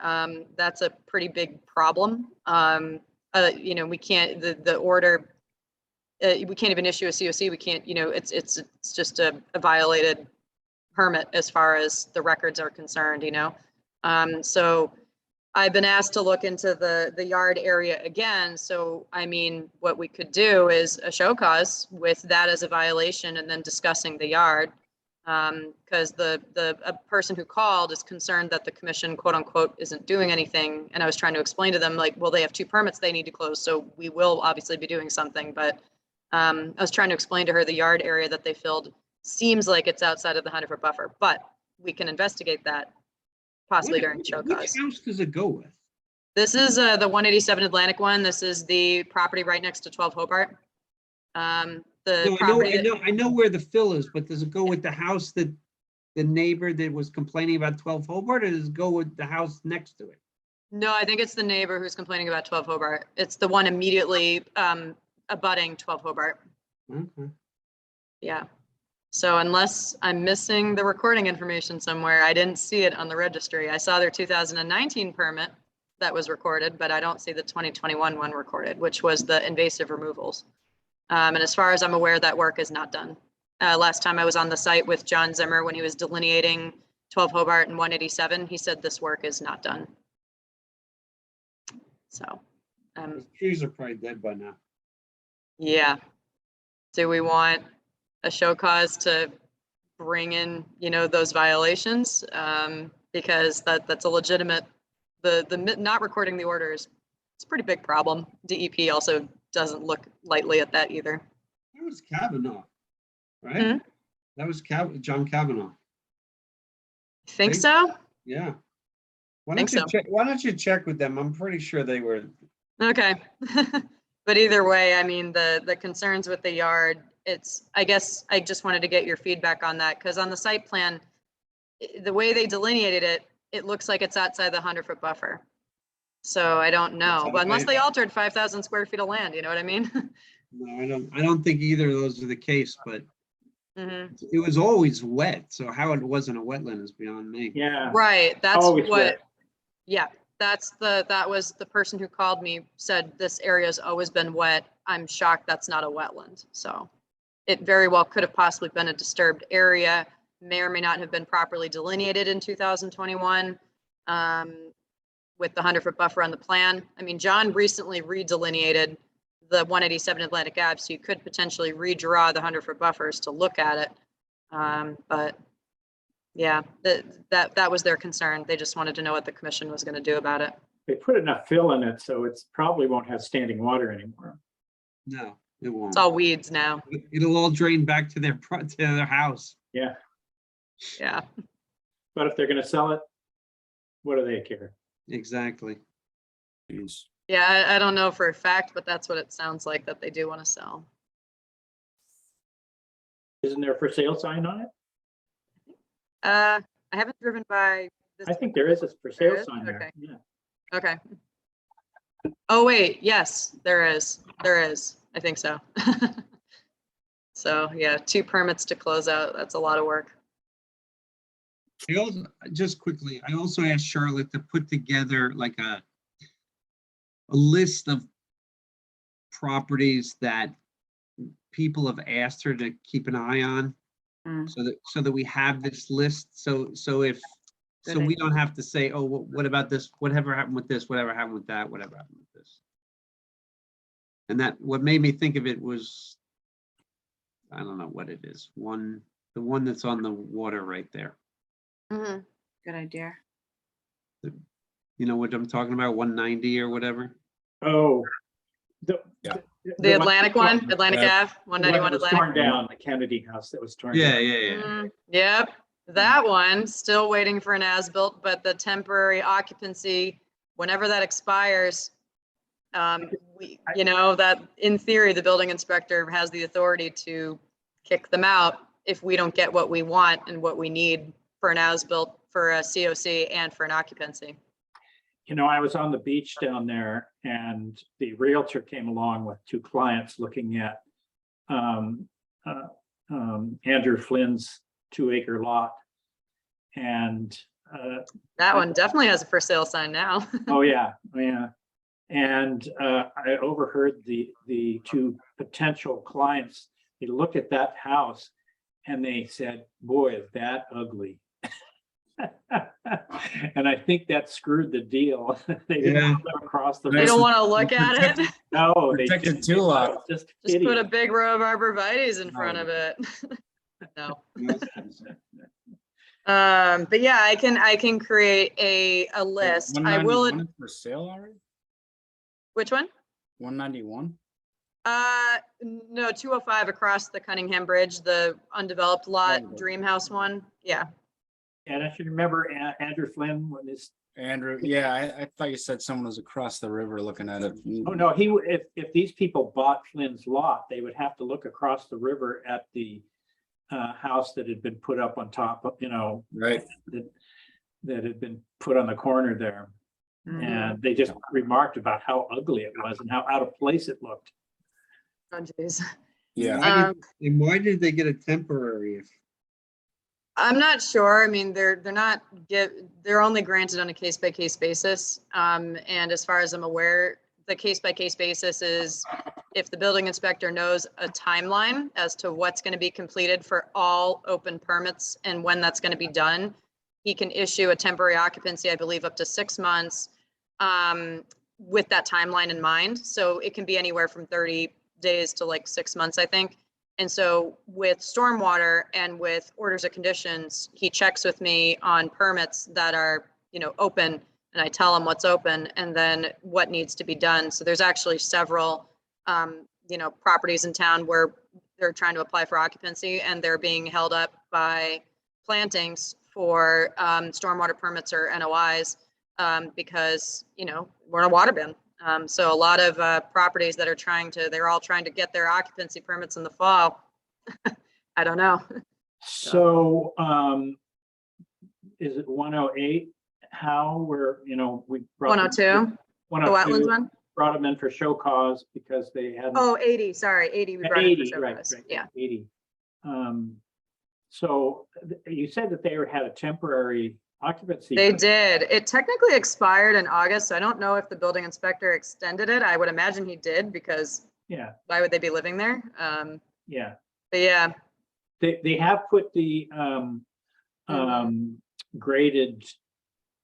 that's a pretty big problem. We can't, the order, we can't even issue a COC. We can't, it's just a violated permit as far as the records are concerned, So I've been asked to look into the yard area again. So, I mean, what we could do is a show cause with that as a violation and then discussing the yard. Because a person who called is concerned that the commission, quote unquote, isn't doing anything. And I was trying to explain to them, like, well, they have 2 permits they need to close. So we will obviously be doing something. But I was trying to explain to her the yard area that they filled seems like it's outside of the 100-foot buffer, but we can investigate that possibly during show cause. Which house does it go with? This is the 187 Atlantic one. This is the property right next to 12 Hobart. No, I know where the fill is, but does it go with the house that the neighbor that was complaining about 12 Hobart, or does it go with the house next to it? No, I think it's the neighbor who's complaining about 12 Hobart. It's the one immediately abutting 12 Hobart. Okay. Yeah. So unless I'm missing the recording information somewhere, I didn't see it on the registry. I saw their 2019 permit that was recorded, but I don't see the 2021 one recorded, which was the invasive removals. And as far as I'm aware, that work is not done. Last time I was on the site with John Zimmer when he was delineating 12 Hobart and 187, he said this work is not done. So. The trees are probably dead by now. Yeah. Do we want a show cause to bring in, those violations? Because that's a legitimate, the not recording the orders, it's a pretty big problem. DEP also doesn't look lightly at that either. That was Kavanaugh, right? That was John Kavanaugh. Think so? Yeah. Why don't you check with them? I'm pretty sure they were. Okay. But either way, I mean, the concerns with the yard, I guess I just wanted to get your feedback on that, because on the site plan, the way they delineated it, it looks like it's outside the 100-foot buffer. So I don't know, but unless they altered 5,000 square feet of land, you know what I mean? No, I don't think either of those are the case, but it was always wet. So how it wasn't a wetland is beyond me. Yeah. Right. That's Always what, wet. yeah, that was the person who called me said this area's always been wet. I'm shocked that's not a wetland. So it very well could have possibly been a disturbed area, may or may not have been properly delineated in 2021 with the 100-foot buffer on the plan. I mean, John recently redelineated the 187 Atlantic Ave, so you could potentially redraw the 100-foot buffers to look at it. But Yeah, that was their concern. They just wanted to know what the commission was going to do about it. They put enough fill in it, so it's probably won't have standing water anymore. No, it won't. It's all weeds now. It'll all drain back to their house. Yeah, Yeah. but if they're gonna sell it, what do they care? Exactly. Yeah, I don't know for a fact, but that's what it sounds like that they do want to sell. Isn't there a for sale sign on it? I haven't driven by this. I think there is a for sale is? sign there. Okay. Yeah. Okay. Oh, wait, yes, there is. There is. I think so. So yeah, 2 permits to close out. That's a lot of work. I also, just quickly, I also asked Charlotte to put together like a list of properties that people have asked her to keep an eye on, so that we have this list. So we don't have to say, oh, what about this? Whatever happened with this? Whatever happened with that? Whatever happened with this? And that what made me think of it was, I don't know what it is. The one that's on the water right there. Good idea. You know what I'm talking about? 190 or whatever. Oh, The Atlantic one, Atlantic Ave, 191 was Atlantic. torn down, the Kennedy house that was torn Yeah, down. yeah. Yep, that one, still waiting for an as-built, but the temporary occupancy, whenever that expires, that in theory, the building inspector has the authority to kick them out if we don't get what we want and what we need for an as-built, for a COC and for an occupancy. You know, I was on the beach down there and the realtor came along with 2 clients looking at Andrew Flynn's 2-acre lot. And that one definitely has a for sale sign now. Oh yeah. And I overheard the 2 potential clients. They looked at that house and they said, "Boy, is that ugly." And I think that screwed the deal. They didn't want to live across the. They don't want to look at it. No, they Protected too long. just put a big row of arborvitaes in front of it. No. But yeah, I can create a list. I will. 191 for sale already? Which one? 191? No, 205 across the Cunningham Bridge, the undeveloped lot, Dream House one. Yeah. And I should remember Andrew Flynn when this. Andrew, yeah, I thought you said someone was across the river looking at it. Oh no, if these people bought Flynn's lot, they would have to look across the river at the house that had been put up on top of, right, that had been put on the corner there. And they just remarked about how ugly it was and how out of place it looked. Oh, geez. Yeah. Why did they get a temporary? I'm not sure. I mean, they're only granted on a case-by-case basis. And as far as I'm aware, the case-by-case basis is if the building inspector knows a timeline as to what's going to be completed for all open permits and when that's going to be done, he can issue a temporary occupancy, I believe, up to 6 months with that timeline in mind. So it can be anywhere from 30 days to like 6 months, I think. And so with stormwater and with orders of conditions, he checks with me on permits that are, open, and I tell him what's open and then what needs to be done. So there's actually several, properties in town where they're trying to apply for occupancy and they're being held up by plantings for stormwater permits or NOIs because, we're in a water bin. So a lot of properties that are they're all trying to get their occupancy permits in the fall. I don't know. So is it 108? How we brought 102, the wetlands one? Brought them in for show cause because they had. Oh, 80, sorry, 80. We brought 80, in for show right, cause. right, Yeah. 80. So you said that they had a temporary occupancy. They did. It technically expired in August, so I don't know if the building inspector extended it. I would imagine he did because why would they be living there? Yeah. But yeah. They have put the graded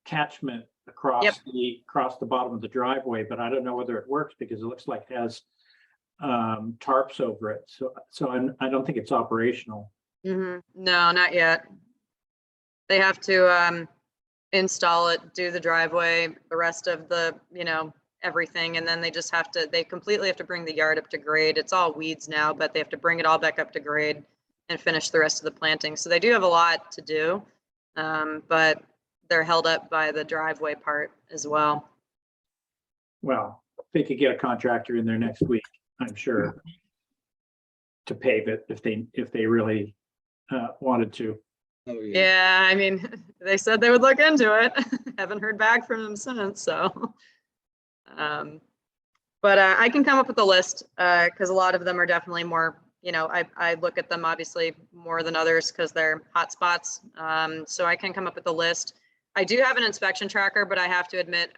catchment across the bottom of the driveway, but I don't know whether it works because it looks like it has tarps over it. So I don't think it's operational. No, not yet. They have to install it, do the driveway, the rest of the, everything. And then they just they completely have to bring the yard up to grade. It's all weeds now, but they have to bring it all back up to grade and finish the rest of the planting. So they do have a lot to do, but they're held up by the driveway part as well. Well, they could get a contractor in there next week, I'm sure, to pave it if they really wanted to. Oh, Yeah, I mean, they said they would look into it. Haven't heard back from them since, so. But I can come up with a list because a lot of them are definitely more, I look at them obviously more than others because they're hot spots. So I can come up with a list. I do have an inspection tracker, but I have to admit,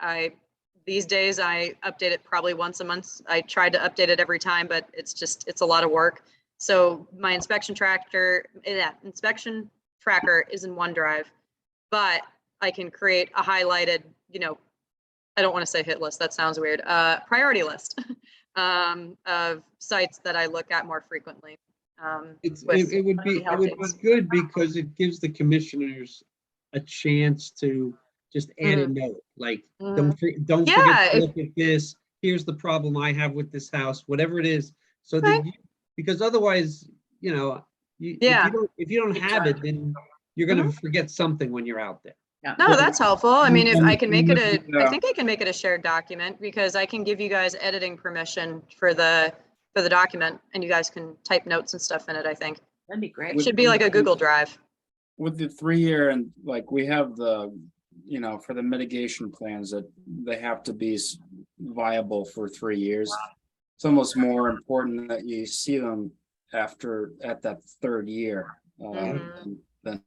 these days I update it probably once a month. I tried to update it every time, but it's a lot of work. So my inspection tracker is in OneDrive, but I can create a highlighted, I don't want to say hit list, that sounds weird, priority list of sites that I look at more frequently. It would be good because it gives the commissioners a chance to just add a note, like, don't forget to look at this. Here's the problem I have with this house, whatever it is. So that because otherwise, if you don't have it, then you're going to forget something when you're out there. No, that's helpful. I mean, if I can make it I think I can make it a shared document because I can give you guys editing permission for the document and you guys can type notes and stuff in it, I think. That'd be great. It should be like a Google Drive. With the 3-year and like we have the, for the mitigation plans that they have to be viable for 3 years. It's almost more important that you see them at that 3rd year. Then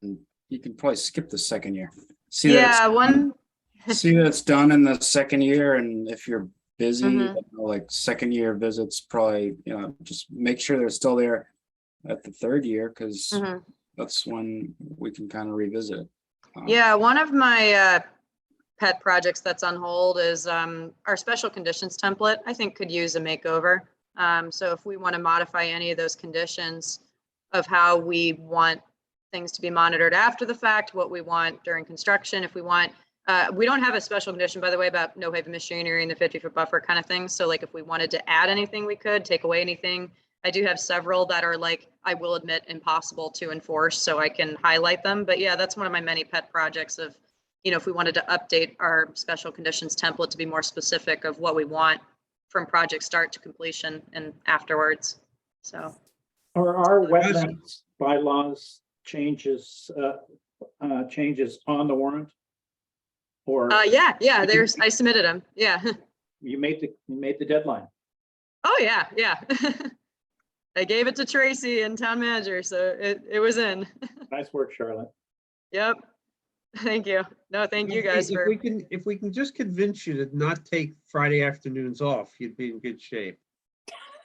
you can probably skip the 2nd year. See that it's done in the 2nd year, and if you're busy, like 2nd year visits, probably just make sure they're still there at the 3rd year because that's when we can kind of revisit it. Yeah, one of my pet projects that's on hold is our special conditions template. I think could use a makeover. So if we want to modify any of those conditions of how we want things to be monitored after the fact, what we want during construction, if we want, we don't have a special condition, by the way, about no heavy machinery and the 50-foot buffer kind of thing. So like if we wanted to add anything, we could take away anything. I do have several that are like, I will admit, impossible to enforce, so I can highlight them. But yeah, that's one of my many pet projects of, if we wanted to update our special conditions template to be more specific of what we want from project start to completion and afterwards. So. Are our wetlands bylaws changes on the warrant? Or yeah, I submitted them. Yeah. You made the deadline. Oh yeah. I gave it to Tracy and town manager, so it was in. Nice work, Charlotte. Yep. Thank you. No, thank you guys for. If we can just convince you to not take Friday afternoons off, you'd be in good shape.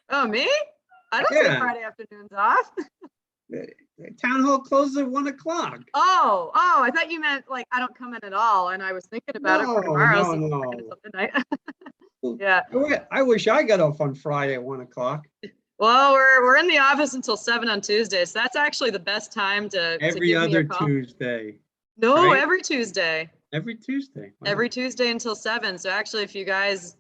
Oh, me? I don't take Friday afternoons off. Town hall closes at 1 o'clock. Oh, I thought you meant like I don't come in at all, and I was thinking about it for tomorrow. No. Yeah. I wish I got off on Friday at 1 o'clock. Well, we're in the office until 7 on Tuesdays. So that's actually the best time to every other Tuesday. No, right? Every Tuesday. Every Tuesday. Wow. Every Tuesday until 7. So actually, if you guys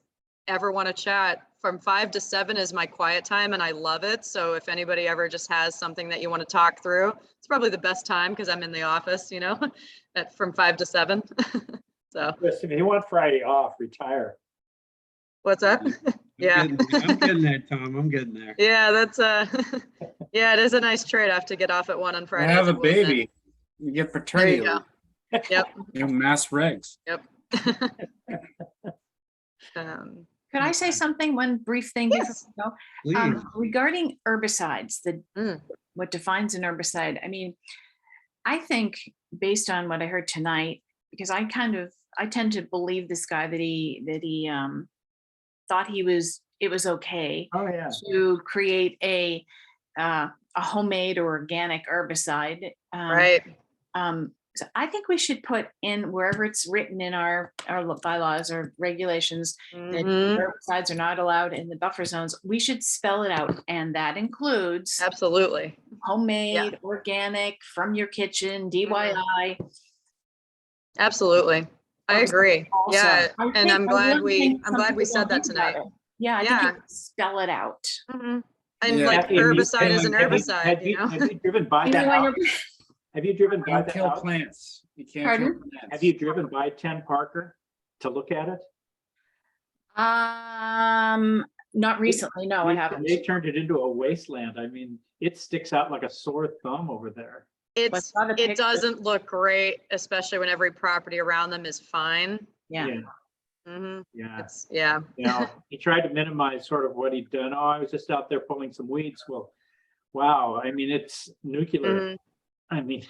ever want to chat, from 5 to 7 is my quiet time, and I love it. So if anybody ever just has something that you want to talk through, it's probably the best time because I'm in the office, from 5 to 7. So listen, if you want Friday off, retire. What's that? Yeah. I'm getting there, Tom. I'm getting there. Yeah, that's yeah, it is a nice trade-off to get off at 1 on Friday. I have a baby. You get paternity leave. Yep. Mass regs. Yep. Could I say something? One brief thing before we go? Regarding herbicides, what defines an herbicide? I mean, I think based on what I heard tonight, because I tend to believe this guy that he thought it was okay to create a homemade or organic herbicide. Right. So I think we should put in wherever it's written in our bylaws or regulations that herbicides are not allowed in the buffer zones. We should spell it out, and that includes absolutely homemade, organic, from your kitchen, DIY. Absolutely. I agree. Also, Yeah. I And think- I'm I glad really think I'm some glad we people don't said that think about tonight. it. Yeah, I think you can spell it out. Mhm. And Yeah. like Kathy, have you- herbicide is an have you- herbicide, have you know? Have you driven by You know, that when house? Have you driven by Can't that kill house? plants. You can't kill Pardon? plants. Have you driven by 10 Parker to look at it? Not recently. No, I haven't. They turned it into a wasteland. I mean, it sticks out like a sore thumb over there. It doesn't look great, especially when every property around them is fine. Yeah. Mhm. Yeah. Yeah. You know, he tried to minimize sort of what he'd done. Oh, I was just out there pulling some weeds. Well, wow. I mean, it's nuclear. Mhm. I mean,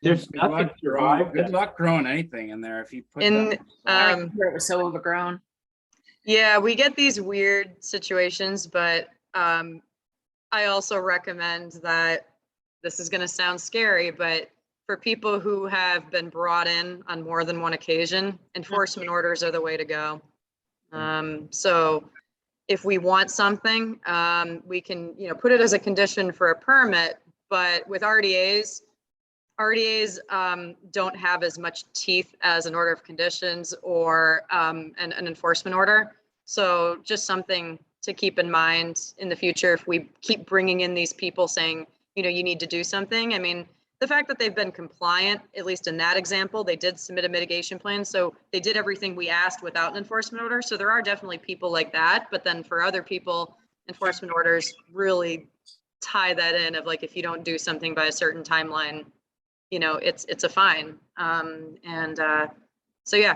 there's Good nothing luck growing- survived Good that. luck growing anything in there if you put In, that. I remember it was so overgrown. Yeah, we get these weird situations, but I also recommend that this is going to sound scary, but for people who have been brought in on more than one occasion, enforcement orders are the way to go. So if we want something, we can, put it as a condition for a permit, but with RDAs don't have as much teeth as an order of conditions or an enforcement order. So just something to keep in mind in the future if we keep bringing in these people saying, you need to do something. I mean, the fact that they've been compliant, at least in that example, they did submit a mitigation plan. So they did everything we asked without an enforcement order. So there are definitely people like that. But then for other people, enforcement orders really tie that in of like, if you don't do something by a certain timeline, it's a fine. So yeah,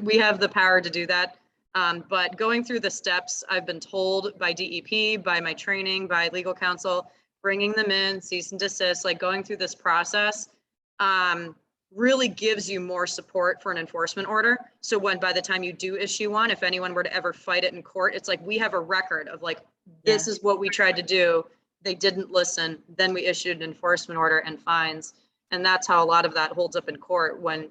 we have the power to do that. But going through the steps, I've been told by DEP, by my training, by legal counsel, bringing them in, cease and desist, like going through this process, really gives you more support for an enforcement order. So by the time you do issue one, if anyone were to ever fight it in court, it's like, we have a record of like, this is what we tried to do. They didn't listen. Then we issued an enforcement order and fines. And that's how a lot of that holds up in court when,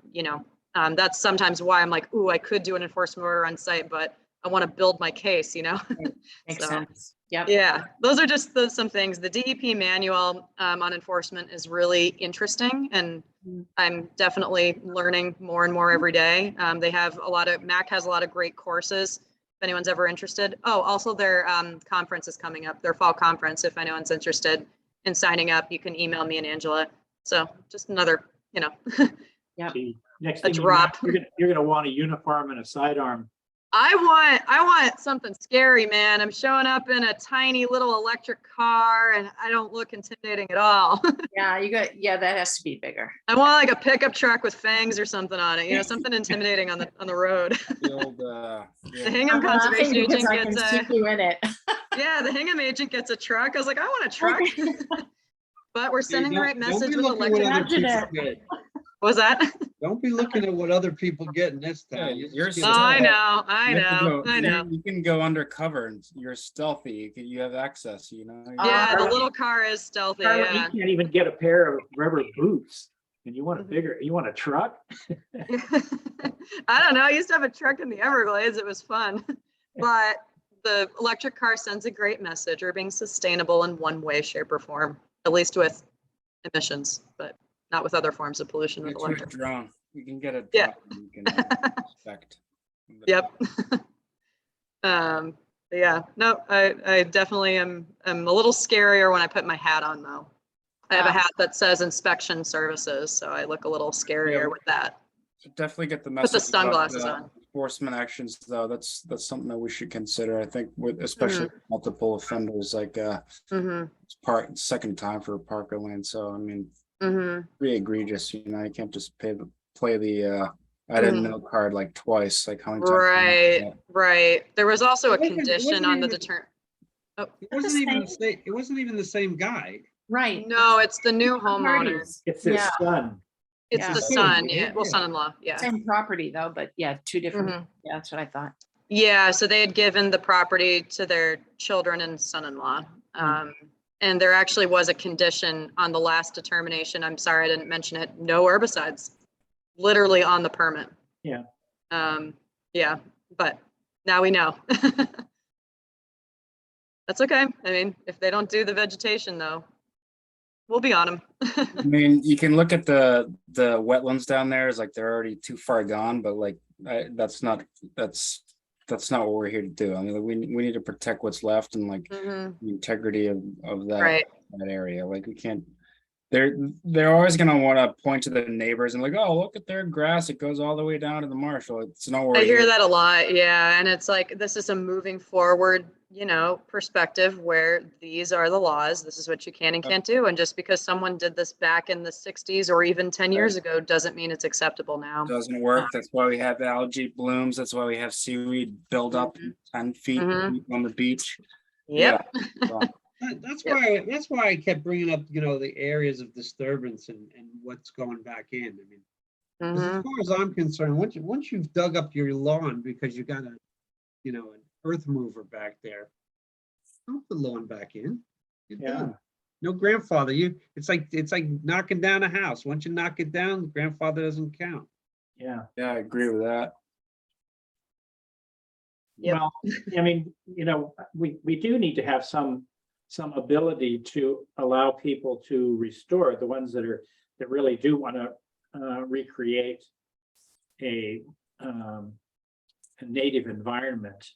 that's sometimes why I'm like, ooh, I could do an enforcement order on site, but I want to build my case, Makes sense. Yep. Yeah, those are just some things. The DEP manual on enforcement is really interesting, and I'm definitely learning more and more every day. They have MAC has a lot of great courses if anyone's ever interested. Oh, also their conference is coming up, their fall conference. If anyone's interested in signing up, you can email me and Angela. So just another, yeah. Next a thing drop. you're gonna want a uniform and a sidearm. I want something scary, man. I'm showing up in a tiny little electric car and I don't look intimidating at all. Yeah, that has to be bigger. I want like a pickup truck with fangs or something on it, something intimidating on the road. The old, The Hingham I'm laughing Conservation because Agent I can gets see you in it. yeah, the Hingham agent gets a truck. I was like, I want a truck. But we're sending the right message with electric. What was that? Don't be looking at what other people get in this town. You're just get stealthy. I know. I know. You can go undercover and you're stealthy. You have access, Yeah, the little car is stealthy. Carla, Yeah. you can't even get a pair of rubber boots, and you want a truck? I don't know. I used to have a truck in the Everglades. It was fun. But the electric car sends a great message. We're being sustainable in one way, shape, or form, at least with emissions, but not with other forms of pollution with Get you a electric. drone. You can get a drone. Yeah. You can inspect. Yep. Yeah, no, I definitely am a little scarier when I put my hat on though. I have a hat that says inspection services, so I look a little scarier with that. So definitely get the Put message. the sunglasses about, on. Enforcement actions, though, that's something that we should consider. I think with especially multiple offenders, like it's second time for a Parker lane. So I mean, pretty egregious. You can't just play the I didn't know card like twice. Like how many times? Right. There was also a It wasn't condition on the even- deterrent. Oh, It wasn't even the same guy. Right. No, it's the new homeowner. It's his son. It's the son, yeah. Well, son-in-law, yeah. Same property though, but yeah, two different. Yeah, that's what I thought. Yeah, so they had given the property to their children and son-in-law. And there actually was a condition on the last determination. I'm sorry, I didn't mention it. No herbicides, literally on the permit. Yeah. Yeah, but now we know. That's okay. I mean, if they don't do the vegetation though, We'll be on them. I mean, you can look at the wetlands down there, it's like they're already too far gone, but like, that's not what we're here to do. I mean, we need to protect what's left and like the integrity of that, Right. that area. Like we can't, they're always gonna want to point to the neighbors and like, oh, look at their grass, it goes all the way down to the marshal. It's not where I we're hear here. that a lot, yeah, and it's like, this is a moving forward, perspective where these are the laws, this is what you can and can't do, and just because someone did this back in the 60s or even 10 years ago, doesn't mean it's acceptable now. Doesn't work. That's why we have algae blooms. That's why we have seaweed build up 10 feet on the beach. Yep. Yeah. That's why I kept bringing up, the areas of disturbance and what's going back in. I mean, 'cause as far as I'm concerned, once you've dug up your lawn because you got an earth mover back there, don't put the lawn back in. You're done. No grandfather. It's like knocking down a house. Once you knock it down, grandfather doesn't count. Yeah. Yeah, I agree with that. Well, I mean, we do need to have some ability to allow people to restore the ones that really do want to recreate a native environment.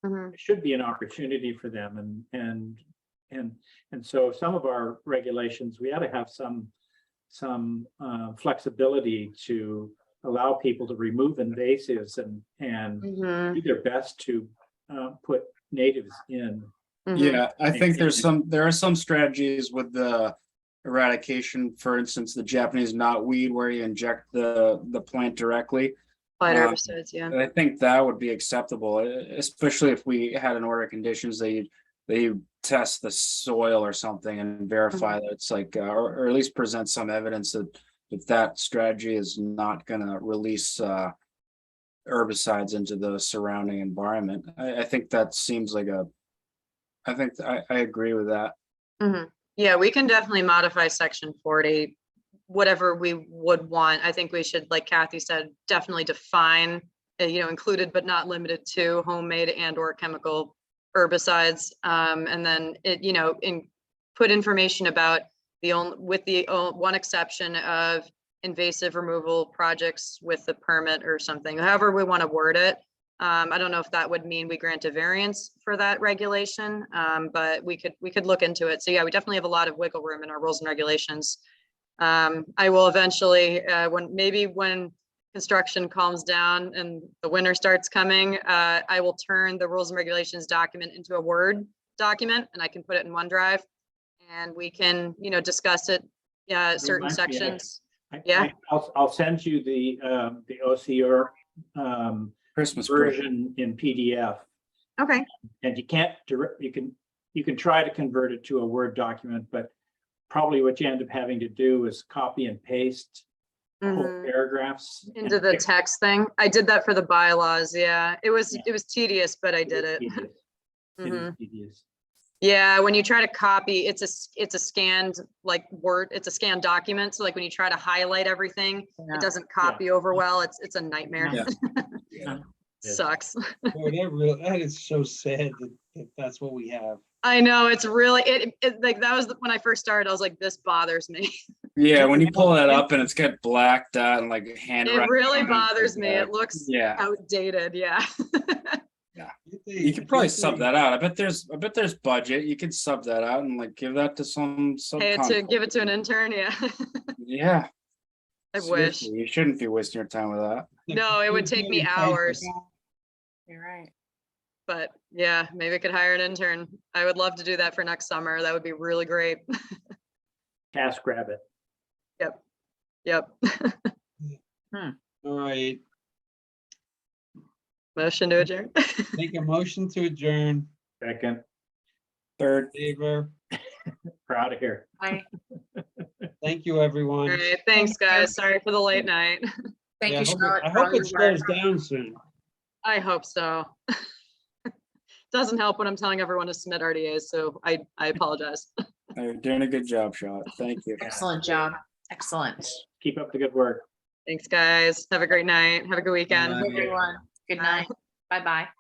It should be an opportunity for them, and so some of our regulations, we ought to have some flexibility to allow people to remove invasives and do their best to put natives in. Yeah, I think there are some strategies with the eradication, for instance, the Japanese knotweed, where you inject the plant directly. Herbicides, yeah. I think that would be acceptable, especially if we had an order of conditions, they test the soil or something and verify that it's like, or at least present some evidence that strategy is not going to release herbicides into the surrounding environment. I think that seems like I agree with that. Yeah, we can definitely modify section 40, whatever we would want. I think we should, like Kathy said, definitely define, included but not limited to homemade and or chemical herbicides. And then put information about with the one exception of invasive removal projects with the permit or something, however we want to word it. I don't know if that would mean we grant a variance for that regulation, but we could look into it. So yeah, we definitely have a lot of wiggle room in our rules and regulations. I will eventually, when construction calms down and the winter starts coming, I will turn the rules and regulations document into a Word document, and I can put it in OneDrive, and we can, discuss it. Yeah, certain sections. I'll send you the OCR Christmas version in PDF. Okay. And you can try to convert it to a Word document, but probably what you end up having to do is copy and paste whole paragraphs into the text thing. I did that for the bylaws. Yeah, it was tedious, but I did it. Tedious. Yeah, when you try to copy, it's a scanned Word, it's a scanned document. So like when you try to highlight everything, it doesn't copy over well. It's a nightmare. Sucks. Boy, that is so sad that that's what we have. I know, it's really, like that was when I first started, I was like, this bothers me. Yeah, when you pull that up and it's got blacked out and like handwriting. It really bothers me. It looks outdated. Yeah. You could probably sub that out. I bet there's budget. You could sub that out and like give that to some give it to an intern. Yeah. Yeah. I Seriously, wish. you shouldn't be wasting your time with that. No, it would take me hours. You're right. But yeah, maybe I could hire an intern. I would love to do that for next summer. That would be really great. Task rabbit. Yep. All right. Motion to adjourn. Make a motion to adjourn. Second. Third. Favor. Proud of here. Bye. Thank you, everyone. All right, thanks guys. Sorry for the late night. Thank Yeah, you, Charlotte. I hope it slows down soon. I hope so. Doesn't help when I'm telling everyone to submit RDAs, so I apologize. You're doing a good job, Charlotte. Thank you. Excellent job. Excellent. Keep up the good work. Thanks, guys. Have a great night. Have a good weekend. Bye. Everyone. Good night. Bye-bye.